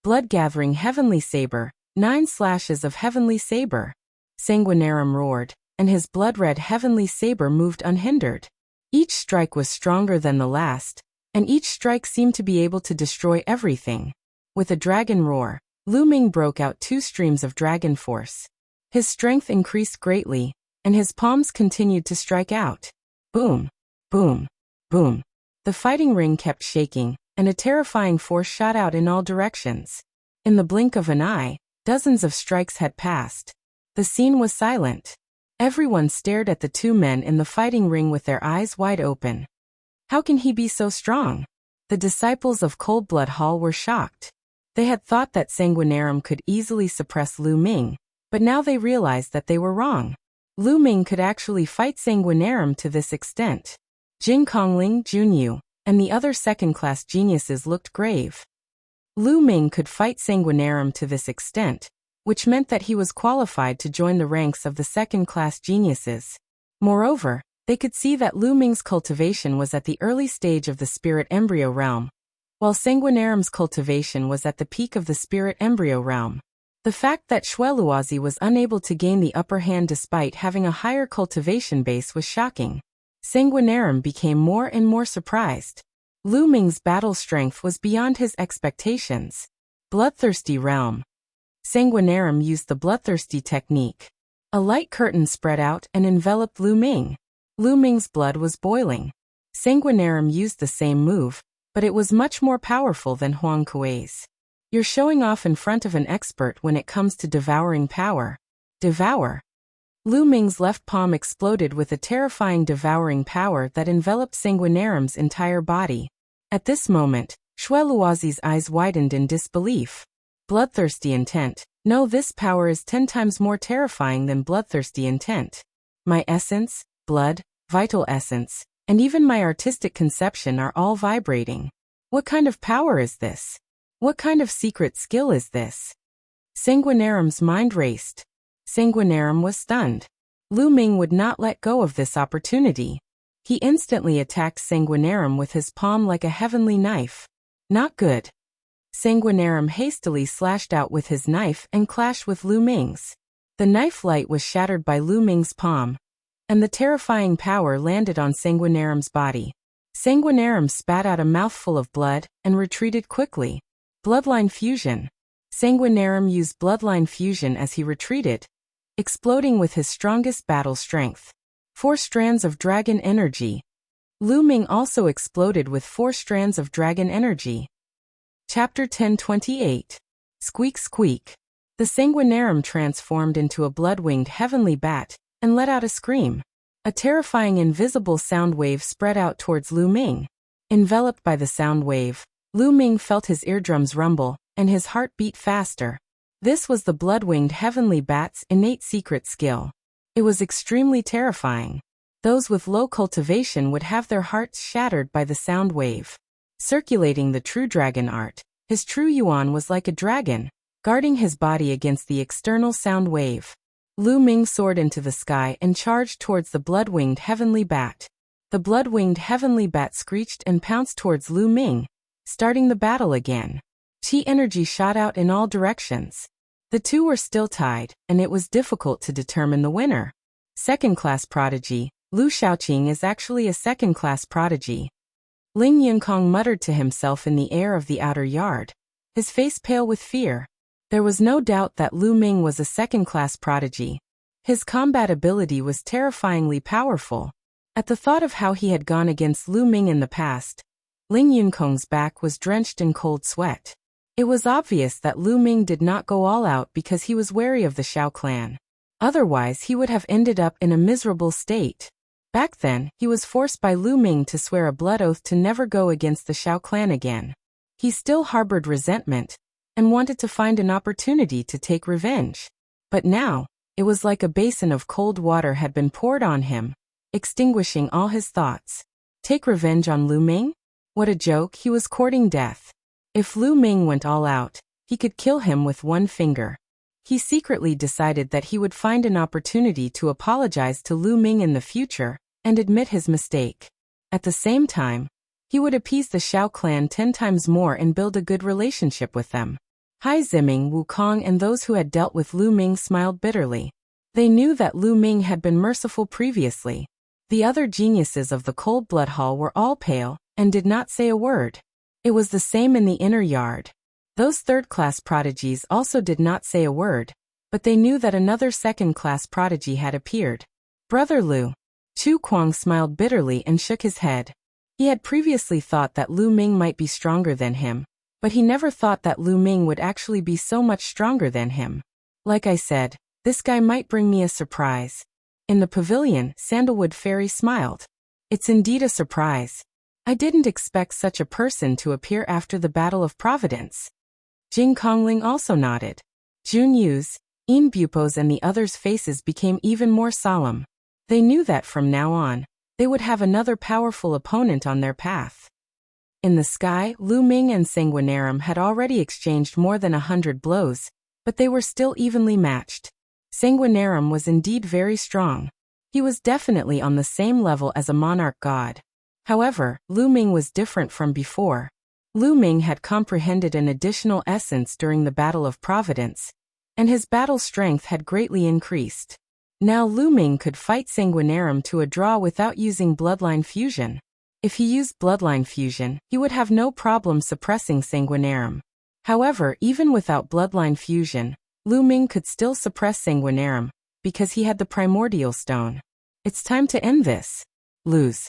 Blood-gathering heavenly saber. 9 slashes of heavenly saber. Sanguinarum roared, and his blood-red heavenly saber moved unhindered. Each strike was stronger than the last, and each strike seemed to be able to destroy everything. With a dragon roar, Lu Ming broke out 2 streams of dragon force. His strength increased greatly, and his palms continued to strike out. Boom! Boom! Boom! The fighting ring kept shaking, and a terrifying force shot out in all directions. In the blink of an eye, dozens of strikes had passed. The scene was silent. Everyone stared at the 2 men in the fighting ring with their eyes wide open. How can he be so strong? The disciples of Cold Blood Hall were shocked. They had thought that Sanguinarum could easily suppress Lu Ming, but now they realized that they were wrong. Lu Ming could actually fight Sanguinarum to this extent. Jin Kongling, Junyu, and the other second-class geniuses looked grave. Lu Ming could fight Sanguinarum to this extent, which meant that he was qualified to join the ranks of the second-class geniuses. Moreover, they could see that Lu Ming's cultivation was at the early stage of the spirit embryo realm, while Sanguinarum's cultivation was at the peak of the spirit embryo realm. The fact that Xueluozi was unable to gain the upper hand despite having a higher cultivation base was shocking. Sanguinarum became more and more surprised. Lu Ming's battle strength was beyond his expectations. Bloodthirsty realm. Sanguinarum used the bloodthirsty technique. A light curtain spread out and enveloped Lu Ming. Lu Ming's blood was boiling. Sanguinarum used the same move, but it was much more powerful than Huang Kuei's. You're showing off in front of an expert when it comes to devouring power. Devour. Lu Ming's left palm exploded with a terrifying devouring power that enveloped Sanguinarum's entire body. At this moment, Xueluozi's eyes widened in disbelief. Bloodthirsty intent. No, this power is 10 times more terrifying than bloodthirsty intent. My essence, blood, vital essence, and even my artistic conception are all vibrating. What kind of power is this? What kind of secret skill is this? Sanguinarum's mind raced. Sanguinarum was stunned. Lu Ming would not let go of this opportunity. He instantly attacked Sanguinarum with his palm like a heavenly knife. Not good. Sanguinarum hastily slashed out with his knife and clashed with Lu Ming's. The knife light was shattered by Lu Ming's palm, and the terrifying power landed on Sanguinarum's body. Sanguinarum spat out a mouthful of blood and retreated quickly. Bloodline fusion. Sanguinarum used bloodline fusion as he retreated, exploding with his strongest battle strength. 4 strands of dragon energy. Lu Ming also exploded with 4 strands of dragon energy. Chapter 1028. Squeak Squeak. The Sanguinarum transformed into a blood-winged heavenly bat and let out a scream. A terrifying invisible sound wave spread out towards Lu Ming. Enveloped by the sound wave, Lu Ming felt his eardrums rumble and his heart beat faster. This was the blood-winged heavenly bat's innate secret skill. It was extremely terrifying. Those with low cultivation would have their hearts shattered by the sound wave. Circulating the true dragon art, his true yuan was like a dragon, guarding his body against the external sound wave. Lu Ming soared into the sky and charged towards the blood-winged heavenly bat. The blood-winged heavenly bat screeched and pounced towards Lu Ming, starting the battle again. Qi energy shot out in all directions. The two were still tied, and it was difficult to determine the winner. Second-class prodigy. Lu Shaoqing is actually a second-class prodigy. Ling Yunkong muttered to himself in the air of the outer yard, his face pale with fear. There was no doubt that Lu Ming was a second-class prodigy. His combat ability was terrifyingly powerful. At the thought of how he had gone against Lu Ming in the past, Ling Yunkong's back was drenched in cold sweat. It was obvious that Lu Ming did not go all out because he was wary of the Shao clan. Otherwise he would have ended up in a miserable state. Back then, he was forced by Lu Ming to swear a blood oath to never go against the Shao clan again. He still harbored resentment, and wanted to find an opportunity to take revenge. But now, it was like a basin of cold water had been poured on him, extinguishing all his thoughts. Take revenge on Lu Ming? What a joke, he was courting death. If Lu Ming went all out, he could kill him with one finger. He secretly decided that he would find an opportunity to apologize to Lu Ming in the future and admit his mistake. At the same time, he would appease the Shao clan 10 times more and build a good relationship with them. Hai Ziming, Wukong and those who had dealt with Lu Ming smiled bitterly. They knew that Lu Ming had been merciful previously. The other geniuses of the Cold Blood Hall were all pale and did not say a word. It was the same in the inner yard. Those third-class prodigies also did not say a word, but they knew that another second-class prodigy had appeared. Brother Lu. Chu Kuang smiled bitterly and shook his head. He had previously thought that Lu Ming might be stronger than him, but he never thought that Lu Ming would actually be so much stronger than him. Like I said, this guy might bring me a surprise. In the pavilion, Sandalwood Fairy smiled. It's indeed a surprise. I didn't expect such a person to appear after the Battle of Providence. Jing Kongling also nodded. Jun Yu's, Bupos and the others' faces became even more solemn. They knew that from now on, they would have another powerful opponent on their path. In the sky, Lu Ming and Sanguinarum had already exchanged more than 100 blows, but they were still evenly matched. Sanguinarum was indeed very strong. He was definitely on the same level as a monarch god. However, Lu Ming was different from before. Lu Ming had comprehended an additional essence during the Battle of Providence, and his battle strength had greatly increased. Now Lu Ming could fight Sanguinarum to a draw without using bloodline fusion. If he used bloodline fusion, he would have no problem suppressing Sanguinarum. However, even without bloodline fusion, Lu Ming could still suppress Sanguinarum, because he had the primordial stone. It's time to end this. Lose.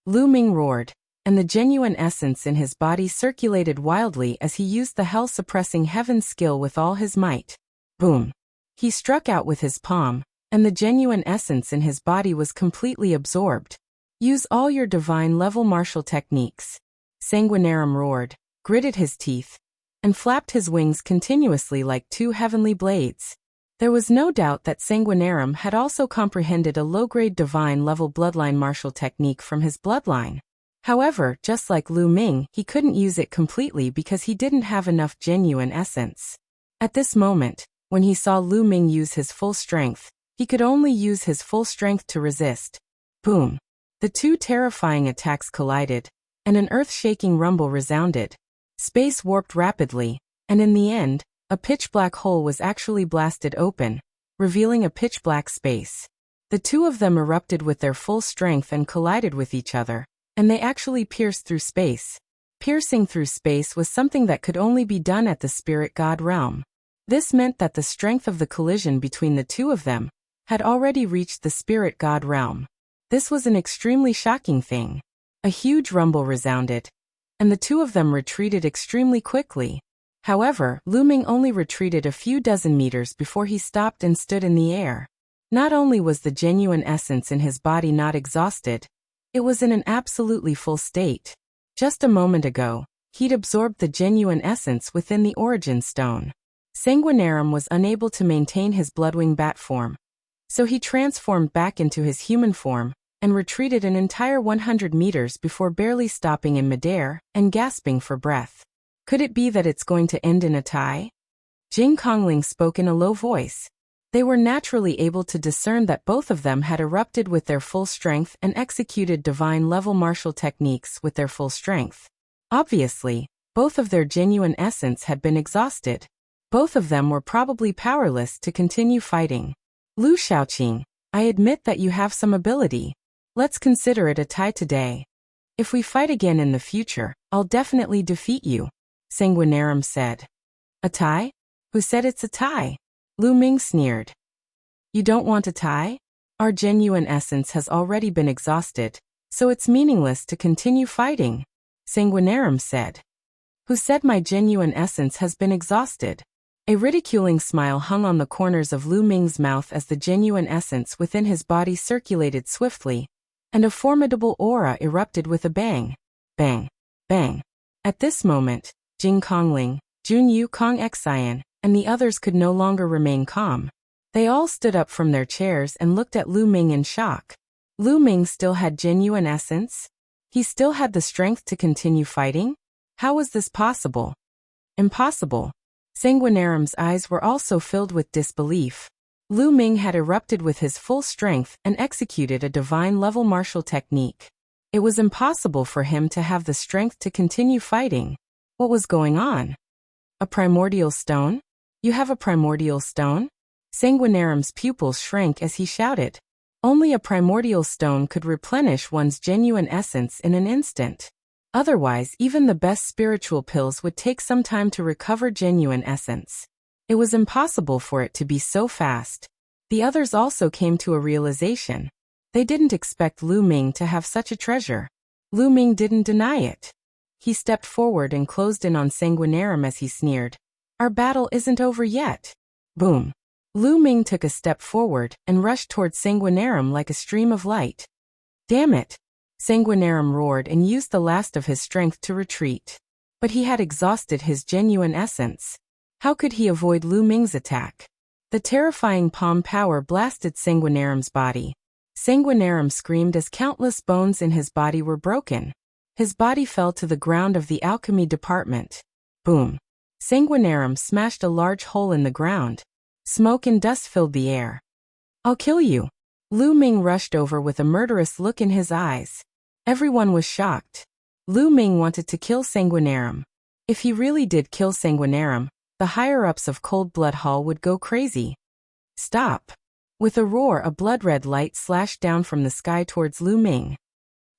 Lu Ming roared, and the genuine essence in his body circulated wildly as he used the hell-suppressing heaven skill with all his might. Boom. He struck out with his palm, and the genuine essence in his body was completely absorbed. Use all your divine level martial techniques. Sanguinarum roared, gritted his teeth, and flapped his wings continuously like two heavenly blades. There was no doubt that Sanguinarum had also comprehended a low-grade divine level bloodline martial technique from his bloodline. However, just like Lu Ming, he couldn't use it completely because he didn't have enough genuine essence. At this moment, when he saw Lu Ming use his full strength, he could only use his full strength to resist. Boom. The two terrifying attacks collided, and an earth-shaking rumble resounded. Space warped rapidly, and in the end, a pitch-black hole was actually blasted open, revealing a pitch-black space. The two of them erupted with their full strength and collided with each other, and they actually pierced through space. Piercing through space was something that could only be done at the spirit god realm. This meant that the strength of the collision between the two of them had already reached the spirit god realm. This was an extremely shocking thing. A huge rumble resounded, and the two of them retreated extremely quickly. However, Lu Ming only retreated a few dozen meters before he stopped and stood in the air. Not only was the genuine essence in his body not exhausted, it was in an absolutely full state. Just a moment ago, he'd absorbed the genuine essence within the origin stone. Sanguinarum was unable to maintain his bloodwing bat form, so he transformed back into his human form and retreated an entire 100 meters before barely stopping in midair and gasping for breath. Could it be that it's going to end in a tie? Jing Kongling spoke in a low voice. They were naturally able to discern that both of them had erupted with their full strength and executed divine-level martial techniques with their full strength. Obviously, both of their genuine essence had been exhausted. Both of them were probably powerless to continue fighting. Lu Shaoqing, I admit that you have some ability. Let's consider it a tie today. If we fight again in the future, I'll definitely defeat you, Sanguinarum said. A tie? Who said it's a tie? Lu Ming sneered. You don't want a tie? Our genuine essence has already been exhausted, so it's meaningless to continue fighting, Sanguinarum said. Who said my genuine essence has been exhausted? A ridiculing smile hung on the corners of Lu Ming's mouth as the genuine essence within his body circulated swiftly, and a formidable aura erupted with a bang. Bang. Bang. At this moment, Jing Kongling, Jun Yu Kong Xian, and the others could no longer remain calm. They all stood up from their chairs and looked at Lu Ming in shock. Lu Ming still had genuine essence? He still had the strength to continue fighting? How was this possible? Impossible. Sanguinarum's eyes were also filled with disbelief. Lu Ming had erupted with his full strength and executed a divine-level martial technique. It was impossible for him to have the strength to continue fighting. What was going on? A primordial stone? You have a primordial stone? Sanguinarum's pupils shrank as he shouted. Only a primordial stone could replenish one's genuine essence in an instant. Otherwise, even the best spiritual pills would take some time to recover genuine essence. It was impossible for it to be so fast. The others also came to a realization. They didn't expect Lu Ming to have such a treasure. Lu Ming didn't deny it. He stepped forward and closed in on Sanguinarum as he sneered. Our battle isn't over yet. Boom. Lu Ming took a step forward and rushed towards Sanguinarum like a stream of light. Damn it! Sanguinarum roared and used the last of his strength to retreat. But he had exhausted his genuine essence. How could he avoid Lu Ming's attack? The terrifying palm power blasted Sanguinarum's body. Sanguinarum screamed as countless bones in his body were broken. His body fell to the ground of the alchemy department. Boom. Sanguinarum smashed a large hole in the ground. Smoke and dust filled the air. I'll kill you. Lu Ming rushed over with a murderous look in his eyes. Everyone was shocked. Lu Ming wanted to kill Sanguinarum. If he really did kill Sanguinarum, the higher-ups of Cold Blood Hall would go crazy. Stop. With a roar, a blood-red light slashed down from the sky towards Lu Ming.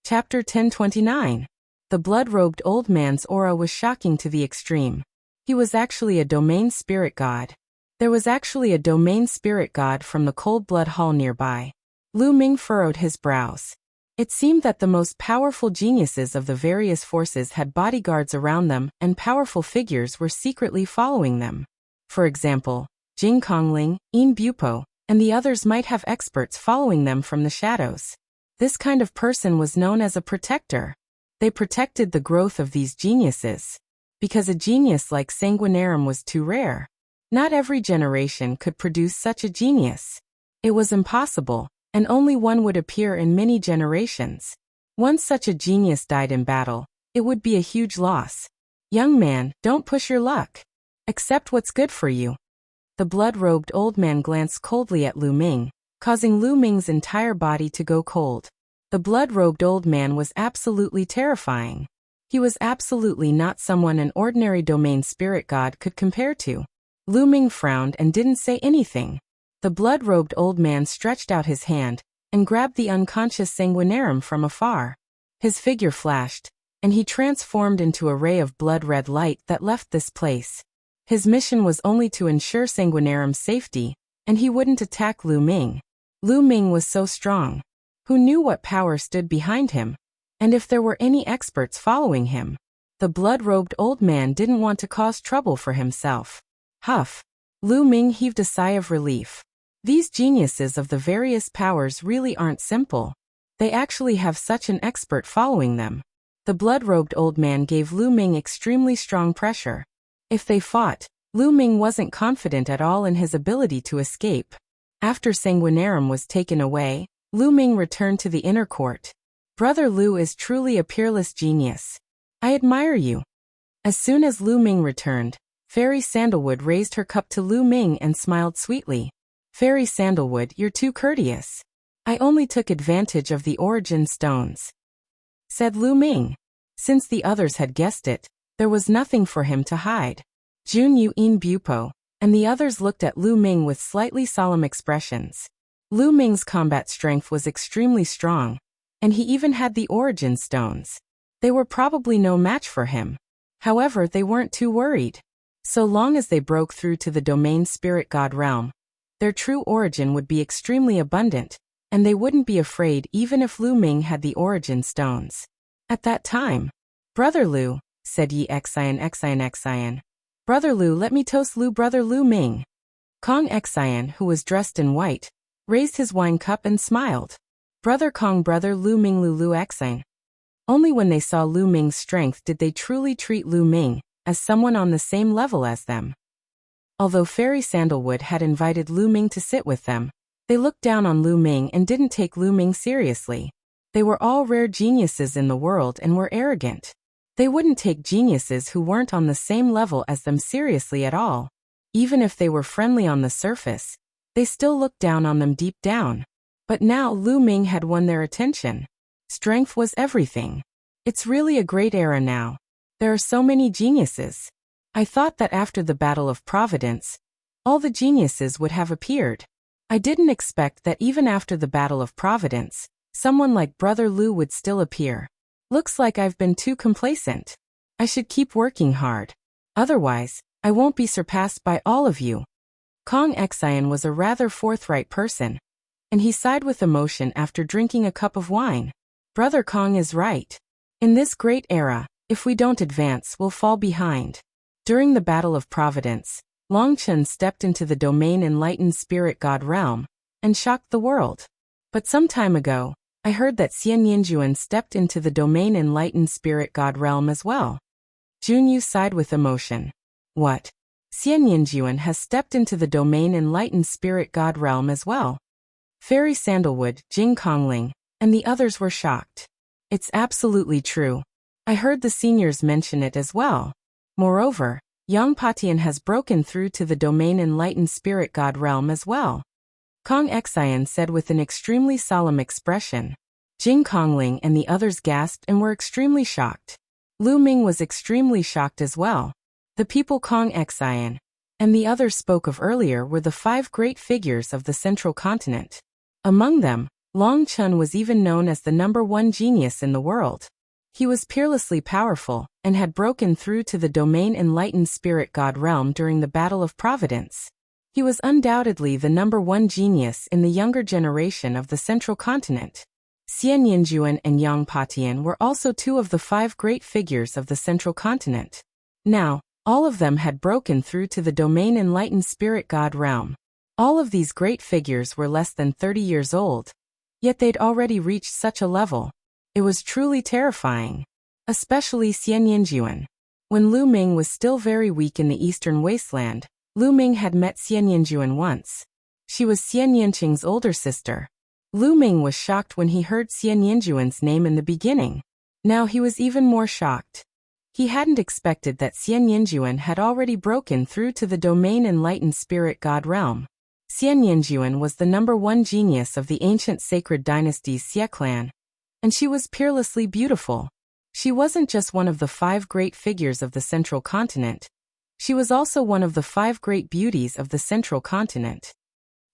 Chapter 1029. The blood-robed old man's aura was shocking to the extreme. He was actually a domain spirit god. There was actually a domain spirit god from the Cold Blood Hall nearby. Lu Ming furrowed his brows. It seemed that the most powerful geniuses of the various forces had bodyguards around them, and powerful figures were secretly following them. For example, Jing Kongling, Yin Bupo, and the others might have experts following them from the shadows. This kind of person was known as a protector. They protected the growth of these geniuses. Because a genius like Sanguinarum was too rare. Not every generation could produce such a genius. It was impossible, and only one would appear in many generations. Once such a genius died in battle, it would be a huge loss. Young man, don't push your luck. Accept what's good for you. The blood-robed old man glanced coldly at Lu Ming, causing Lu Ming's entire body to go cold. The blood-robed old man was absolutely terrifying. He was absolutely not someone an ordinary domain spirit god could compare to. Lu Ming frowned and didn't say anything. The blood-robed old man stretched out his hand and grabbed the unconscious Sanguinarum from afar. His figure flashed, and he transformed into a ray of blood-red light that left this place. His mission was only to ensure Sanguinarum's safety, and he wouldn't attack Lu Ming. Lu Ming was so strong. Who knew what power stood behind him? And if there were any experts following him? The blood-robed old man didn't want to cause trouble for himself. Huff. Lu Ming heaved a sigh of relief. These geniuses of the various powers really aren't simple. They actually have such an expert following them. The blood-robed old man gave Lu Ming extremely strong pressure. If they fought, Lu Ming wasn't confident at all in his ability to escape. After Sanguinarum was taken away, Lu Ming returned to the inner court. Brother Lu is truly a peerless genius. I admire you. As soon as Lu Ming returned, Fairy Sandalwood raised her cup to Lu Ming and smiled sweetly. Fairy Sandalwood, you're too courteous. I only took advantage of the origin stones, said Lu Ming. Since the others had guessed it, there was nothing for him to hide. Jun Yu Yin Bupo, and the others looked at Lu Ming with slightly solemn expressions. Lu Ming's combat strength was extremely strong, and he even had the origin stones. They were probably no match for him. However, they weren't too worried. So long as they broke through to the domain spirit god realm, their true origin would be extremely abundant, and they wouldn't be afraid even if Lu Ming had the origin stones. At that time, Brother Lu, said Yi Xian. Brother Lu, let me toast Brother Lu Ming. Kong Xian, who was dressed in white, raised his wine cup and smiled. Brother Kong, Brother Lu Ming, Lu Xian. Only when they saw Lu Ming's strength did they truly treat Lu Ming as someone on the same level as them. Although Fairy Sandalwood had invited Lu Ming to sit with them, they looked down on Lu Ming and didn't take Lu Ming seriously. They were all rare geniuses in the world and were arrogant. They wouldn't take geniuses who weren't on the same level as them seriously at all. Even if they were friendly on the surface, they still looked down on them deep down. But now Lu Ming had won their attention. Strength was everything. It's really a great era now. There are so many geniuses. I thought that after the Battle of Providence, all the geniuses would have appeared. I didn't expect that even after the Battle of Providence, someone like Brother Lu would still appear. Looks like I've been too complacent. I should keep working hard. Otherwise, I won't be surpassed by all of you. Kong Xian was a rather forthright person, and he sighed with emotion after drinking a cup of wine. Brother Kong is right. In this great era, if we don't advance, we'll fall behind. During the Battle of Providence, Long Chen stepped into the domain enlightened spirit god realm and shocked the world. But some time ago, I heard that Xian Yinjuan stepped into the domain enlightened spirit god realm as well. Junyu sighed with emotion. What? Xian Yinjuan has stepped into the domain enlightened spirit god realm as well. Fairy Sandalwood, Jing Kongling, and the others were shocked. It's absolutely true. I heard the seniors mention it as well. Moreover, Yang Patian has broken through to the domain enlightened spirit god realm as well. Kong Xian said with an extremely solemn expression. Jing Kongling and the others gasped and were extremely shocked. Lu Ming was extremely shocked as well. The people Kong Xian and the others spoke of earlier were the 5 great figures of the central continent. Among them, Long Chun was even known as the #1 genius in the world. He was peerlessly powerful and had broken through to the domain enlightened spirit god realm during the Battle of Providence. He was undoubtedly the #1 genius in the younger generation of the central continent. Xian Yinjuan and Yang Patian were also 2 of the 5 great figures of the central continent. Now, all of them had broken through to the domain enlightened spirit god realm. All of these great figures were less than 30 years old, yet they'd already reached such a level. It was truly terrifying. Especially Xian Yinjuan. When Lu Ming was still very weak in the eastern wasteland, Lu Ming had met Xian Yinjuan once. She was Xian Yinqing's older sister. Lu Ming was shocked when he heard Xian Yinjuan's name in the beginning. Now he was even more shocked. He hadn't expected that Xian Yinjuan had already broken through to the domain enlightened spirit god realm. Xian Yinjuan was the #1 genius of the ancient sacred dynasty's Xie clan, and she was peerlessly beautiful. She wasn't just one of the 5 great figures of the central continent. She was also one of the 5 great beauties of the central continent.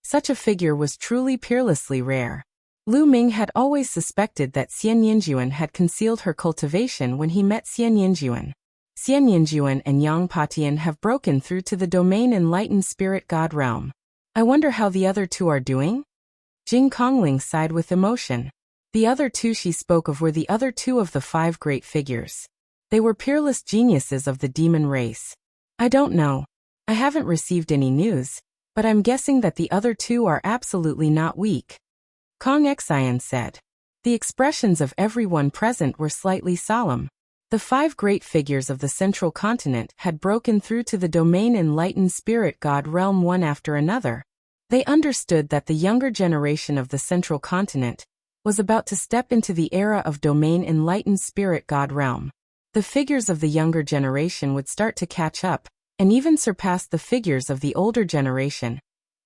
Such a figure was truly peerlessly rare. Lu Ming had always suspected that Xian Yinjuan had concealed her cultivation when he met Xian Yinjuan. Xian Yinjuan and Yang Patian have broken through to the domain enlightened spirit god realm. I wonder how the other 2 are doing? Jing Kongling sighed with emotion. The other 2 she spoke of were the other 2 of the 5 great figures. They were peerless geniuses of the demon race. I don't know. I haven't received any news, but I'm guessing that the other 2 are absolutely not weak. Kong Xian said. The expressions of everyone present were slightly solemn. The 5 great figures of the central continent had broken through to the domain enlightened spirit god realm one after another. They understood that the younger generation of the central continent was about to step into the era of domain enlightened spirit god realm. The figures of the younger generation would start to catch up, and even surpass the figures of the older generation,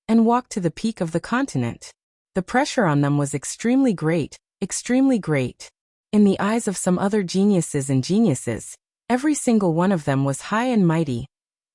and walk to the peak of the continent. The pressure on them was extremely great, extremely great. In the eyes of some other geniuses and geniuses, every single one of them was high and mighty,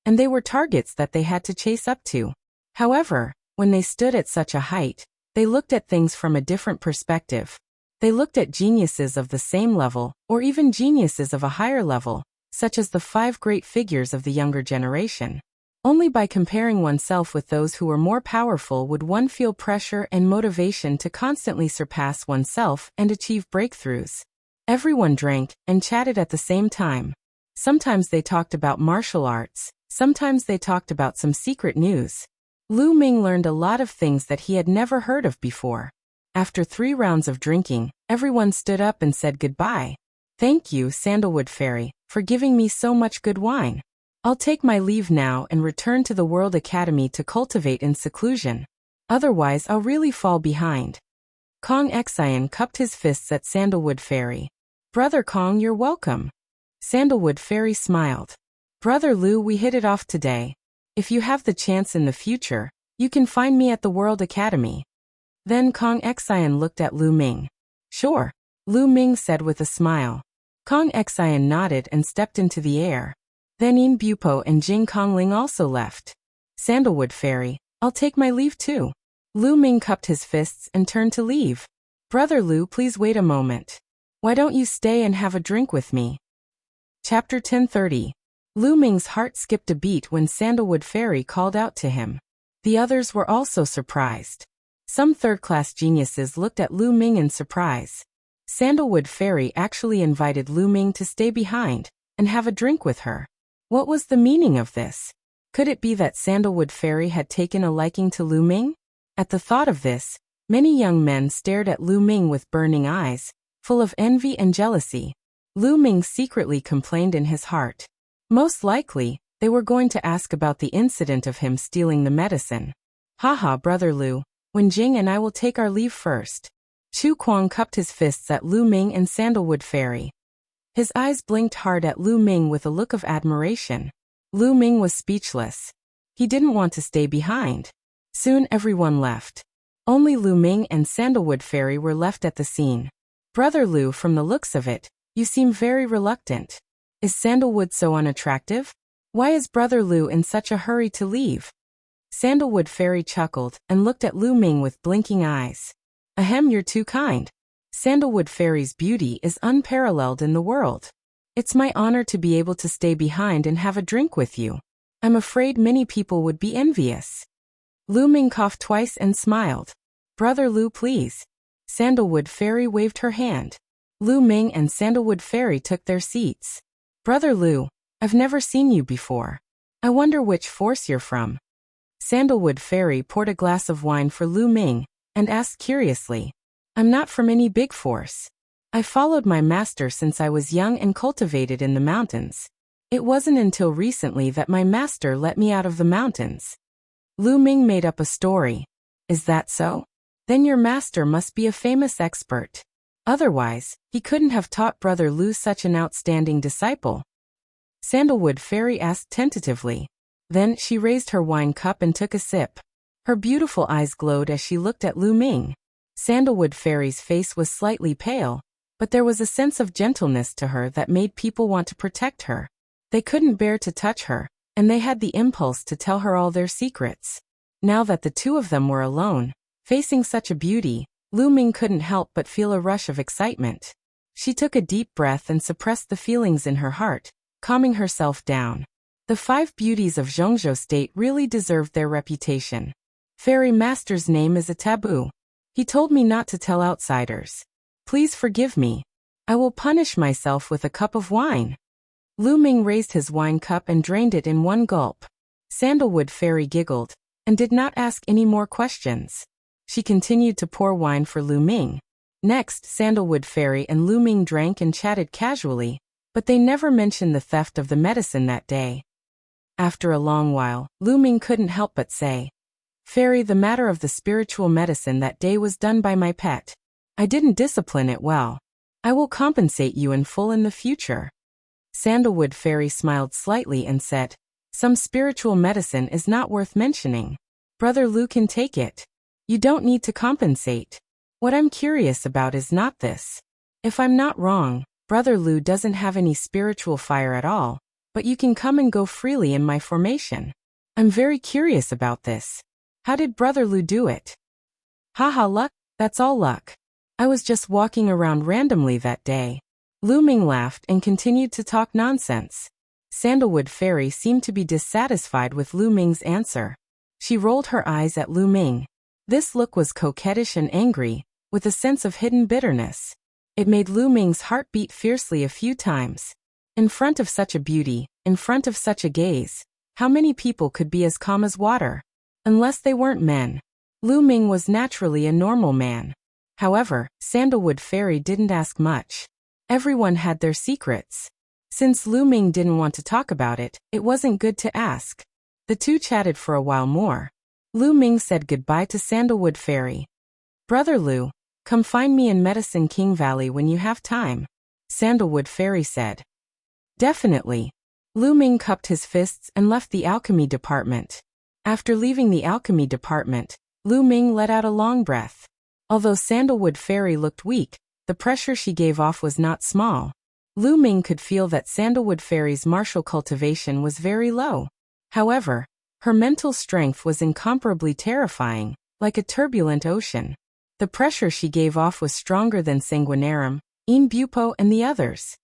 and they were targets that they had to chase up to. However, when they stood at such a height, they looked at things from a different perspective. They looked at geniuses of the same level, or even geniuses of a higher level, such as the 5 great figures of the younger generation. Only by comparing oneself with those who were more powerful would one feel pressure and motivation to constantly surpass oneself and achieve breakthroughs. Everyone drank and chatted at the same time. Sometimes they talked about martial arts, sometimes they talked about some secret news. Lu Ming learned a lot of things that he had never heard of before. After 3 rounds of drinking, everyone stood up and said goodbye. Thank you, Sandalwood Fairy, for giving me so much good wine. I'll take my leave now and return to the World Academy to cultivate in seclusion. Otherwise I'll really fall behind. Kong Xian cupped his fists at Sandalwood Fairy. Brother Kong, you're welcome. Sandalwood Fairy smiled. Brother Lu, we hit it off today. If you have the chance in the future, you can find me at the World Academy. Then Kong Xian looked at Lu Ming. Sure, Lu Ming said with a smile. Kong Xian nodded and stepped into the air. Then Yin Bupo and Jing Kongling also left. Sandalwood Fairy, I'll take my leave too. Lu Ming cupped his fists and turned to leave. Brother Lu, please wait a moment. Why don't you stay and have a drink with me? Chapter 1030. Lu Ming's heart skipped a beat when Sandalwood Fairy called out to him. The others were also surprised. Some third-class geniuses looked at Lu Ming in surprise. Sandalwood Fairy actually invited Lu Ming to stay behind and have a drink with her. What was the meaning of this? Could it be that Sandalwood Fairy had taken a liking to Lu Ming? At the thought of this, many young men stared at Lu Ming with burning eyes, full of envy and jealousy. Lu Ming secretly complained in his heart. Most likely, They were going to ask about the incident of him stealing the medicine. Haha, Brother Lu, Wen Jing and I will take our leave first. Chu Kuang cupped his fists at Lu Ming and Sandalwood Fairy. His eyes blinked hard at Lu Ming with a look of admiration. Lu Ming was speechless. He didn't want to stay behind. Soon everyone left. Only Lu Ming and Sandalwood Fairy were left at the scene. Brother Lu, from the looks of it, you seem very reluctant. Is Sandalwood so unattractive? Why is Brother Lu in such a hurry to leave? Sandalwood Fairy chuckled and looked at Lu Ming with blinking eyes. Ahem, you're too kind. Sandalwood Fairy's beauty is unparalleled in the world. It's my honor to be able to stay behind and have a drink with you. I'm afraid many people would be envious. Lu Ming coughed twice and smiled. Brother Lu, please. Sandalwood Fairy waved her hand. Lu Ming and Sandalwood Fairy took their seats. Brother Lu, I've never seen you before. I wonder which force you're from. Sandalwood Fairy poured a glass of wine for Lu Ming and asked curiously, I'm not from any big force. I followed my master since I was young and cultivated in the mountains. It wasn't until recently that my master let me out of the mountains. Lu Ming made up a story. Is that so? Then your master must be a famous expert. Otherwise, he couldn't have taught Brother Lu such an outstanding disciple. Sandalwood Fairy asked tentatively. Then she raised her wine cup and took a sip. Her beautiful eyes glowed as she looked at Lu Ming. Sandalwood Fairy's face was slightly pale, but there was a sense of gentleness to her that made people want to protect her. They couldn't bear to touch her, and they had the impulse to tell her all their secrets. Now that the two of them were alone, facing such a beauty, Lu Ming couldn't help but feel a rush of excitement. She took a deep breath and suppressed the feelings in her heart, calming herself down. The 5 beauties of Zhongzhou State really deserved their reputation. Fairy Master's name is a taboo. He told me not to tell outsiders. Please forgive me. I will punish myself with a cup of wine. Lu Ming raised his wine cup and drained it in one gulp. Sandalwood Fairy giggled and did not ask any more questions. She continued to pour wine for Lu Ming. Next, Sandalwood Fairy and Lu Ming drank and chatted casually, but they never mentioned the theft of the medicine that day. After a long while, Lu Ming couldn't help but say, Fairy, the matter of the spiritual medicine that day was done by my pet. I didn't discipline it well. I will compensate you in full in the future. Sandalwood Fairy smiled slightly and said, Some spiritual medicine is not worth mentioning. Brother Lu can take it. You don't need to compensate. What I'm curious about is not this. If I'm not wrong, Brother Lu doesn't have any spiritual fire at all, but you can come and go freely in my formation. I'm very curious about this. How did Brother Lu do it? Haha, luck, that's all luck. I was just walking around randomly that day. Lu Ming laughed and continued to talk nonsense. Sandalwood Fairy seemed to be dissatisfied with Lu Ming's answer. She rolled her eyes at Lu Ming. This look was coquettish and angry, with a sense of hidden bitterness. It made Lu Ming's heart beat fiercely a few times. In front of such a beauty, in front of such a gaze, how many people could be as calm as water? Unless they weren't men. Lu Ming was naturally a normal man. However, Sandalwood Fairy didn't ask much. Everyone had their secrets. Since Lu Ming didn't want to talk about it, it wasn't good to ask. The two chatted for a while more. Lu Ming said goodbye to Sandalwood Fairy. Brother Lu, come find me in Medicine King Valley when you have time, Sandalwood Fairy said. Definitely. Lu Ming cupped his fists and left the alchemy department. After leaving the alchemy department, Lu Ming let out a long breath. Although Sandalwood Fairy looked weak, the pressure she gave off was not small. Lu Ming could feel that Sandalwood Fairy's martial cultivation was very low. However, her mental strength was incomparably terrifying, like a turbulent ocean. The pressure she gave off was stronger than Sanguinarum, In Bupo and the others.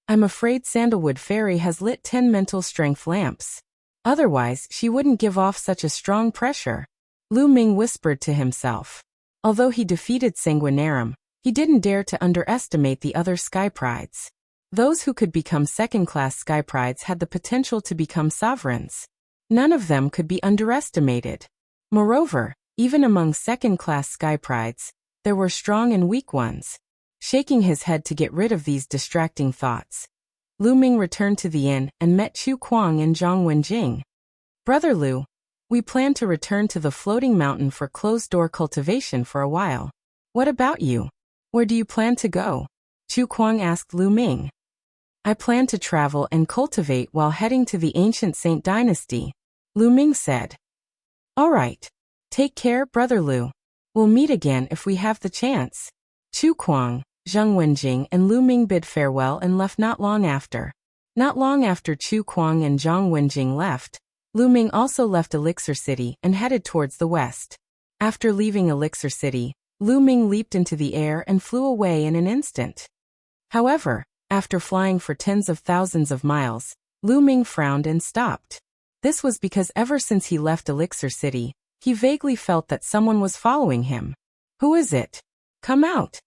I'm afraid Sandalwood Fairy has lit 10 mental strength lamps. Otherwise, she wouldn't give off such a strong pressure. Lu Ming whispered to himself. Although he defeated Sanguinarum, he didn't dare to underestimate the other Sky Prides. Those who could become second-class Sky Prides had the potential to become sovereigns. None of them could be underestimated. Moreover, even among second-class Sky Prides, there were strong and weak ones. Shaking his head to get rid of these distracting thoughts, Lu Ming returned to the inn and met Chu Kuang and Zhang Wenjing. Brother Lu, we plan to return to the floating mountain for closed-door cultivation for a while. What about you? Where do you plan to go? Chu Kuang asked Lu Ming. I plan to travel and cultivate while heading to the ancient Saint dynasty, Lu Ming said. All right. Take care, Brother Lu. We'll meet again if we have the chance. Chu Kuang, Zhang Wenjing and Lu Ming bid farewell and left not long after. Not long after Chu Kuang and Zhang Wenjing left, Lu Ming also left Elixir City and headed towards the west. After leaving Elixir City, Lu Ming leaped into the air and flew away in an instant. However, after flying for tens of thousands of miles, Lu Ming frowned and stopped. This was because ever since he left Elixir City, he vaguely felt that someone was following him. Who is it? Come out.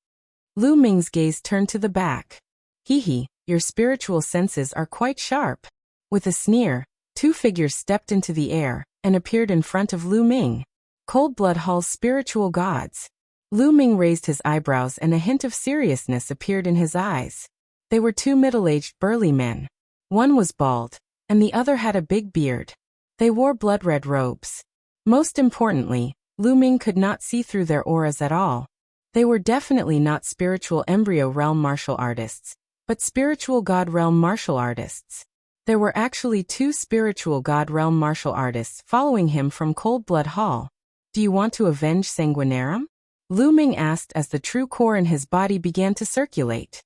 Lu Ming's gaze turned to the back. Hee, your spiritual senses are quite sharp. With a sneer, two figures stepped into the air and appeared in front of Lu Ming. Cold Blood Hall's spiritual gods. Lu Ming raised his eyebrows and a hint of seriousness appeared in his eyes. They were two middle-aged burly men. One was bald, and the other had a big beard. They wore blood-red robes. Most importantly, Lu Ming could not see through their auras at all. They were definitely not spiritual embryo realm martial artists, but spiritual god realm martial artists. There were actually two spiritual god realm martial artists following him from Cold Blood Hall. Do you want to avenge Sanguinarum? Lu Ming asked as the true core in his body began to circulate.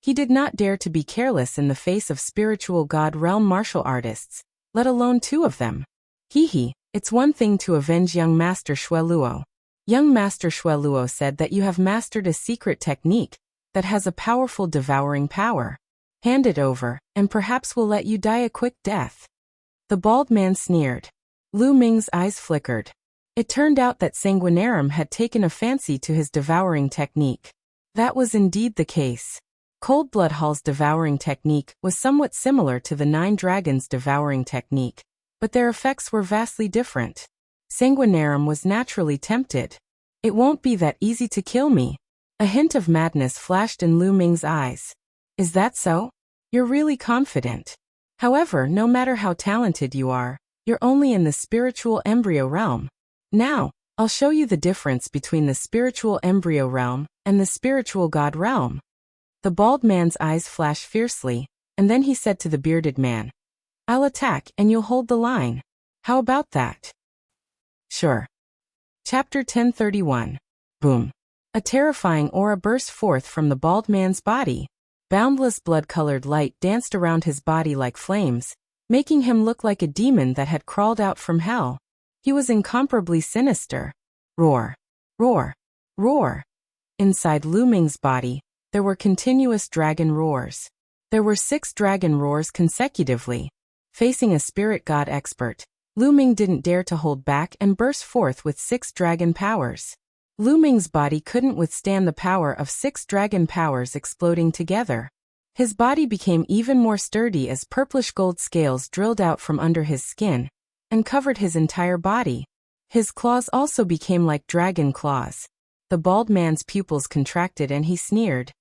He did not dare to be careless in the face of spiritual god realm martial artists, let alone two of them. Hee, it's one thing to avenge young Master Xue Luo. Young Master Xue Luo said that you have mastered a secret technique that has a powerful devouring power. Hand it over, and perhaps we'll let you die a quick death. The bald man sneered. Lu Ming's eyes flickered. It turned out that Sanguinarum had taken a fancy to his devouring technique. That was indeed the case. Cold Blood Hall's devouring technique was somewhat similar to the Nine Dragons' devouring technique, but their effects were vastly different. Sanguinarum was naturally tempted. It won't be that easy to kill me. A hint of madness flashed in Lu Ming's eyes. Is that so? You're really confident. However, no matter how talented you are, you're only in the spiritual embryo realm. Now, I'll show you the difference between the spiritual embryo realm and the spiritual god realm. The bald man's eyes flashed fiercely, and then he said to the bearded man, I'll attack and you'll hold the line. How about that? Sure. Chapter 1031. Boom. A terrifying aura burst forth from the bald man's body. Boundless blood-colored light danced around his body like flames, making him look like a demon that had crawled out from hell. He was incomparably sinister. Roar. Roar. Roar. Inside Lu Ming's body, there were continuous dragon roars. There were 6 dragon roars consecutively. Facing a spirit god expert, Lu Ming didn't dare to hold back and burst forth with 6 dragon powers. Lu Ming's body couldn't withstand the power of 6 dragon powers exploding together. His body became even more sturdy as purplish gold scales drilled out from under his skin and covered his entire body. His claws also became like dragon claws. The bald man's pupils contracted and he sneered.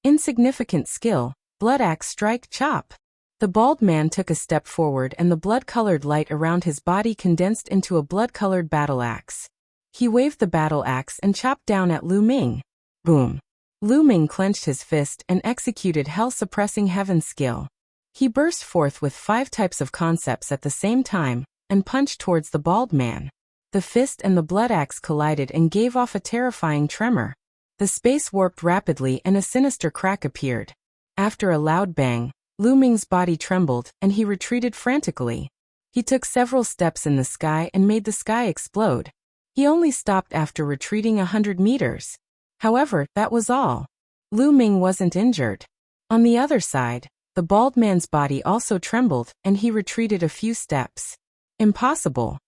Insignificant skill, blood axe strike chop. The bald man took a step forward and the blood-colored light around his body condensed into a blood-colored battle axe. He waved the battle axe and chopped down at Lu Ming. Boom. Lu Ming clenched his fist and executed hell-suppressing heaven skill. He burst forth with 5 types of concepts at the same time and punched towards the bald man. The fist and the blood axe collided and gave off a terrifying tremor. The space warped rapidly and a sinister crack appeared. After a loud bang, Lu Ming's body trembled and he retreated frantically. He took several steps in the sky and made the sky explode. He only stopped after retreating 100 meters. However, that was all. Lu Ming wasn't injured. On the other side, the bald man's body also trembled and he retreated a few steps. Impossible.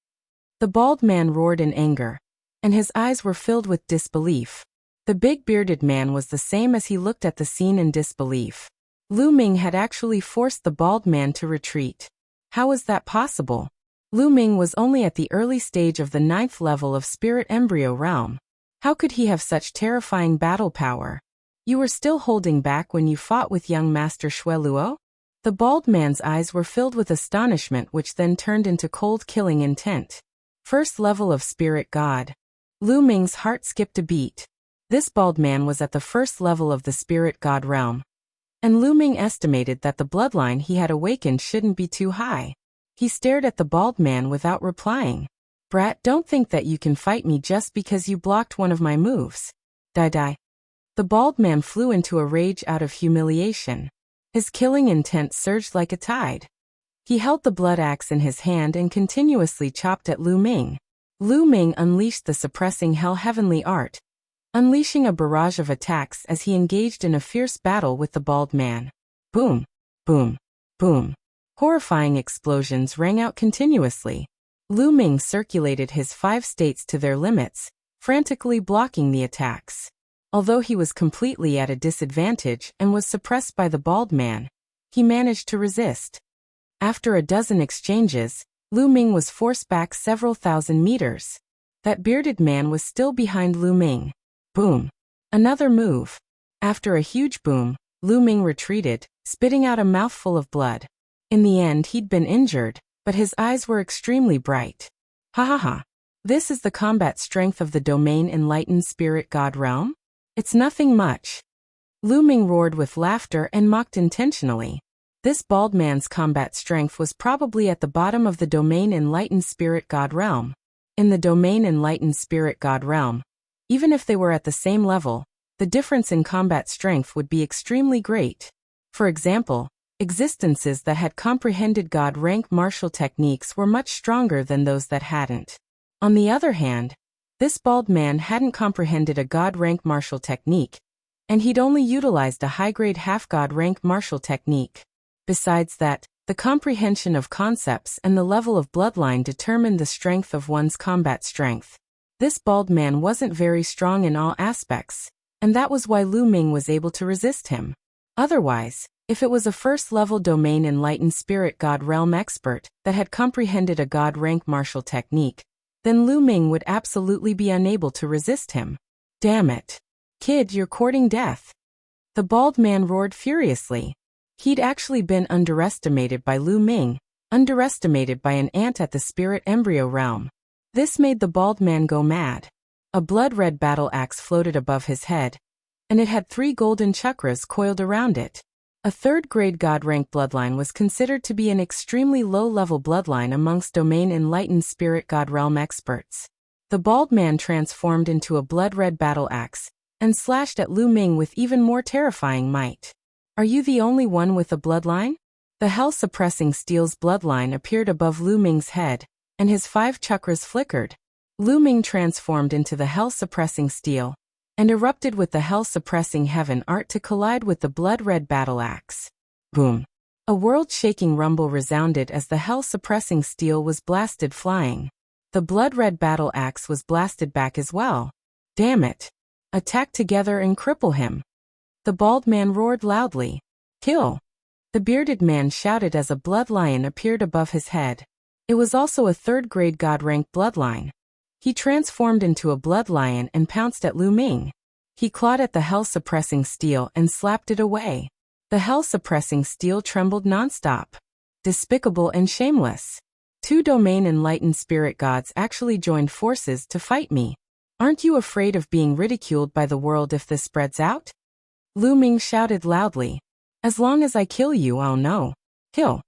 The bald man roared in anger, and his eyes were filled with disbelief. The big bearded man was the same as he looked at the scene in disbelief. Lu Ming had actually forced the bald man to retreat. How was that possible? Lu Ming was only at the early stage of the 9th level of spirit embryo realm. How could he have such terrifying battle power? You were still holding back when you fought with young Master Xue Luo? The bald man's eyes were filled with astonishment, which then turned into cold, killing intent. First level of spirit god. Lu Ming's heart skipped a beat. This bald man was at the first level of the spirit god realm. And Lu Ming estimated that the bloodline he had awakened shouldn't be too high. He stared at the bald man without replying. Brat, don't think that you can fight me just because you blocked one of my moves. Die. The bald man flew into a rage out of humiliation. His killing intent surged like a tide. He held the blood axe in his hand and continuously chopped at Lu Ming. Lu Ming unleashed the suppressing hell heavenly art, unleashing a barrage of attacks as he engaged in a fierce battle with the bald man. Boom, boom, boom. Horrifying explosions rang out continuously. Lu Ming circulated his 5 states to their limits, frantically blocking the attacks. Although he was completely at a disadvantage and was suppressed by the bald man, he managed to resist. After a dozen exchanges, Lu Ming was forced back several thousand meters. That bearded man was still behind Lu Ming. Boom. Another move. After a huge boom, Lu Ming retreated, spitting out a mouthful of blood. In the end, he'd been injured, but his eyes were extremely bright. Ha ha ha. This is the combat strength of the domain enlightened spirit god realm? It's nothing much. Lu Ming roared with laughter and mocked intentionally. This bald man's combat strength was probably at the bottom of the domain enlightened spirit god realm. In the domain enlightened spirit god realm, even if they were at the same level, the difference in combat strength would be extremely great. For example, existences that had comprehended god rank martial techniques were much stronger than those that hadn't. On the other hand, this bald man hadn't comprehended a god rank martial technique, and he'd only utilized a high-grade half-god rank martial technique. Besides that, the comprehension of concepts and the level of bloodline determined the strength of one's combat strength. This bald man wasn't very strong in all aspects, and that was why Lu Ming was able to resist him. Otherwise, if it was a first-level domain enlightened spirit god realm expert that had comprehended a god rank martial technique, then Lu Ming would absolutely be unable to resist him. Damn it. Kid, you're courting death. The bald man roared furiously. He'd actually been underestimated by Lu Ming, underestimated by an ant at the spirit embryo realm. This made the bald man go mad. A blood-red battle axe floated above his head, and it had 3 golden chakras coiled around it. A third-grade god-rank bloodline was considered to be an extremely low-level bloodline amongst domain enlightened spirit god realm experts. The bald man transformed into a blood-red battle axe, and slashed at Lu Ming with even more terrifying might. Are you the only one with a bloodline? The hell-suppressing steel's bloodline appeared above Lu Ming's head, and his 5 chakras flickered. Lu Ming transformed into the hell-suppressing steel, and erupted with the hell-suppressing heaven art to collide with the blood-red battle axe. Boom. A world-shaking rumble resounded as the hell-suppressing steel was blasted flying. The blood-red battle axe was blasted back as well. Damn it. Attack together and cripple him. The bald man roared loudly. Kill. The bearded man shouted as a blood lion appeared above his head. It was also a third-grade god-ranked bloodline. He transformed into a blood lion and pounced at Lu Ming. He clawed at the hell-suppressing steel and slapped it away. The hell-suppressing steel trembled nonstop. Despicable and shameless. 2 domain-enlightened spirit gods actually joined forces to fight me. Aren't you afraid of being ridiculed by the world if this spreads out? Lu Ming shouted loudly. As long as I kill you, I'll know. Kill.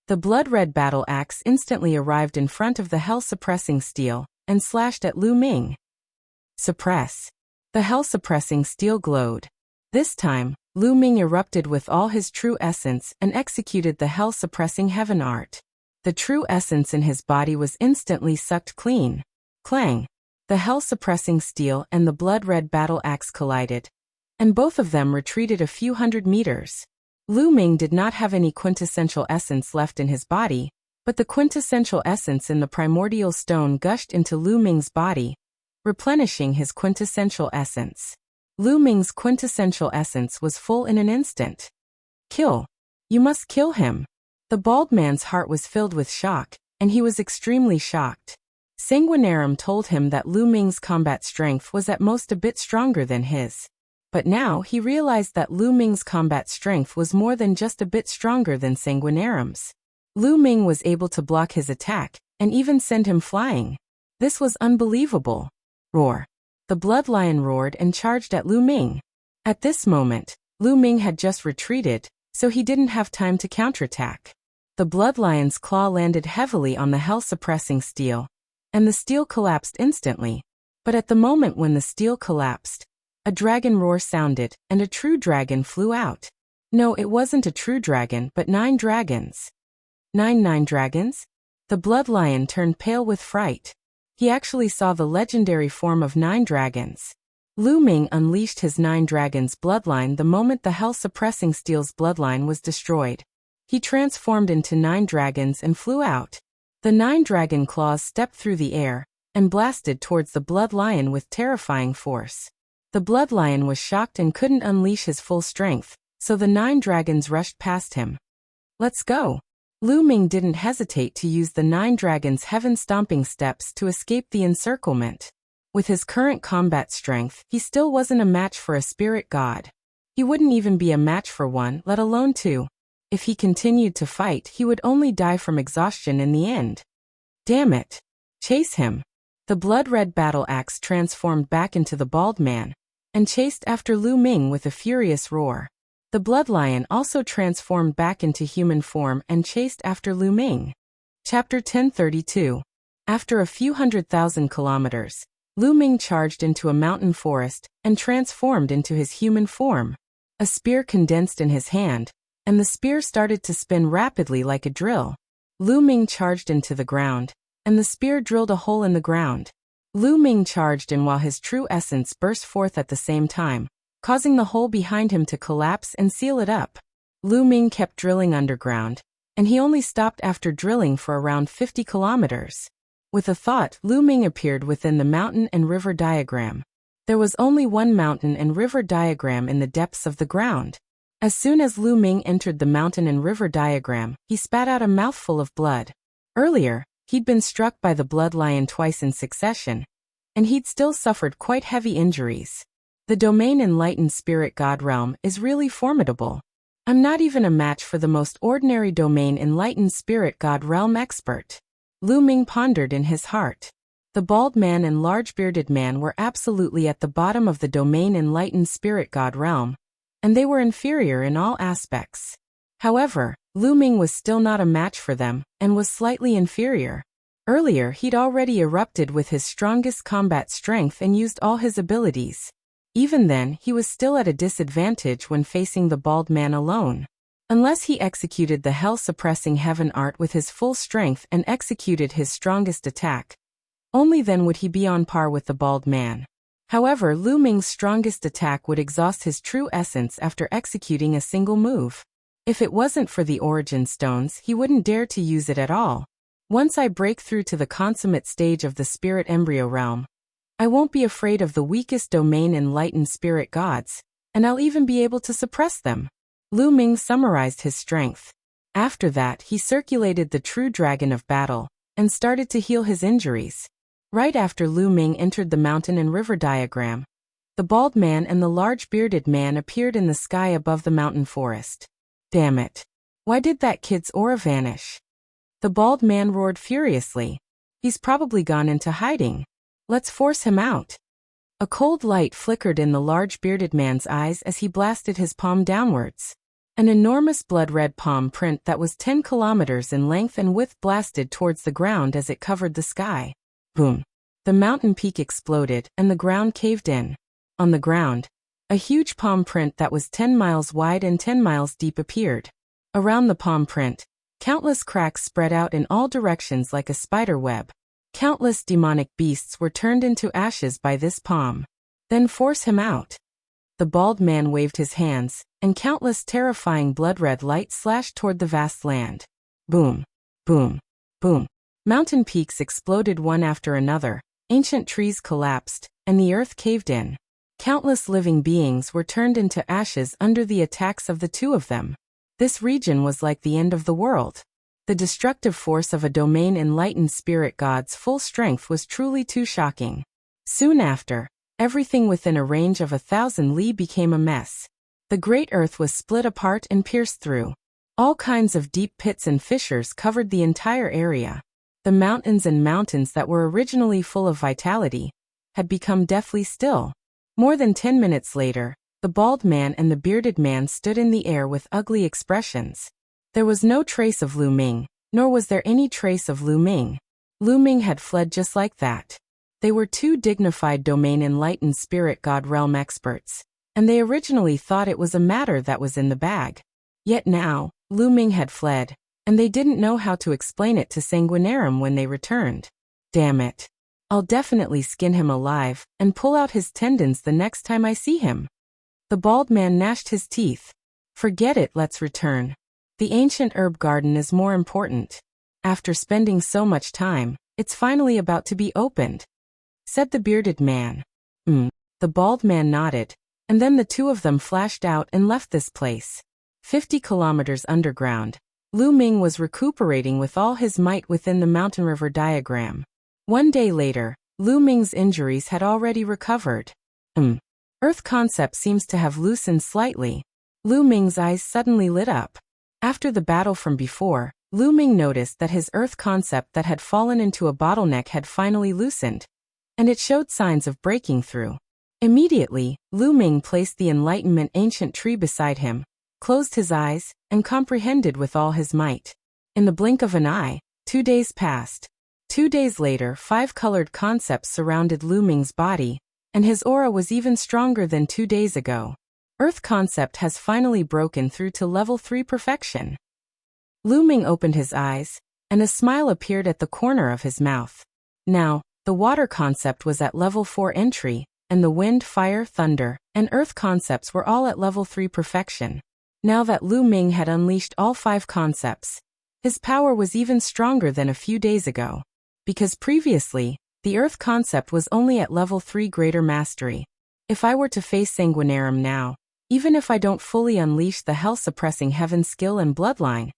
The blood-red battle axe instantly arrived in front of the hell-suppressing steel, and slashed at Lu Ming. Suppress. The hell-suppressing steel glowed. This time, Lu Ming erupted with all his true essence and executed the hell-suppressing heaven art. The true essence in his body was instantly sucked clean. Clang. The hell-suppressing steel and the blood-red battle axe collided, and both of them retreated a few hundred meters. Lu Ming did not have any quintessential essence left in his body, but the quintessential essence in the primordial stone gushed into Lu Ming's body, replenishing his quintessential essence. Lu Ming's quintessential essence was full in an instant. Kill. You must kill him. The bald man's heart was filled with shock, and he was extremely shocked. Sanguinarum told him that Lu Ming's combat strength was at most a bit stronger than his. But now he realized that Lu Ming's combat strength was more than just a bit stronger than Sanguinarum's. Lu Ming was able to block his attack, and even send him flying. This was unbelievable. Roar. The blood lion roared and charged at Lu Ming. At this moment, Lu Ming had just retreated, so he didn't have time to counterattack. The blood lion's claw landed heavily on the hell-suppressing steel, and the steel collapsed instantly. But at the moment when the steel collapsed, a dragon roar sounded, and a true dragon flew out. No, it wasn't a true dragon, but 9 dragons. Nine dragons? The blood lion turned pale with fright. He actually saw the legendary form of 9 dragons. Lu Ming unleashed his 9 dragons bloodline the moment the hell-suppressing steel's bloodline was destroyed. He transformed into 9 dragons and flew out. The 9 dragon claws stepped through the air and blasted towards the blood lion with terrifying force. The blood lion was shocked and couldn't unleash his full strength, so the 9 dragons rushed past him. Let's go. Lu Ming didn't hesitate to use the 9 dragons' heaven-stomping steps to escape the encirclement. With his current combat strength, he still wasn't a match for a spirit god. He wouldn't even be a match for 1, let alone 2. If he continued to fight, he would only die from exhaustion in the end. Damn it. Chase him. The blood-red battle axe transformed back into the bald man, and chased after Lu Ming with a furious roar. The blood lion also transformed back into human form and chased after Lu Ming. Chapter 1032. After a few 100,000 kilometers, Lu Ming charged into a mountain forest and transformed into his human form. A spear condensed in his hand, and the spear started to spin rapidly like a drill. Lu Ming charged into the ground, and the spear drilled a hole in the ground. Lu Ming charged in while his true essence burst forth at the same time, causing the hole behind him to collapse and seal it up. Lu Ming kept drilling underground, and he only stopped after drilling for around 50 kilometers. With a thought, Lu Ming appeared within the mountain and river diagram. There was only one mountain and river diagram in the depths of the ground. As soon as Lu Ming entered the mountain and river diagram, he spat out a mouthful of blood. Earlier, he'd been struck by the blood lion twice in succession, and he'd still suffered quite heavy injuries. The domain Enlightened Spirit God Realm is really formidable. I'm not even a match for the most ordinary domain Enlightened Spirit God Realm expert. Lu Ming pondered in his heart. The bald man and large-bearded man were absolutely at the bottom of the domain Enlightened Spirit God Realm, and they were inferior in all aspects. However, Lu Ming was still not a match for them, and was slightly inferior. Earlier he'd already erupted with his strongest combat strength and used all his abilities. Even then, he was still at a disadvantage when facing the bald man alone. Unless he executed the hell-suppressing heaven art with his full strength and executed his strongest attack, only then would he be on par with the bald man. However, Lu Ming's strongest attack would exhaust his true essence after executing a single move. If it wasn't for the origin stones, he wouldn't dare to use it at all. Once I break through to the consummate stage of the spirit embryo realm, I won't be afraid of the weakest domain Enlightened Spirit gods, and I'll even be able to suppress them. Lu Ming summarized his strength. After that, he circulated the true dragon of battle, and started to heal his injuries. Right after Lu Ming entered the mountain and river diagram, the bald man and the large bearded man appeared in the sky above the mountain forest. Damn it. Why did that kid's aura vanish? The bald man roared furiously. He's probably gone into hiding. Let's force him out. A cold light flickered in the large bearded man's eyes as he blasted his palm downwards. An enormous blood-red palm print that was 10 kilometers in length and width blasted towards the ground as it covered the sky. Boom. The mountain peak exploded and the ground caved in. On the ground, a huge palm print that was 10 miles wide and 10 miles deep appeared. Around the palm print, countless cracks spread out in all directions like a spider web. Countless demonic beasts were turned into ashes by this palm. Then force him out. The bald man waved his hands, and countless terrifying blood-red light slashed toward the vast land. Boom. Boom. Boom. Mountain peaks exploded one after another, ancient trees collapsed, and the earth caved in. Countless living beings were turned into ashes under the attacks of the two of them. This region was like the end of the world. The destructive force of a domain Enlightened Spirit God's full strength was truly too shocking. Soon after, Everything within a range of 1,000 li became a mess. The great earth was split apart and pierced through. All kinds of deep pits and fissures covered the entire area. The mountains and mountains that were originally full of vitality had become deathly still. More than 10 minutes later, the bald man and the bearded man stood in the air with ugly expressions. There was no trace of Lu Ming, nor was there any trace of Lu Ming. Lu Ming had fled just like that. They were two dignified domain enlightened spirit god realm experts, and they originally thought it was a matter that was in the bag. Yet now, Lu Ming had fled, and they didn't know how to explain it to Sanguinarum when they returned. Damn it. I'll definitely skin him alive and pull out his tendons the next time I see him. The bald man gnashed his teeth. Forget it, let's return. The ancient herb garden is more important. After spending so much time, it's finally about to be opened, said the bearded man. The bald man nodded, and then the two of them flashed out and left this place. 50 kilometers underground, Lu Ming was recuperating with all his might within the mountain river diagram. One day later, Lu Ming's injuries had already recovered. Earth concept seems to have loosened slightly. Lu Ming's eyes suddenly lit up. After the battle from before, Lu Ming noticed that his Earth concept that had fallen into a bottleneck had finally loosened, and it showed signs of breaking through. Immediately, Lu Ming placed the Enlightenment ancient tree beside him, closed his eyes, and comprehended with all his might. In the blink of an eye, 2 days passed. 2 days later, 5 colored concepts surrounded Lu Ming's body, and his aura was even stronger than 2 days ago. Earth concept has finally broken through to level 3 perfection. Lu Ming opened his eyes, and a smile appeared at the corner of his mouth. Now, the water concept was at level 4 entry, and the wind, fire, thunder, and earth concepts were all at level 3 perfection. Now that Lu Ming had unleashed all 5 concepts, his power was even stronger than a few days ago. Because previously, the earth concept was only at level 3 greater mastery. If I were to face Sanguinarum now, even if I don't fully unleash the hell-suppressing heaven skill and bloodline,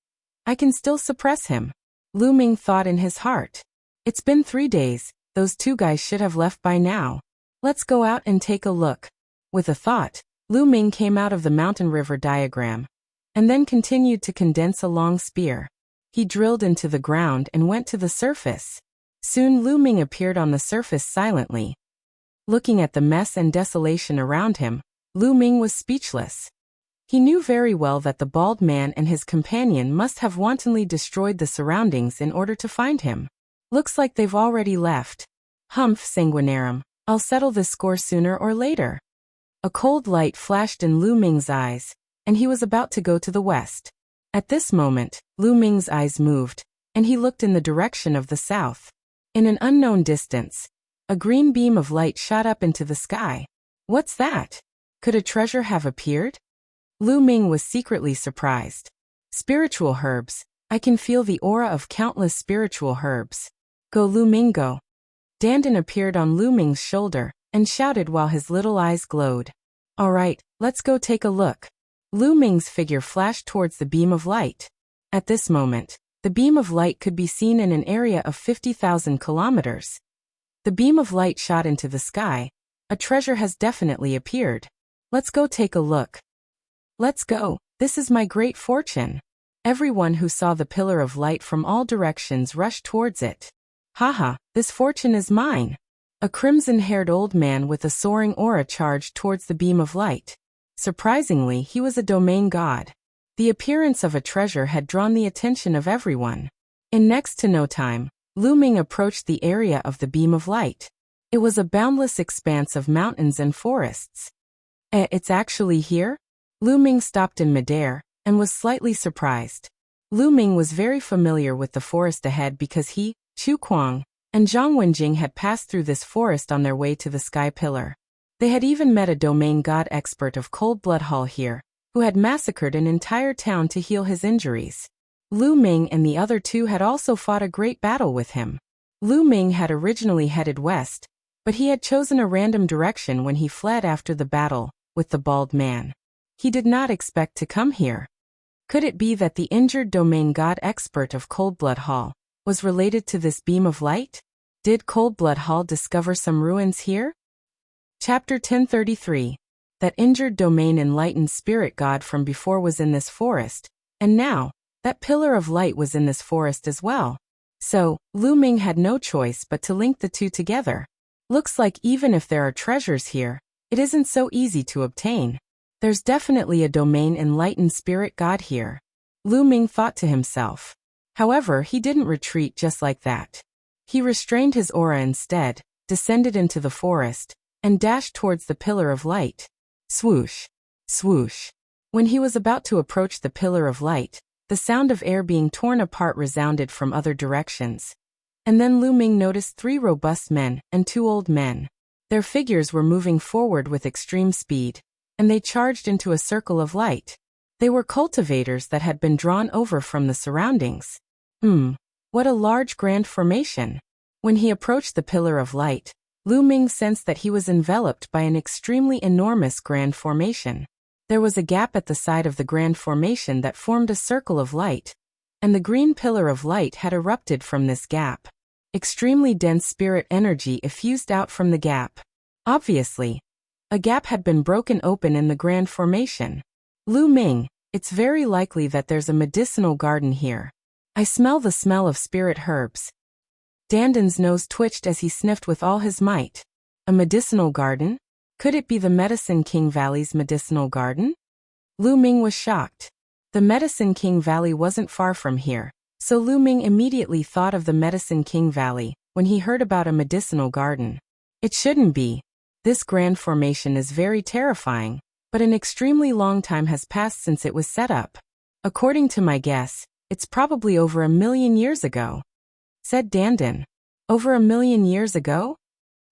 I can still suppress him. Lu Ming thought in his heart. It's been 3 days, those 2 guys should have left by now. Let's go out and take a look. With a thought, Lu Ming came out of the mountain river diagram, and then continued to condense a long spear. He drilled into the ground and went to the surface. Soon Lu Ming appeared on the surface silently. Looking at the mess and desolation around him, Lu Ming was speechless. He knew very well that the bald man and his companion must have wantonly destroyed the surroundings in order to find him. Looks like they've already left. Humph, Sanguinarum, I'll settle this score sooner or later. A cold light flashed in Lu Ming's eyes, and he was about to go to the west. At this moment, Lu Ming's eyes moved, and he looked in the direction of the south. In an unknown distance, a green beam of light shot up into the sky. What's that? Could a treasure have appeared? Lu Ming was secretly surprised. Spiritual herbs. I can feel the aura of countless spiritual herbs. Go Lu Ming go. Dandan appeared on Lu Ming's shoulder, and shouted while his little eyes glowed. All right, let's go take a look. Lu Ming's figure flashed towards the beam of light. At this moment, the beam of light could be seen in an area of 50,000 kilometers. The beam of light shot into the sky. A treasure has definitely appeared. Let's go take a look. Let's go, this is my great fortune. Everyone who saw the pillar of light from all directions rushed towards it. Haha, this fortune is mine. A crimson-haired old man with a soaring aura charged towards the beam of light. Surprisingly, he was a domain god. The appearance of a treasure had drawn the attention of everyone. In next to no time, Lu Ming approached the area of the beam of light. It was a boundless expanse of mountains and forests. It's actually here? Lu Ming stopped in midair, and was slightly surprised. Lu Ming was very familiar with the forest ahead because he, Chu Kuang, and Zhang Wenjing had passed through this forest on their way to the Sky Pillar. They had even met a domain god expert of Cold Blood Hall here, who had massacred an entire town to heal his injuries. Lu Ming and the other 2 had also fought a great battle with him. Lu Ming had originally headed west, but he had chosen a random direction when he fled after the battle with the bald man. He did not expect to come here. Could it be that the injured domain god expert of Cold Blood Hall was related to this beam of light? Did Cold Blood Hall discover some ruins here? Chapter 1033. That injured domain enlightened spirit god from before was in this forest, and now, that pillar of light was in this forest as well. So, Lu Ming had no choice but to link the two together. Looks like even if there are treasures here, it isn't so easy to obtain. There's definitely a domain enlightened spirit god here. Lu Ming thought to himself. However, he didn't retreat just like that. He restrained his aura instead, descended into the forest, and dashed towards the pillar of light. Swoosh! Swoosh! When he was about to approach the pillar of light, the sound of air being torn apart resounded from other directions. And then Lu Ming noticed 3 robust men and 2 old men. Their figures were moving forward with extreme speed, and they charged into a circle of light. They were cultivators that had been drawn over from the surroundings. What a large grand formation! When he approached the pillar of light, Lu Ming sensed that he was enveloped by an extremely enormous grand formation. There was a gap at the side of the grand formation that formed a circle of light, and the green pillar of light had erupted from this gap. Extremely dense spirit energy effused out from the gap. Obviously, a gap had been broken open in the grand formation. Lu Ming, it's very likely that there's a medicinal garden here. I smell the smell of spirit herbs. Danden's nose twitched as he sniffed with all his might. A medicinal garden? Could it be the Medicine King Valley's medicinal garden? Lu Ming was shocked. The Medicine King Valley wasn't far from here, so Lu Ming immediately thought of the Medicine King Valley when he heard about a medicinal garden. It shouldn't be. This grand formation is very terrifying, but an extremely long time has passed since it was set up. According to my guess, it's probably over 1,000,000 years ago, said Danden. Over 1,000,000 years ago?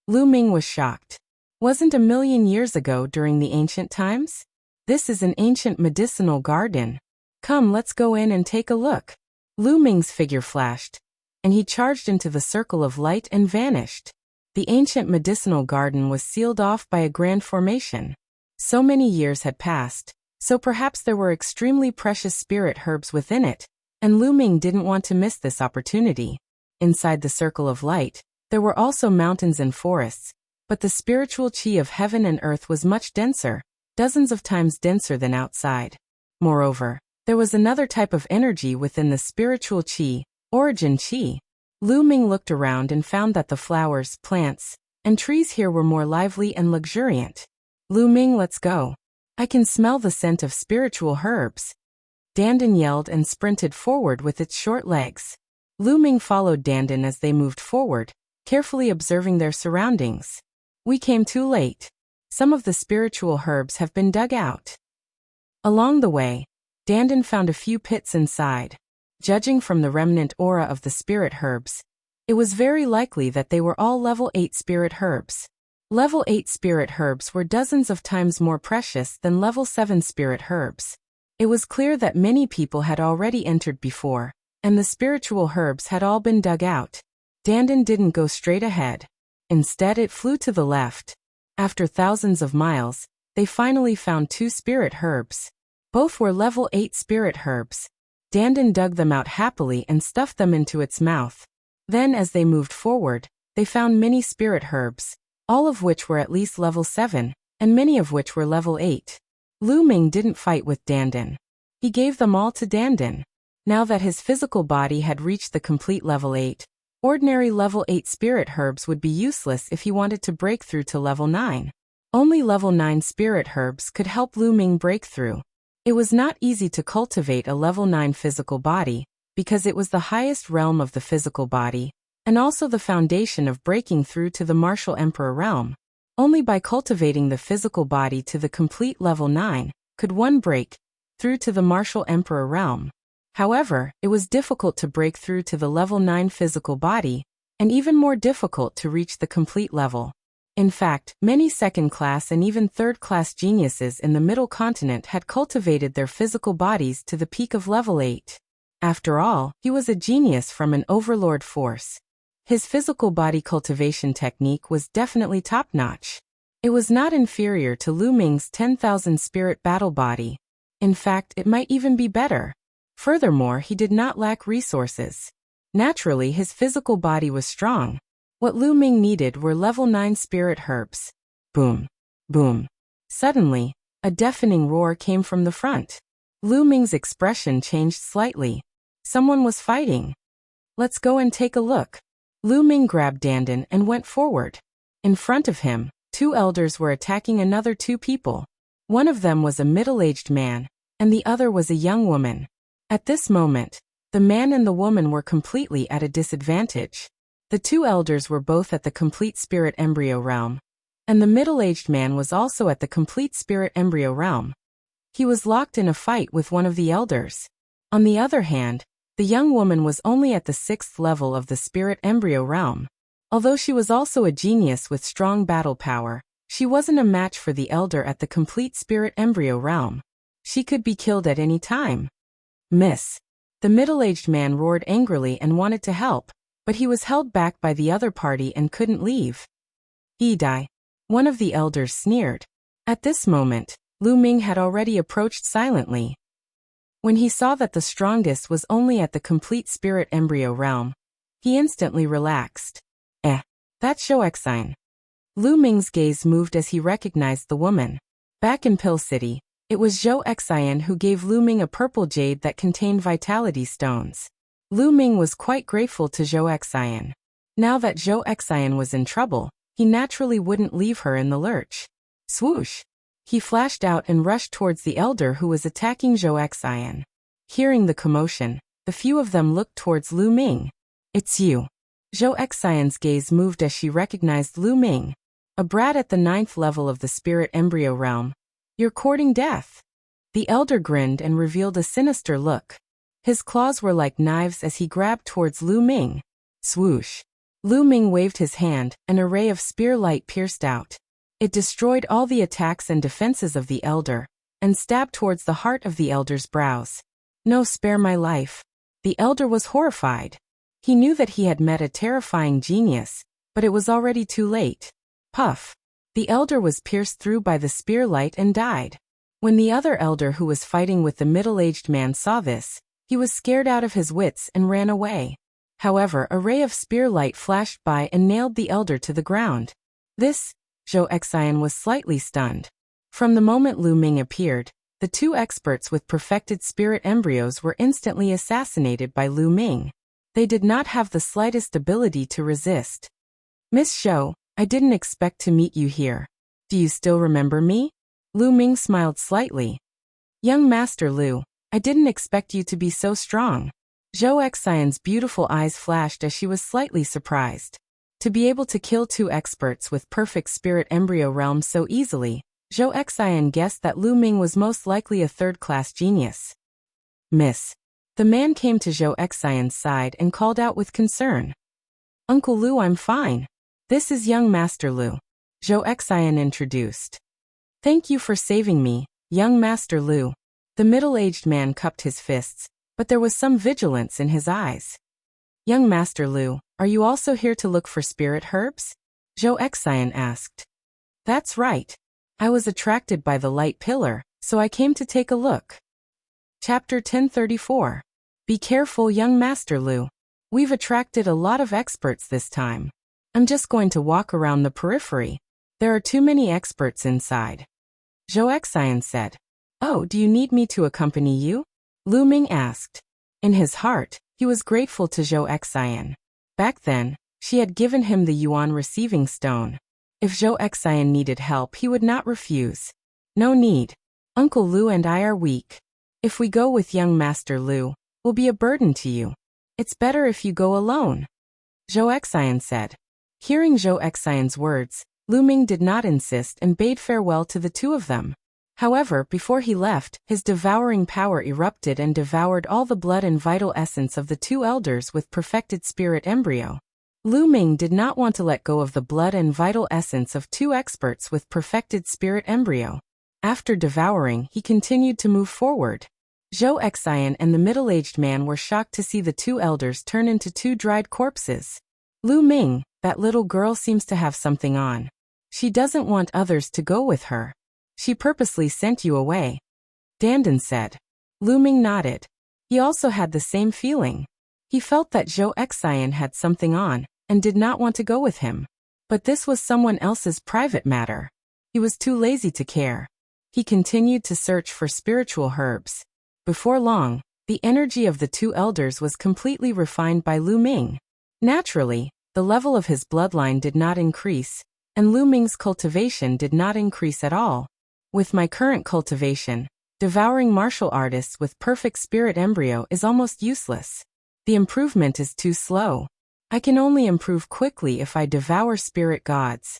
Lu Ming was shocked. Wasn't 1,000,000 years ago during the ancient times? This is an ancient medicinal garden. Come, let's go in and take a look. Lu Ming's figure flashed, and he charged into the circle of light and vanished. The ancient medicinal garden was sealed off by a grand formation. So many years had passed, so perhaps there were extremely precious spirit herbs within it, and Lu Ming didn't want to miss this opportunity. Inside the circle of light, there were also mountains and forests, but the spiritual chi of heaven and earth was much denser, dozens of times denser than outside. Moreover, there was another type of energy within the spiritual chi, origin chi. Lu Ming looked around and found that the flowers, plants, and trees here were more lively and luxuriant. Lu Ming, let's go. I can smell the scent of spiritual herbs. Danden yelled and sprinted forward with its short legs. Lu Ming followed Danden as they moved forward, carefully observing their surroundings. We came too late. Some of the spiritual herbs have been dug out. Along the way, Danden found a few pits inside. Judging from the remnant aura of the spirit herbs, it was very likely that they were all level 8 spirit herbs. Level 8 spirit herbs were dozens of times more precious than level 7 spirit herbs. It was clear that many people had already entered before, and the spiritual herbs had all been dug out. Danden didn't go straight ahead. Instead, it flew to the left. After thousands of miles, they finally found 2 spirit herbs. Both were level 8 spirit herbs. Danden dug them out happily and stuffed them into its mouth. Then, as they moved forward, they found many spirit herbs, all of which were at least level 7, and many of which were level 8. Lu Ming didn't fight with Danden. He gave them all to Danden. Now that his physical body had reached the complete level 8, ordinary level 8 spirit herbs would be useless if he wanted to break through to level 9. Only level 9 spirit herbs could help Lu Ming break through. It was not easy to cultivate a level 9 physical body, because it was the highest realm of the physical body, and also the foundation of breaking through to the martial emperor realm. Only by cultivating the physical body to the complete level 9, could one break through to the martial emperor realm. However, it was difficult to break through to the level 9 physical body, and even more difficult to reach the complete level. In fact, many second-class and even third-class geniuses in the Middle Continent had cultivated their physical bodies to the peak of level 8. After all, he was a genius from an overlord force. His physical body cultivation technique was definitely top-notch. It was not inferior to Lu Ming's 10,000 spirit battle body. In fact, it might even be better. Furthermore, he did not lack resources. Naturally, his physical body was strong. What Lu Ming needed were level 9 spirit herbs. Boom. Boom. Suddenly, a deafening roar came from the front. Lu Ming's expression changed slightly. Someone was fighting. Let's go and take a look. Lu Ming grabbed Dandan and went forward. In front of him, two elders were attacking another two people. One of them was a middle-aged man, and the other was a young woman. At this moment, the man and the woman were completely at a disadvantage. The two elders were both at the complete spirit embryo realm, and the middle-aged man was also at the complete spirit embryo realm. He was locked in a fight with one of the elders. On the other hand, the young woman was only at the 6th level of the spirit embryo realm. Although she was also a genius with strong battle power, she wasn't a match for the elder at the complete spirit embryo realm. She could be killed at any time. Miss. The middle-aged man roared angrily and wanted to help, but he was held back by the other party and couldn't leave. He die. One of the elders sneered. At this moment, Lu Ming had already approached silently. When he saw that the strongest was only at the complete spirit embryo realm, he instantly relaxed. That's Zhou Exine. Lu Ming's gaze moved as he recognized the woman. Back in Pill City, it was Zhou Exine who gave Lu Ming a purple jade that contained vitality stones. Lu Ming was quite grateful to Zhou Exine. Now that Zhou Exine was in trouble, he naturally wouldn't leave her in the lurch. Swoosh! He flashed out and rushed towards the elder who was attacking Zhou Exine. Hearing the commotion, the few of them looked towards Lu Ming. It's you. Zhou Exine's gaze moved as she recognized Lu Ming. A brat at the 9th level of the spirit embryo realm. You're courting death. The elder grinned and revealed a sinister look. His claws were like knives as he grabbed towards Lu Ming. Swoosh. Lu Ming waved his hand, an array of spear light pierced out. It destroyed all the attacks and defenses of the elder, and stabbed towards the heart of the elder's brows. No, spare my life. The elder was horrified. He knew that he had met a terrifying genius, but it was already too late. Puff. The elder was pierced through by the spear light and died. When the other elder who was fighting with the middle-aged man saw this, he was scared out of his wits and ran away. However, a ray of spear light flashed by and nailed the elder to the ground. Zhou Exine was slightly stunned. From the moment Lu Ming appeared, the two experts with perfected spirit embryos were instantly assassinated by Lu Ming. They did not have the slightest ability to resist. Miss Zhou, I didn't expect to meet you here. Do you still remember me? Lu Ming smiled slightly. Young Master Lu, I didn't expect you to be so strong. Zhou Exine's beautiful eyes flashed as she was slightly surprised. To be able to kill two experts with perfect spirit embryo realm so easily, Zhou Exine guessed that Lu Ming was most likely a third-class genius. Miss. The man came to Zhou Exine's side and called out with concern. Uncle Lu, I'm fine. This is young Master Lu. Zhou Exine introduced. Thank you for saving me, young Master Lu. The middle-aged man cupped his fists, but there was some vigilance in his eyes. Young Master Lu, are you also here to look for spirit herbs? Zhou Exine asked. That's right. I was attracted by the light pillar, so I came to take a look. Chapter 1034. Be careful, young Master Lu. We've attracted a lot of experts this time. I'm just going to walk around the periphery. There are too many experts inside. Zhou Exine said. Oh, do you need me to accompany you? Lu Ming asked. In his heart, he was grateful to Zhou Exine. Back then, she had given him the Yuan receiving stone. If Zhou Exine needed help, he would not refuse. No need. Uncle Lu and I are weak. If we go with young Master Lu, we'll be a burden to you. It's better if you go alone. Zhou Exine said. Hearing Zhou Exine's words, Lu Ming did not insist and bade farewell to the two of them. However, before he left, his devouring power erupted and devoured all the blood and vital essence of the two elders with perfected spirit embryo. Lu Ming did not want to let go of the blood and vital essence of two experts with perfected spirit embryo. After devouring, he continued to move forward. Zhou Exine and the middle-aged man were shocked to see the two elders turn into two dried corpses. Lu Ming, that little girl seems to have something on. She doesn't want others to go with her. She purposely sent you away. Dandan said. Lu Ming nodded. He also had the same feeling. He felt that Zhou Exine had something on, and did not want to go with him. But this was someone else's private matter. He was too lazy to care. He continued to search for spiritual herbs. Before long, the energy of the two elders was completely refined by Lu Ming. Naturally, the level of his bloodline did not increase, and Lu Ming's cultivation did not increase at all. With my current cultivation, devouring martial artists with perfect spirit embryo is almost useless. The improvement is too slow. I can only improve quickly if I devour spirit gods.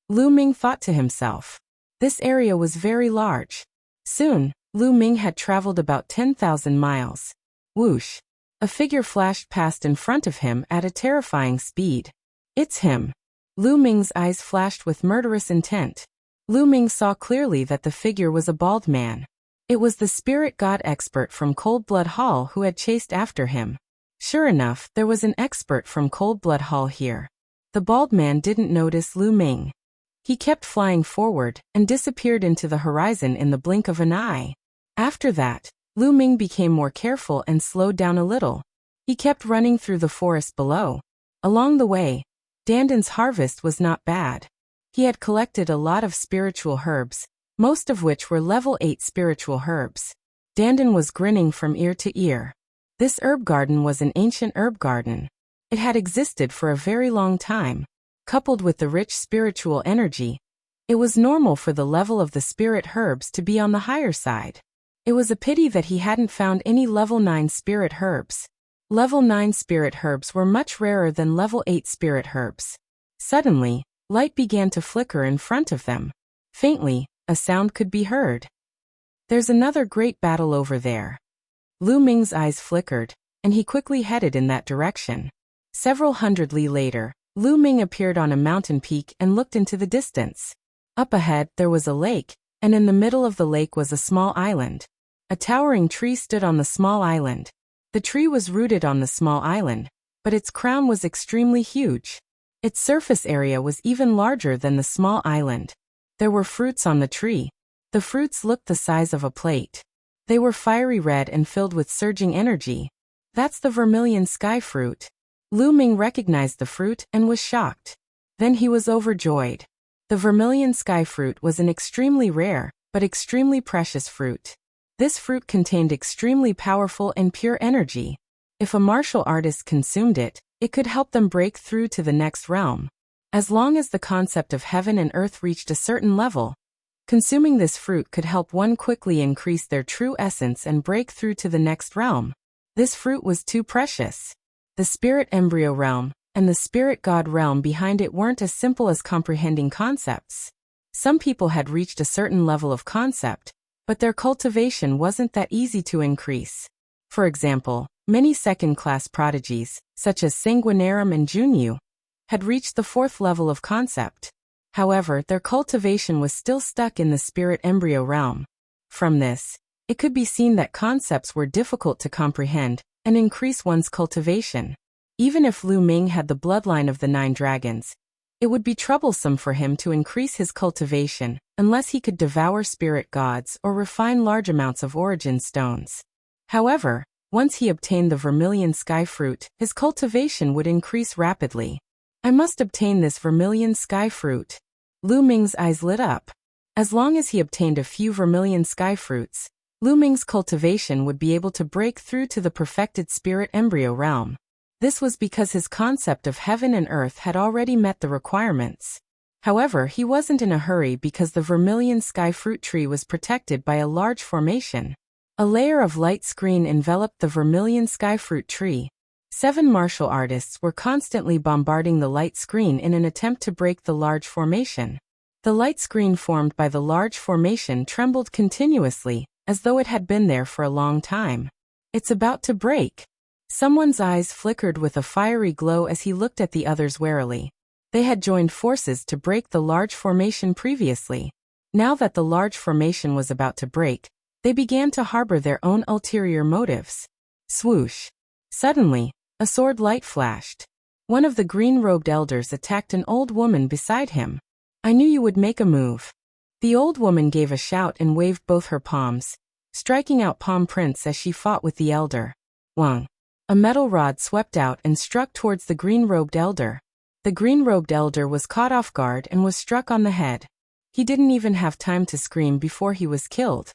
Lu Ming thought to himself. This area was very large. Soon, Lu Ming had traveled about 10,000 miles. Whoosh! A figure flashed past in front of him at a terrifying speed. It's him. Lu Ming's eyes flashed with murderous intent. Lu Ming saw clearly that the figure was a bald man. It was the spirit god expert from Cold Blood Hall who had chased after him. Sure enough, there was an expert from Cold Blood Hall here. The bald man didn't notice Lu Ming. He kept flying forward and disappeared into the horizon in the blink of an eye. After that, Lu Ming became more careful and slowed down a little. He kept running through the forest below. Along the way, Danden's harvest was not bad. He had collected a lot of spiritual herbs, most of which were level 8 spiritual herbs. Danden was grinning from ear to ear. This herb garden was an ancient herb garden. It had existed for a very long time. Coupled with the rich spiritual energy, it was normal for the level of the spirit herbs to be on the higher side. It was a pity that he hadn't found any level 9 spirit herbs. Level 9 spirit herbs were much rarer than level 8 spirit herbs. Suddenly, light began to flicker in front of them. Faintly, a sound could be heard. There's another great battle over there. Lu Ming's eyes flickered, and he quickly headed in that direction. Several hundred li later, Lu Ming appeared on a mountain peak and looked into the distance. Up ahead, there was a lake, and in the middle of the lake was a small island. A towering tree stood on the small island. The tree was rooted on the small island, but its crown was extremely huge. Its surface area was even larger than the small island. There were fruits on the tree. The fruits looked the size of a plate. They were fiery red and filled with surging energy. That's the vermilion sky fruit. Lu Ming recognized the fruit and was shocked. Then he was overjoyed. The vermilion sky fruit was an extremely rare, but extremely precious fruit. This fruit contained extremely powerful and pure energy. If a martial artist consumed it, it could help them break through to the next realm. As long as the concept of heaven and earth reached a certain level, consuming this fruit could help one quickly increase their true essence and break through to the next realm. This fruit was too precious. The spirit embryo realm and the spirit god realm behind it weren't as simple as comprehending concepts. Some people had reached a certain level of concept, but their cultivation wasn't that easy to increase. For example, many second-class prodigies, such as Sanguinarum and Junyu, had reached the 4th level of concept. However, their cultivation was still stuck in the spirit embryo realm. From this, it could be seen that concepts were difficult to comprehend and increase one's cultivation. Even if Lu Ming had the bloodline of the 9 dragons, it would be troublesome for him to increase his cultivation unless he could devour spirit gods or refine large amounts of origin stones. However, once he obtained the vermilion sky fruit, his cultivation would increase rapidly. I must obtain this vermilion sky fruit. Lu Ming's eyes lit up. As long as he obtained a few vermilion sky fruits, Lu Ming's cultivation would be able to break through to the perfected spirit embryo realm. This was because his concept of heaven and earth had already met the requirements. However, he wasn't in a hurry because the vermilion sky fruit tree was protected by a large formation. A layer of light screen enveloped the vermilion sky fruit tree. 7 martial artists were constantly bombarding the light screen in an attempt to break the large formation. The light screen formed by the large formation trembled continuously, as though it had been there for a long time. It's about to break. Someone's eyes flickered with a fiery glow as he looked at the others warily. They had joined forces to break the large formation previously. Now that the large formation was about to break, they began to harbor their own ulterior motives. Swoosh! Suddenly, a sword light flashed. One of the green-robed elders attacked an old woman beside him. I knew you would make a move. The old woman gave a shout and waved both her palms, striking out palm prints as she fought with the elder. Wang! A metal rod swept out and struck towards the green-robed elder. The green-robed elder was caught off guard and was struck on the head. He didn't even have time to scream before he was killed.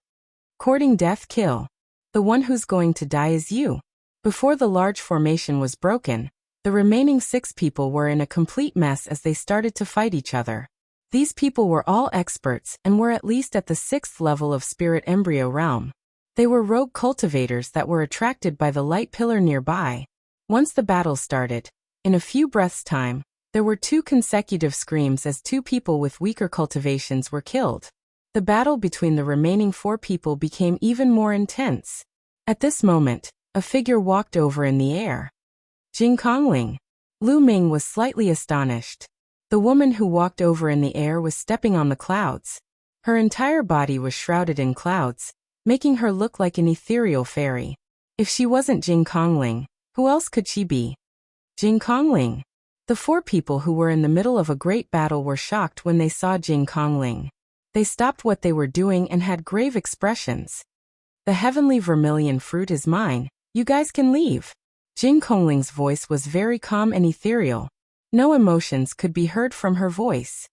Courting death kill. The one who's going to die is you. Before the large formation was broken, the remaining 6 people were in a complete mess as they started to fight each other. These people were all experts and were at least at the 6th level of spirit embryo realm. They were rogue cultivators that were attracted by the light pillar nearby. Once the battle started, in a few breaths' time, there were 2 consecutive screams as 2 people with weaker cultivations were killed. The battle between the remaining 4 people became even more intense. At this moment, a figure walked over in the air. Jing Kongling. Lu Ming was slightly astonished. The woman who walked over in the air was stepping on the clouds. Her entire body was shrouded in clouds, making her look like an ethereal fairy. If she wasn't Jing Kongling, who else could she be? Jing Kongling. The 4 people who were in the middle of a great battle were shocked when they saw Jing Kongling. They stopped what they were doing and had grave expressions. The heavenly vermilion fruit is mine, you guys can leave. Jing Kongling's voice was very calm and ethereal. No emotions could be heard from her voice.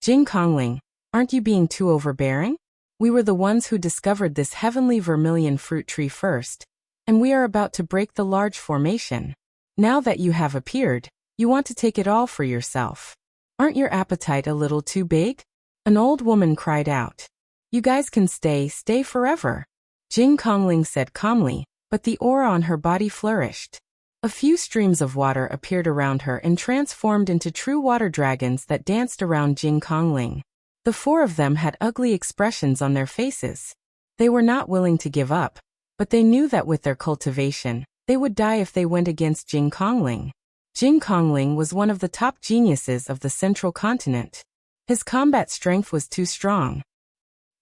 Jing Kongling, aren't you being too overbearing? We were the ones who discovered this heavenly vermilion fruit tree first, and we are about to break the large formation. Now that you have appeared, you want to take it all for yourself. Aren't your appetite a little too big? An old woman cried out. You guys can stay forever. Jing Kongling said calmly, but the aura on her body flourished. A few streams of water appeared around her and transformed into true water dragons that danced around Jing Kongling. The 4 of them had ugly expressions on their faces. They were not willing to give up, but they knew that with their cultivation, they would die if they went against Jing Kongling. Jing Kongling was one of the top geniuses of the central continent. His combat strength was too strong.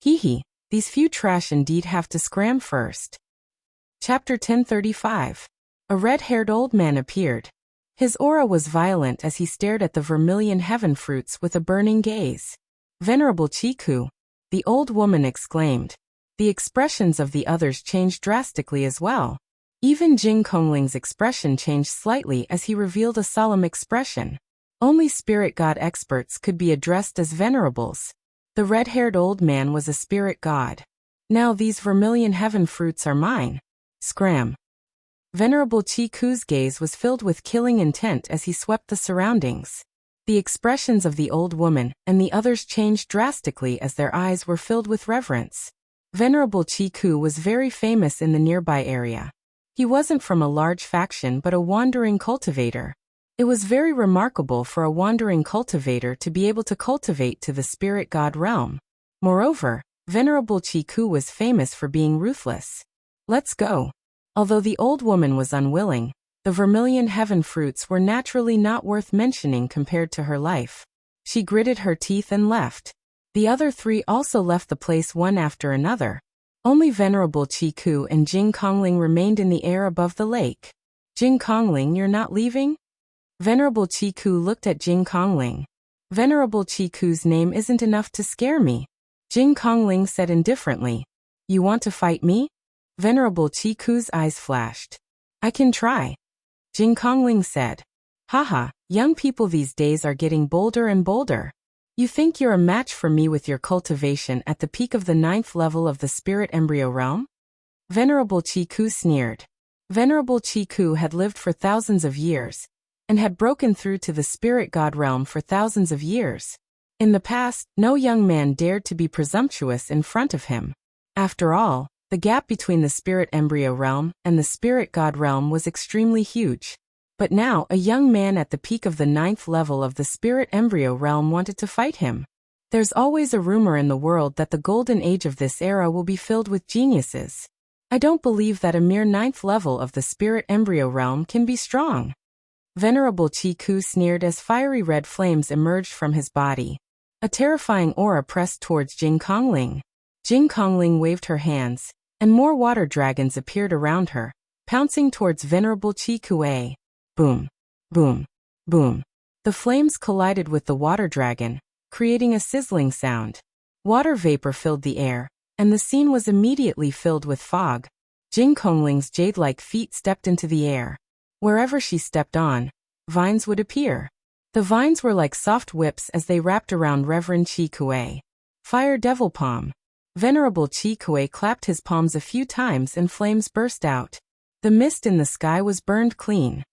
Hee, these few trash indeed have to scram first. Chapter 1035. A red-haired old man appeared. His aura was violent as he stared at the vermilion heaven fruits with a burning gaze. Venerable Chiku, the old woman exclaimed. The expressions of the others changed drastically as well. Even Jing Kongling's expression changed slightly as he revealed a solemn expression. Only spirit god experts could be addressed as venerables. The red-haired old man was a spirit god. Now these vermilion heaven fruits are mine. Scram. Venerable Chiku's gaze was filled with killing intent as he swept the surroundings. The expressions of the old woman and the others changed drastically as their eyes were filled with reverence. Venerable Chiku was very famous in the nearby area. He wasn't from a large faction but a wandering cultivator. It was very remarkable for a wandering cultivator to be able to cultivate to the spirit god realm. Moreover, Venerable Chiku was famous for being ruthless. Let's go. Although the old woman was unwilling, the vermilion heaven fruits were naturally not worth mentioning compared to her life. She gritted her teeth and left. The other 3 also left the place one after another. Only Venerable Chiku and Jing Kongling remained in the air above the lake. Jing Kongling, you're not leaving? Venerable Chiku looked at Jing Kongling. Venerable Chiku's name isn't enough to scare me. Jing Kongling said indifferently. You want to fight me? Venerable Chiku's eyes flashed. I can try. Jing Kongling said. Haha, young people these days are getting bolder and bolder. You think you're a match for me with your cultivation at the peak of the 9th level of the spirit embryo realm? Venerable Chiku sneered. Venerable Chiku had lived for thousands of years, and had broken through to the spirit god realm for thousands of years. In the past, no young man dared to be presumptuous in front of him. After all, the gap between the spirit embryo realm and the spirit god realm was extremely huge. But now a young man at the peak of the 9th level of the spirit embryo realm wanted to fight him. There's always a rumor in the world that the golden age of this era will be filled with geniuses. I don't believe that a mere 9th level of the spirit embryo realm can be strong. Venerable Chiku sneered as fiery red flames emerged from his body. A terrifying aura pressed towards Jing Kongling. Jing Kongling waved her hands, and more water dragons appeared around her, pouncing towards Venerable Chiku. Boom, boom, boom. The flames collided with the water dragon, creating a sizzling sound. Water vapor filled the air, and the scene was immediately filled with fog. Jing Kongling's jade-like feet stepped into the air. Wherever she stepped on, vines would appear. The vines were like soft whips as they wrapped around Reverend Chiku. Fire Devil Palm. Venerable Chi Kuei clapped his palms a few times and flames burst out. The mist in the sky was burned clean.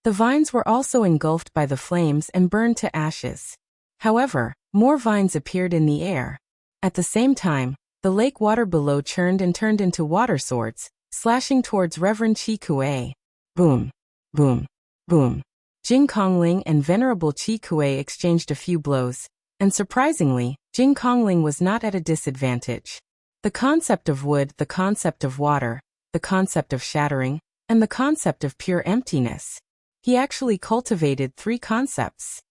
The vines were also engulfed by the flames and burned to ashes. However, more vines appeared in the air. At the same time, the lake water below churned and turned into water swords, slashing towards Reverend Chi Kuei. Boom, boom, boom. Jing Kongling and Venerable Chi Kuei exchanged a few blows, and surprisingly, Jing Kongling was not at a disadvantage. The concept of wood, the concept of water, the concept of shattering, and the concept of pure emptiness. He actually cultivated 3 concepts.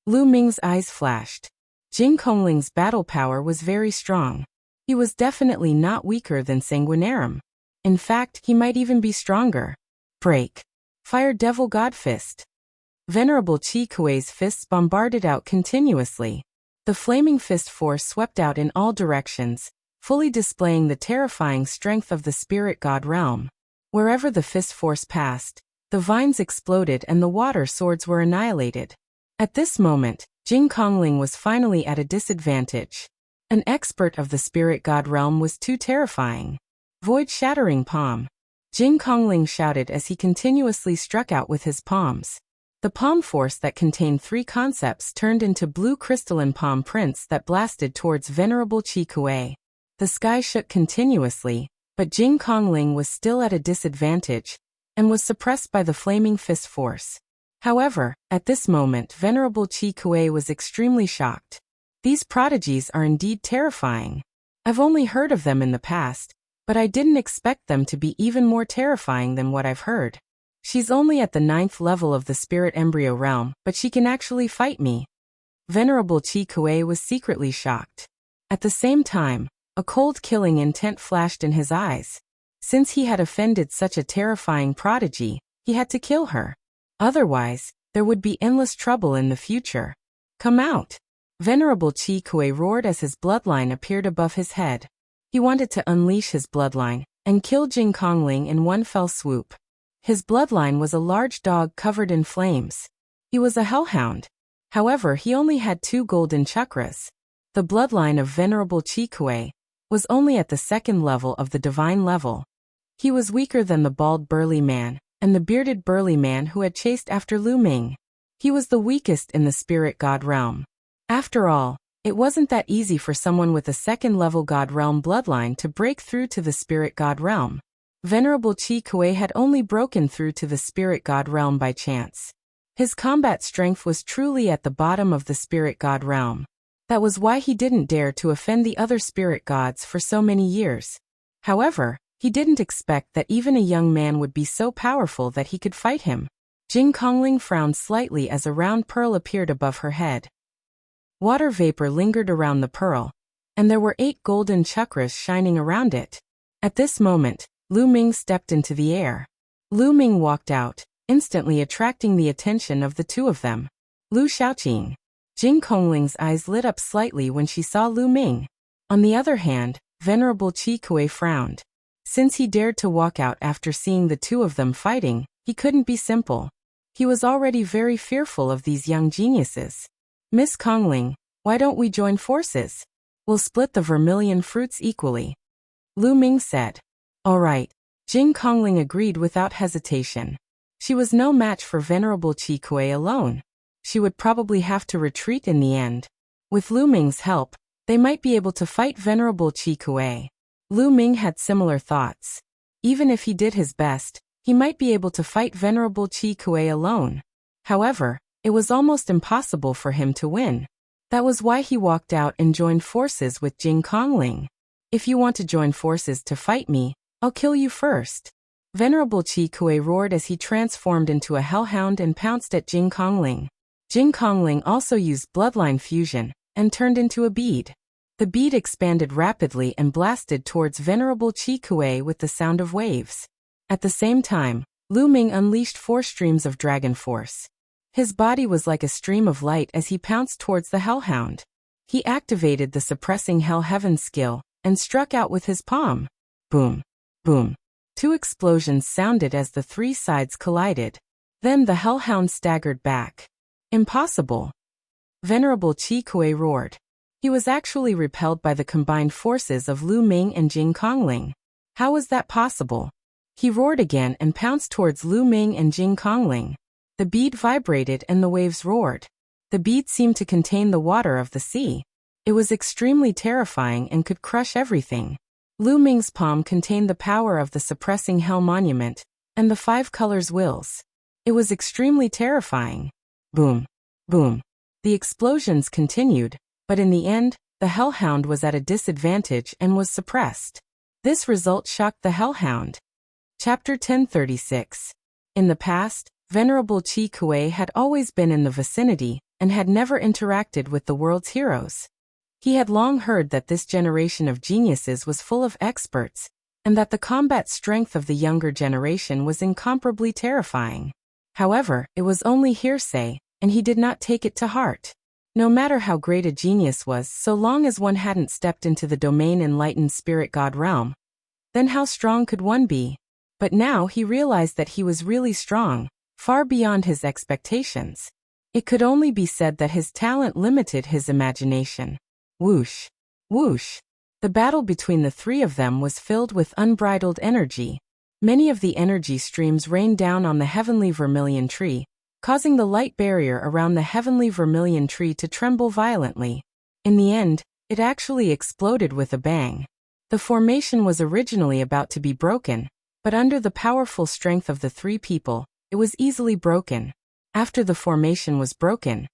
Lu Ming's eyes flashed. Jing Kongling's battle power was very strong. He was definitely not weaker than Sanguinarum. In fact, he might even be stronger. Break. Fire Devil God Fist. Venerable Chi Kuei's fists bombarded out continuously. The flaming fist force swept out in all directions, fully displaying the terrifying strength of the spirit god realm. Wherever the fist force passed, the vines exploded and the water swords were annihilated. At this moment, Jing Kongling was finally at a disadvantage. An expert of the spirit god realm was too terrifying. Void-shattering palm. Jing Kongling shouted as he continuously struck out with his palms. The palm force that contained 3 concepts turned into blue crystalline palm prints that blasted towards Venerable Chi Kuei. The sky shook continuously, but Jing Kongling was still at a disadvantage, and was suppressed by the flaming fist force. However, at this moment Venerable Chi Kuei was extremely shocked. These prodigies are indeed terrifying. I've only heard of them in the past, but I didn't expect them to be even more terrifying than what I've heard. She's only at the 9th level of the spirit embryo realm, but she can actually fight me. Venerable Chi Kuei was secretly shocked. At the same time, a cold killing intent flashed in his eyes. Since he had offended such a terrifying prodigy, he had to kill her. Otherwise, there would be endless trouble in the future. Come out! Venerable Chi Kuei roared as his bloodline appeared above his head. He wanted to unleash his bloodline and kill Jing Kongling in one fell swoop. His bloodline was a large dog covered in flames. He was a hellhound. However, he only had 2 golden chakras. The bloodline of Venerable Chi Kuei was only at the 2nd level of the divine level. He was weaker than the bald burly man and the bearded burly man who had chased after Lu Ming. He was the weakest in the spirit god realm. After all, it wasn't that easy for someone with a 2nd level god realm bloodline to break through to the spirit god realm. Venerable Chi Kuei had only broken through to the spirit god realm by chance. His combat strength was truly at the bottom of the spirit god realm. That was why he didn't dare to offend the other spirit gods for so many years. However, he didn't expect that even a young man would be so powerful that he could fight him. Jing Kongling frowned slightly as a round pearl appeared above her head. Water vapor lingered around the pearl, and there were 8 golden chakras shining around it. At this moment, Lu Ming stepped into the air. Lu Ming walked out, instantly attracting the attention of the 2 of them. Lu Xiaoqing. Jing Kongling's eyes lit up slightly when she saw Lu Ming. On the other hand, Venerable Chi Kuei frowned. Since he dared to walk out after seeing the 2 of them fighting, he couldn't be simple. He was already very fearful of these young geniuses. Miss Kongling, why don't we join forces? We'll split the vermilion fruits equally. Lu Ming said. All right. Jing Kongling agreed without hesitation. She was no match for Venerable Chi Kuei alone. She would probably have to retreat in the end. With Lu Ming's help, they might be able to fight Venerable Chi Kuei. Lu Ming had similar thoughts. Even if he did his best, he might be able to fight Venerable Chi Kuei alone. However, it was almost impossible for him to win. That was why he walked out and joined forces with Jing Kongling. If you want to join forces to fight me, I'll kill you first. Venerable Chi Kuei roared as he transformed into a hellhound and pounced at Jing Kongling. Jing Kongling also used bloodline fusion and turned into a bead. The bead expanded rapidly and blasted towards Venerable Chi Kuei with the sound of waves. At the same time, Lu Ming unleashed 4 streams of dragon force. His body was like a stream of light as he pounced towards the hellhound. He activated the suppressing hell heaven skill and struck out with his palm. Boom, boom. 2 explosions sounded as the 3 sides collided. Then the hellhound staggered back. Impossible. Venerable Chi Kuei roared. He was actually repelled by the combined forces of Lu Ming and Jing Kongling. How was that possible? He roared again and pounced towards Lu Ming and Jing Kongling. The bead vibrated and the waves roared. The bead seemed to contain the water of the sea. It was extremely terrifying and could crush everything. Lu Ming's palm contained the power of the suppressing hell monument and the 5 colors wills. It was extremely terrifying. Boom. Boom. The explosions continued, but in the end, the hellhound was at a disadvantage and was suppressed. This result shocked the hellhound. Chapter 1036. In the past, Venerable Qi Kuei had always been in the vicinity and had never interacted with the world's heroes. He had long heard that this generation of geniuses was full of experts, and that the combat strength of the younger generation was incomparably terrifying. However, it was only hearsay, and he did not take it to heart. No matter how great a genius was, so long as one hadn't stepped into the domain enlightened spirit god realm, then how strong could one be? But now he realized that he was really strong, far beyond his expectations. It could only be said that his talent limited his imagination. Whoosh! Whoosh! The battle between the 3 of them was filled with unbridled energy. Many of the energy streams rained down on the heavenly vermilion tree, causing the light barrier around the heavenly vermilion tree to tremble violently. In the end, it actually exploded with a bang. The formation was originally about to be broken, but under the powerful strength of the 3 people, it was easily broken. After the formation was broken,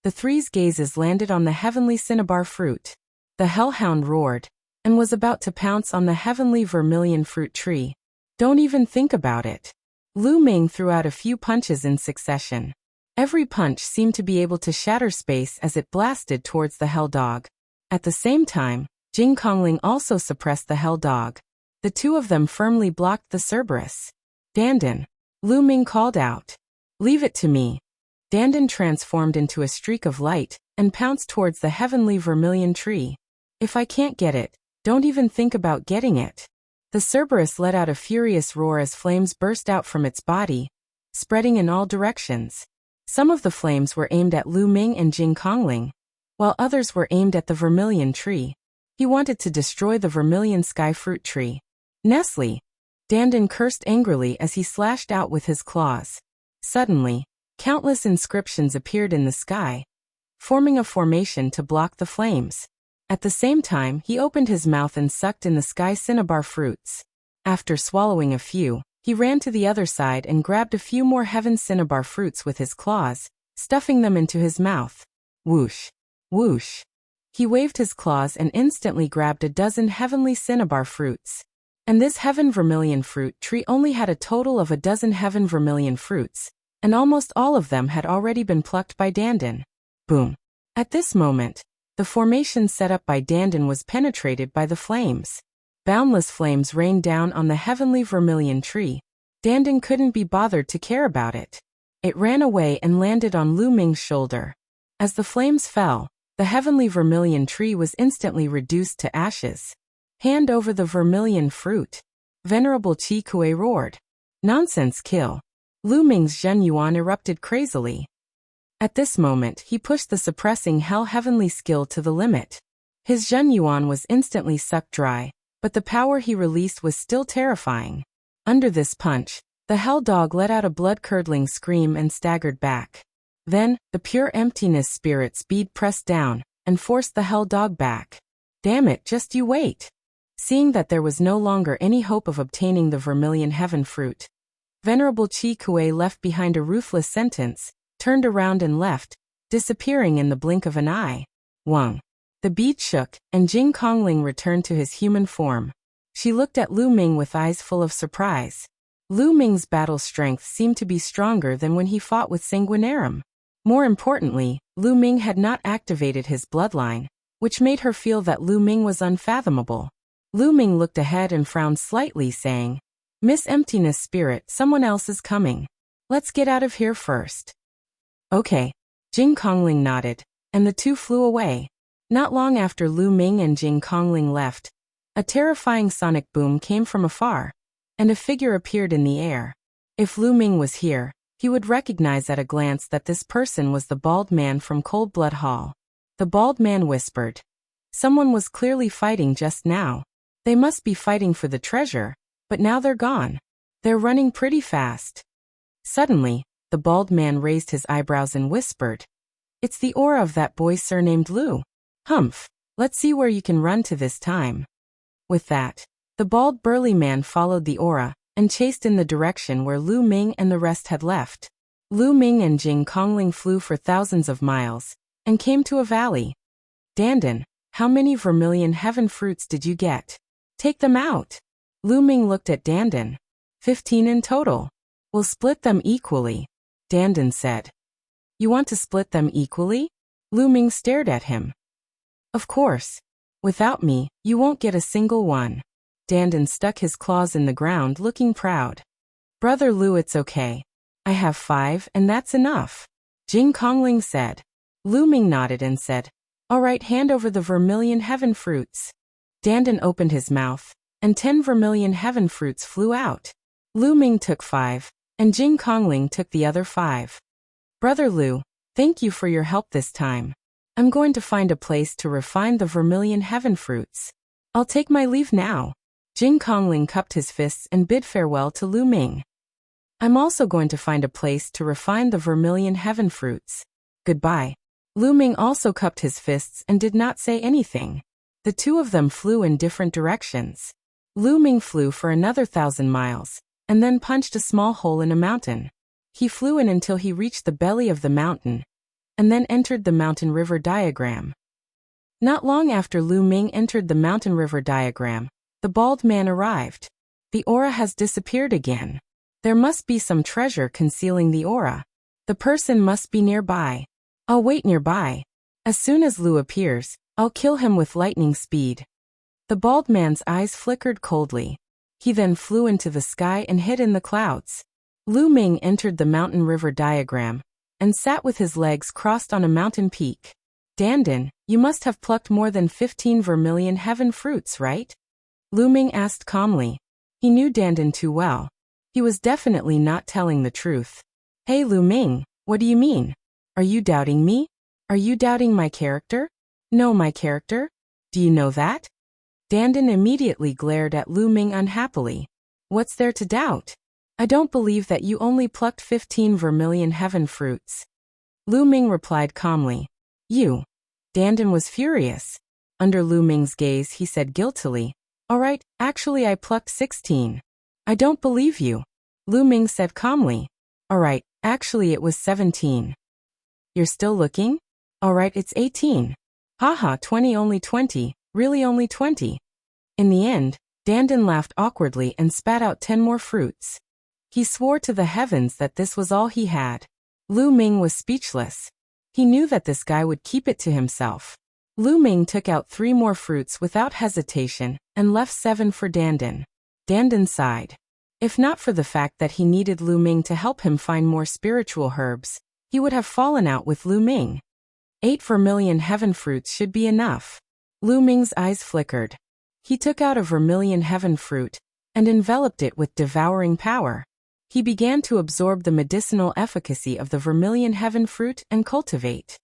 the 3's gazes landed on the heavenly cinnabar fruit. The hellhound roared, and was about to pounce on the heavenly vermilion fruit tree. Don't even think about it. Lu Ming threw out a few punches in succession. Every punch seemed to be able to shatter space as it blasted towards the hell dog. At the same time, Jing Kongling also suppressed the hell dog. The 2 of them firmly blocked the Cerberus. Dandan. Lu Ming called out. Leave it to me. Dandan transformed into a streak of light and pounced towards the heavenly vermilion tree. If I can't get it, don't even think about getting it. The Cerberus let out a furious roar as flames burst out from its body, spreading in all directions. Some of the flames were aimed at Lu Ming and Jing Kongling, while others were aimed at the vermilion tree. He wanted to destroy the vermilion sky fruit tree. Nestle! Dandan cursed angrily as he slashed out with his claws. Suddenly, countless inscriptions appeared in the sky, forming a formation to block the flames. At the same time, he opened his mouth and sucked in the sky cinnabar fruits. After swallowing a few, he ran to the other side and grabbed a few more heaven cinnabar fruits with his claws, stuffing them into his mouth. Whoosh! Whoosh! He waved his claws and instantly grabbed a dozen heavenly cinnabar fruits. And this heaven vermilion fruit tree only had a total of a dozen heaven vermilion fruits, and almost all of them had already been plucked by Dandan. Boom! At this moment, the formation set up by Dandan was penetrated by the flames. Boundless flames rained down on the heavenly vermilion tree. Dandan couldn't be bothered to care about it. It ran away and landed on Lu Ming's shoulder. As the flames fell, the heavenly vermilion tree was instantly reduced to ashes. Hand over the vermilion fruit. Venerable Qi Kuei roared. Nonsense, kill. Lu Ming's Zhen Yuan erupted crazily. At this moment, he pushed the suppressing hell heavenly skill to the limit. His Zhen Yuan was instantly sucked dry, but the power he released was still terrifying. Under this punch, the hell dog let out a blood-curdling scream and staggered back. Then, the pure emptiness spirit speed pressed down and forced the hell dog back. Damn it, just you wait. Seeing that there was no longer any hope of obtaining the vermilion heaven fruit, Venerable Qi Kuei left behind a ruthless sentence, turned around and left, disappearing in the blink of an eye. Wang. The bead shook, and Jing Kongling returned to his human form. She looked at Lu Ming with eyes full of surprise. Lu Ming's battle strength seemed to be stronger than when he fought with Sanguinarum. More importantly, Lu Ming had not activated his bloodline, which made her feel that Lu Ming was unfathomable. Lu Ming looked ahead and frowned slightly, saying, Miss Emptiness Spirit, someone else is coming. Let's get out of here first. Okay. Jing Kongling nodded, and the 2 flew away. Not long after Lu Ming and Jing Kongling left, a terrifying sonic boom came from afar, and a figure appeared in the air. If Lu Ming was here, he would recognize at a glance that this person was the bald man from Cold Blood Hall. The bald man whispered, Someone was clearly fighting just now. They must be fighting for the treasure, but now they're gone. They're running pretty fast. Suddenly, the bald man raised his eyebrows and whispered, "It's the aura of that boy surnamed Lu. Humph, let's see where you can run to this time." With that, the bald burly man followed the aura and chased in the direction where Lu Ming and the rest had left. Lu Ming and Jing Kongling flew for thousands of miles and came to a valley. "Dandan, how many vermilion heaven fruits did you get? Take them out." Lu Ming looked at Dandan. 15 in total. We'll split them equally," Dandan said. "You want to split them equally?" Lu Ming stared at him. "Of course. Without me, you won't get a single one." Dandan stuck his claws in the ground looking proud. "Brother Lu, it's okay. I have 5 and that's enough," Jing Kongling said. Lu Ming nodded and said, "All right, hand over the vermilion heaven fruits." Dandan opened his mouth, and 10 vermilion heaven fruits flew out. Lu Ming took 5, and Jing Kongling took the other 5. "Brother Lu, thank you for your help this time. I'm going to find a place to refine the vermilion heaven fruits. I'll take my leave now." Jing Kongling cupped his fists and bid farewell to Lu Ming. "I'm also going to find a place to refine the vermilion heaven fruits. Goodbye." Lu Ming also cupped his fists and did not say anything. The two of them flew in different directions. Lu Ming flew for another 1,000 miles, and then punched a small hole in a mountain. He flew in until he reached the belly of the mountain, and then entered the mountain river diagram. Not long after Lu Ming entered the mountain river diagram, the bald man arrived. "The aura has disappeared again. There must be some treasure concealing the aura. The person must be nearby. I'll wait nearby. As soon as Lu appears, I'll kill him with lightning speed." The bald man's eyes flickered coldly. He then flew into the sky and hid in the clouds. Lu Ming entered the mountain river diagram and sat with his legs crossed on a mountain peak. "Dandan, you must have plucked more than 15 vermilion heaven fruits, right?" Lu Ming asked calmly. He knew Dandan too well. He was definitely not telling the truth. "Hey Lu Ming, what do you mean? Are you doubting me? Are you doubting my character?" "No, my character? Do you know that?" Dandan immediately glared at Lu Ming unhappily. "What's there to doubt? I don't believe that you only plucked 15 vermilion heaven fruits." Lu Ming replied calmly. "You." Dandan was furious. Under Lu Ming's gaze, he said guiltily, "All right, actually I plucked 16. "I don't believe you." Lu Ming said calmly. "All right, actually it was 17. "You're still looking?" "All right, it's 18. Haha, 20, only 20, really only 20. In the end, Dandan laughed awkwardly and spat out 10 more fruits. He swore to the heavens that this was all he had. Lu Ming was speechless. He knew that this guy would keep it to himself. Lu Ming took out 3 more fruits without hesitation and left 7 for Dandan. Dandan sighed. If not for the fact that he needed Lu Ming to help him find more spiritual herbs, he would have fallen out with Lu Ming. 8 vermilion heaven fruits should be enough. Lu Ming's eyes flickered. He took out a vermilion heaven fruit and enveloped it with devouring power. He began to absorb the medicinal efficacy of the vermilion heaven fruit and cultivate.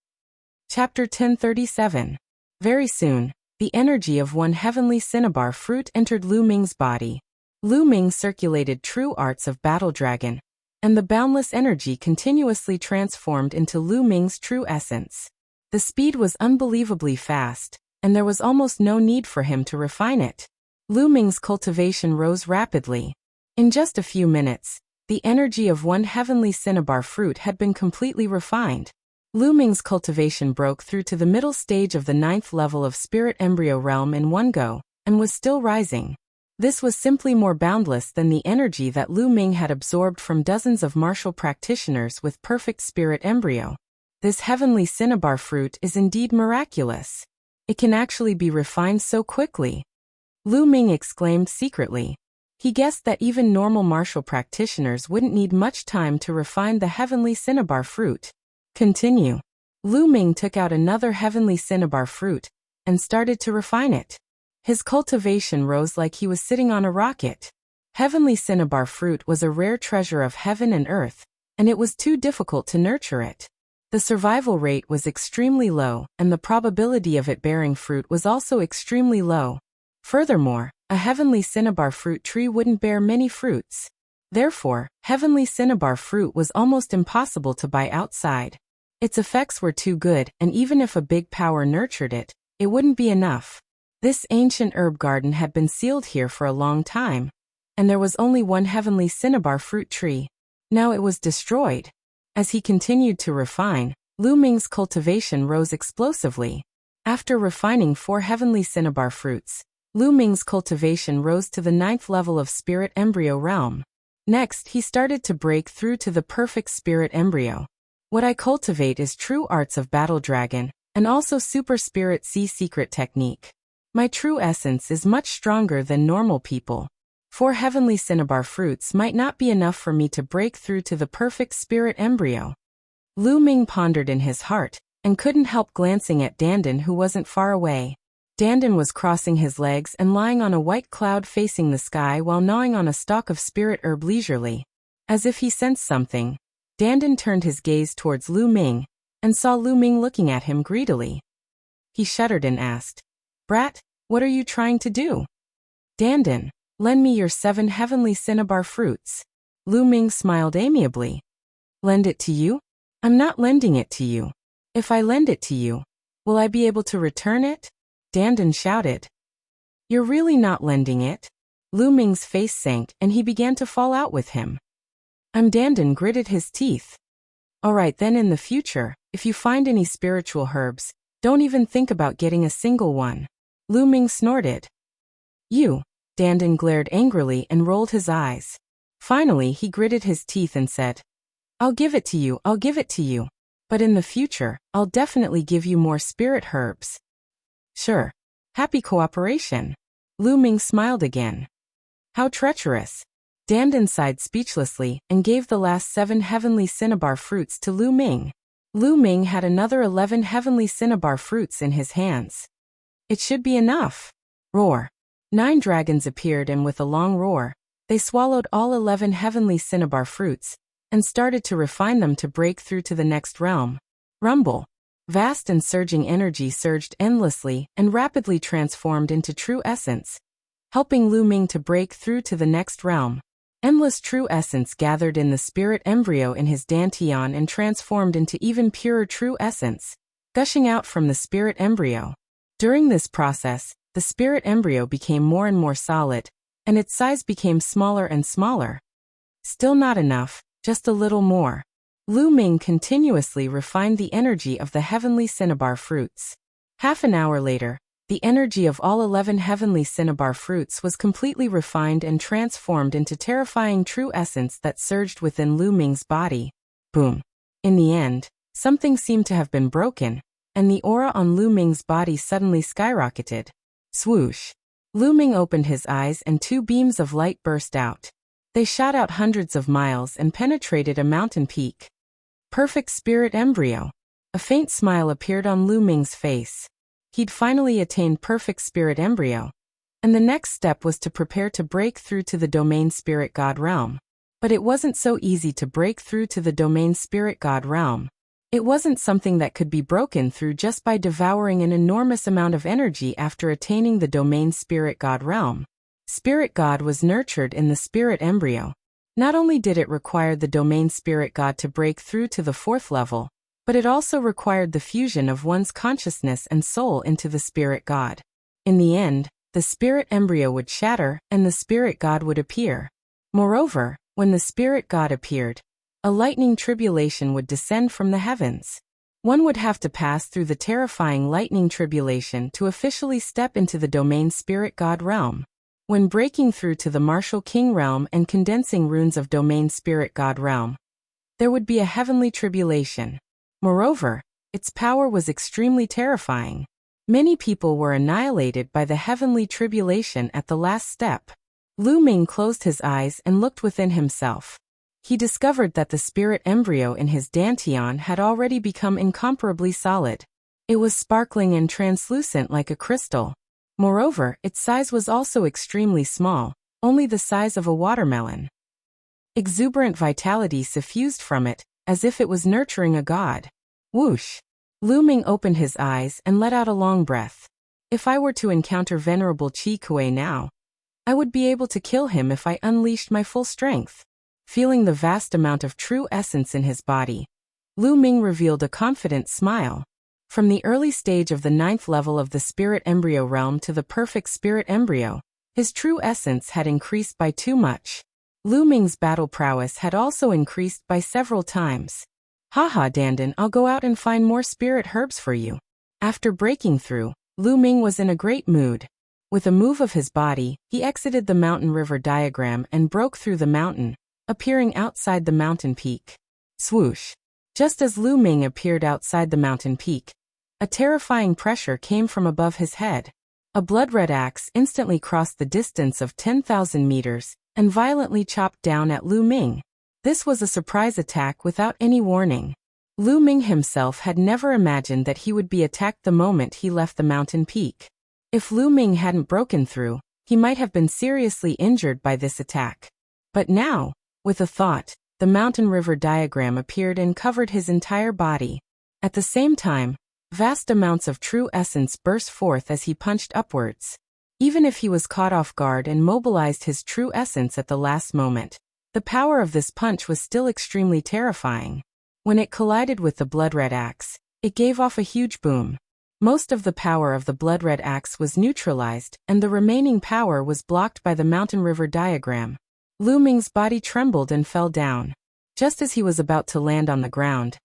Chapter 1037. Very soon, the energy of one heavenly cinnabar fruit entered Lu Ming's body. Lu Ming circulated true arts of battle dragon, and the boundless energy continuously transformed into Lu Ming's true essence. The speed was unbelievably fast, and there was almost no need for him to refine it. Lu Ming's cultivation rose rapidly. In just a few minutes, the energy of one heavenly cinnabar fruit had been completely refined. Lu Ming's cultivation broke through to the middle stage of the 9th level of spirit embryo realm in one go, and was still rising. This was simply more boundless than the energy that Lu Ming had absorbed from dozens of martial practitioners with perfect spirit embryo. This heavenly cinnabar fruit is indeed miraculous. It can actually be refined so quickly. Lu Ming exclaimed secretly. He guessed that even normal martial practitioners wouldn't need much time to refine the heavenly cinnabar fruit. Continue. Lu Ming took out another heavenly cinnabar fruit and started to refine it. His cultivation rose like he was sitting on a rocket. Heavenly cinnabar fruit was a rare treasure of heaven and earth, and it was too difficult to nurture it. The survival rate was extremely low, and the probability of it bearing fruit was also extremely low. Furthermore, a heavenly cinnabar fruit tree wouldn't bear many fruits. Therefore, heavenly cinnabar fruit was almost impossible to buy outside. Its effects were too good, and even if a big power nurtured it, it wouldn't be enough. This ancient herb garden had been sealed here for a long time, and there was only one heavenly cinnabar fruit tree. Now it was destroyed. As he continued to refine, Lu Ming's cultivation rose explosively. After refining 4 heavenly cinnabar fruits, Lu Ming's cultivation rose to the 9th level of spirit embryo realm. Next, he started to break through to the perfect spirit embryo. What I cultivate is true arts of battle dragon, and also super spirit sea secret technique. My true essence is much stronger than normal people. 4 heavenly cinnabar fruits might not be enough for me to break through to the perfect spirit embryo. Lu Ming pondered in his heart, and couldn't help glancing at Dandan, who wasn't far away. Dandan was crossing his legs and lying on a white cloud facing the sky while gnawing on a stalk of spirit herb leisurely. As if he sensed something, Dandan turned his gaze towards Lu Ming, and saw Lu Ming looking at him greedily. He shuddered and asked, "Brat, what are you trying to do?" "Dandan, lend me your 7 heavenly cinnabar fruits." Lu Ming smiled amiably. "Lend it to you? I'm not lending it to you. If I lend it to you, will I be able to return it?" Dandan shouted. "You're really not lending it?" Lu Ming's face sank and he began to fall out with him. Dandan gritted his teeth. "Alright then, in the future, if you find any spiritual herbs, don't even think about getting a single one." Lu Ming snorted. "You." Dandan glared angrily and rolled his eyes. Finally he gritted his teeth and said, I'll give it to you. But in the future, I'll definitely give you more spirit herbs." "Sure. Happy cooperation." Lu Ming smiled again. "How treacherous." Dandan sighed speechlessly and gave the last 7 heavenly cinnabar fruits to Lu Ming. Lu Ming had another 11 heavenly cinnabar fruits in his hands. "It should be enough." Roar. 9 dragons appeared, and with a long roar, they swallowed all 11 heavenly cinnabar fruits, and started to refine them to break through to the next realm. Rumble. Vast and surging energy surged endlessly and rapidly transformed into true essence, helping Lu Ming to break through to the next realm. Endless true essence gathered in the spirit embryo in his dantian and transformed into even purer true essence, gushing out from the spirit embryo. During this process, the spirit embryo became more and more solid, and its size became smaller and smaller. Still not enough, just a little more. Lu Ming continuously refined the energy of the heavenly cinnabar fruits. Half an hour later, the energy of all 11 heavenly cinnabar fruits was completely refined and transformed into terrifying true essence that surged within Lu Ming's body. Boom. In the end, something seemed to have been broken, and the aura on Lu Ming's body suddenly skyrocketed. Swoosh. Lu Ming opened his eyes and 2 beams of light burst out. They shot out hundreds of miles and penetrated a mountain peak. Perfect spirit embryo. A faint smile appeared on Lu Ming's face. He'd finally attained perfect spirit embryo, and the next step was to prepare to break through to the domain spirit god realm. But it wasn't so easy to break through to the domain spirit god realm. It wasn't something that could be broken through just by devouring an enormous amount of energy after attaining the domain spirit god realm. Spirit god was nurtured in the spirit embryo. Not only did it require the domain spirit god to break through to the 4th level, but it also required the fusion of one's consciousness and soul into the spirit god. In the end, the spirit embryo would shatter and the spirit god would appear. Moreover, when the spirit god appeared, a lightning tribulation would descend from the heavens. One would have to pass through the terrifying lightning tribulation to officially step into the domain spirit god realm. When breaking through to the martial king realm and condensing runes of domain spirit god realm, there would be a heavenly tribulation. Moreover, its power was extremely terrifying. Many people were annihilated by the heavenly tribulation at the last step. Lu Ming closed his eyes and looked within himself. He discovered that the spirit embryo in his dantian had already become incomparably solid. It was sparkling and translucent like a crystal. Moreover, its size was also extremely small, only the size of a watermelon. Exuberant vitality suffused from it, as if it was nurturing a god. Whoosh! Lu Ming opened his eyes and let out a long breath. If I were to encounter Venerable Qi Kuei now, I would be able to kill him if I unleashed my full strength. Feeling the vast amount of true essence in his body, Lu Ming revealed a confident smile. From the early stage of the 9th level of the spirit embryo realm to the perfect spirit embryo, his true essence had increased by too much. Lu Ming's battle prowess had also increased by several times. Haha, Dandan, I'll go out and find more spirit herbs for you. After breaking through, Lu Ming was in a great mood. With a move of his body, he exited the mountain river diagram and broke through the mountain, appearing outside the mountain peak. Swoosh! Just as Lu Ming appeared outside the mountain peak, a terrifying pressure came from above his head. A blood-red axe instantly crossed the distance of 10,000 meters and violently chopped down at Lu Ming. This was a surprise attack without any warning. Lu Ming himself had never imagined that he would be attacked the moment he left the mountain peak. If Lu Ming hadn't broken through, he might have been seriously injured by this attack. But now, with a thought, the mountain river diagram appeared and covered his entire body. At the same time, vast amounts of true essence burst forth as he punched upwards. Even if he was caught off guard and mobilized his true essence at the last moment, the power of this punch was still extremely terrifying. When it collided with the blood-red axe, it gave off a huge boom. Most of the power of the blood-red axe was neutralized, and the remaining power was blocked by the mountain river diagram. Lu Ming's body trembled and fell down. Just as he was about to land on the ground,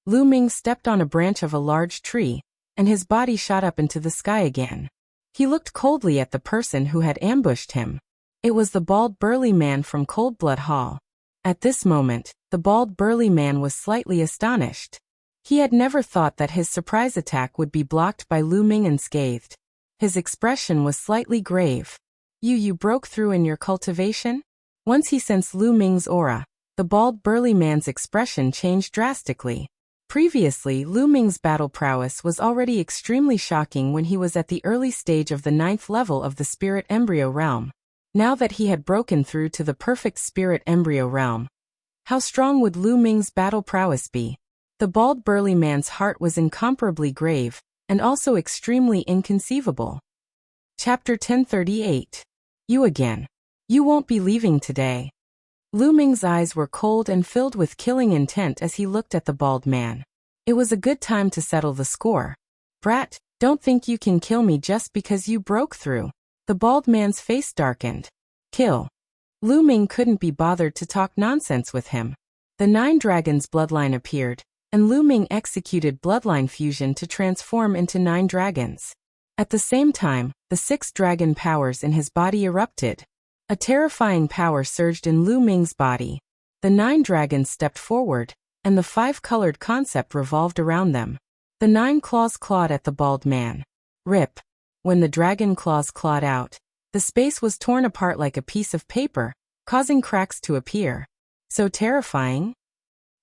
Lu Ming stepped on a branch of a large tree, and his body shot up into the sky again. He looked coldly at the person who had ambushed him. It was the bald burly man from Cold Blood Hall. At this moment, the bald burly man was slightly astonished. He had never thought that his surprise attack would be blocked by Lu Ming unscathed. His expression was slightly grave. You broke through in your cultivation? Once he sensed Lu Ming's aura, the bald burly man's expression changed drastically. Previously, Lu Ming's battle prowess was already extremely shocking when he was at the early stage of the 9th level of the spirit embryo realm. Now that he had broken through to the perfect spirit embryo realm, how strong would Lu Ming's battle prowess be? The bald burly man's heart was incomparably grave, and also extremely inconceivable. Chapter 1038. You again. You won't be leaving today. Lu Ming's eyes were cold and filled with killing intent as he looked at the bald man. It was a good time to settle the score. Brat, don't think you can kill me just because you broke through. The bald man's face darkened. Kill. Lu Ming couldn't be bothered to talk nonsense with him. The 9 dragons' bloodline appeared, and Lu Ming executed bloodline fusion to transform into 9 dragons. At the same time, the 6 dragon powers in his body erupted. A terrifying power surged in Lu Ming's body. The 9 dragons stepped forward, and the 5-colored concept revolved around them. The 9 claws clawed at the bald man. Rip. When the dragon claws clawed out, the space was torn apart like a piece of paper, causing cracks to appear. So terrifying?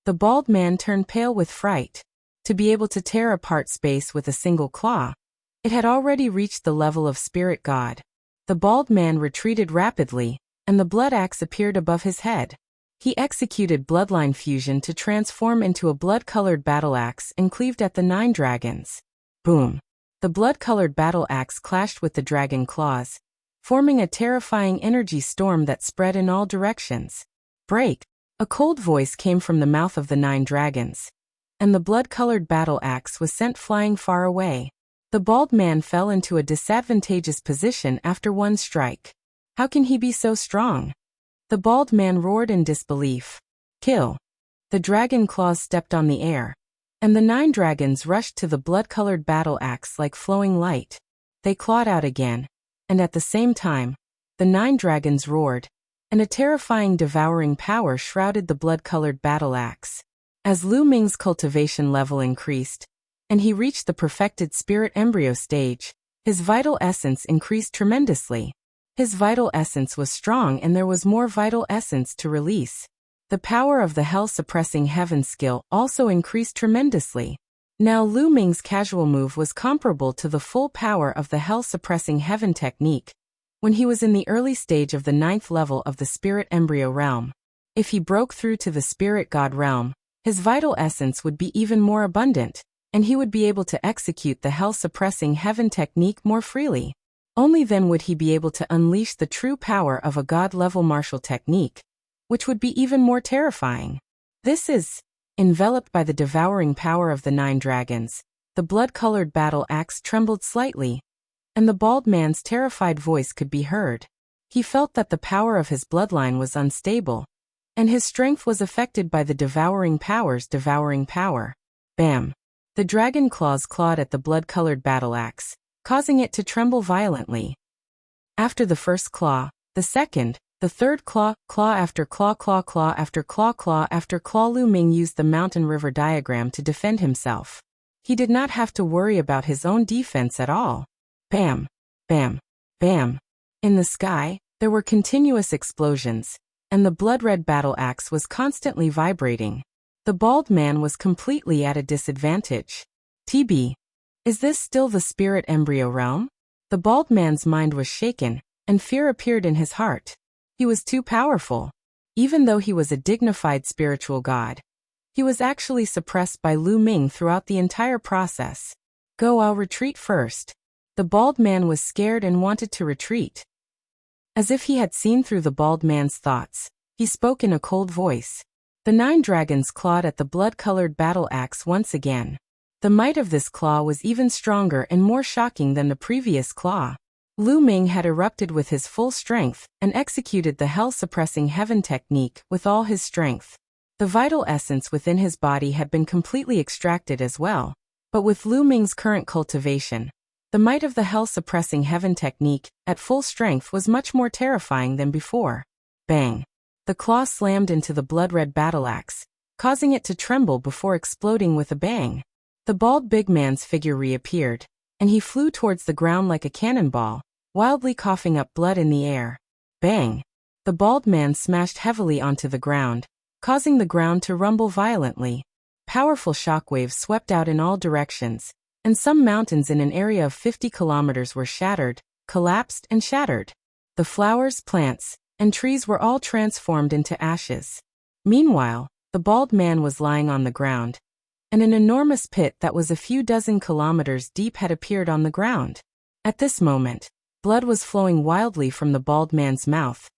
The bald man turned pale with fright. To be able to tear apart space with a single claw, it had already reached the level of spirit god. The bald man retreated rapidly, and the blood axe appeared above his head. He executed bloodline fusion to transform into a blood-colored battle axe and cleaved at the 9 dragons. Boom! The blood-colored battle axe clashed with the dragon claws, forming a terrifying energy storm that spread in all directions. Break! A cold voice came from the mouth of the 9 dragons, and the blood-colored battle axe was sent flying far away. The bald man fell into a disadvantageous position after one strike. How can he be so strong? The bald man roared in disbelief. Kill! The dragon claws stepped on the air, and the 9 dragons rushed to the blood-colored battle axe like flowing light. They clawed out again, and at the same time, the 9 dragons roared, and a terrifying devouring power shrouded the blood-colored battle axe. As Lu Ming's cultivation level increased, and he reached the perfected spirit embryo stage, his vital essence increased tremendously. His vital essence was strong and there was more vital essence to release. The power of the hell-suppressing heaven skill also increased tremendously. Now Lu Ming's casual move was comparable to the full power of the hell-suppressing heaven technique when he was in the early stage of the 9th level of the spirit embryo realm. If he broke through to the spirit god realm, his vital essence would be even more abundant, and he would be able to execute the hell-suppressing heaven technique more freely. Only then would he be able to unleash the true power of a god-level martial technique, which would be even more terrifying. This is, enveloped by the devouring power of the 9 dragons, the blood-colored battle axe trembled slightly, and the bald man's terrified voice could be heard. He felt that the power of his bloodline was unstable, and his strength was affected by the devouring power's devouring power. Bam! The dragon claws clawed at the blood-colored battle axe, causing it to tremble violently. After the first claw, the second, the third claw after claw after claw after claw, Lu Ming used the mountain river diagram to defend himself. He did not have to worry about his own defense at all. Bam! Bam! Bam! In the sky, there were continuous explosions, and the blood-red battle axe was constantly vibrating. The bald man was completely at a disadvantage. TB. Is this still the spirit embryo realm? The bald man's mind was shaken, and fear appeared in his heart. He was too powerful. Even though he was a dignified spiritual god, he was actually suppressed by Lu Ming throughout the entire process. Go, I'll retreat first. The bald man was scared and wanted to retreat. As if he had seen through the bald man's thoughts, he spoke in a cold voice. The 9 dragons clawed at the blood-colored battle axe once again. The might of this claw was even stronger and more shocking than the previous claw. Lu Ming had erupted with his full strength and executed the hell-suppressing heaven technique with all his strength. The vital essence within his body had been completely extracted as well, but with Lu Ming's current cultivation, the might of the hell-suppressing heaven technique at full strength was much more terrifying than before. Bang! The claw slammed into the blood-red battle axe, causing it to tremble before exploding with a bang. The bald big man's figure reappeared, and he flew towards the ground like a cannonball, wildly coughing up blood in the air. Bang! The bald man smashed heavily onto the ground, causing the ground to rumble violently. Powerful shockwaves swept out in all directions, and some mountains in an area of 50 kilometers were shattered, collapsed, and shattered. The flowers, plants, and trees were all transformed into ashes. Meanwhile, the bald man was lying on the ground, and an enormous pit that was a few dozen kilometers deep had appeared on the ground. At this moment, blood was flowing wildly from the bald man's mouth,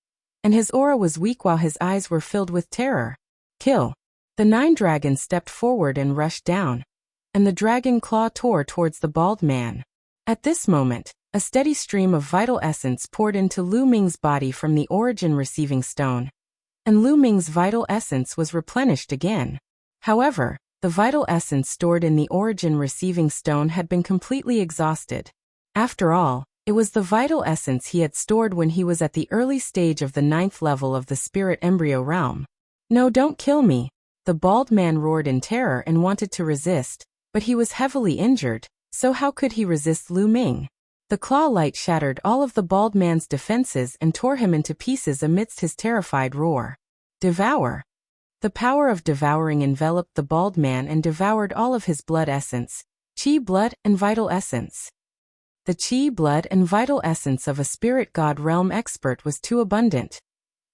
and his aura was weak while his eyes were filled with terror. Kill! The 9 dragons stepped forward and rushed down, and the dragon claw tore towards the bald man. At this moment, a steady stream of vital essence poured into Lu Ming's body from the origin receiving stone, and Lu Ming's vital essence was replenished again. However, the vital essence stored in the origin receiving stone had been completely exhausted. After all, it was the vital essence he had stored when he was at the early stage of the 9th level of the spirit embryo realm. No, don't kill me! The bald man roared in terror and wanted to resist, but he was heavily injured, so how could he resist Lu Ming? The claw light shattered all of the bald man's defenses and tore him into pieces amidst his terrified roar. Devour! The power of devouring enveloped the bald man and devoured all of his blood essence, chi blood and vital essence. The chi blood and vital essence of a spirit god realm expert was too abundant,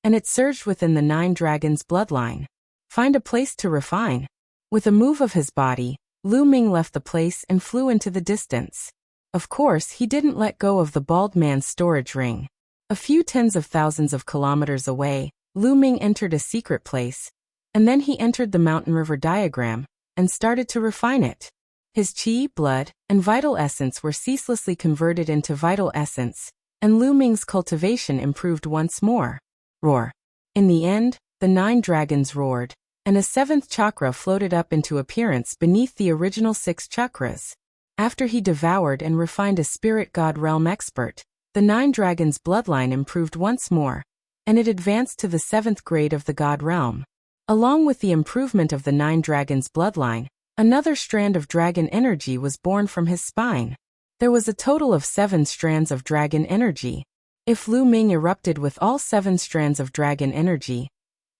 and it surged within the 9 dragons' bloodline. Find a place to refine. With a move of his body, Lu Ming left the place and flew into the distance. Of course, he didn't let go of the bald man's storage ring. A few tens of thousands of kilometers away, Lu Ming entered a secret place, and then he entered the mountain river diagram and started to refine it. His chi, blood, and vital essence were ceaselessly converted into vital essence, and Lu Ming's cultivation improved once more. Roar! In the end, the 9 dragons roared, and a 7th chakra floated up into appearance beneath the original 6 chakras. After he devoured and refined a spirit god realm expert, the 9 dragons' bloodline improved once more, and it advanced to the 7th grade of the god realm. Along with the improvement of the 9 dragons' bloodline, another strand of dragon energy was born from his spine. There was a total of 7 strands of dragon energy. If Lu Ming erupted with all 7 strands of dragon energy,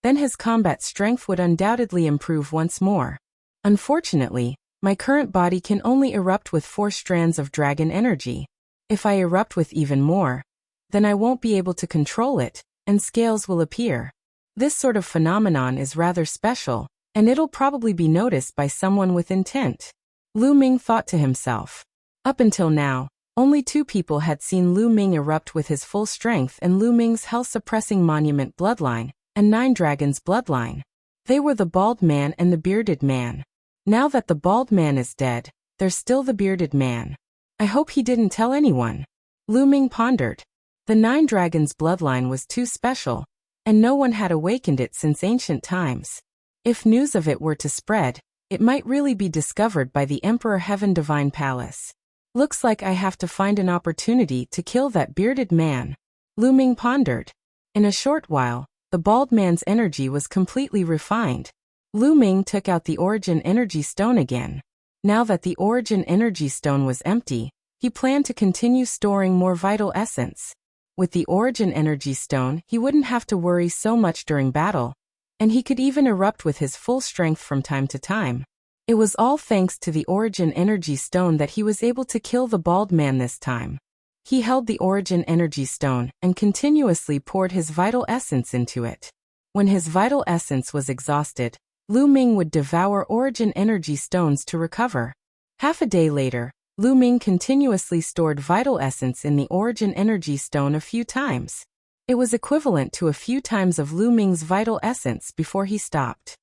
then his combat strength would undoubtedly improve once more. Unfortunately, my current body can only erupt with 4 strands of dragon energy. If I erupt with even more, then I won't be able to control it, and scales will appear. This sort of phenomenon is rather special, And it'll probably be noticed by someone with intent. Lu Ming thought to himself. Up until now, only 2 people had seen Lu Ming erupt with his full strength and Lu Ming's hell-suppressing monument bloodline, and 9 Dragons bloodline. They were the bald man and the bearded man. Now that the bald man is dead, there's still the bearded man. I hope he didn't tell anyone. Lu Ming pondered. The 9 Dragons bloodline was too special, and no one had awakened it since ancient times. If news of it were to spread, it might really be discovered by the Emperor Heaven Divine Palace. Looks like I have to find an opportunity to kill that bearded man. Lu Ming pondered. In a short while, the bald man's energy was completely refined. Lu Ming took out the Origin Energy Stone again. Now that the Origin Energy Stone was empty, he planned to continue storing more vital essence. With the Origin Energy Stone, he wouldn't have to worry so much during battle, and he could even erupt with his full strength from time to time. It was all thanks to the Origin Energy Stone that he was able to kill the bald man this time. He held the Origin Energy Stone and continuously poured his vital essence into it. When his vital essence was exhausted, Lu Ming would devour Origin Energy Stones to recover. Half a day later, Lu Ming continuously stored vital essence in the Origin Energy Stone a few times. It was equivalent to a few times of Lu Ming's vital essence before he stopped.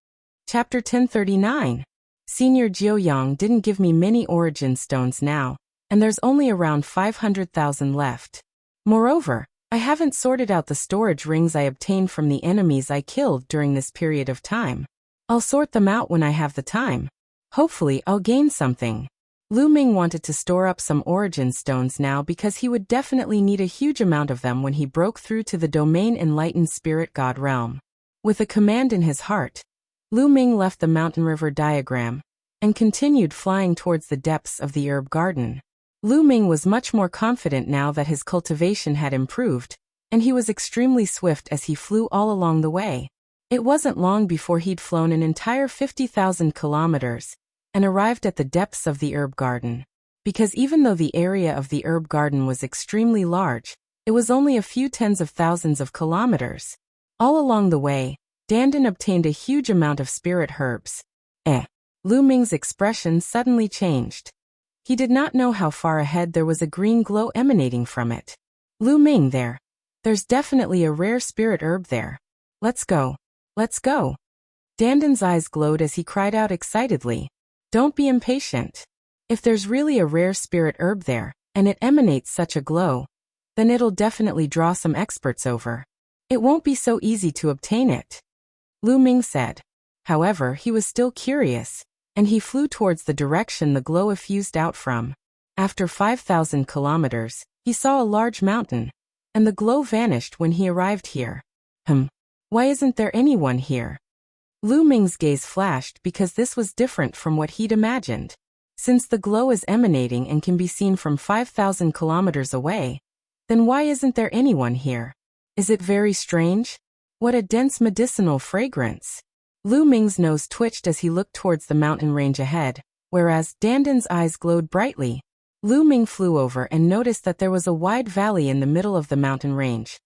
Chapter 1039. Senior Jiuyang didn't give me many Origin Stones now, and there's only around 500,000 left. Moreover, I haven't sorted out the storage rings I obtained from the enemies I killed during this period of time. I'll sort them out when I have the time. Hopefully I'll gain something. Lu Ming wanted to store up some Origin Stones now because he would definitely need a huge amount of them when he broke through to the Domain Enlightened Spirit God realm. With a command in his heart, Lu Ming left the mountain river diagram and continued flying towards the depths of the herb garden. Lu Ming was much more confident now that his cultivation had improved, and he was extremely swift as he flew all along the way. It wasn't long before he'd flown an entire 50,000 kilometers and arrived at the depths of the herb garden. Because even though the area of the herb garden was extremely large, it was only a few tens of thousands of kilometers. All along the way, Dandan obtained a huge amount of spirit herbs. Lu Ming's expression suddenly changed. He did not know how far ahead there was a green glow emanating from it. Lu Ming, there's definitely a rare spirit herb there. Let's go. Let's go. Dandan's eyes glowed as he cried out excitedly. Don't be impatient. If there's really a rare spirit herb there, and it emanates such a glow, then it'll definitely draw some experts over. It won't be so easy to obtain it. Lu Ming said. However, he was still curious, and he flew towards the direction the glow effused out from. After 5,000 kilometers, he saw a large mountain, and the glow vanished when he arrived here. Why isn't there anyone here? Lu Ming's gaze flashed because this was different from what he'd imagined. Since the glow is emanating and can be seen from 5,000 kilometers away, then why isn't there anyone here? Is it very strange? What a dense medicinal fragrance. Lu Ming's nose twitched as he looked towards the mountain range ahead, whereas Dandan's eyes glowed brightly. Lu Ming flew over and noticed that there was a wide valley in the middle of the mountain range,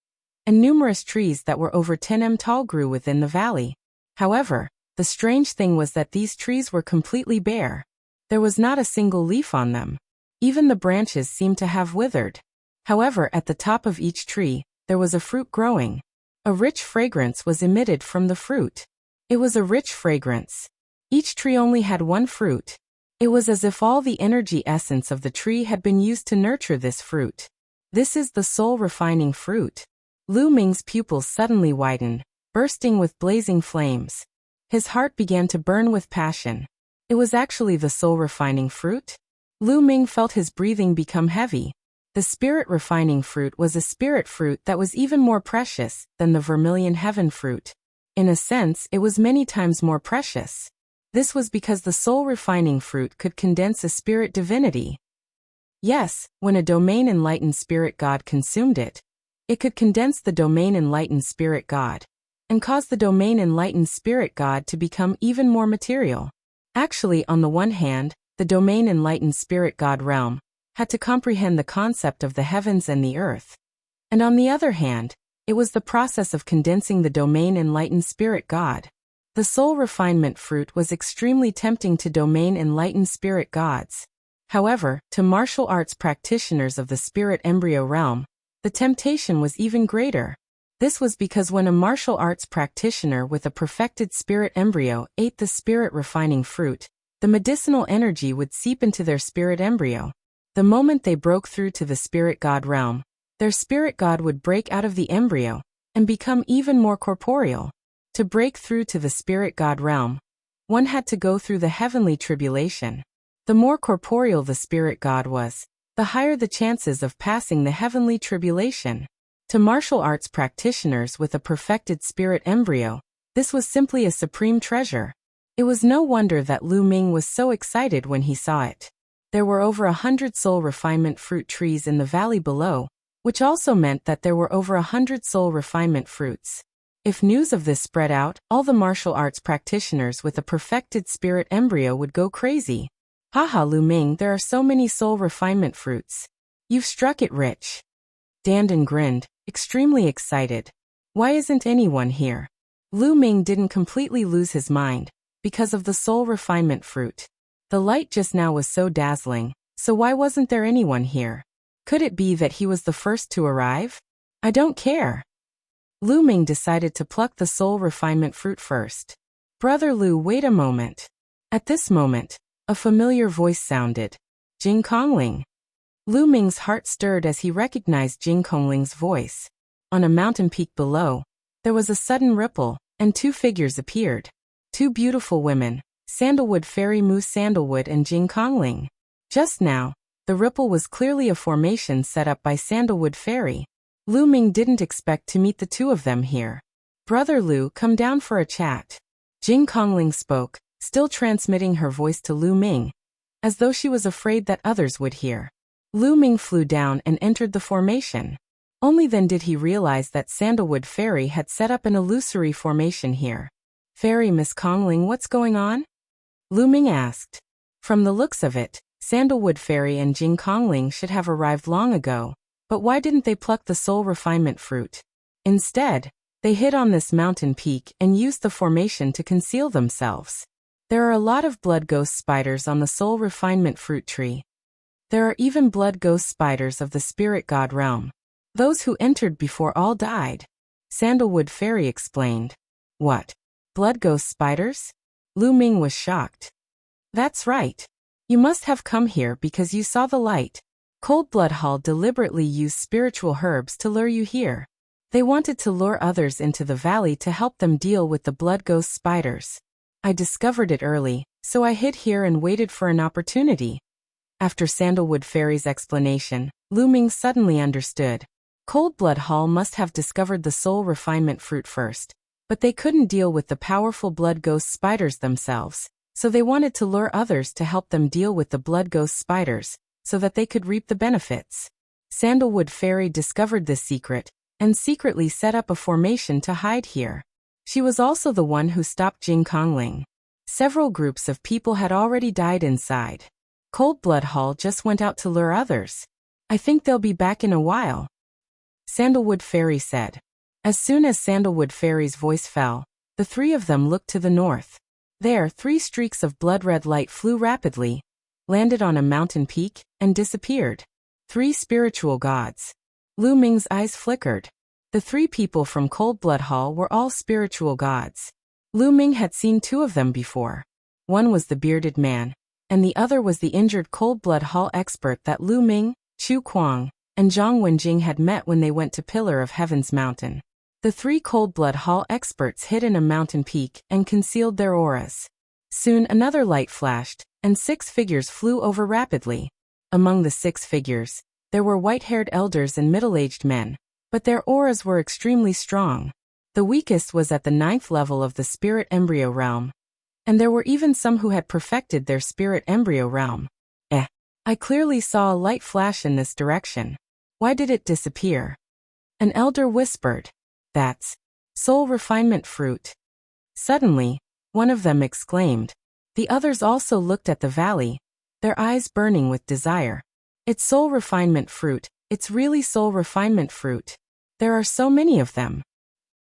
and numerous trees that were over 10 m tall grew within the valley. However, the strange thing was that these trees were completely bare. There was not a single leaf on them. Even the branches seemed to have withered. However, at the top of each tree, there was a fruit growing. A rich fragrance was emitted from the fruit. It was a rich fragrance. Each tree only had one fruit. It was as if all the energy essence of the tree had been used to nurture this fruit. This is the soul-refining fruit. Lu Ming's pupils suddenly widened, bursting with blazing flames. His heart began to burn with passion. It was actually the soul-refining fruit? Lu Ming felt his breathing become heavy. The spirit-refining fruit was a spirit fruit that was even more precious than the vermilion heaven fruit. In a sense, it was many times more precious. This was because the soul-refining fruit could condense a spirit divinity. Yes, when a domain enlightened spirit god consumed it, it could condense the domain enlightened spirit god, and cause the domain enlightened spirit god to become even more material. Actually, on the one hand, the domain enlightened spirit god realm had to comprehend the concept of the heavens and the earth. And on the other hand, it was the process of condensing the domain enlightened spirit god. The soul refinement fruit was extremely tempting to domain enlightened spirit gods. However, to martial arts practitioners of the spirit embryo realm, the temptation was even greater. This was because when a martial arts practitioner with a perfected spirit embryo ate the spirit refining fruit, the medicinal energy would seep into their spirit embryo. The moment they broke through to the spirit god realm, their spirit god would break out of the embryo and become even more corporeal. To break through to the spirit god realm, one had to go through the heavenly tribulation. The more corporeal the spirit god was, the higher the chances of passing the heavenly tribulation. To martial arts practitioners with a perfected spirit embryo, this was simply a supreme treasure. It was no wonder that Lu Ming was so excited when he saw it. There were over 100 soul refinement fruit trees in the valley below, which also meant that there were over 100 soul refinement fruits. If news of this spread out, all the martial arts practitioners with a perfected spirit embryo would go crazy. Haha, Lu Ming, there are so many soul refinement fruits. You've struck it rich. Dandan grinned, extremely excited. Why isn't anyone here? Lu Ming didn't completely lose his mind because of the soul refinement fruit. The light just now was so dazzling, so why wasn't there anyone here? Could it be that he was the first to arrive? I don't care. Lu Ming decided to pluck the soul refinement fruit first. Brother Lu, wait a moment. At this moment, a familiar voice sounded. Jing Kongling. Lu Ming's heart stirred as he recognized Jing Kongling's voice. On a mountain peak below, there was a sudden ripple, and two figures appeared. Two beautiful women, Sandalwood Fairy Mu Sandalwood and Jing Kongling. Just now, the ripple was clearly a formation set up by Sandalwood Fairy. Lu Ming didn't expect to meet the two of them here. Brother Lu, come down for a chat. Jing Kongling spoke, still transmitting her voice to Lu Ming, as though she was afraid that others would hear. Lu Ming flew down and entered the formation. Only then did he realize that Sandalwood Fairy had set up an illusory formation here. Fairy Miss Kongling, what's going on? Lu Ming asked. From the looks of it, Sandalwood Fairy and Jing Kongling should have arrived long ago. But why didn't they pluck the soul refinement fruit? Instead, they hid on this mountain peak and used the formation to conceal themselves. There are a lot of blood ghost spiders on the soul refinement fruit tree. There are even blood ghost spiders of the spirit god realm. Those who entered before all died. Sandalwood Fairy explained. What? Blood ghost spiders? Lu Ming was shocked. That's right. You must have come here because you saw the light. Cold Blood Hall deliberately used spiritual herbs to lure you here. They wanted to lure others into the valley to help them deal with the blood ghost spiders. I discovered it early, so I hid here and waited for an opportunity. After Sandalwood Fairy's explanation, Lu Ming suddenly understood. Cold Blood Hall must have discovered the soul refinement fruit first, but they couldn't deal with the powerful blood ghost spiders themselves, so they wanted to lure others to help them deal with the blood ghost spiders, so that they could reap the benefits. Sandalwood Fairy discovered this secret, and secretly set up a formation to hide here. She was also the one who stopped Jing Kongling. Several groups of people had already died inside. Cold Blood Hall just went out to lure others. I think they'll be back in a while. Sandalwood Fairy said. As soon as Sandalwood Fairy's voice fell, the three of them looked to the north. There, 3 streaks of blood-red light flew rapidly, landed on a mountain peak, and disappeared. 3 spiritual gods. Lu Ming's eyes flickered. The 3 people from Cold Blood Hall were all spiritual gods. Lu Ming had seen 2 of them before. One was the bearded man, and the other was the injured Cold Blood Hall expert that Lu Ming, Chu Kuang, and Zhang Wenjing had met when they went to Pillar of Heaven's mountain. The 3 Cold Blood Hall experts hid in a mountain peak and concealed their auras. Soon another light flashed, and 6 figures flew over rapidly. Among the 6 figures, there were white-haired elders and middle-aged men, but their auras were extremely strong. The weakest was at the 9th level of the spirit embryo realm. And there were even some who had perfected their spirit embryo realm. I clearly saw a light flash in this direction. Why did it disappear? An elder whispered. That's soul refinement fruit. Suddenly, one of them exclaimed. The others also looked at the valley, their eyes burning with desire. It's soul refinement fruit. It's really soul refinement fruit. There are so many of them.